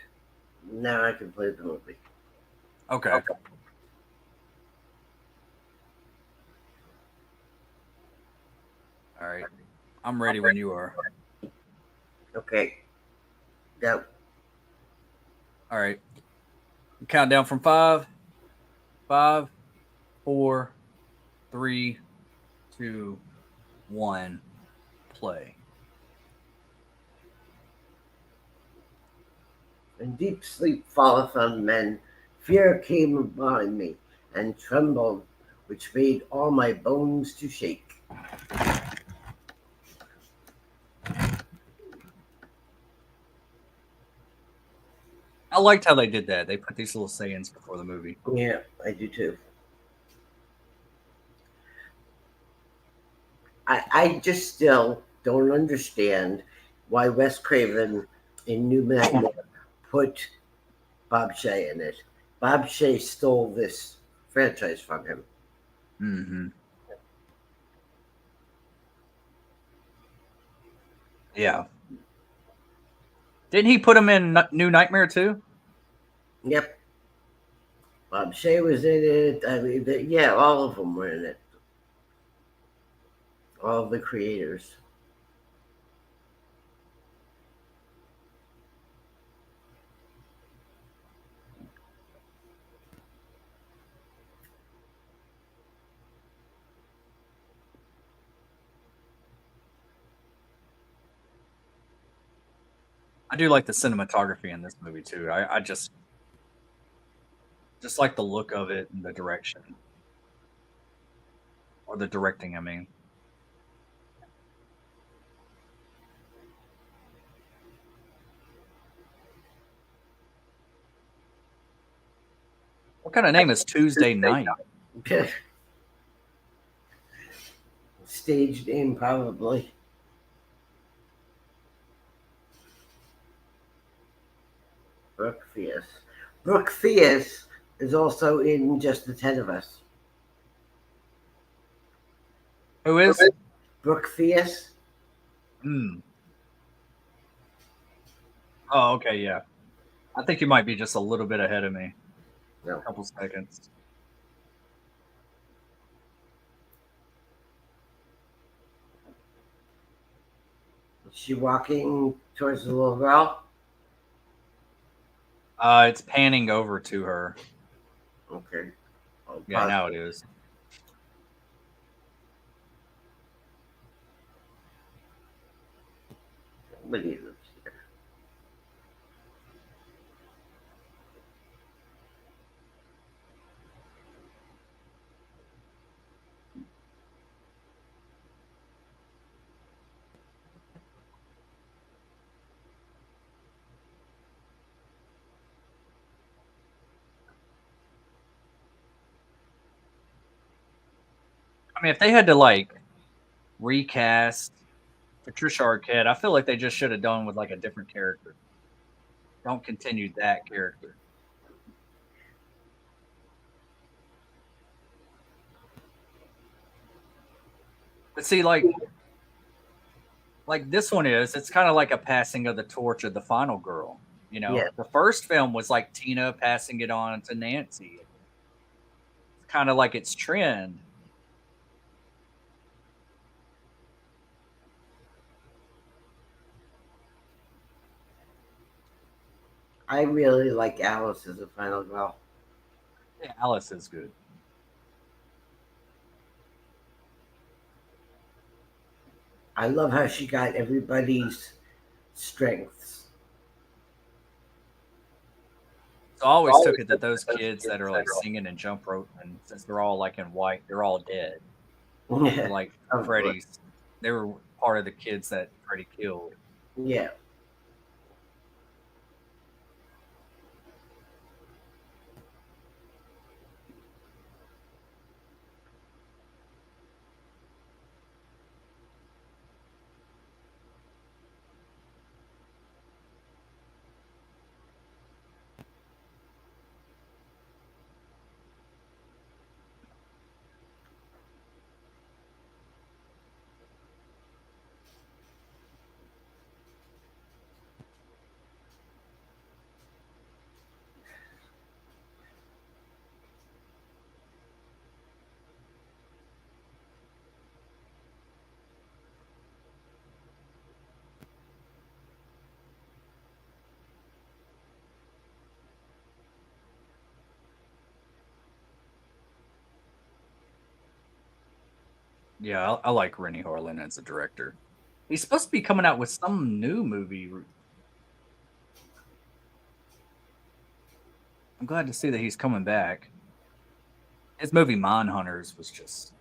now I can play the movie. Okay. All right. I'm ready when you are. Okay. Go. All right. Count down from 5, 5, 4, 3, 2, 1. Play. In deep sleep falleth on men. Fear came upon me, and trembled, which made all my bones to shake. I liked how they did that. They put these little sayings before the movie. Yeah, I do too. I just still don't understand why Wes Craven in New Nightmare put Bob Shea in it. Bob Shea stole this franchise from him. Mm-hmm. Yeah. Didn't he put him in New Nightmare too? Yep. Bob Shea was in it. I mean, yeah, all of them were in it. All of the creators. I do like the cinematography in this movie too. I just like the look of it and the direction, or the directing. I mean, what kind of name is Tuesday Night? Stage name, probably. Brooke Fias. Brooke Fias is also in Just the Ten of Us. Who is? Brooke Fias. Hmm. Oh, okay, yeah. I think you might be just a little bit ahead of me. No. A couple seconds. Is she walking towards the little girl? It's panning over to her. Okay. Yeah, now it is. Somebody lives here. I mean, if they had to like recast Patricia Arquette, I feel like they just should have done with like a different character. Don't continue that character. But see, like this one is, it's kind of like a passing of the torch of the final girl. You know, Yeah. the first film was like Tina passing it on to Nancy. It's kind of like its trend. I really like Alice as a final girl. Yeah, Alice is good. I love how she got everybody's strengths. So I always took it that those kids that are like singing and jump roping, since they're all like in white, they're all dead. Like Freddy's, they were part of the kids that Freddy killed. Yeah. Yeah, I like Rennie Harlan as a director. He's supposed to be coming out with some new movie. I'm glad to see that he's coming back. His movie Mindhunters was just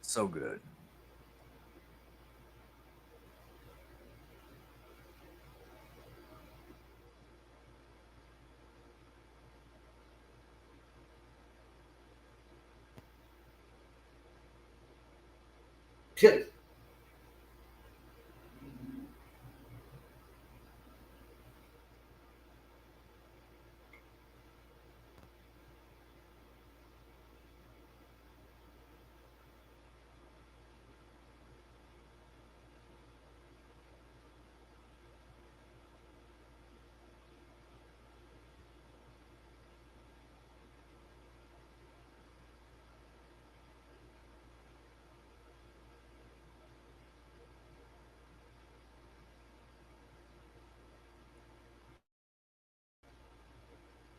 so good.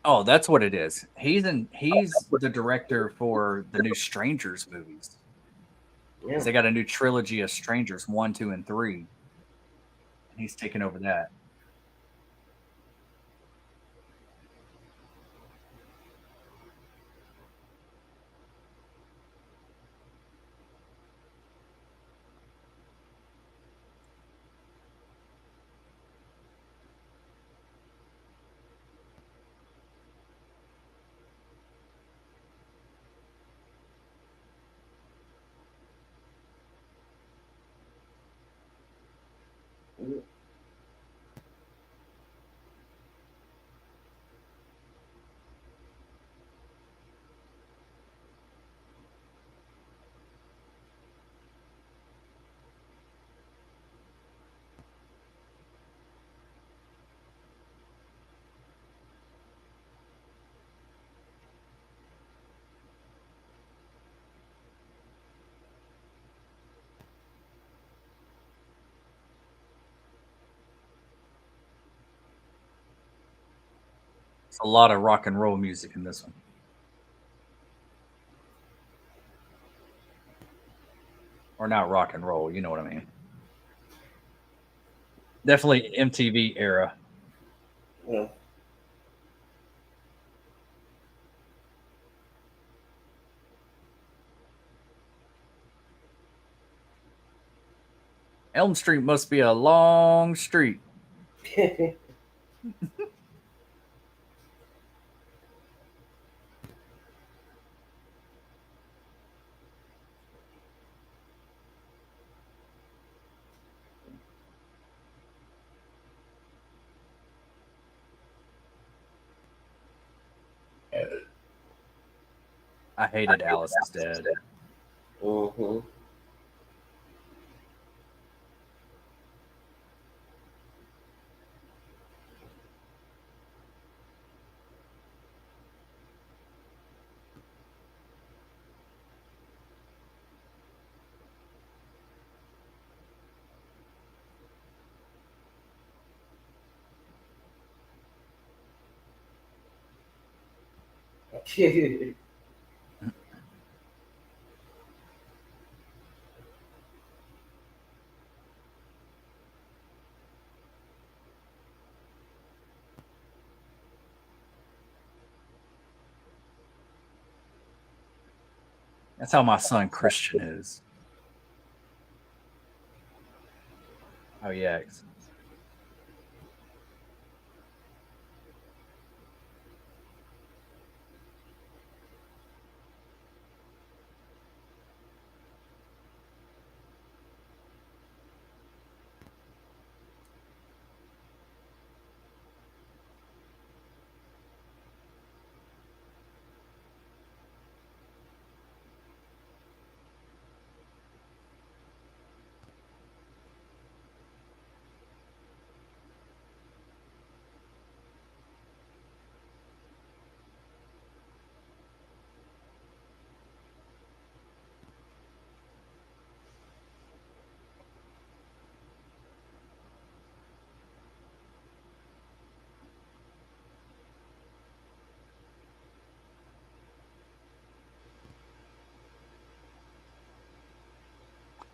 Oh, that's what it is. He's the director for the new Strangers movies. Yeah. They got a new trilogy of Strangers, 1, 2, and 3. He's taking over that. It's a lot of rock and roll music in this one. Or not rock and roll, you know what I mean. Definitely MTV era. Yeah. Elm Street must be a long street. I hated Alice is Dead. Mm-hmm. That's how my son Christian is. Oh yeah.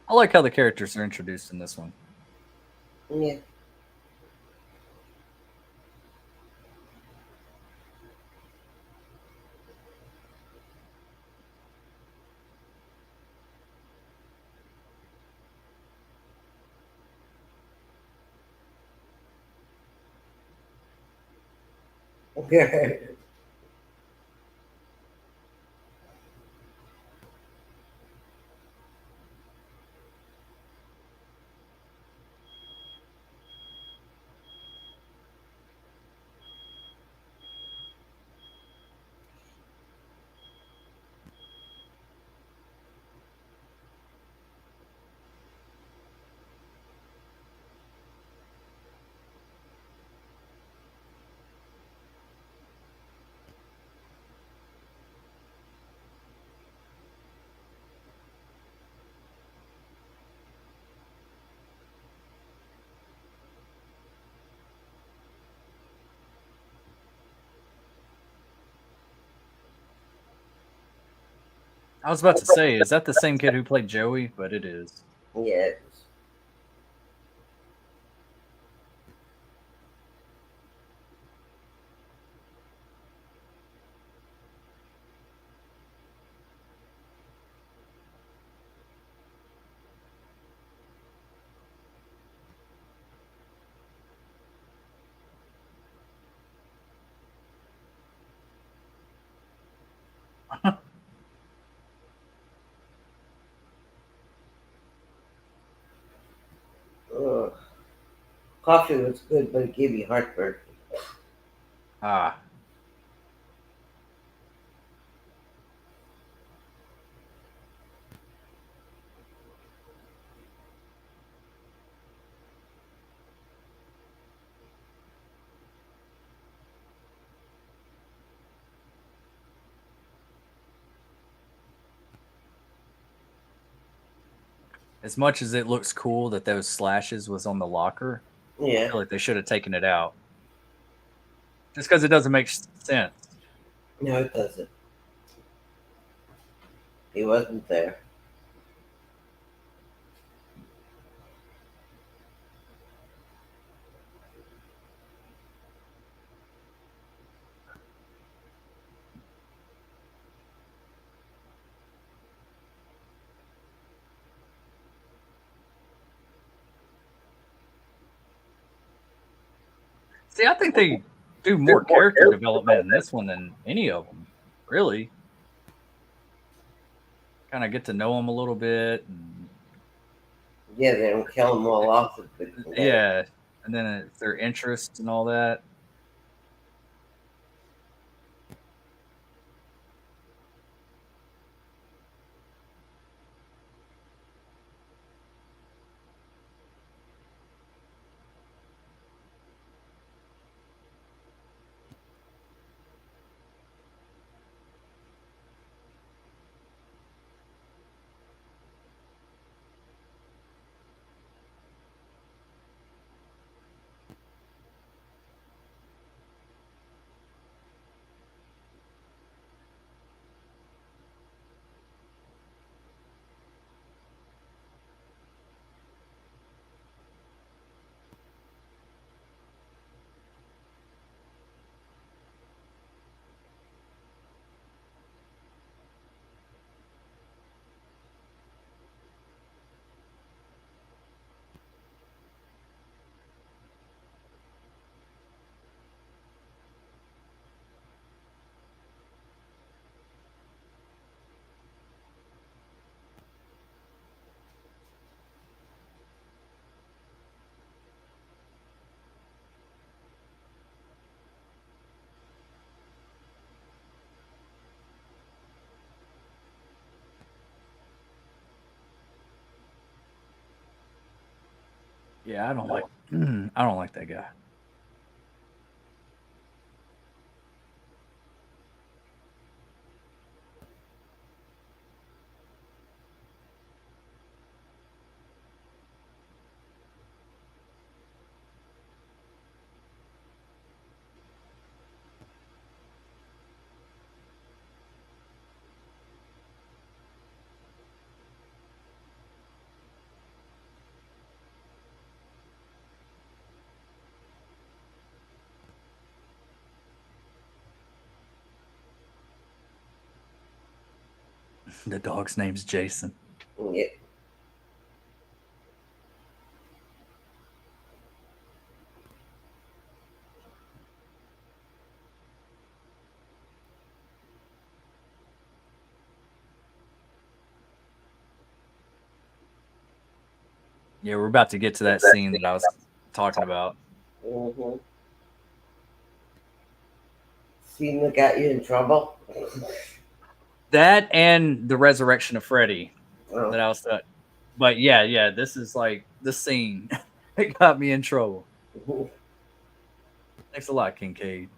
I like how the characters are introduced in this one. Yeah. I was about to say, is that the same kid who played Joey? But it is. Yes. Ugh. Coffee was good, but it gave me heartburn. Ah, as much as it looks cool that those slashes was on the locker, I Yeah. feel like they should have taken it out just because it doesn't make sense. No, it doesn't. He wasn't there. See, I think they do more character development in this one than any of them, really. Kind of get to know them a little bit, and Yeah, they don't kill them all off at the beginning. yeah, and then it's their interests and all that. Yeah, I don't like. I don't like that guy. The dog's name's Jason. Yeah. Yeah, we're about to get to that scene that I was talking about. Mm-hmm. Scene that got you in trouble. That and the resurrection of Freddy Oh. that I was. But yeah, this is like the scene that got me in trouble. Thanks a lot, Kincaid.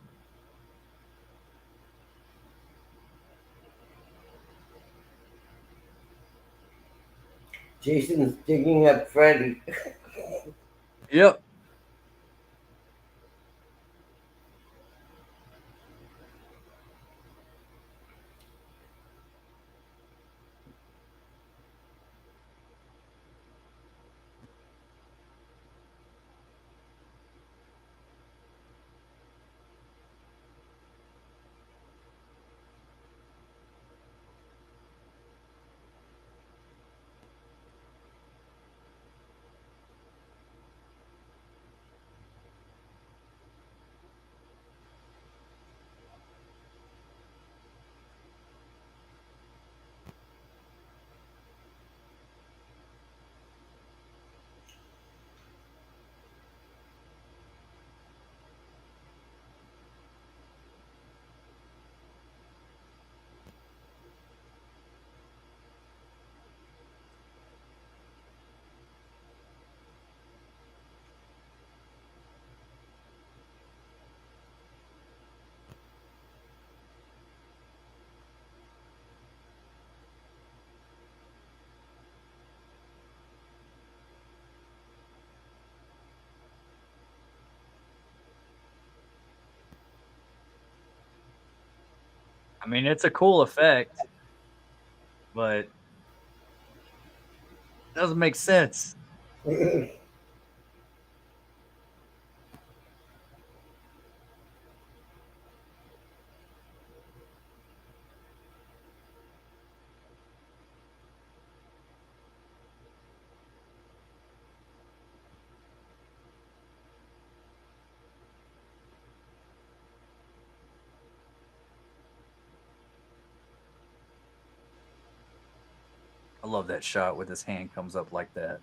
Jason's digging up Freddy. Yep. I mean, it's a cool effect, but doesn't make sense. I love that shot with his hand comes up like that.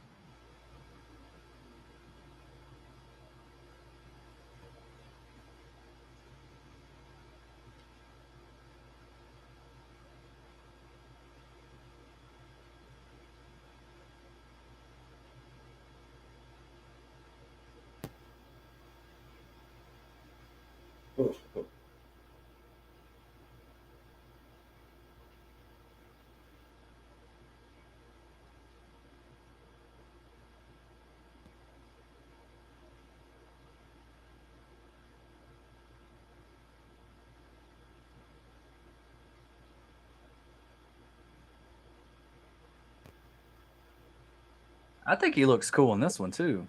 I think he looks cool in this one too.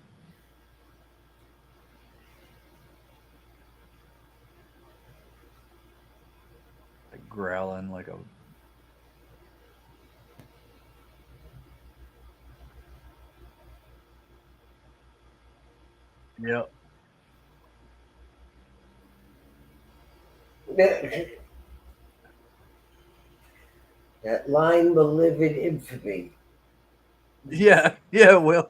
Like growling like a. Yep. That line will live in infamy. Yeah. Yeah. Will.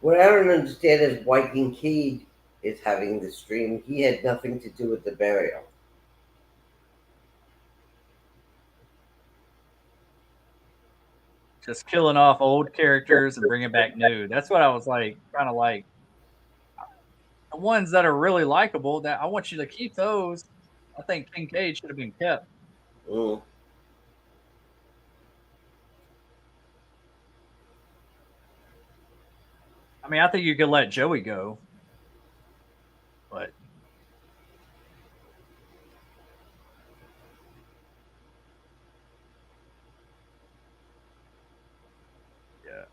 What I don't understand is why Kincaid is having the stream. He had nothing to do with the burial. Just killing off old characters and bringing back new. That's what I was like, kind of like the ones that are really likable. That I want you to keep those. I think Kincaid should have been kept. Mm. I mean, I think you could let Joey go, but yeah,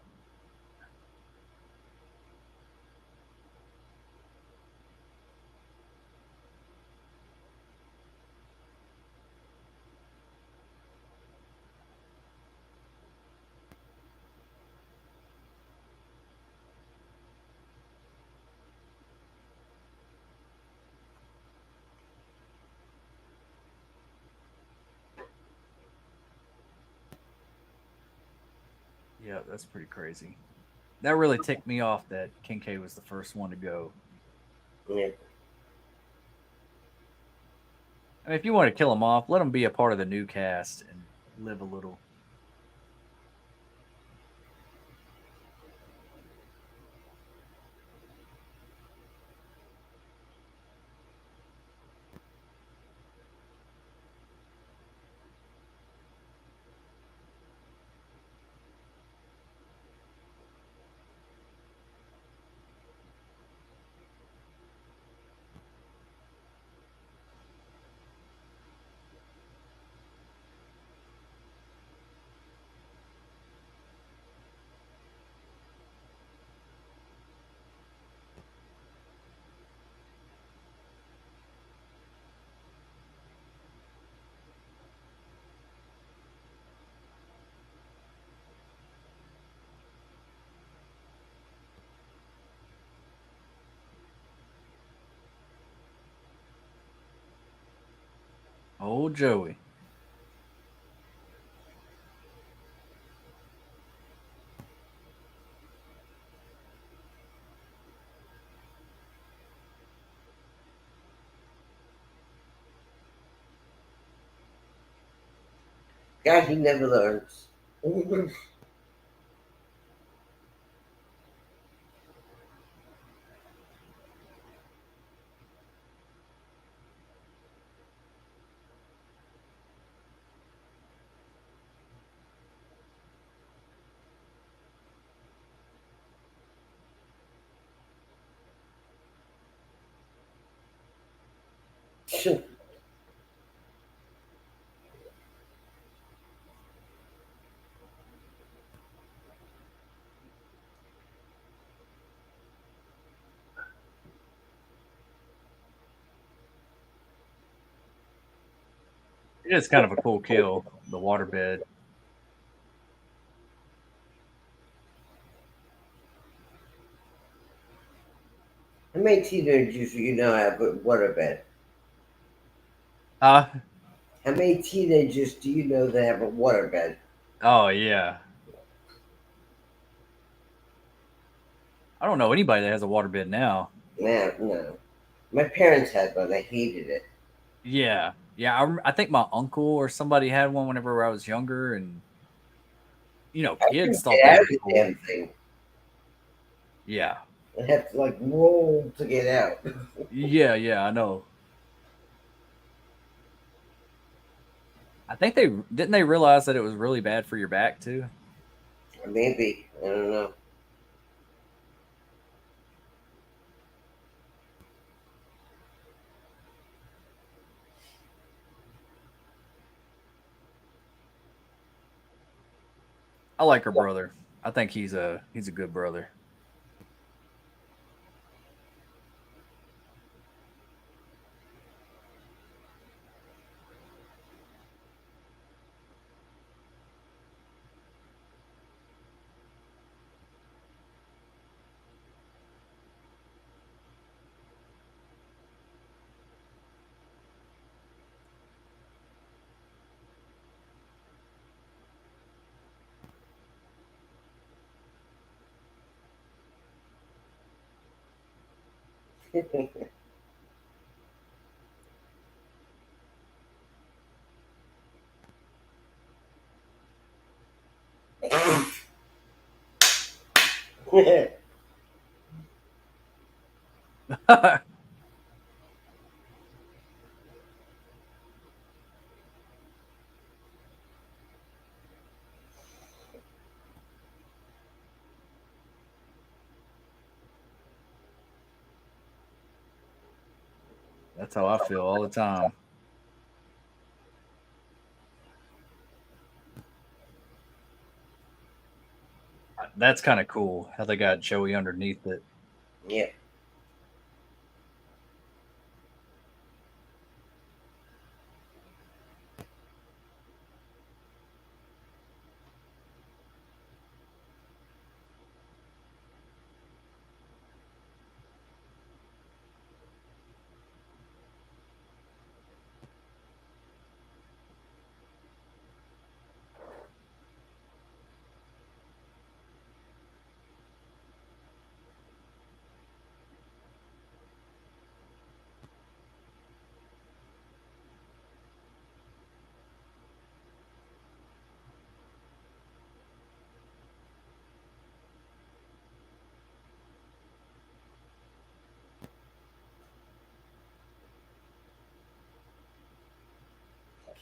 yeah, that's pretty crazy. That really ticked me off that Kincaid was the first one to go. Yeah. I mean, if you want to kill him off, let him be a part of the new cast and live a little. Oh, Joey. God, he never learns. It is kind of a cool kill, the waterbed. How many teenagers do you know have a waterbed? Uh, How many teenagers do you know that have a waterbed? oh, yeah. I don't know anybody that has a waterbed now. No, no. My parents had one. I hated it. Yeah. Yeah. I think my uncle or somebody had one whenever I was younger. And, I kids couldn't thought get they out were of the cool. damn thing. Yeah. I have to like roll to get out. Yeah. Yeah. I know. I think they realize that it was really bad for your back too. Maybe. I don't know. I like her brother. I think he's a good brother. That's how I feel all the time. That's kind of cool how they got Joey underneath it. Yeah.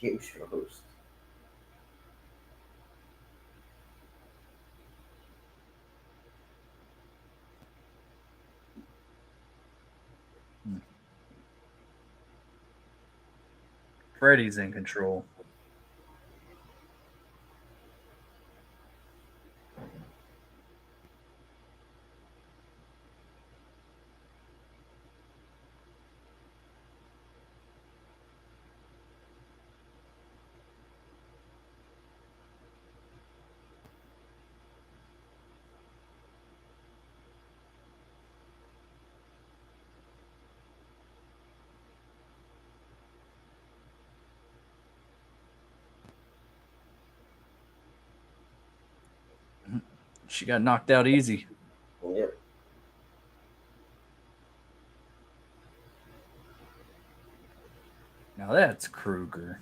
Game show host. Hmm. Freddy's in control. She got knocked out easy. Yep. Now that's Kruger.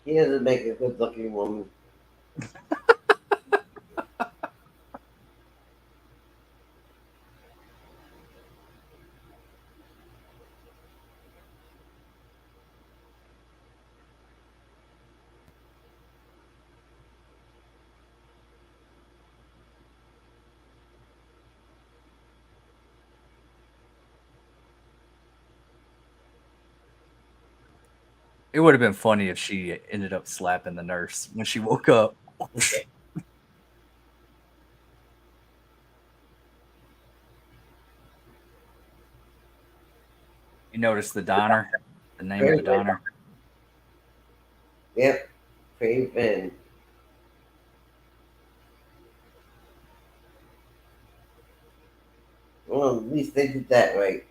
He doesn't make a good looking woman. It would have been funny if she ended up slapping the nurse when she woke up. You notice the diner, the name of the Craven. diner. Yep. Craven. Well, at least they did that right.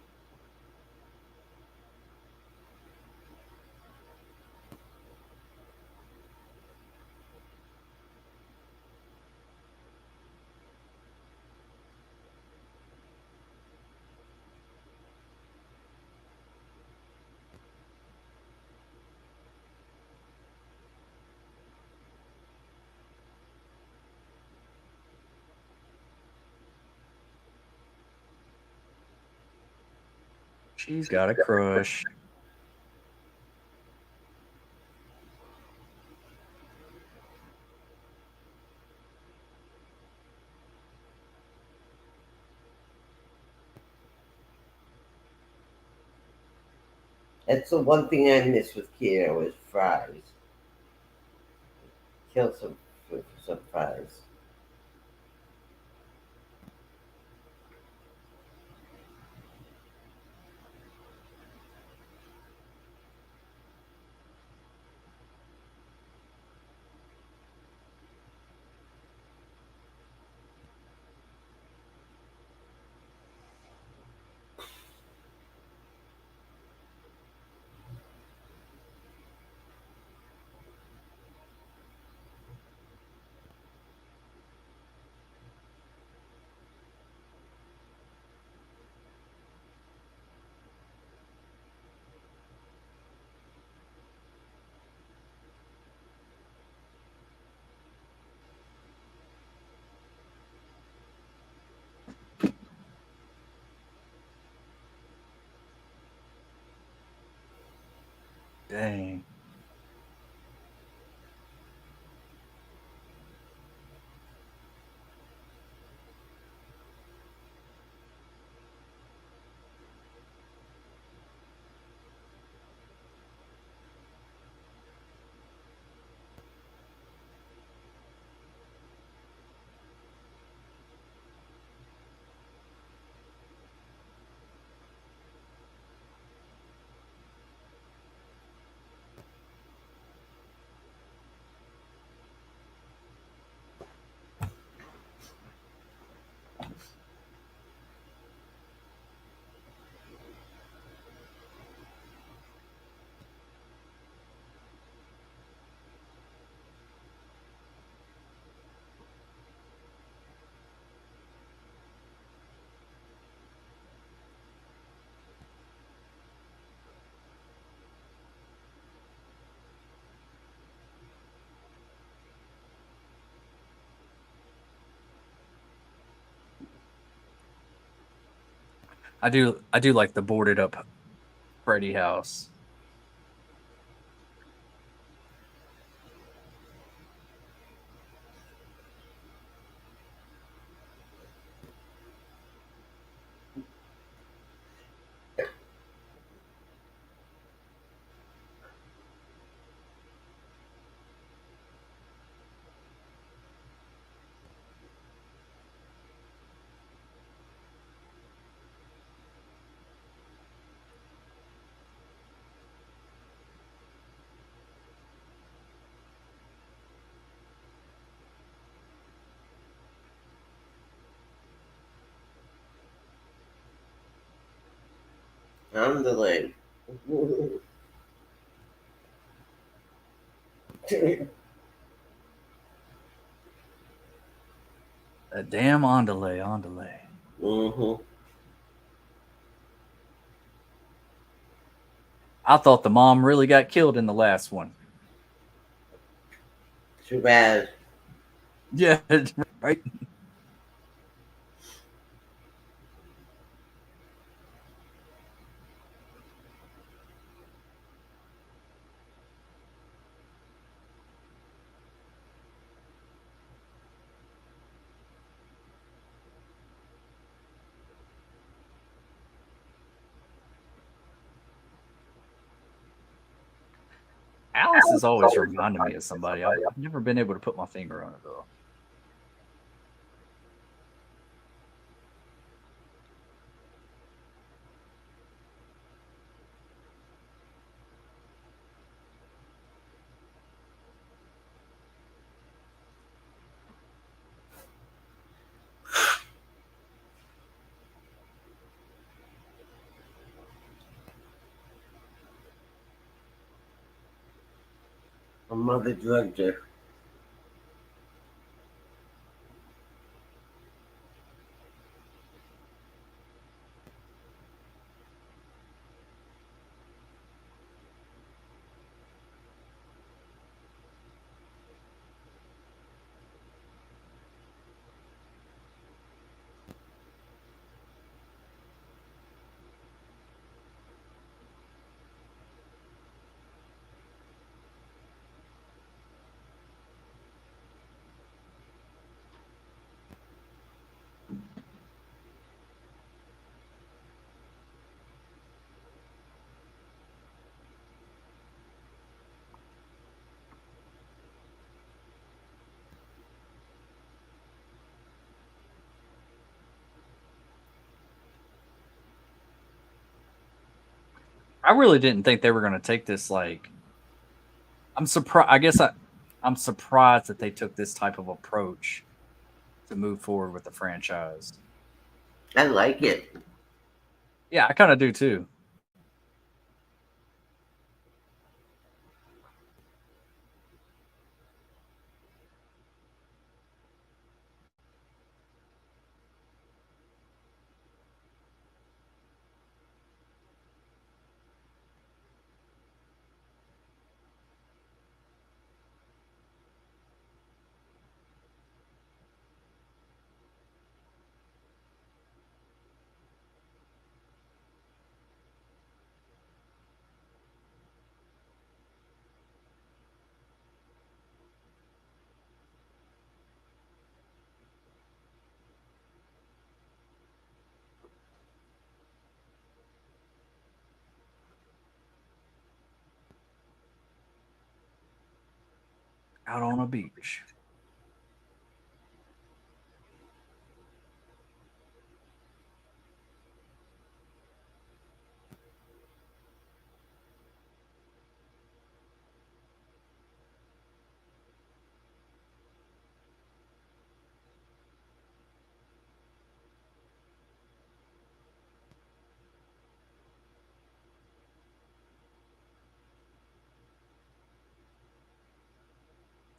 She's got a crush. That's the one thing I miss with keto is fries. Kill some for some fries. Dang. I do like the boarded up Freddy house. I'm the lane. That damn Andale, Andale. Mm-hmm. I thought the mom really got killed in the last one. Too bad. Yeah, right. Alice has always reminded me of somebody. I've never been able to put my finger on it though. My mother drugged her. I really didn't think they were going to take this. Like, I'm surprised. I guess I'm surprised that they took this type of approach to move forward with the franchise. I like it. Yeah, I kind of do too. Out on a beach.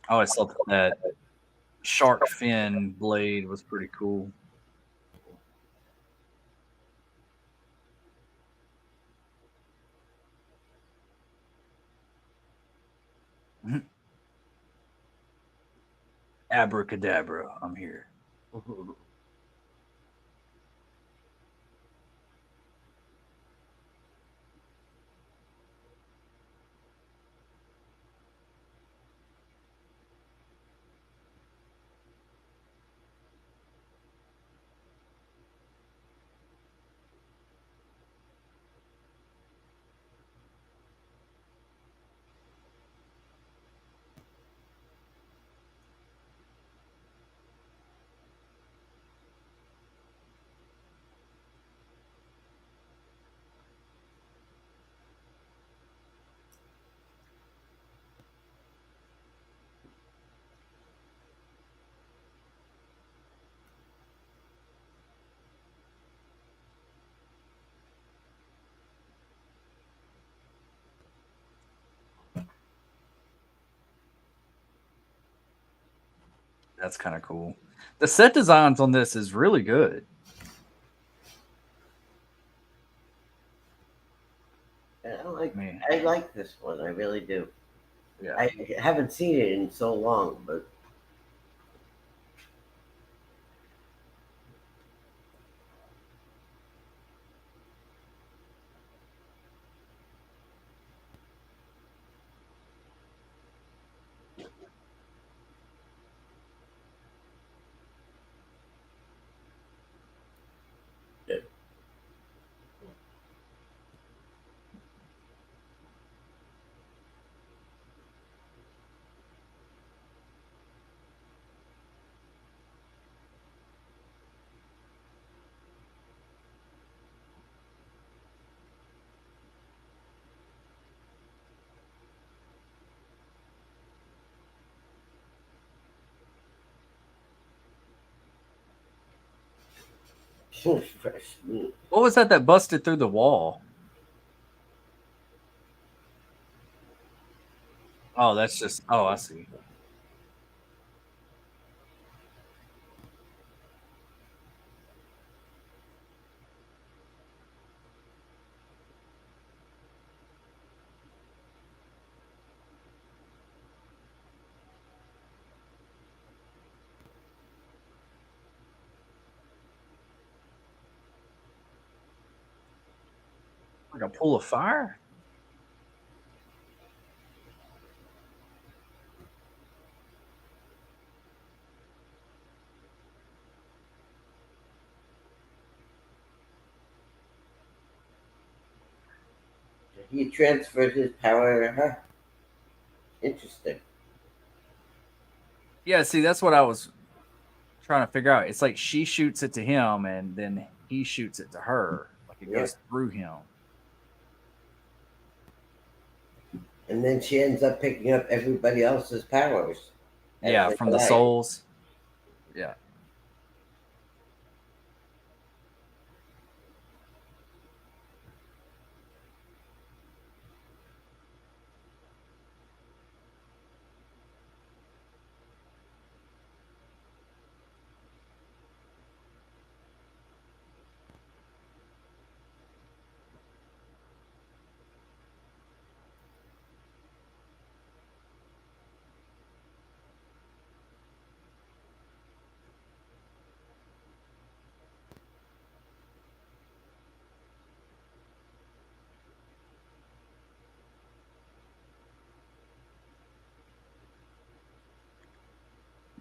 I always thought that shark fin blade was pretty cool. Abracadabra, I'm here. That's kind of cool. The set designs on this is really good. Man, I like this one. I really do. yeah. I haven't seen it in so long, but Fresh meat. What was that busted through the wall? Oh, that's just. Oh, I see. Like a pool of fire? He transferred his power to her. Interesting. Yeah, see, that's what I was trying to figure out. It's like she shoots it to him and then he shoots it to her. Like it Yeah. goes through him. And then she ends up picking up everybody else's powers. as Yeah, they from the die. souls. Yeah.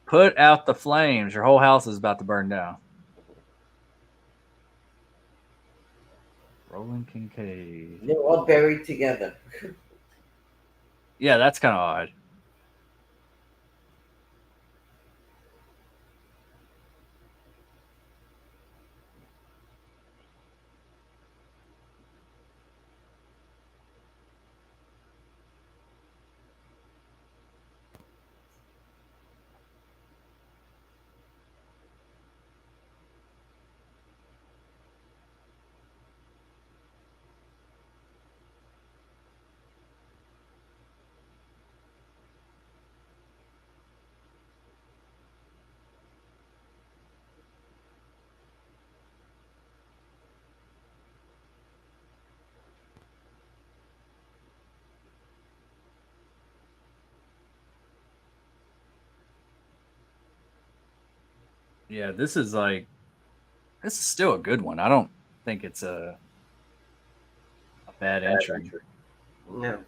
Put out the flames. Your whole house is about to burn down. Roland Kincaid. They're all buried together. Yeah, that's kind of odd. Yeah, this is still a good one. I don't think it's a bad entry. No.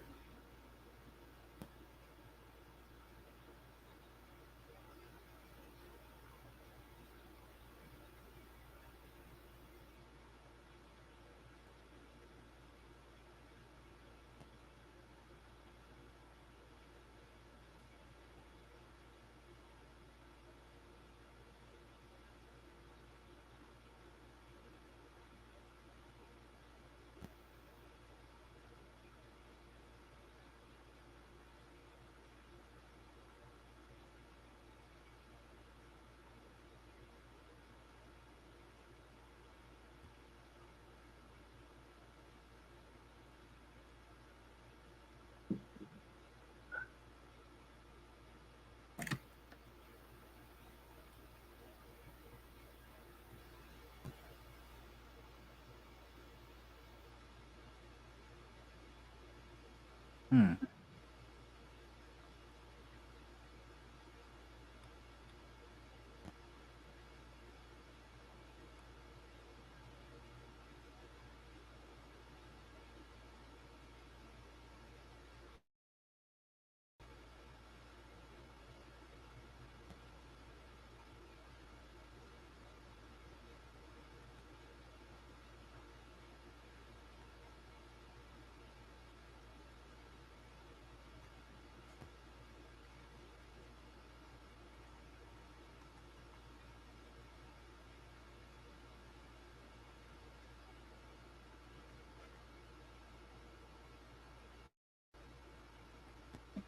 Hmm.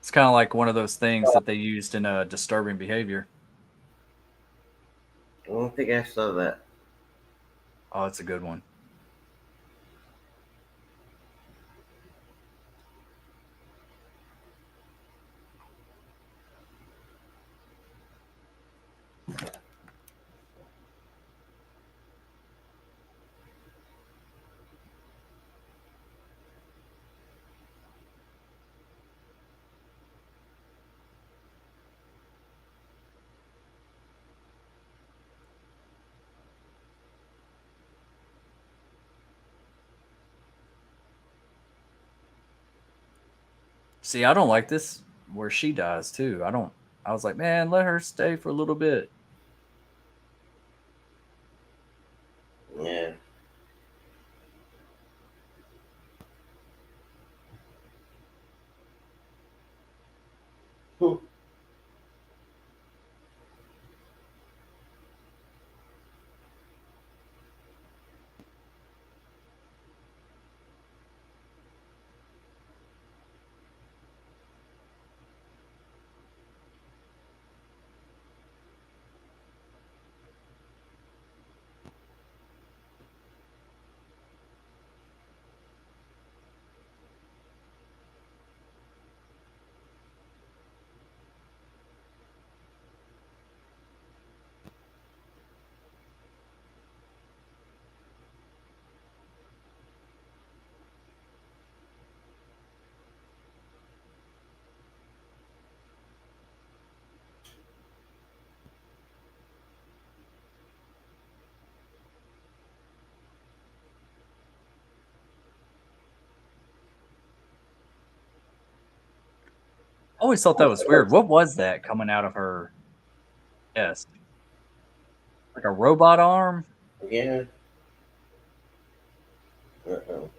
It's kind of like one of those things that they used in Disturbing Behavior. I don't think I saw that. Oh, it's a good one. See, I don't like this where she dies too. I was like, man, let her stay for a little bit. Yeah. I always thought that was weird. What was that coming out of her chest? Like a robot arm? Yeah. Uh-oh.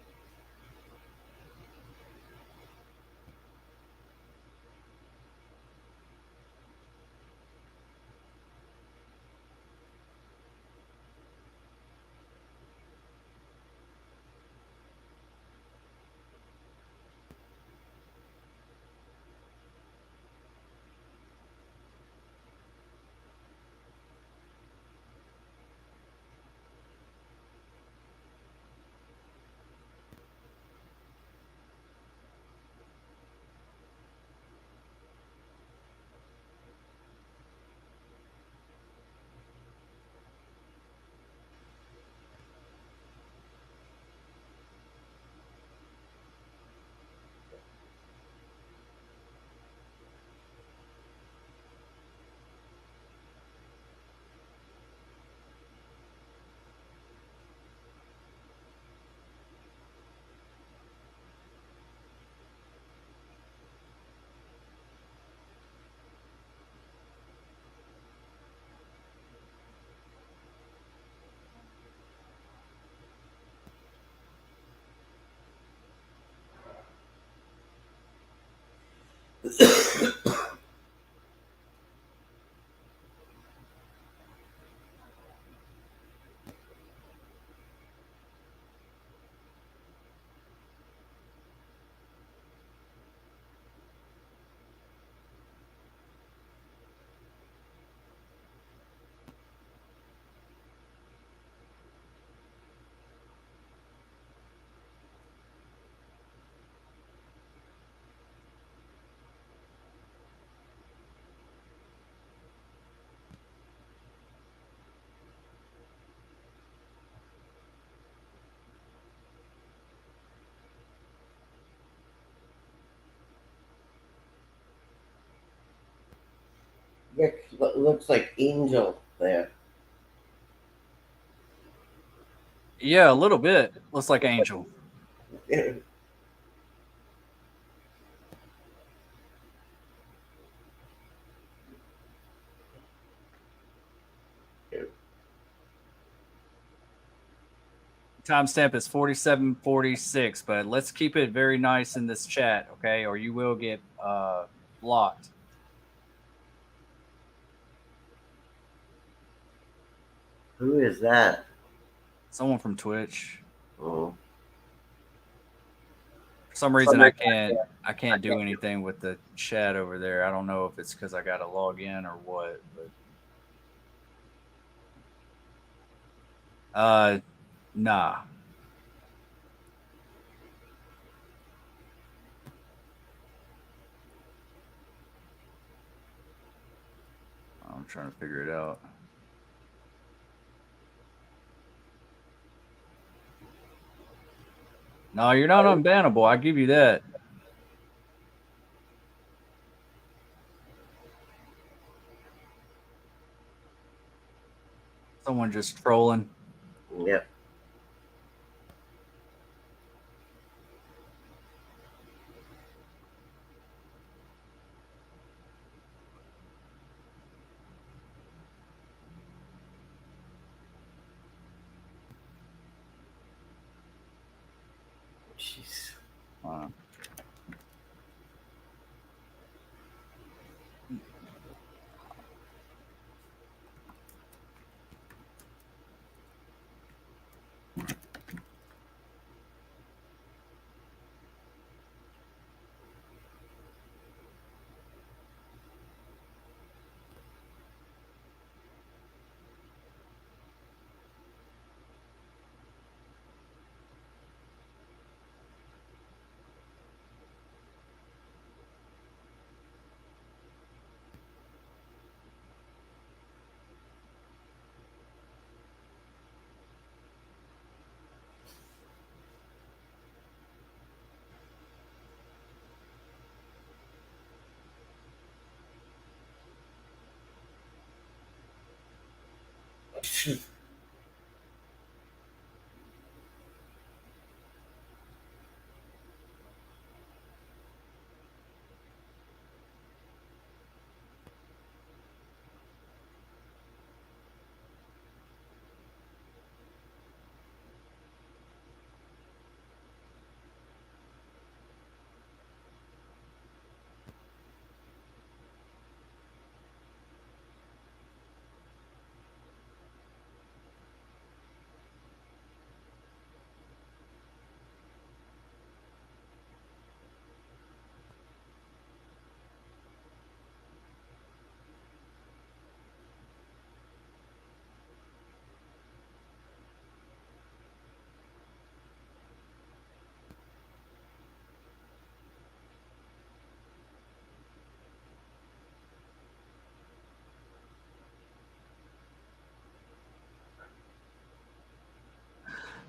Looks like Angel there. Yeah, a little bit. Looks like Angel. Timestamp is 47:46, but let's keep it very nice in this chat, okay? Or you will get blocked. Who is that? Someone from Twitch. Oh. For some reason I can't do anything with the chat over there. I don't know if it's because I gotta log in or what, but Nah. I'm trying to figure it out. No, you're not unbannable. I give you that. Someone just trolling. Yep. Jeez. Uh,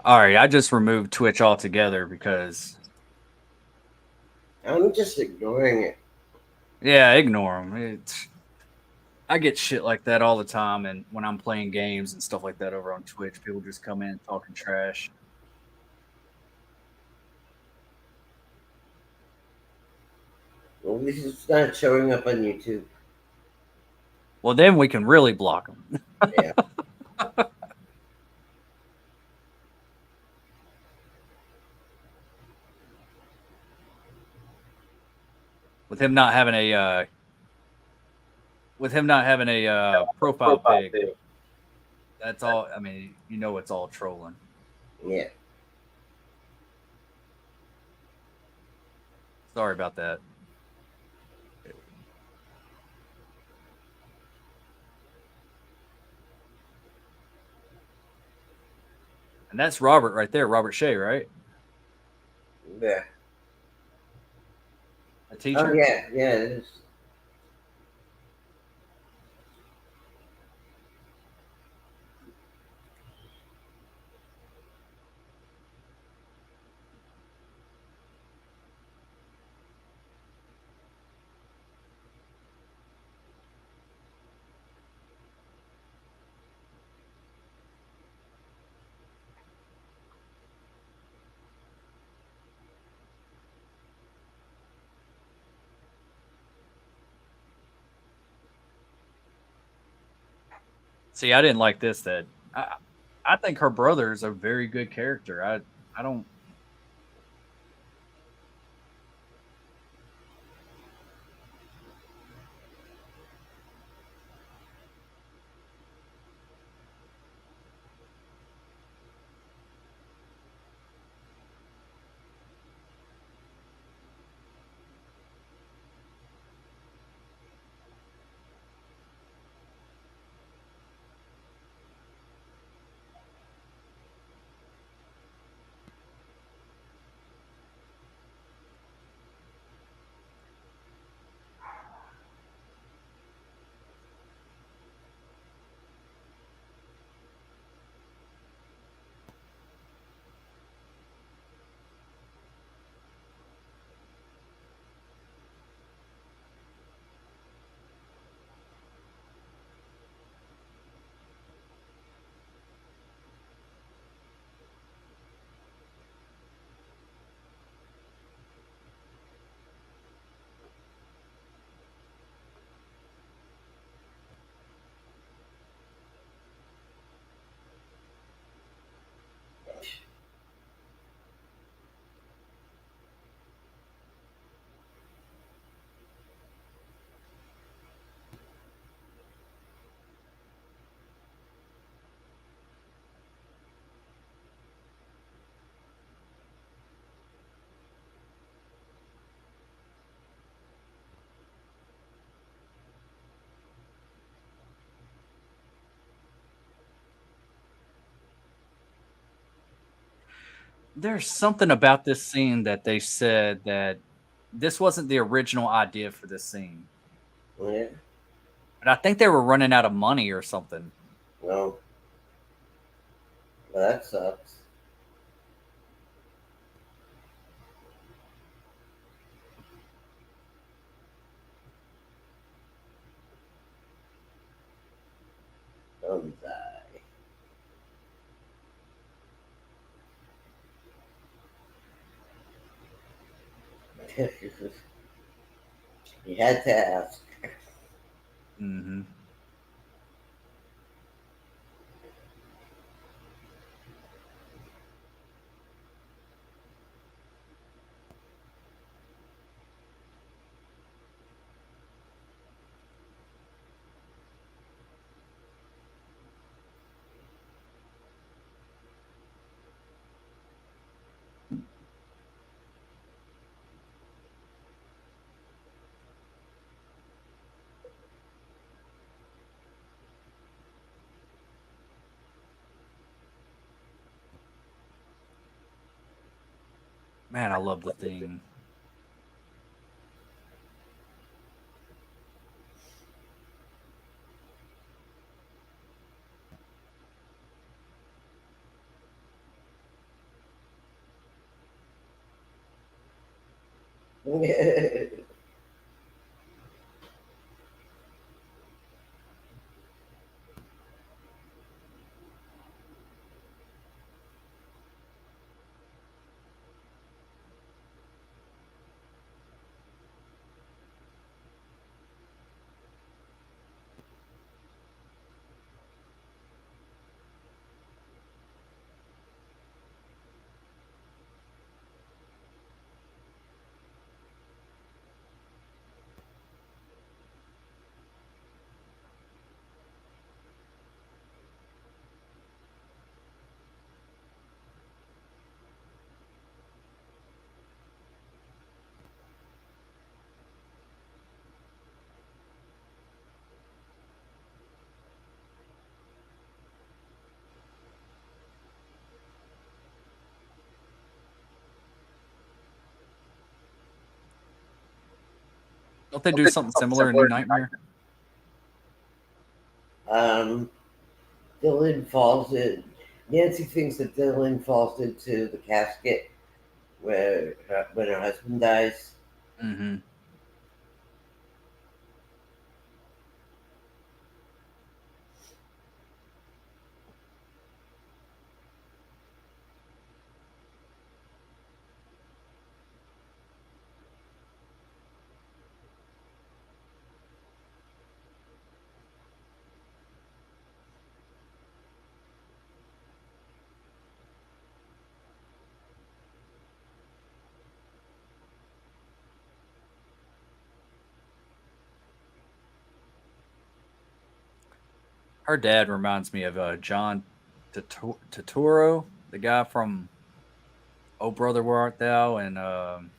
all right, I just removed Twitch altogether because I'm just ignoring it. yeah, ignore them. I get shit like that all the time, and when I'm playing games and stuff like that over on Twitch, people just come in talking trash. At least it's not showing up on YouTube. Well, then we can really block them. Yeah. With him not having a profile pic, that's all. I mean, you know, it's all trolling. Yeah. Sorry about that. And that's Robert right there, Robert Shea, right? Yeah. A Oh teacher. yeah, yeah, it is. See, I didn't like this. I think her brother is a very good character. I don't. There's something about this scene that they said that this wasn't the original idea for this scene, Yeah. but I think they were running out of money or something. Well, that sucks. Don't die. You had to ask. Mhm. Man, I love the theme. Don't they do something similar in New Nightmare? um, Dylan falls in. Nancy thinks that Dylan falls into the casket when her husband dies. Mhm. Her dad reminds me of John Turturro, the guy from "Oh Brother, Where Art Thou?" and um,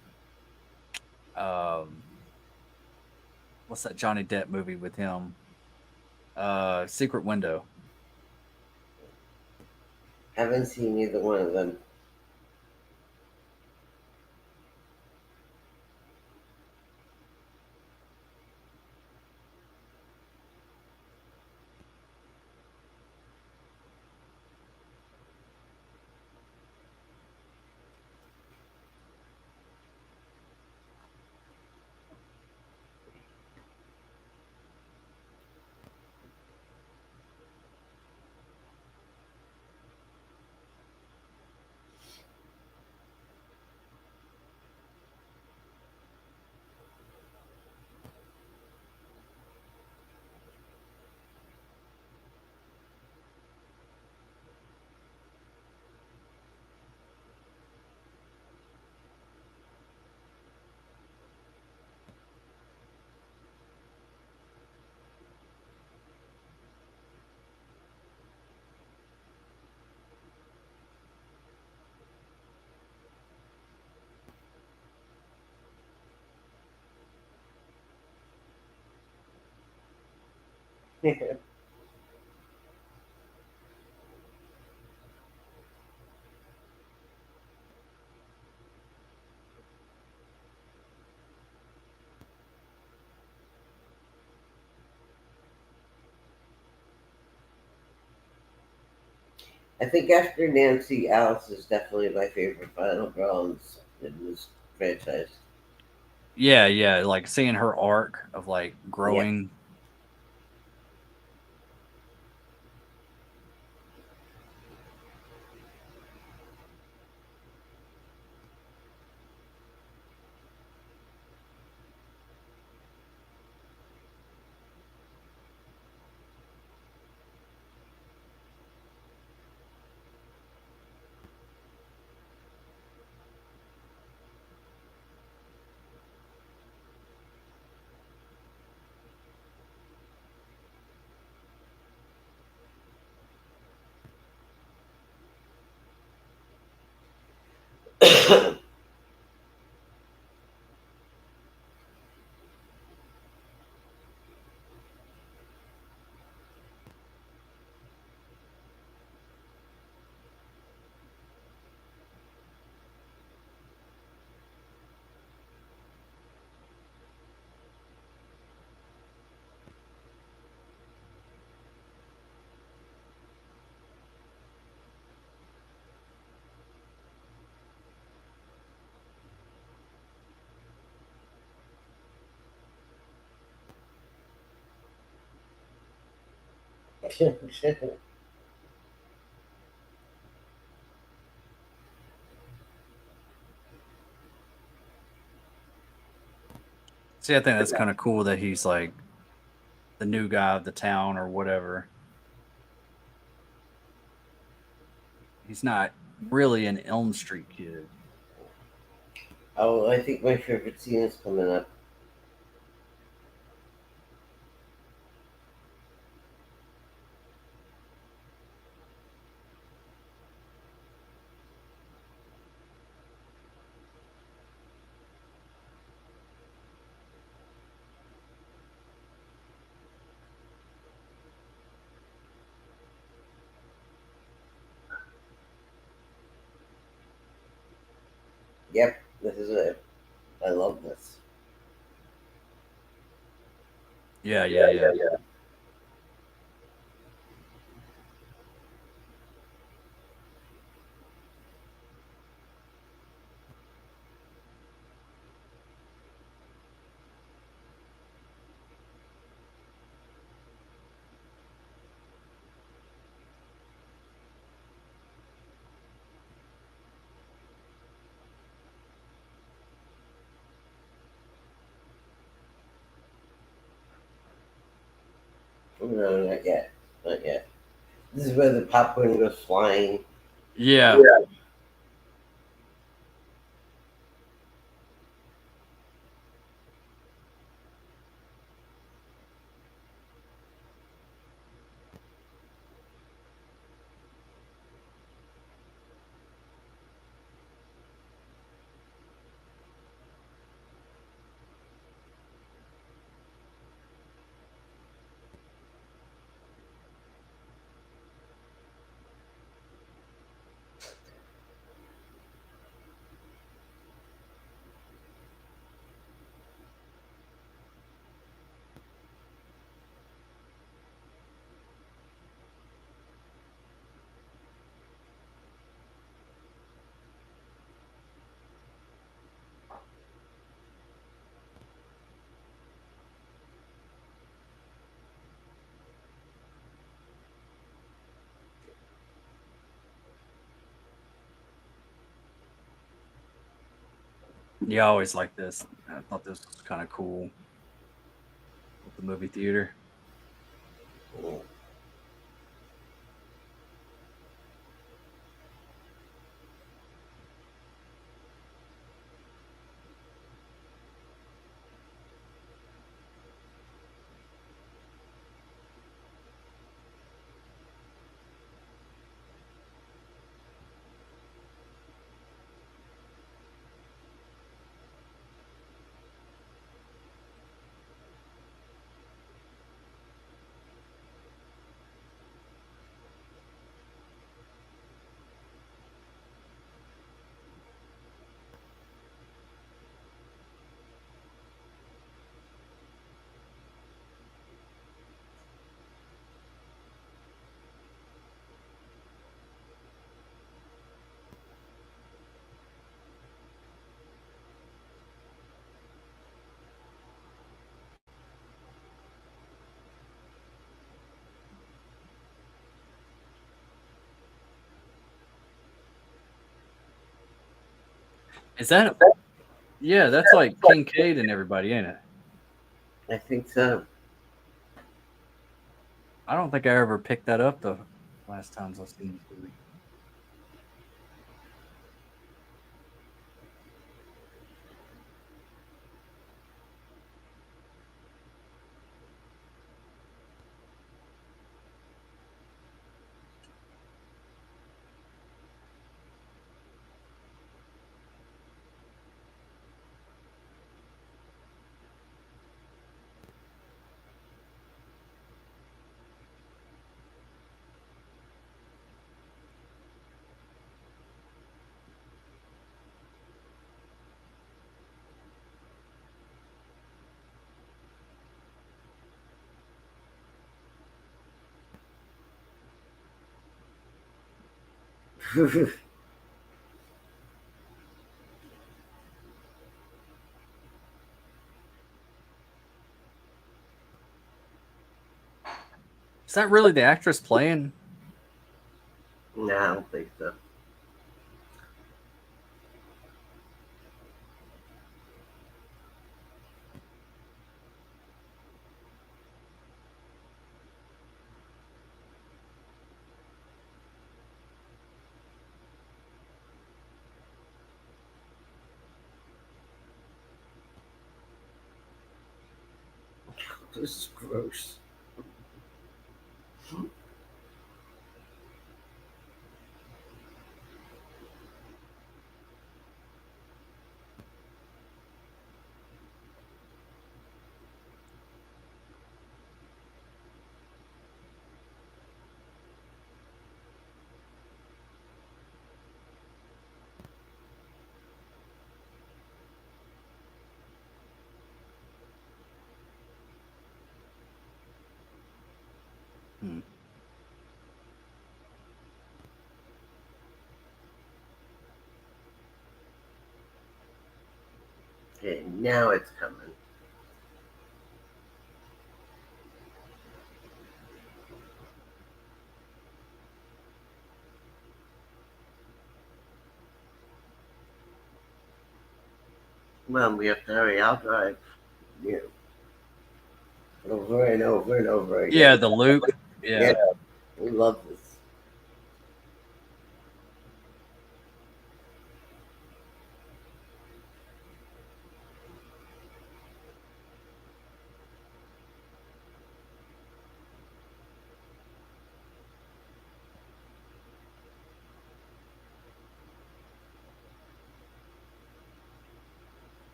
what's that Johnny Depp movie with him? Secret Window. Haven't seen either one of them. I think after Nancy, Alice is definitely my favorite final girl in this franchise. Yeah, yeah, like seeing her arc of like Yeah. growing. See, I think that's kind of cool that he's like the new guy of the town or whatever. He's not really an Elm Street kid. Oh, I think my favorite scene is coming up. Yep, this is it. I love this. Yeah, yeah, yeah. No, not yet. Not yet. This is where the popcorn goes flying. Yeah. Yeah, I always like this. I thought this was kind of cool with the movie theater. Is that? Yeah, that's like Kincaid and everybody, ain't it? I think so. I don't think I ever picked that up the last times I've seen this movie. Is that really the actress playing? No, I don't think so. This is gross. Hmm. Okay, now it's coming. Well, we have to hurry. I'll drive. You know, over and over and over again. Yeah, the loop. Yeah. Yeah, we love this.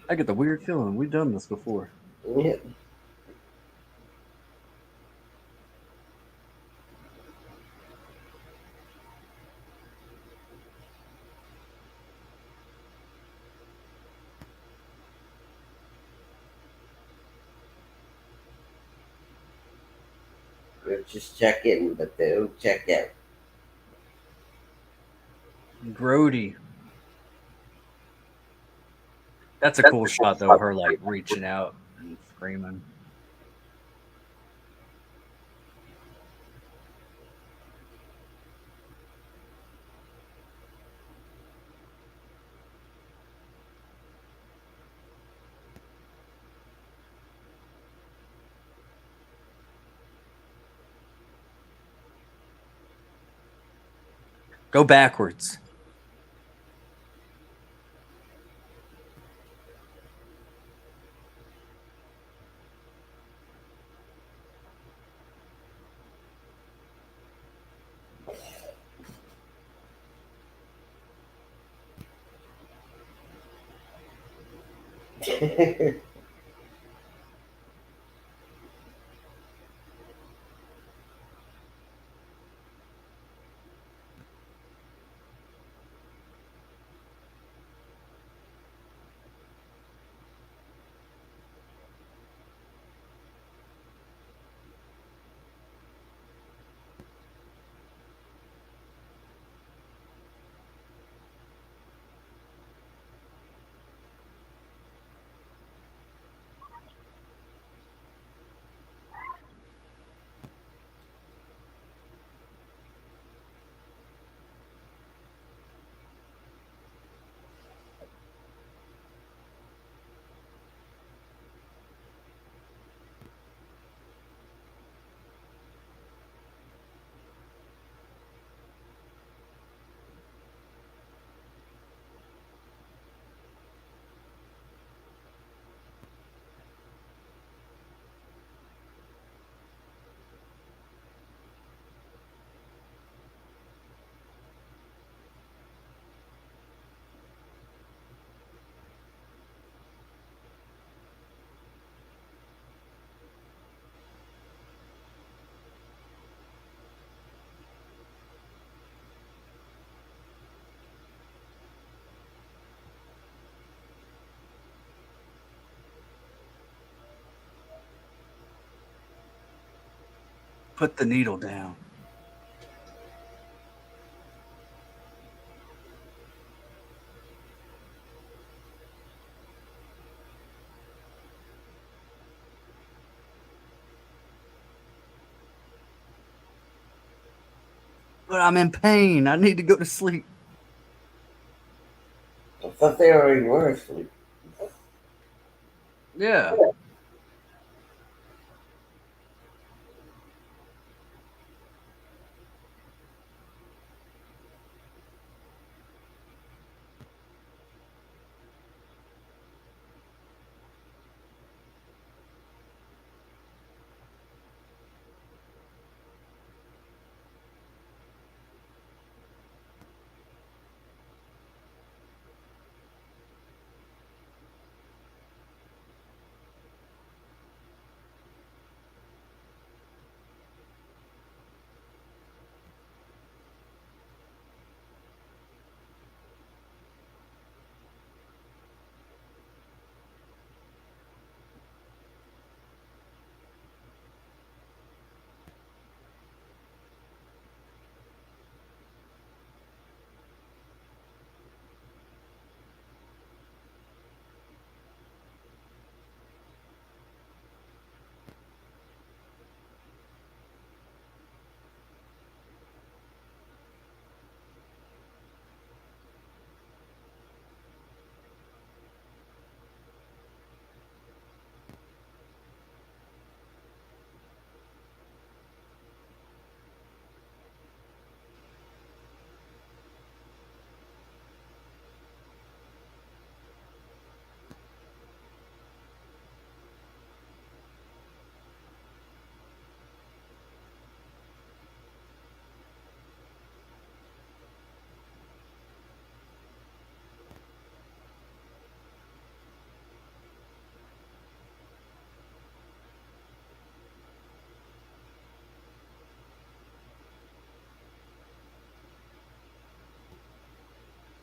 I get the weird feeling we've done this before. Yeah. Or just check in, but they don't check out. Grody. That's a cool shot though, her like reaching out and screaming. Go backwards. Put the needle down. But I'm in pain. I need to go to sleep. I thought they already were asleep. Yeah.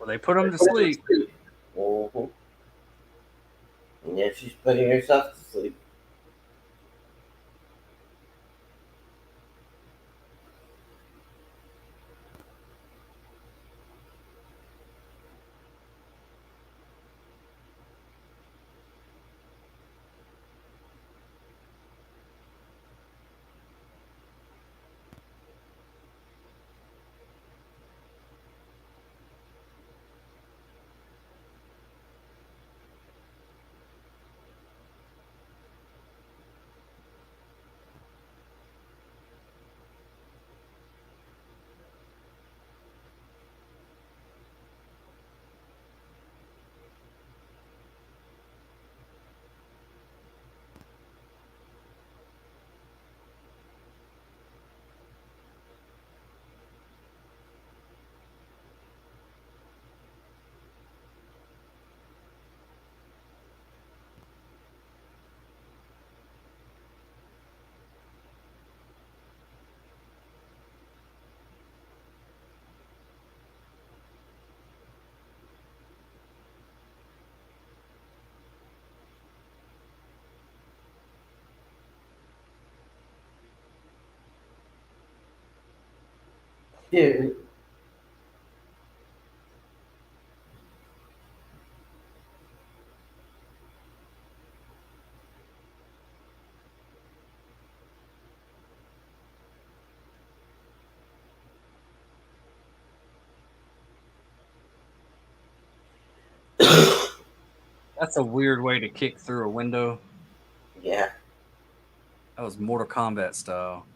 Well, they put him to sleep. Mhm. And now she's putting herself to sleep. Dude. That's a weird way to kick through a window. Yeah. That was Mortal Kombat style.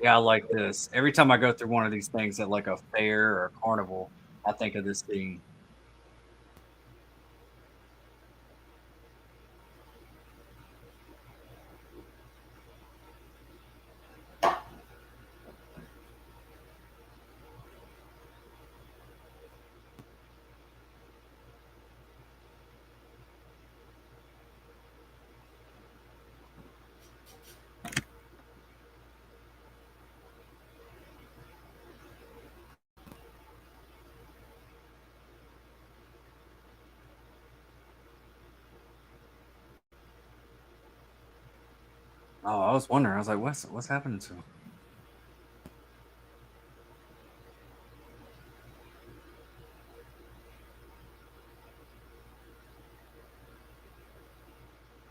Yeah, I like this. Every time I go through one of these things at like a fair or a carnival, I think of this scene. Oh, I was wondering. I was like, what's happening to him?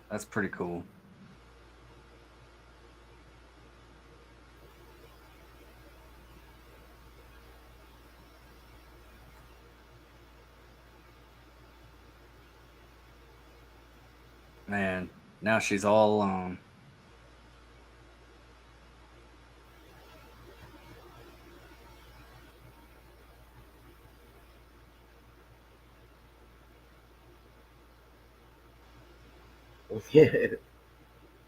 That's pretty cool. Man, now she's all alone.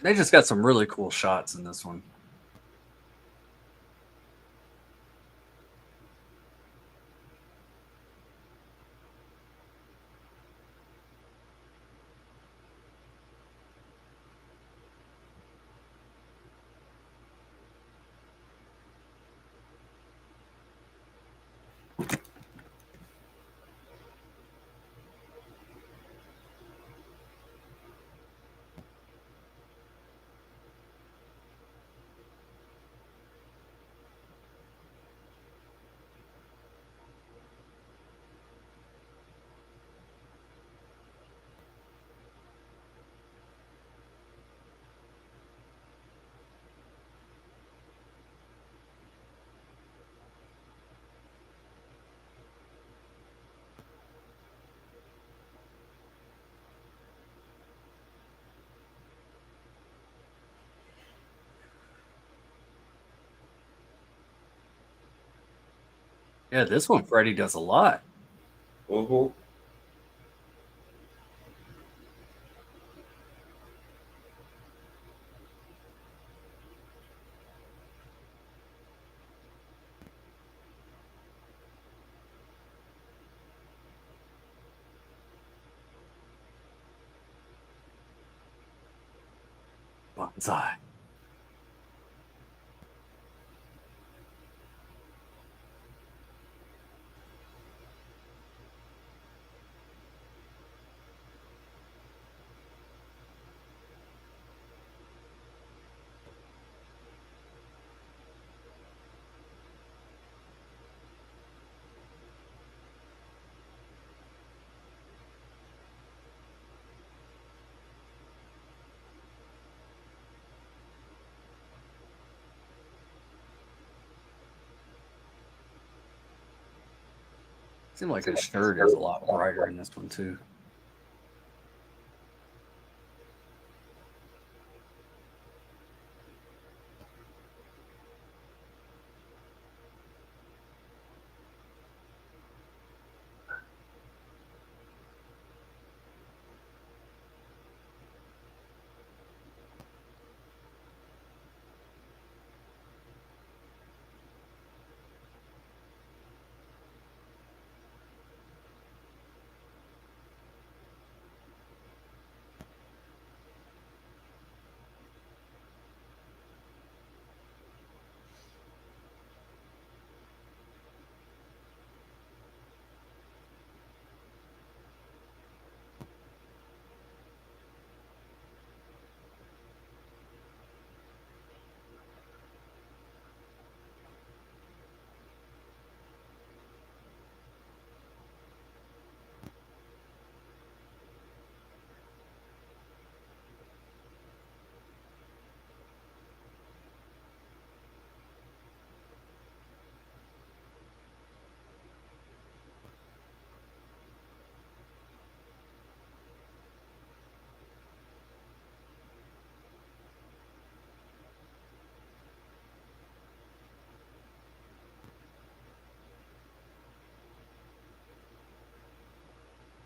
They just got some really cool shots in this one. Yeah, this one Freddy does a lot. Mhm. Sigh. Seems like his shirt is a lot brighter in this one too.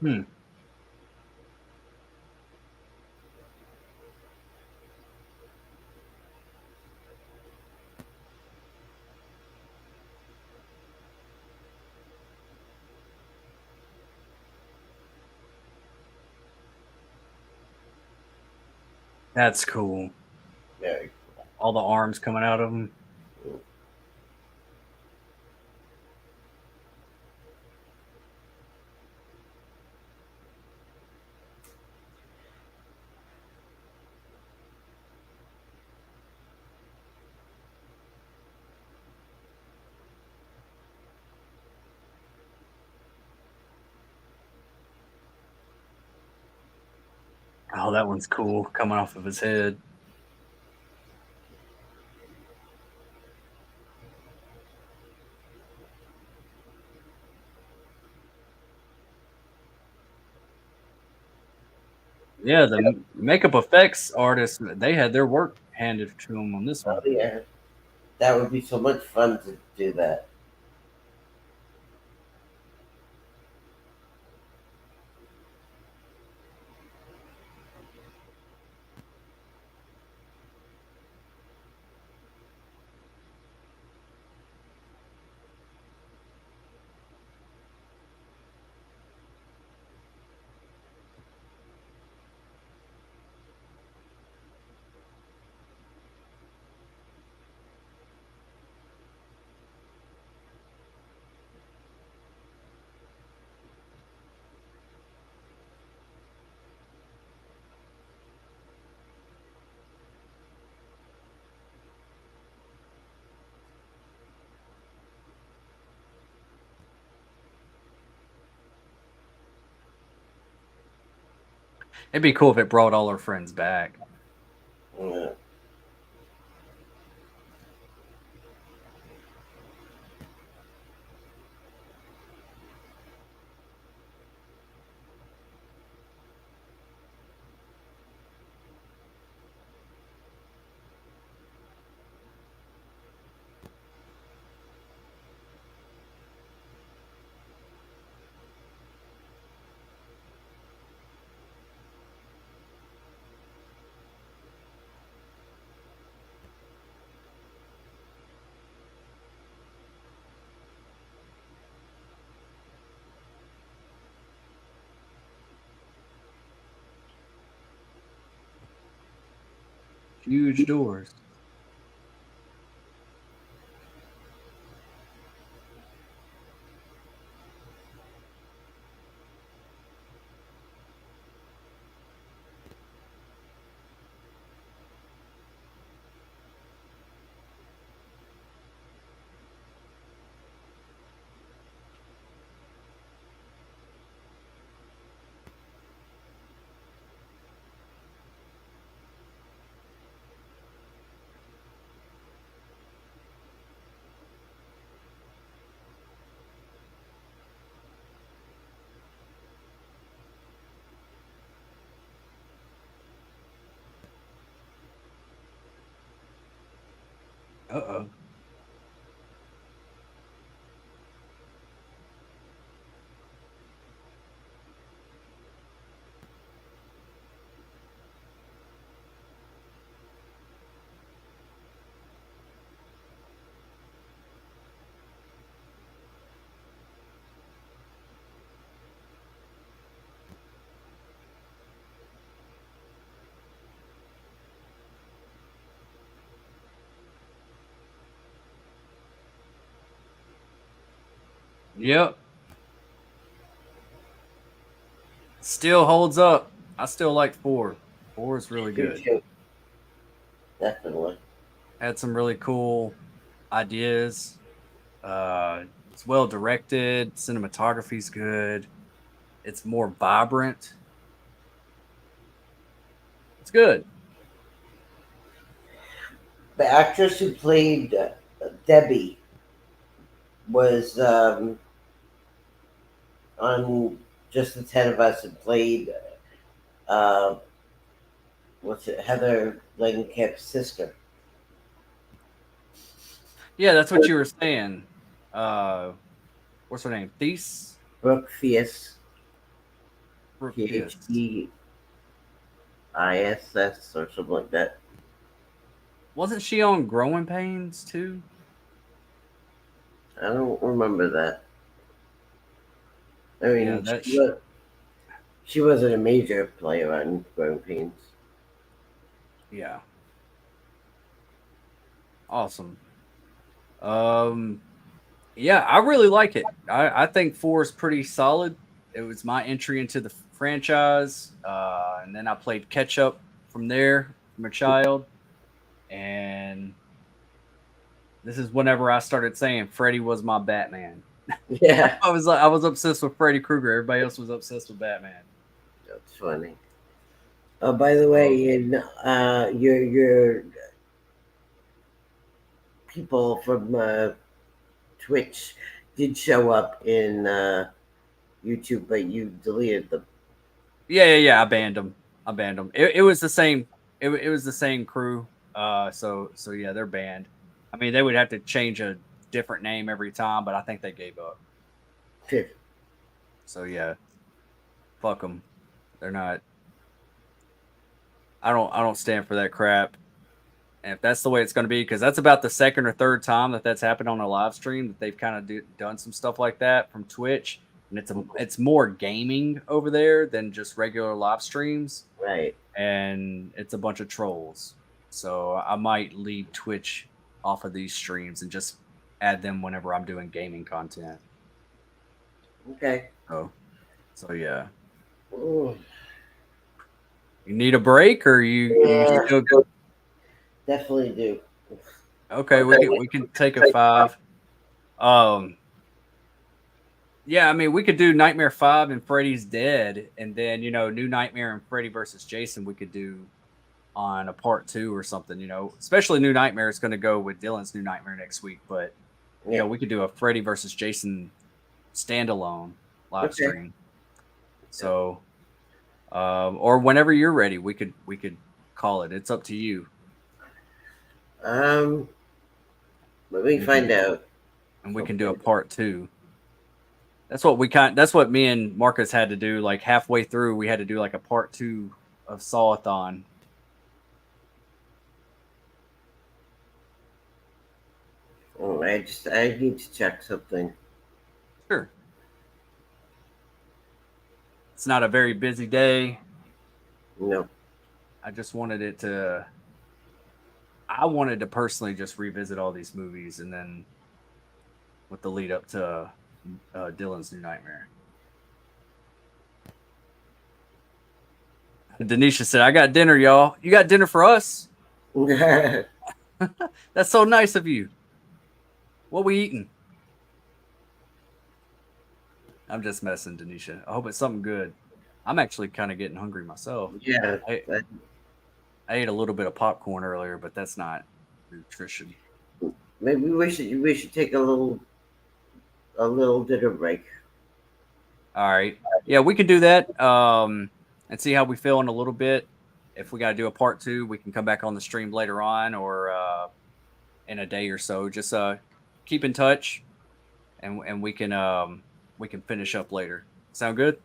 Hmm. That's cool. Very All the arms coming out of him. Oh, that one's cool. Coming off of his head. Yeah, the makeup effects artists, they had their work handed to them on this Oh one. yeah, that would be so much fun to do that. It'd be cool if it brought all our friends back. Yeah. Huge doors. Uh-oh. Yep. Still holds up. I still like 4. 4 is really Me good. too. Definitely. Had some really cool ideas. It's well directed. Cinematography's good. It's more vibrant. It's good. The actress who played Debbie was on Just the Ten of Us and played uh, what's it, Heather Langenkamp's sister. Yeah, that's what you were saying. What's her name? Thies? Brooke Fies, Brooke Fisk. PHEISS or something like that. Wasn't she on Growing Pains too? I don't remember that. I Yeah, mean, that. she wasn't a major player on Growing Pains. Yeah, awesome. Um, yeah, I really like it. I think 4 is pretty solid. It was my entry into the franchise, and then I played catch up from there from a child, and this is whenever I started saying Freddy was my Batman. Yeah, I was obsessed with Freddy Krueger. Everybody else was obsessed with Batman. that's funny. Oh, by the So way, in your people from Twitch did show up in YouTube, but you deleted them. yeah. I banned them. I banned them. It was the same. It was the same crew. So yeah, they're banned. I mean, they would have to change a different name every time, but I think they gave up. So yeah, fuck them. They're not. I don't stand for that crap. And if that's the way it's going to be, because that's about the second or third time that that's happened on a live stream that they've kind of done some stuff like that from Twitch, and it's more gaming over there than just regular live streams, Right. and it's a bunch of trolls. So I might leave Twitch off of these streams and just add them whenever I'm doing gaming content. Okay. So yeah, Ooh. you need a break, or you Yeah, still definitely do. okay? We can take a 5. Um, Yeah, I mean, we could do Nightmare 5 and Freddy's Dead, and then, New Nightmare and Freddy versus Jason, we could do on a part 2 or something, especially New Nightmare is going to go with Dylan's New Nightmare next week, but, Yeah. we could do a Freddy versus Jason standalone live Okay. stream. So, or whenever you're ready, we could call it. It's up to you. Um, let me find out. And we can do a part 2. That's what me and Marcus had to do. Like halfway through, we had to do like a part 2 of Sawathon. Oh, I need to check something. Sure. It's not a very busy day. No. I just wanted it to I wanted to personally just revisit all these movies, and then with the lead up to Dylan's New Nightmare. Denisha said, "I got dinner, y'all. You got dinner for us? That's so nice of you. What we eating?" I'm just messing, Denisha. I hope it's something good. I'm actually kind of getting hungry myself. Yeah. I ate a little bit of popcorn earlier, but that's not nutrition. Maybe we should take a little dinner break. All right. Yeah, we can do that. And see how we feel in a little bit. If we got to do a part 2, we can come back on the stream later on or in a day or so. Just keep in touch, and we can finish up later. Sound good?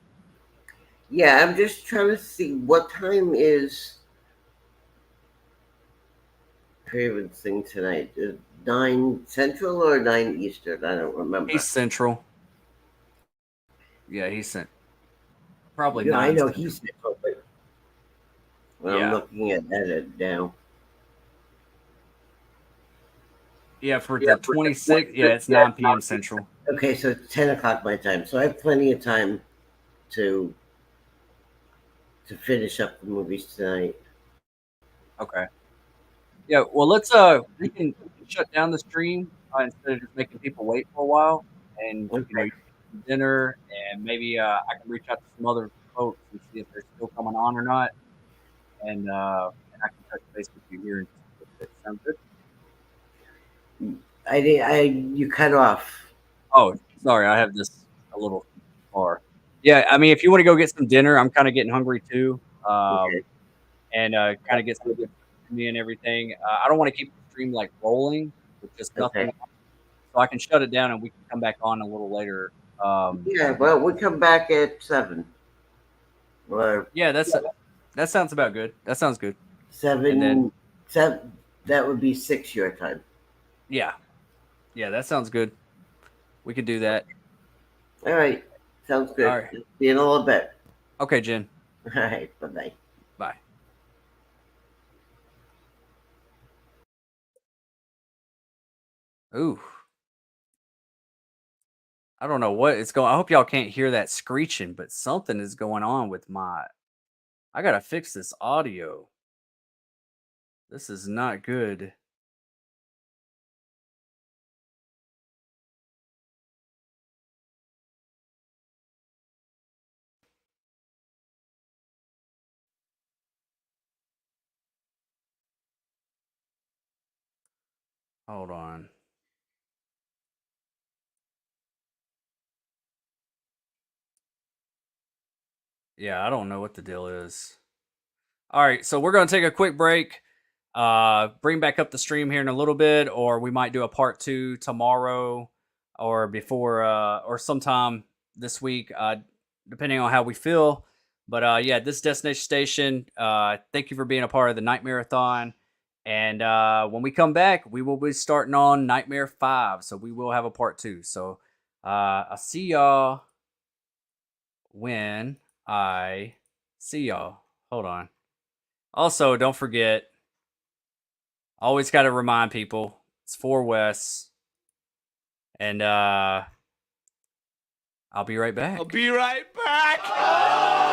Yeah, I'm just trying to see what time is Craven's thing tonight. 9 Central or 9 Eastern? I don't remember. He's Central. Yeah, he's Central. Probably Yeah, 9 I know Central. he's Central, but Yeah. I'm looking at it now. Yeah, for the 26th, yeah, it's 9 p.m. Central. Okay, so it's 10 o'clock my time. So I have plenty of time to finish up the movies tonight. Okay. Yeah, well, we can shut down the stream instead of just making people wait for a while, and you know, you get some dinner, and maybe I can reach out to some other folks and see if they're still coming on or not, and I can touch base with you here in just a little bit. Sound good? You cut off. Oh, sorry, I have this a little far. Yeah, I mean, if you want to go get some dinner, I'm kind of getting hungry too, Okay. and kind of get some good food for me and everything. I don't want to keep the stream like rolling with just nothing. Okay. So I can shut it down and we can come back on a little later. Yeah, well, we come back at 7. Or Yeah, that sounds about good. That sounds good. 7, And then 7, that would be 6 your time. yeah, that sounds good. We could do that. All right, sounds good. All right. See you in a little bit. Okay, Jen. All right, bye-bye. Bye. Ooh. I don't know what it's going. I hope y'all can't hear that screeching, but something is going on with I gotta fix this audio. This is not good. Hold on. Yeah, I don't know what the deal is. All right, so we're gonna take a quick break. Bring back up the stream here in a little bit, or we might do a part 2 tomorrow or before or sometime this week, depending on how we feel. But yeah, this Destination Station, thank you for being a part of the Nightmare-A-Thon. And when we come back, we will be starting on Nightmare 5. So we will have a part 2. So I'll see y'all when I see y'all. Hold on. Also, don't forget, always got to remind people it's 4 West, and I'll be right back. I'll be right back.